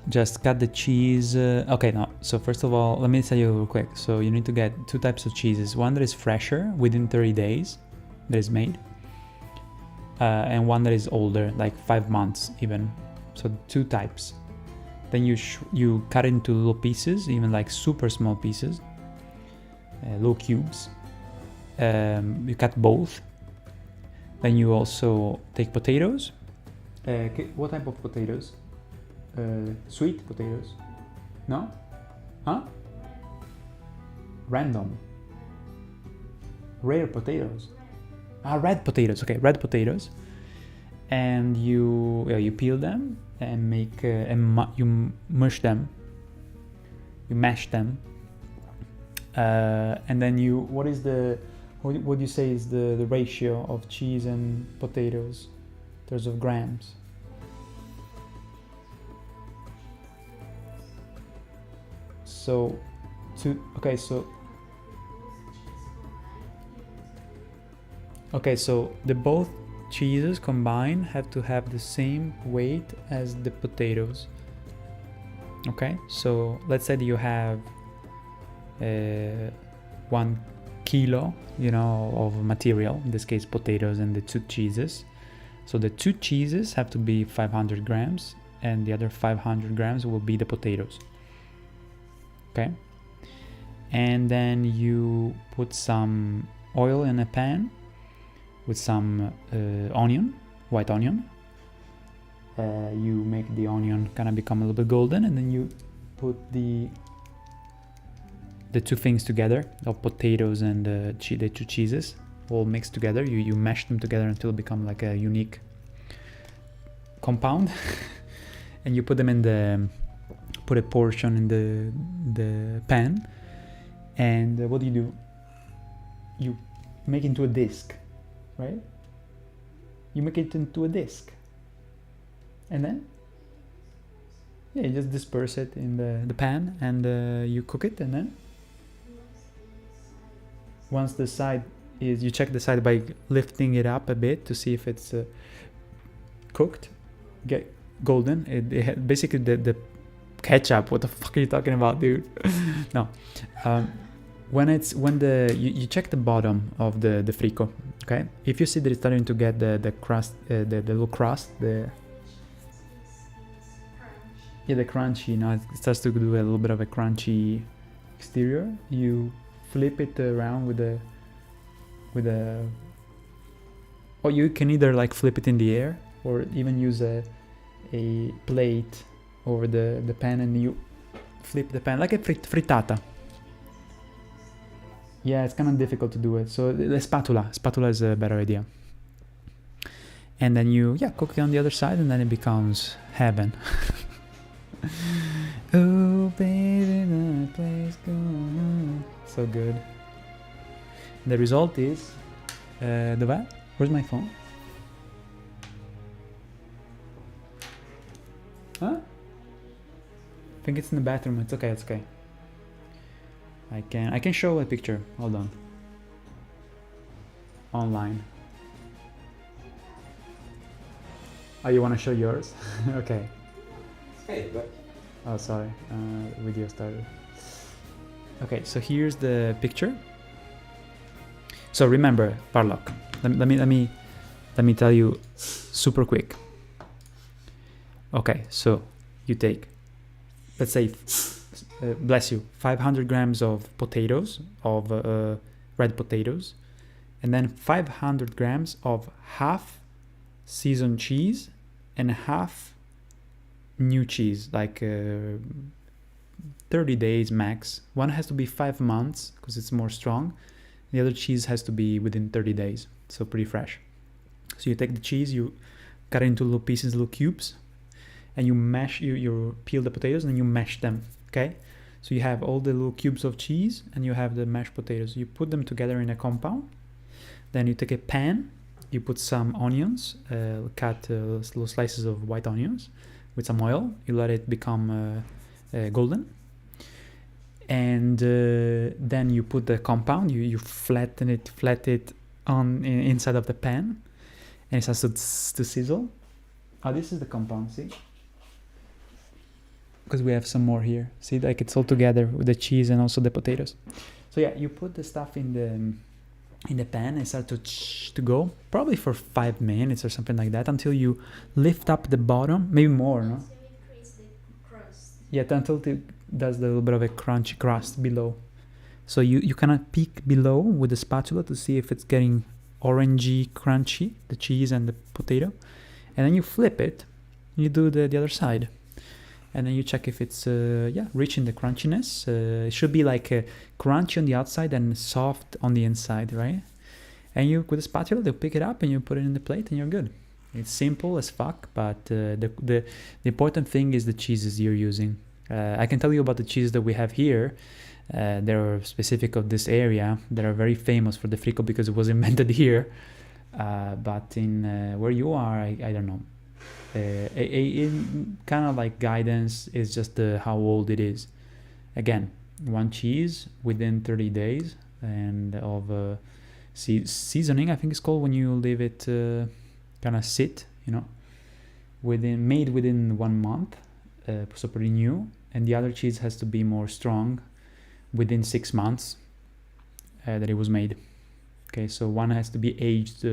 just cut the cheese. Okay, no. So first of all, let me tell you real quick. So you need to get two types of cheeses. One that is fresher, within 30 days, that is made. And one that is older, like 5 months even. So 2 types. Then you cut it into little pieces, even like super small pieces, little cubes. You cut both. Then you also take potatoes. What type of potatoes? Sweet potatoes? No? Huh? Random. Rare potatoes. Red potatoes. Okay, red potatoes. And you peel them and make you mush them. You mash them. And then what do you say is the ratio of cheese and potatoes in terms of grams? So, so the both cheeses combined have to have the same weight as the potatoes. Okay, so let's say that you have 1 kilo, of material, in this case potatoes and the 2 cheeses. So the 2 cheeses have to be 500 grams and the other 500 grams will be the potatoes. Okay, and then you put some oil in a pan with some white onion. You make the onion kind of become a little bit golden, and then you put the 2 things together, of potatoes and the 2 cheeses, all mixed together. You mash them together until it become like a unique compound. And you put them put a portion in the pan, and what do? You make it into a disc, right? You make it into a disc, and then you just disperse it in the pan, and you cook it. And then once the side is, you check the side by lifting it up a bit to see if it's cooked, get golden. It basically the ketchup. What the fuck are you talking about, dude? No. You check the bottom of the frico, okay? If you see that it's starting to get the crust, the little crust, the crunchy, it starts to do a little bit of a crunchy exterior. You flip it around with a or you can either like flip it in the air or even use a plate over the pan, and you flip the pan like a frittata. Yeah, it's kind of difficult to do it. So the spatula is a better idea. And then you cook it on the other side, and then it becomes heaven. Oh baby, the place gone. So good. The result is where's my phone? Huh? I think it's in the bathroom. It's okay. I can show a picture. Hold on. Online. Oh, you want to show yours? Okay. Hey, but Oh, sorry. Video started. Okay, so here's the picture. So remember, Parlock. Let me tell you super quick. Okay, so you take, let's say, bless you, 500 grams of potatoes, of red potatoes, and then 500 grams of half seasoned cheese and half new cheese, like 30 days max. One has to be 5 months because it's more strong. The other cheese has to be within 30 days, so pretty fresh. So you take the cheese, you cut it into little pieces, little cubes, and you mash, you peel the potatoes and you mash them, okay? So you have all the little cubes of cheese and you have the mashed potatoes. You put them together in a compound. Then you take a pan, you put some onions, cut little slices of white onions with some oil. You let it become golden. And then you put the compound, you flatten it on inside of the pan, and it starts to sizzle. Oh, this is the compound, see? Because we have some more here. See, like it's all together with the cheese and also the potatoes. So yeah, you put the stuff in the pan and start to go, probably for 5 minutes or something like that, until you lift up the bottom, maybe more, no? So it creates the crust. Yeah, until it does a little bit of a crunchy crust below. So you cannot peek below with the spatula to see if it's getting orangey crunchy, the cheese and the potato. And then you flip it, you do the other side. And then you check if it's reaching the crunchiness. It should be like crunchy on the outside and soft on the inside, right? And you, with a spatula, they'll pick it up and you put it in the plate and you're good. It's simple as fuck, but the important thing is the cheeses you're using. I can tell you about the cheeses that we have here. They're specific of this area. That are very famous for the frico because it was invented here. But in where you are, I don't know. A kind of like guidance is just how old it is. Again, one cheese within 30 days and of seasoning, I think it's called, when you leave it kind of sit, you know, made within 1 month, so pretty new. And the other cheese has to be more strong within 6 months that it was made. Okay, so one has to be aged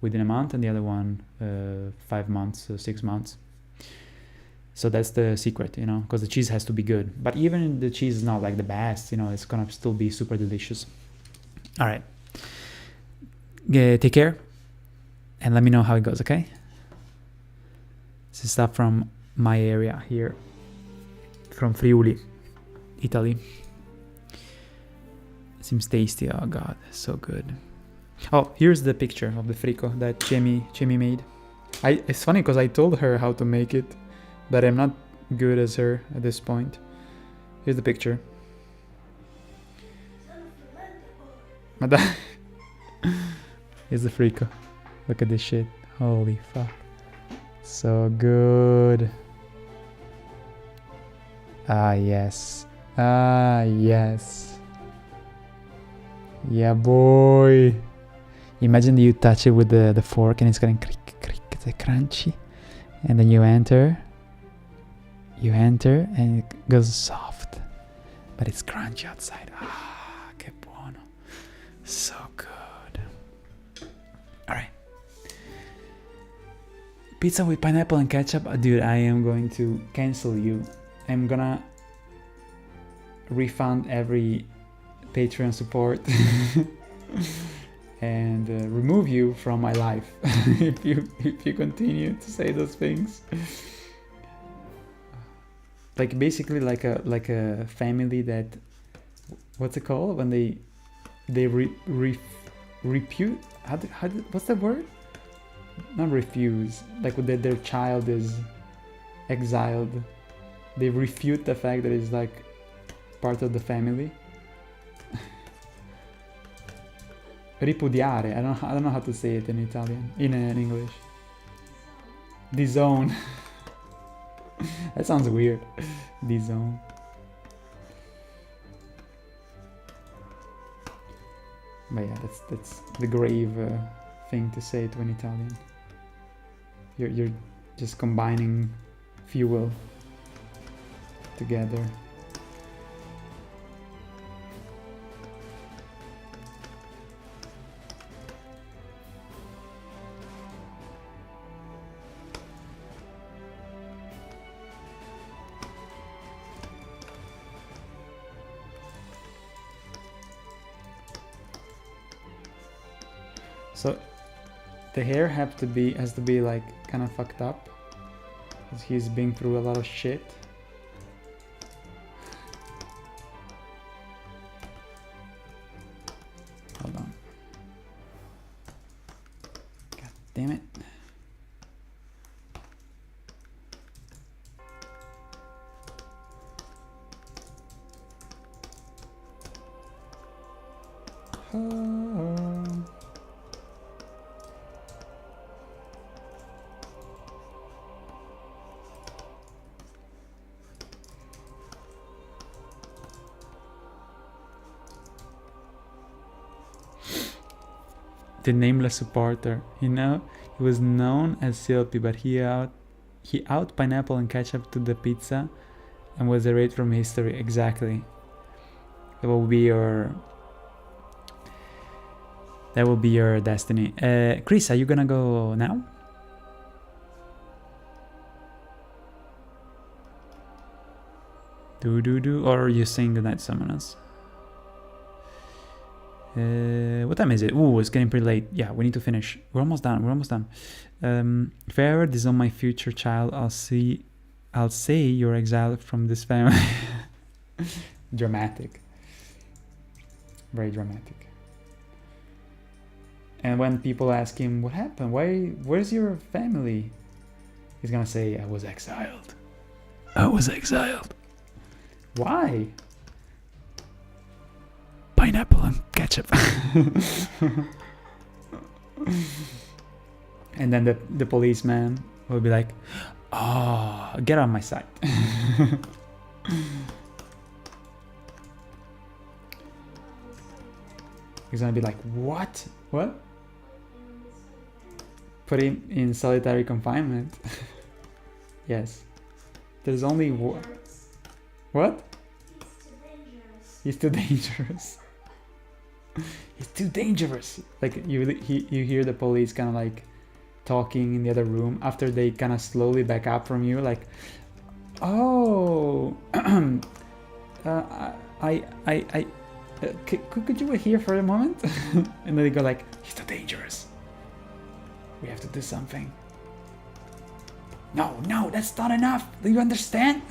within a month and the other one 5 months, 6 months. So that's the secret, you know, because the cheese has to be good. But even if the cheese is not like the best, you know, it's gonna still be super delicious. All right, take care and let me know how it goes, okay? This is stuff from my area here, from Friuli, Italy. Seems tasty. Oh god, so good. Oh, here's the picture of the frico that Jamie made. It's funny because I told her how to make it, but I'm not good as her at this point. Here's the picture. Here's the frico. Look at this shit. Holy fuck. So good. Ah, yes. Ah, yes. Yeah, boy. Imagine you touch it with the fork and it's going creak, creak. It's like crunchy. And then you enter. And it goes soft. But it's crunchy outside. Ah, che buono. So good. Alright. Pizza with pineapple and ketchup. Dude, I am going to cancel you. I'm gonna refund every Patreon support and remove you from my life if you continue to say those things. Like basically like a family that, what's it called when they repute, what's the word? Not refuse, like when their child is exiled, they refute the fact that it's like part of the family. Ripudiare. I don't know how to say it in Italian, in English. Disown. That sounds weird. Disown. But yeah, that's the grave thing to say to an Italian. You're just combining fuel together. So the hair has to be like kind of fucked up because he's been through a lot of shit. Hold on. God damn it. The nameless supporter. You know, he was known as Silpy, but he out pineapple and ketchup to the pizza and was erased from history. Exactly. That will be your destiny. Chris, are you gonna go now? Or are you saying goodnight to someone else? What time is it? Ooh, it's getting pretty late. Yeah, we need to finish. We're almost done. If I ever disown my future child, I'll say you're exiled from this family. Dramatic. Very dramatic. And when people ask him, what happened? Where's your family? He's gonna say, I was exiled. Why? Pineapple and ketchup. And then the policeman will be like, oh, get out of my sight. He's gonna be like, what? Put him in solitary confinement. Yes. There's only what? He's too dangerous. He's too dangerous. Like you hear the police kind of like talking in the other room after they kind of slowly back up from you, like, oh, could you wait here for a moment? And then they go like, he's too dangerous. We have to do something. No, that's not enough. Do you understand?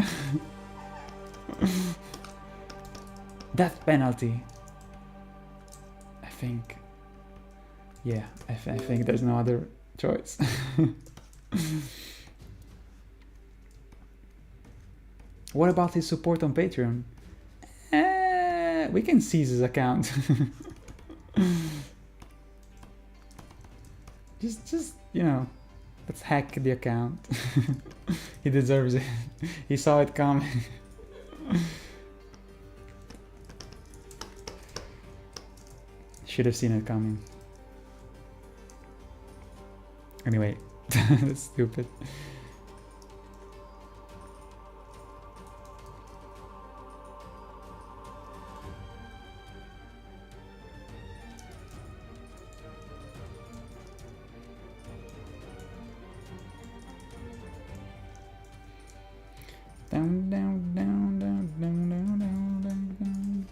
Death penalty. I think. Yeah, I think there's no other choice. What about his support on Patreon? We can seize his account. just let's hack the account. He deserves it. He saw it coming. Should have seen it coming. Anyway, that's stupid. Down, down, down, down, down, down, down, down, down.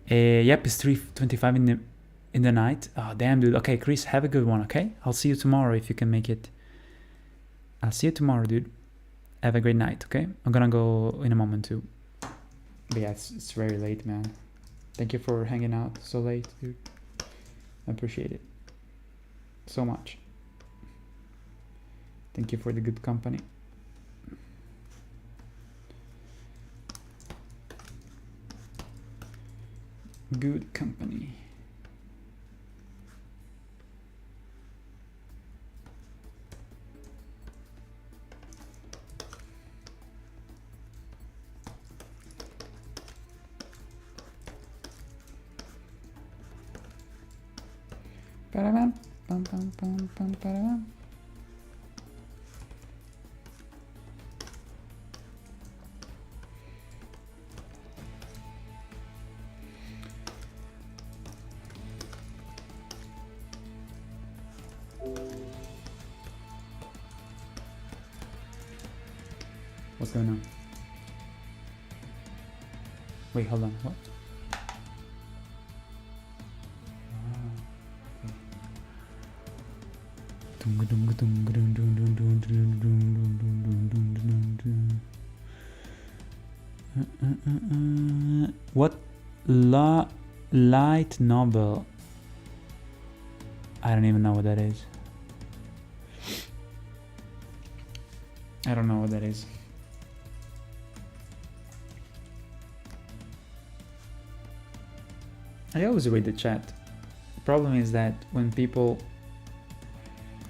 Yep, it's 3:25 in the night. Oh, damn, dude. Okay, Chris, have a good one, okay? I'll see you tomorrow if you can make it. I'll see you tomorrow, dude. Have a great night, okay? I'm gonna go in a moment, too. But yeah, it's very late, man. Thank you for hanging out so late, dude. I appreciate it so much. Thank you for the good company. Good company. Ba-da-bam, bum, bum, bum, bum, ba-da-bam. What's going on? Wait, hold on. What? What light novel? I don't even know what that is. I don't know what that is. I always read the chat. The problem is that when people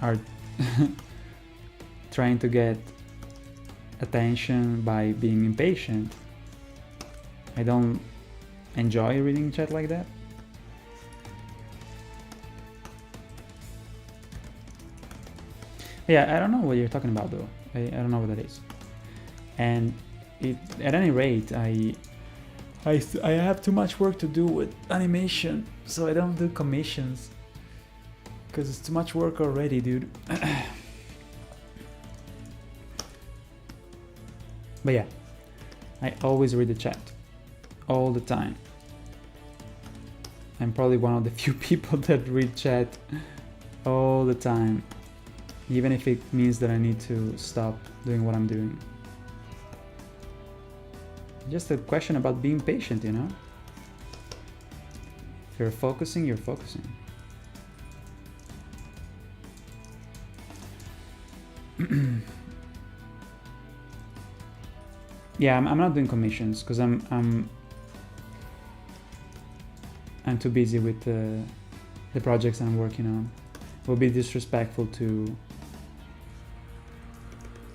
are trying to get attention by being impatient, I don't enjoy reading chat like that. Yeah, I don't know what you're talking about though. I don't know what that is. And at any rate, I have too much work to do with animation, so I don't do commissions. Because it's too much work already, dude. But yeah, I always read the chat. All the time. I'm probably one of the few people that read chat all the time. Even if it means that I need to stop doing what I'm doing. Just a question about being patient, you know? If you're focusing, you're focusing. Yeah, I'm not doing commissions because I'm too busy with the projects I'm working on. It would be disrespectful to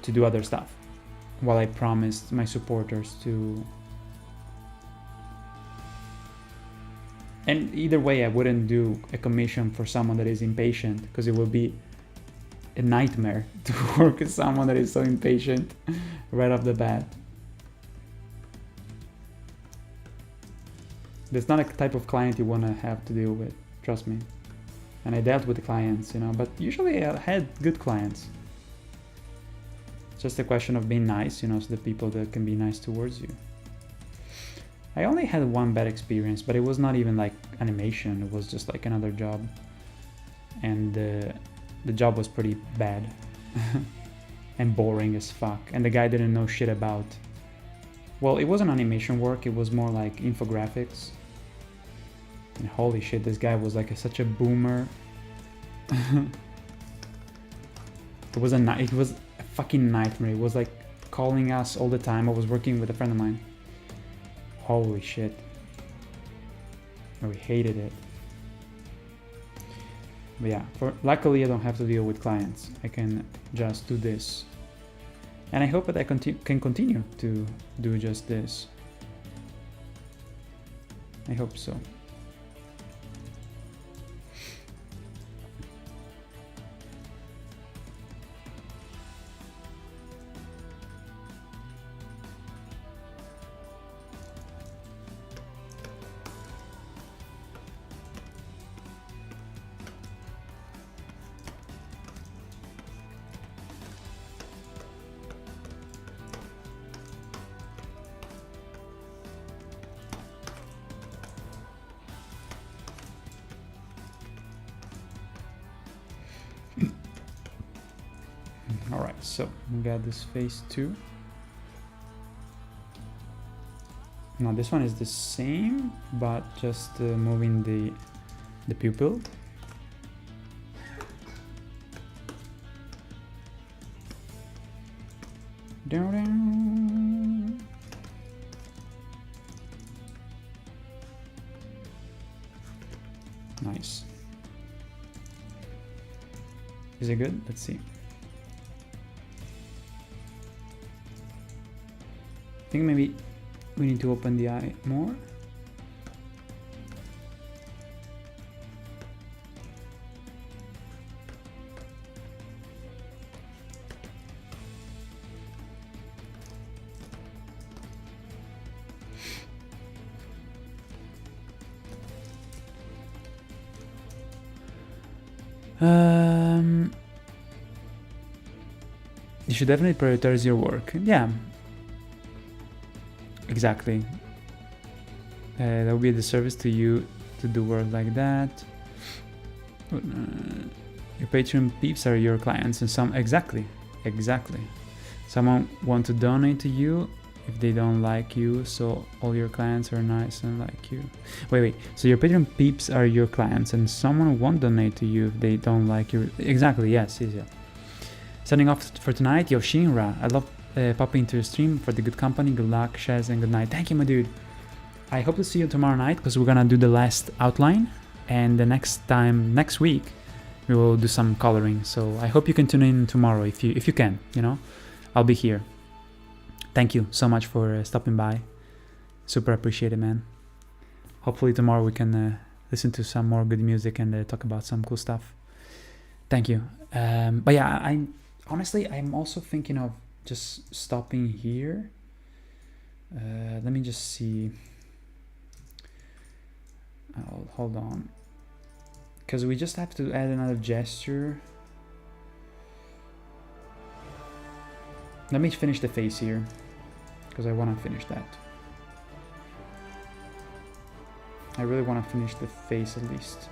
do other stuff while I promised my supporters to. And either way, I wouldn't do a commission for someone that is impatient because it would be a nightmare to work with someone that is so impatient right off the bat. That's not a type of client you want to have to deal with, trust me. And I dealt with the clients, you know, but usually I had good clients. It's just a question of being nice, you know, so the people that can be nice towards you. I only had one bad experience, but it was not even like animation, it was just like another job. And the job was pretty bad and boring as fuck. And the guy didn't know shit about, well, it wasn't animation work, it was more like infographics. And holy shit, this guy was like such a boomer. It was a fucking nightmare. It was like calling us all the time. I was working with a friend of mine. Holy shit. We hated it. But yeah, luckily I don't have to deal with clients. I can just do this. And I hope that I can continue to do just this. I hope so. Alright, so we got this phase 2. Now this one is the same, but just moving the pupil. Nice. Is it good? Let's see. I think maybe we need to open the eye more. You should definitely prioritize your work. Yeah. Exactly. That would be a disservice to you to do work like that. Your Patreon peeps are your clients, and some exactly. Someone want to donate to you, if they don't like you, so all your clients are nice and like you. Wait, so your Patreon peeps are your clients and someone won't donate to you if they don't like you. Exactly, yes. Signing off for tonight, Yoshinra. I love popping into your stream for the good company. Good luck, Shaz, and good night. Thank you, my dude. I hope to see you tomorrow night because we're gonna do the last outline, and the next week we will do some coloring. So I hope you can tune in tomorrow if you can. I'll be here. Thank you so much for stopping by. Super appreciate it, man. Hopefully tomorrow we can listen to some more good music and talk about some cool stuff. Thank you. But yeah, I'm also thinking of just stopping here. Let me just see. Hold on. Because we just have to add another gesture. Let me finish the face here, because I want to finish that. I really want to finish the face at least.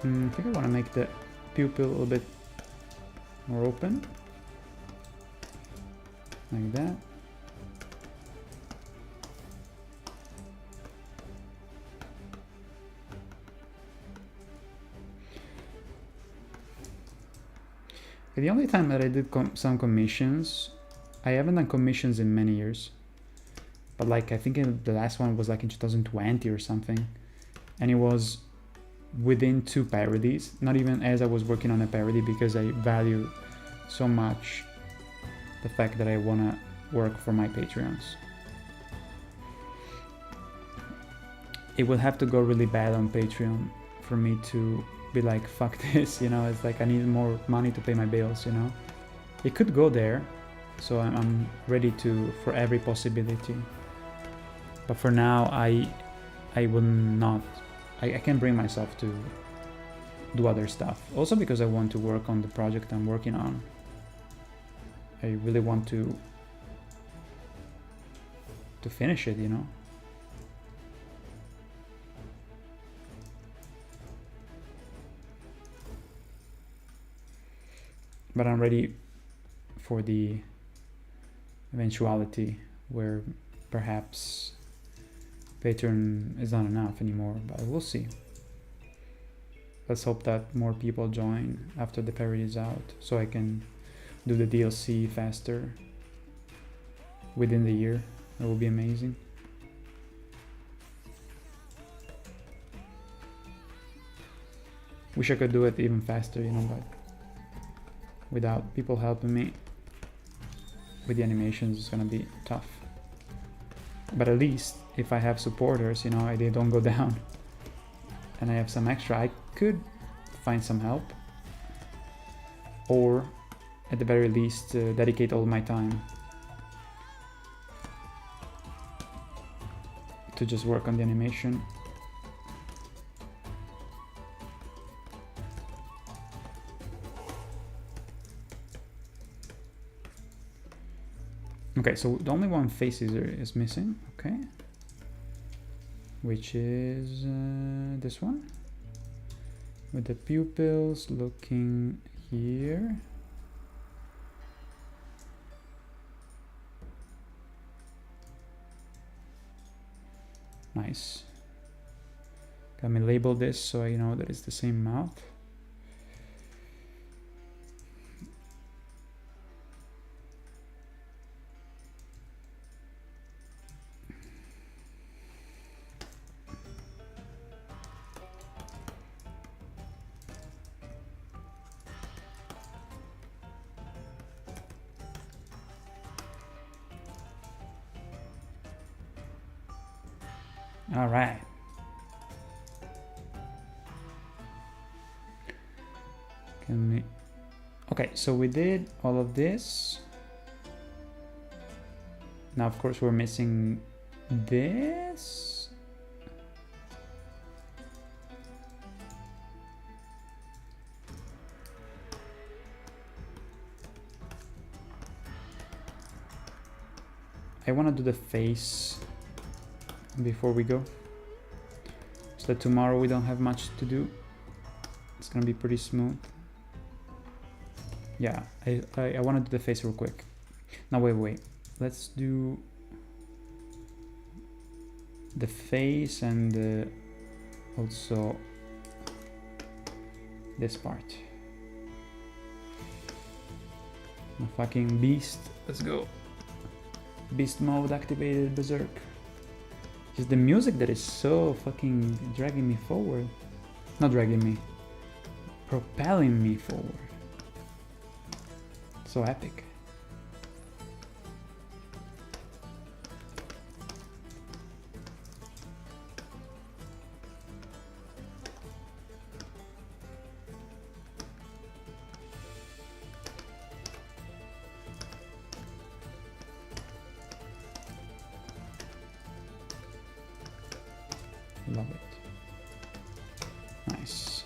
I think I want to make the pupil a little bit more open, like that. The only time that I did some commissions, I haven't done commissions in many years, but like I think the last one was like in 2020 or something, and it was within 2 parodies, not even as I was working on a parody, because I value so much the fact that I want to work for my Patreons. It will have to go really bad on Patreon for me to be like, fuck this, it's like I need more money to pay my bills, It could go there, so I'm ready for every possibility. But for now, I will not. I can't bring myself to do other stuff. Also because I want to work on the project I'm working on. I really want to finish it, But I'm ready for the eventuality where perhaps Patreon is not enough anymore, but we'll see. Let's hope that more people join after the parody is out, so I can do the DLC faster within the year. That will be amazing. Wish I could do it even faster, but without people helping me with the animations, it's gonna be tough. But at least if I have supporters, they don't go down, and I have some extra, I could find some help, or at the very least dedicate all my time to just work on the animation. Okay, so the only one face is missing, okay, which is this one, with the pupils looking here. Nice. Let me label this so I know that it's the same mouth. All right. Okay, so we did all of this. Now, of course, we're missing this. I want to do the face before we go, so that tomorrow we don't have much to do. It's gonna be pretty smooth. Yeah, I want to do the face real quick. Now wait, let's do the face and also this part. A fucking beast. Let's go. Beast mode activated, berserk. Just the music that is so fucking dragging me forward. Not dragging me, propelling me forward. So epic. Love it. Nice.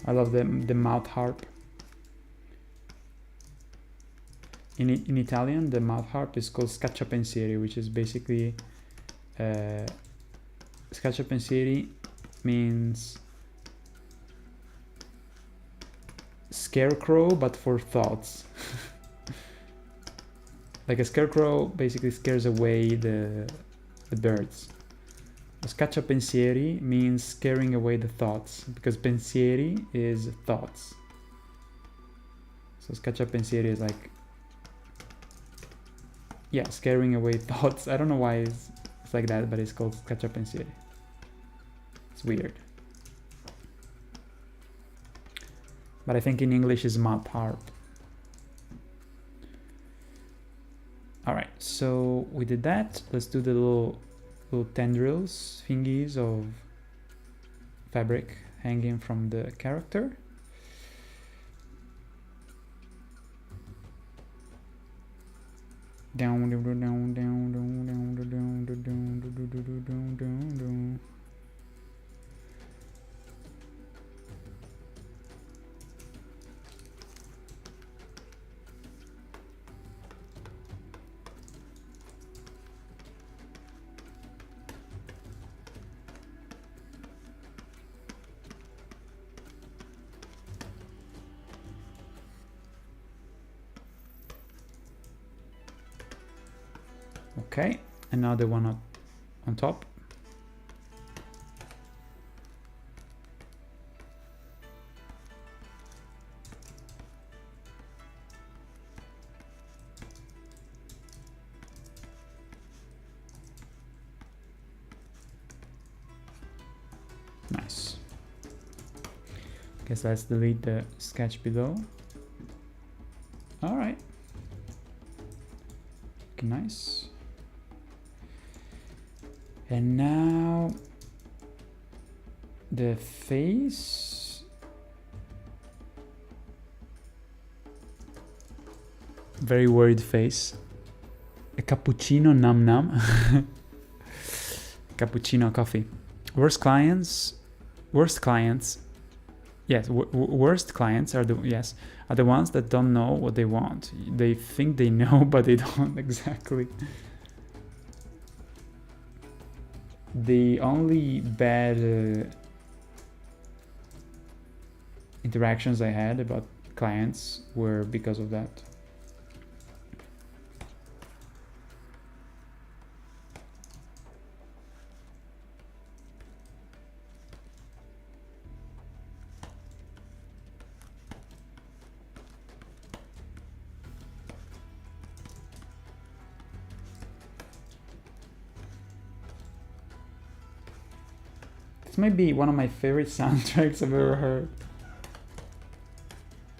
I love the mouth harp. In Italian, the mouth harp is called scacciapensieri, which is basically scacciapensieri means scarecrow, but for thoughts. Like a scarecrow basically scares away the birds. Scacciapensieri means scaring away the thoughts, because pensieri is thoughts. So scacciapensieri is like, yeah, scaring away thoughts. I don't know why it's like that, but it's called scacciapensieri. It's weird. But I think in English is mouth harp. Alright, so we did that. Let's do the little tendrils, thingies of fabric hanging from the character. Down, down, down, down, down, down, down, down, down, down, down. Okay, another one on top. Nice. Guess let's delete the sketch below. All right. Looking nice. And now the face. Very worried face. A cappuccino num num. Cappuccino coffee. Worst clients. Yes, worst clients are the ones that don't know what they want. They think they know, but they don't exactly. The only bad interactions I had about clients were because of that. This might be one of my favorite soundtracks I've ever heard.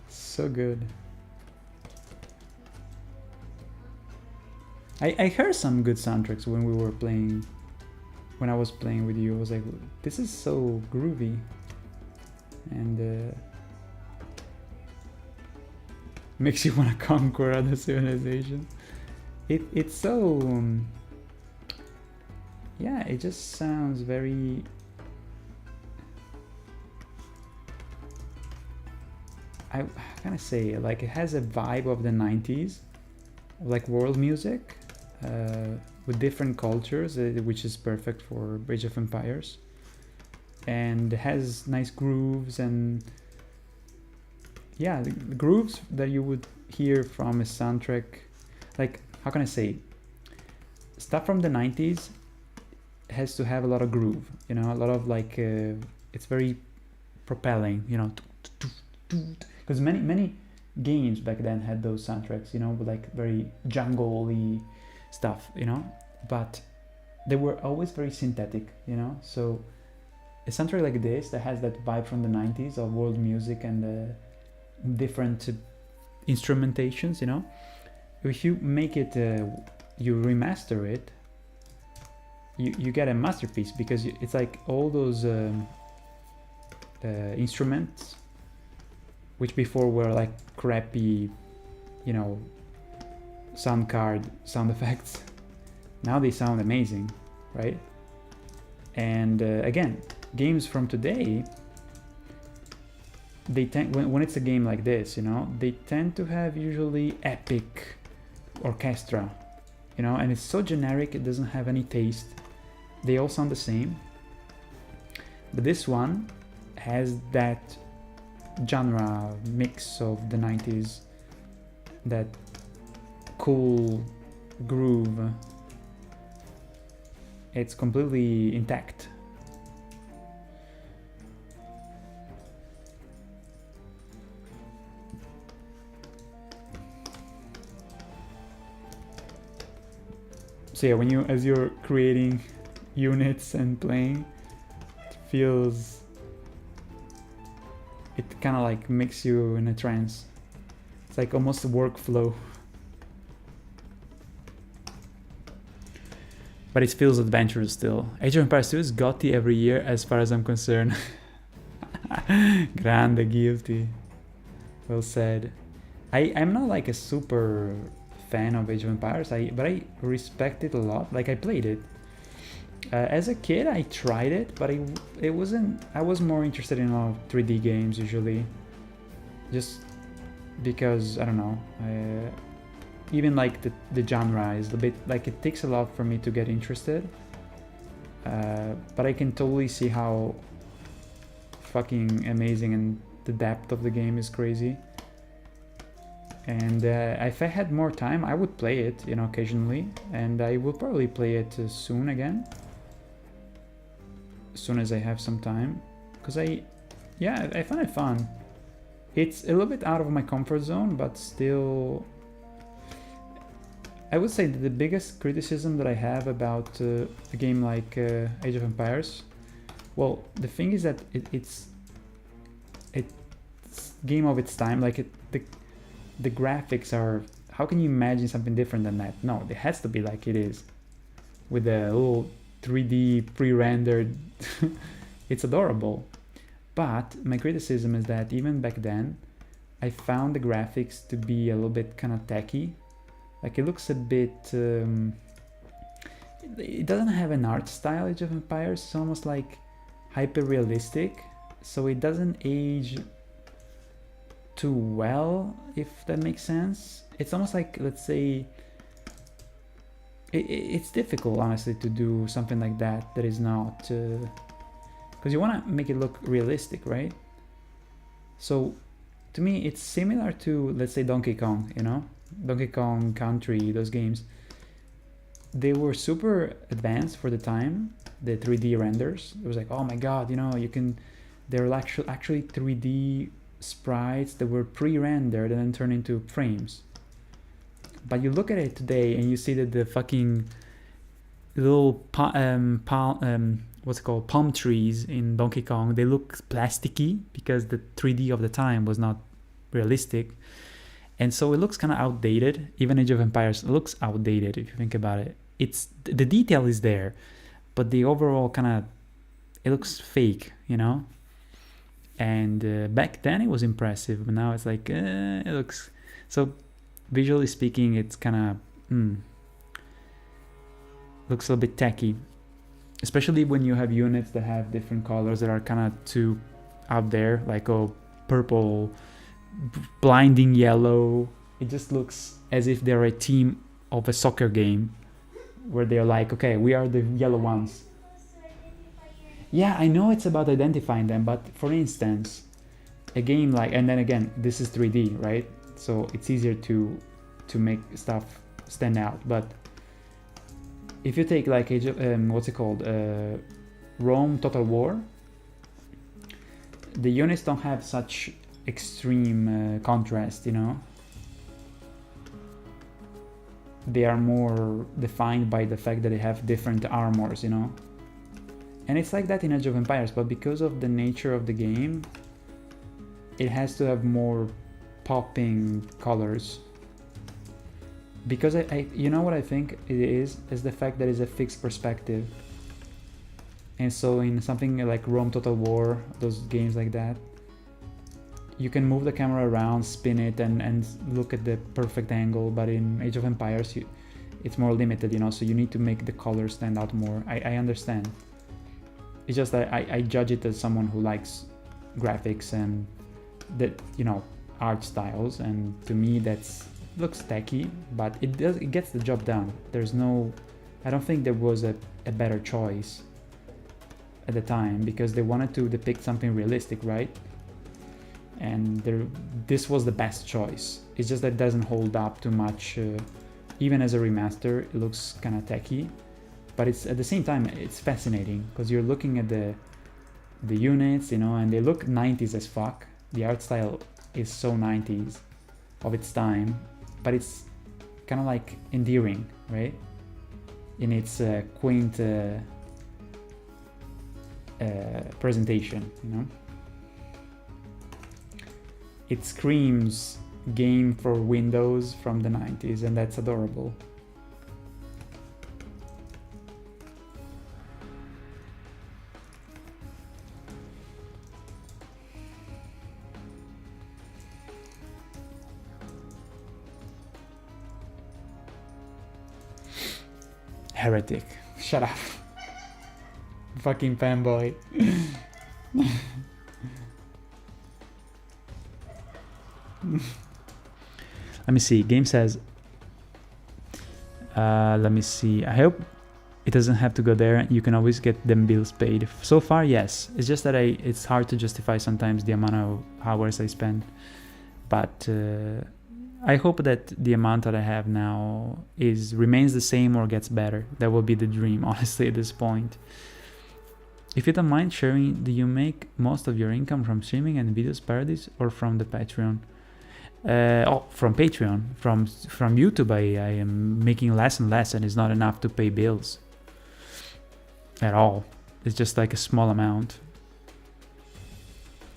So good. I heard some good soundtracks when we were playing. When I was playing with you, I was like, this is so groovy, and makes you want to conquer other civilizations. It's so yeah, it just sounds very how can I say it? Like it has a vibe of the 90s, like world music, with different cultures, which is perfect for Age of Empires, and it has nice grooves and yeah, the grooves that you would hear from a soundtrack. Like how can I say? Stuff from the 90s has to have a lot of groove, you know, a lot of like it's very propelling, you know, because many games back then had those soundtracks, you know, with like very jungle-y stuff, you know, but they were always very synthetic, you know. So a soundtrack like this that has that vibe from the 90s of world music and different instrumentations, you know, if you make it you remaster it, you get a masterpiece, because it's like all those instruments which before were like crappy, you know, sound card sound effects, now they sound amazing, right? And again, games from today, they tend, when it's a game like this, you know, they tend to have usually epic orchestra, you know, and it's so generic, it doesn't have any taste, they all sound the same. But this one has that genre mix of the 90s, that cool groove, it's completely intact. So yeah, when you, as you're creating units and playing, it feels, it kind of like makes you in a trance. It's like almost a workflow. But it feels adventurous still. Age of Empires 2 is GOTY every year as far as I'm concerned. Grande, guilty. Well said. I'm not like a super fan of Age of Empires, but I respect it a lot. Like I played it. As a kid I tried it, but it wasn't, I was more interested in 3D games usually. Just because, I don't know, even like the genre is a bit, like it takes a lot for me to get interested. But I can totally see how fucking amazing, and the depth of the game is crazy. And if I had more time, I would play it, you know, occasionally, and I will probably play it soon again, as soon as I have some time, because I find it fun. It's a little bit out of my comfort zone, but still, I would say that the biggest criticism that I have about a game like Age of Empires, well, the thing is that it's game of its time. Like the graphics are, how can you imagine something different than that? No, it has to be like it is, with the little 3D pre-rendered. It's adorable. But my criticism is that even back then, I found the graphics to be a little bit kind of tacky. Like it looks a bit, it doesn't have an art style, Age of Empires. It's almost like hyper realistic, so it doesn't age too well, if that makes sense. It's almost like, let's say, it's difficult honestly to do something like that is not, because you want to make it look realistic, right? So to me it's similar to, let's say, Donkey Kong, you know, Donkey Kong Country, those games. They were super advanced for the time, the 3D renders. It was like, oh my god, you know, you can, they're actually 3D sprites that were pre-rendered and then turned into frames. But you look at it today and you see that the fucking little what's it called, palm trees in Donkey Kong, they look plasticky because the 3D of the time was not realistic. And so it looks kind of outdated. Even Age of Empires looks outdated if you think about it. It's the detail is there, but the overall kind of, it looks fake, you know. And back then it was impressive, but now it's like it looks so. Visually speaking, it's kind of looks a little bit tacky, especially when you have units that have different colors that are kind of too out there, like purple, blinding yellow. It just looks as if they're a team of a soccer game where they're like, okay, we are the yellow ones. Yeah, I know it's about identifying them, but for instance, a game like, and then again, this is 3D, right? So it's easier to make stuff stand out. But if you take like what's it called, Rome Total War, the units don't have such extreme contrast, you know. They are more defined by the fact that they have different armors, you know. And it's like that in Age of Empires, but because of the nature of the game, it has to have more popping colors. Because I you know what I think it is the fact that it's a fixed perspective. And so in something like Rome Total War, those games like that, you can move the camera around, spin it, and look at the perfect angle. But in Age of Empires, it's more limited, you know, so you need to make the colors stand out more. I understand. It's just that I judge it as someone who likes graphics and that, you know, art styles, and to me that's looks tacky, but it gets the job done. There's no, I don't think there was a better choice at the time, because they wanted to depict something realistic, right? And this was the best choice. It's just that it doesn't hold up too much. Even as a remaster, it looks kind of tacky. But it's at the same time, it's fascinating because you're looking at the units, you know, and they look 90s as fuck. The art style is so 90s of its time, but it's kind of like endearing, right? In its quaint presentation, you know. It screams game for Windows from the 90s, and that's adorable. Heretic. Shut up. Fucking fanboy. Let me see. Game says, let me see. I hope it doesn't have to go there. You can always get them bills paid. So far, yes. It's just that it's hard to justify sometimes the amount of hours I spend. But I hope that the amount that I have now remains the same or gets better. That will be the dream, honestly, at this point. If you don't mind sharing, do you make most of your income from streaming and videos parodies or from the Patreon? From Patreon. From YouTube, I am making less and less, and it's not enough to pay bills at all. It's just like a small amount,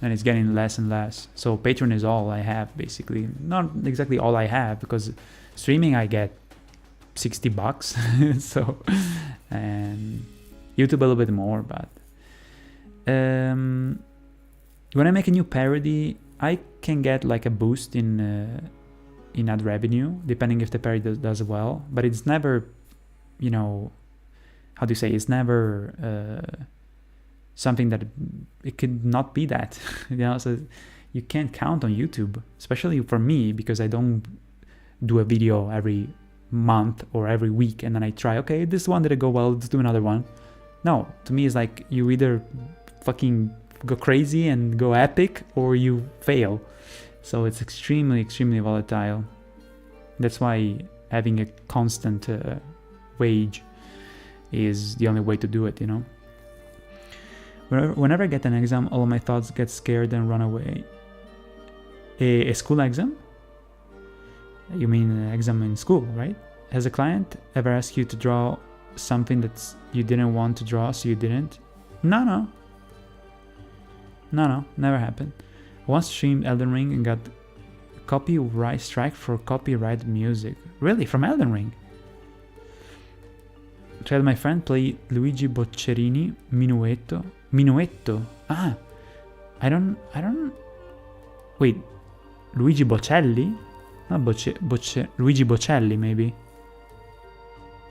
and it's getting less and less. So Patreon is all I have, basically. Not exactly all I have, because streaming I get $60. So, and YouTube a little bit more, but when I make a new parody, I can get like a boost in ad revenue, depending if the parody does well. But it's never, you know, how do you say? It's never something that it could not be that. You know, so you can't count on YouTube, especially for me, because I don't do a video every month or every week and then I try, okay, this one didn't go well, let's do another one. No, to me it's like you either fucking go crazy and go epic or you fail. So it's extremely volatile. That's why having a constant wage is the only way to do it, you know. Whenever I get an exam, all of my thoughts get scared and run away. A school exam? You mean an exam in school, right? Has a client ever asked you to draw something that you didn't want to draw, so you didn't? No, never happened. I once streamed Elden Ring and got copyright strike for copyright music. Really? From Elden Ring? Tried my friend play Luigi Boccherini Minuetto. Minuetto? Ah! I don't... Wait. Luigi Bocelli? Not Luigi Bocelli, maybe.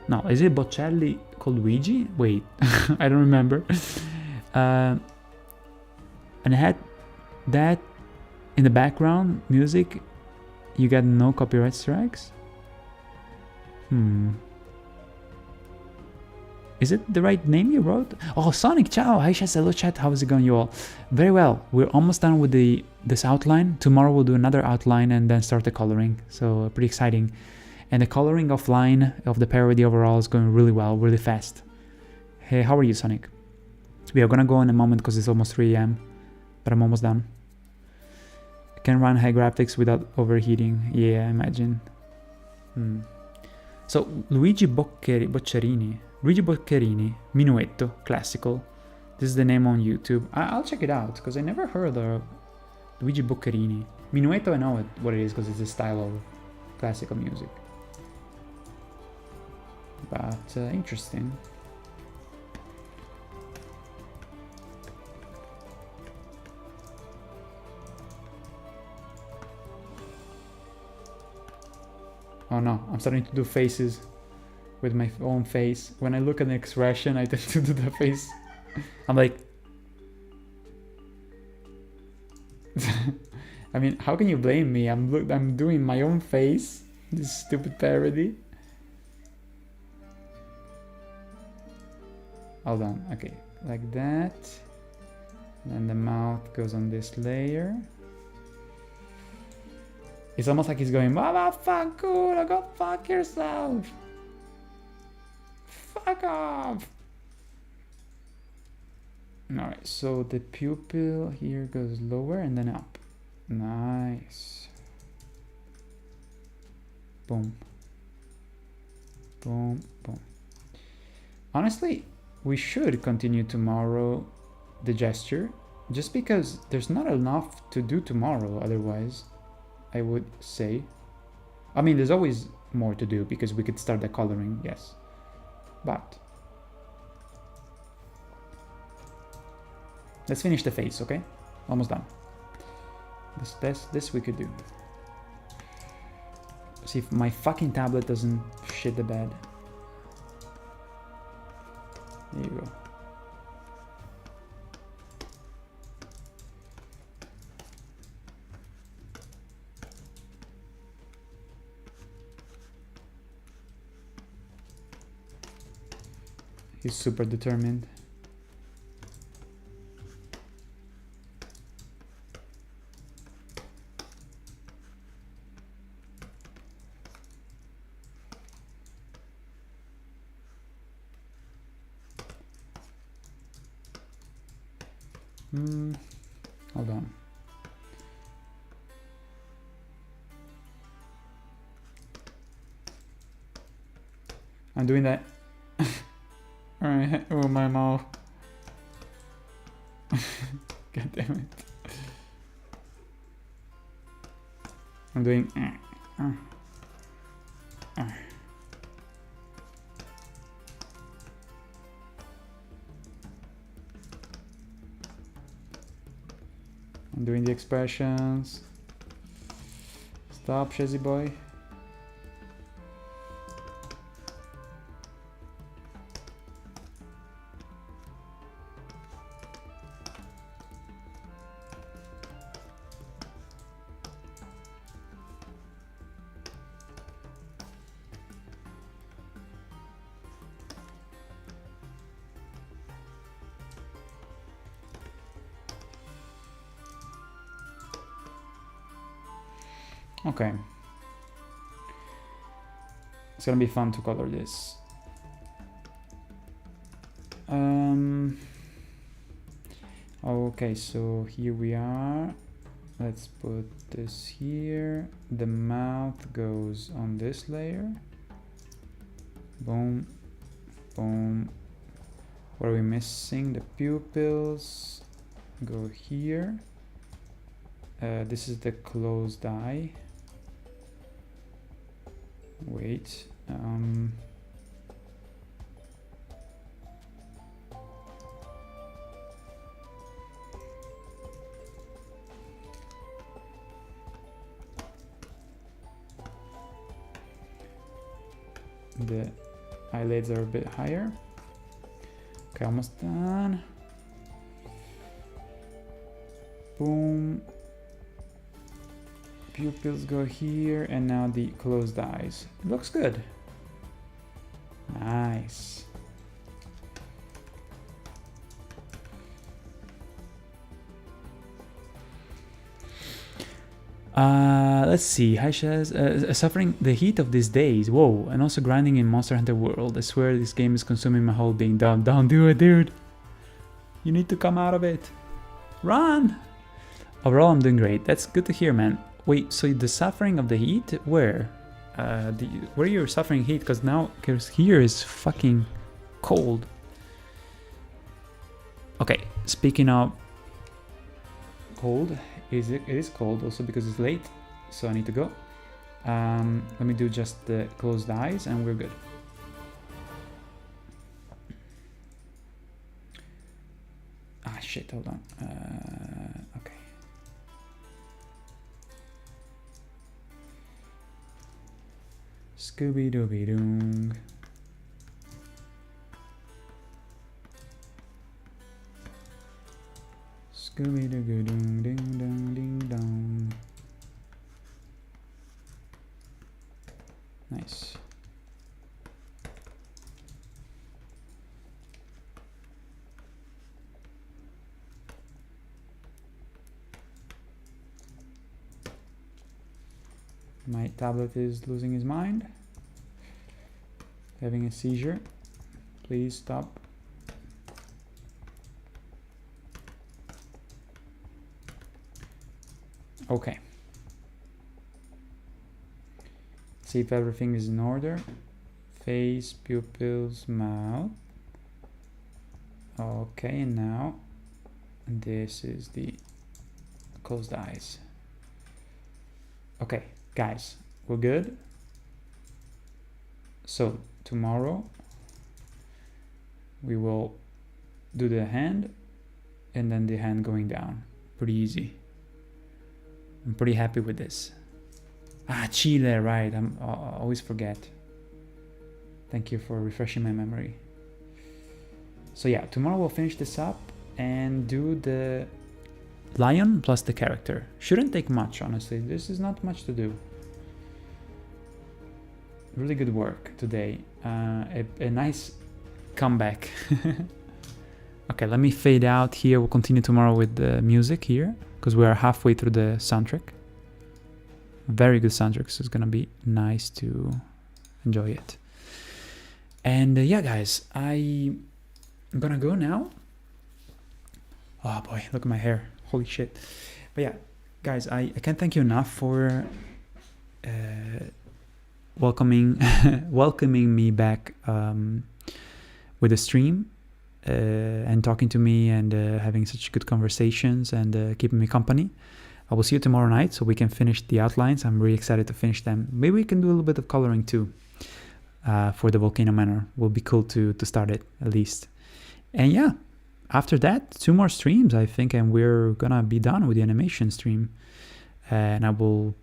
No, is it Bocelli called Luigi? Wait, I don't remember. And it had that in the background music. You got no copyright strikes? Is it the right name you wrote? Oh, Sonic, ciao! Hi, chat, hello chat, how's it going, you all? Very well, we're almost done with this outline. Tomorrow we'll do another outline and then start the coloring, so pretty exciting. And the coloring offline of the parody overall is going really well, really fast. Hey, how are you, Sonic? We are gonna go in a moment because it's almost 3 AM, but I'm almost done. I can run high graphics without overheating. Yeah, I imagine. So, Luigi Boccherini, Minuetto, classical. This is the name on YouTube. I'll check it out, because I never heard of Luigi Boccherini. Minuetto, I know what it is, because it's a style of classical music. But, interesting. Oh no, I'm starting to do faces with my own face. When I look at an expression, I tend to do the face. I'm like... I mean, how can you blame me? I'm doing my own face. This stupid parody. Hold on, okay. Like that. And then the mouth goes on this layer. It's almost like he's going, Mama, fuck, cool, go fuck yourself. Fuck off. Alright, so the pupil here goes lower and then up. Nice. Boom. Boom, boom. Honestly, we should continue tomorrow the gesture, just because there's not enough to do tomorrow otherwise. I would say. I mean, there's always more to do because we could start the coloring, yes. But let's finish the face, okay? Almost done. This we could do. See if my fucking tablet doesn't shit the bed. There you go. He's super determined. Hold on. I'm doing that. Alright, oh my mouth. God damn it. I'm doing I'm doing the expressions. Stop, Shazzy boy. Okay. It's gonna be fun to color this. Okay, so here we are. Let's put this here. The mouth goes on this layer. Boom, boom. What are we missing? The pupils go here. This is the closed eye. Wait. The eyelids are a bit higher. Okay, almost done. Boom. Pupils go here, and now the closed eyes. It looks good. Nice. Let's see. Hi Shaz. Suffering the heat of these days. Whoa. And also grinding in Monster Hunter World. I swear this game is consuming my whole being. Don't do it, dude. You need to come out of it. Run! Overall, I'm doing great. That's good to hear, man. Wait, so the suffering of the heat? Where? Where you're suffering heat? Because now, because here is fucking cold. Okay, speaking of cold, it is cold also because it's late, so I need to go. Let me do just the closed eyes and we're good. Ah shit, hold on. Okay. Scooby Dooby Doong. Scooby Dooby Doong ding dong ding dong. Nice. My tablet is losing his mind. Having a seizure. Please stop. Okay. See if everything is in order. Face, pupils, mouth. Okay, and now this is the closed eyes. Okay, guys, we're good. So tomorrow we will do the hand and then the hand going down. Pretty easy. I'm pretty happy with this. Ah, Chile, right. I always forget. Thank you for refreshing my memory. So yeah, tomorrow we'll finish this up and do the lion plus the character. Shouldn't take much, honestly. This is not much to do. Really good work today. A nice comeback. Okay, let me fade out here. We'll continue tomorrow with the music here because we are halfway through the soundtrack. Very good soundtrack, so it's gonna be nice to enjoy it. And yeah, guys, I'm gonna go now. Oh boy, look at my hair. Holy shit. But yeah, guys, I can't thank you enough for welcoming me back with the stream and talking to me and having such good conversations and keeping me company. I will see you tomorrow night so we can finish the outlines. I'm really excited to finish them. Maybe we can do a little bit of coloring too for the Volcano Manor. Will be cool to start it at least. And yeah, after that, 2 more streams, I think, and we're gonna be done with the animation stream. And I will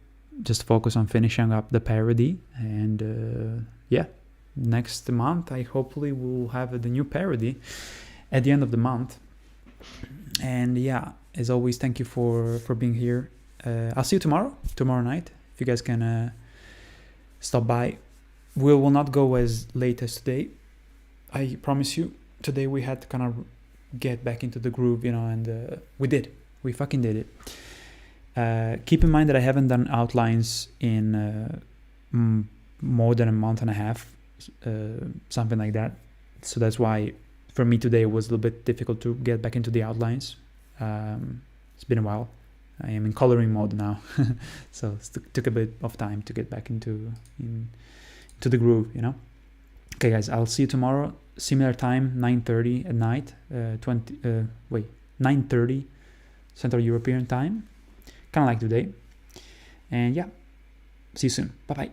just focus on finishing up the parody. And yeah, next month, I hopefully will have the new parody at the end of the month. And yeah, as always, thank you for being here. I'll see you tomorrow night. If you guys can stop by. We will not go as late as today. I promise you. Today we had to kind of get back into the groove, you know, and we did. We fucking did it. Keep in mind that I haven't done outlines in more than a month and a half, something like that. So that's why for me today it was a little bit difficult to get back into the outlines. It's been a while. I am in coloring mode now, so it took a bit of time to get back into the groove, you know. Okay, guys, I'll see you tomorrow. Similar time, 9:30 at night. 9:30 Central European time, kind of like today. And yeah, see you soon. Bye bye.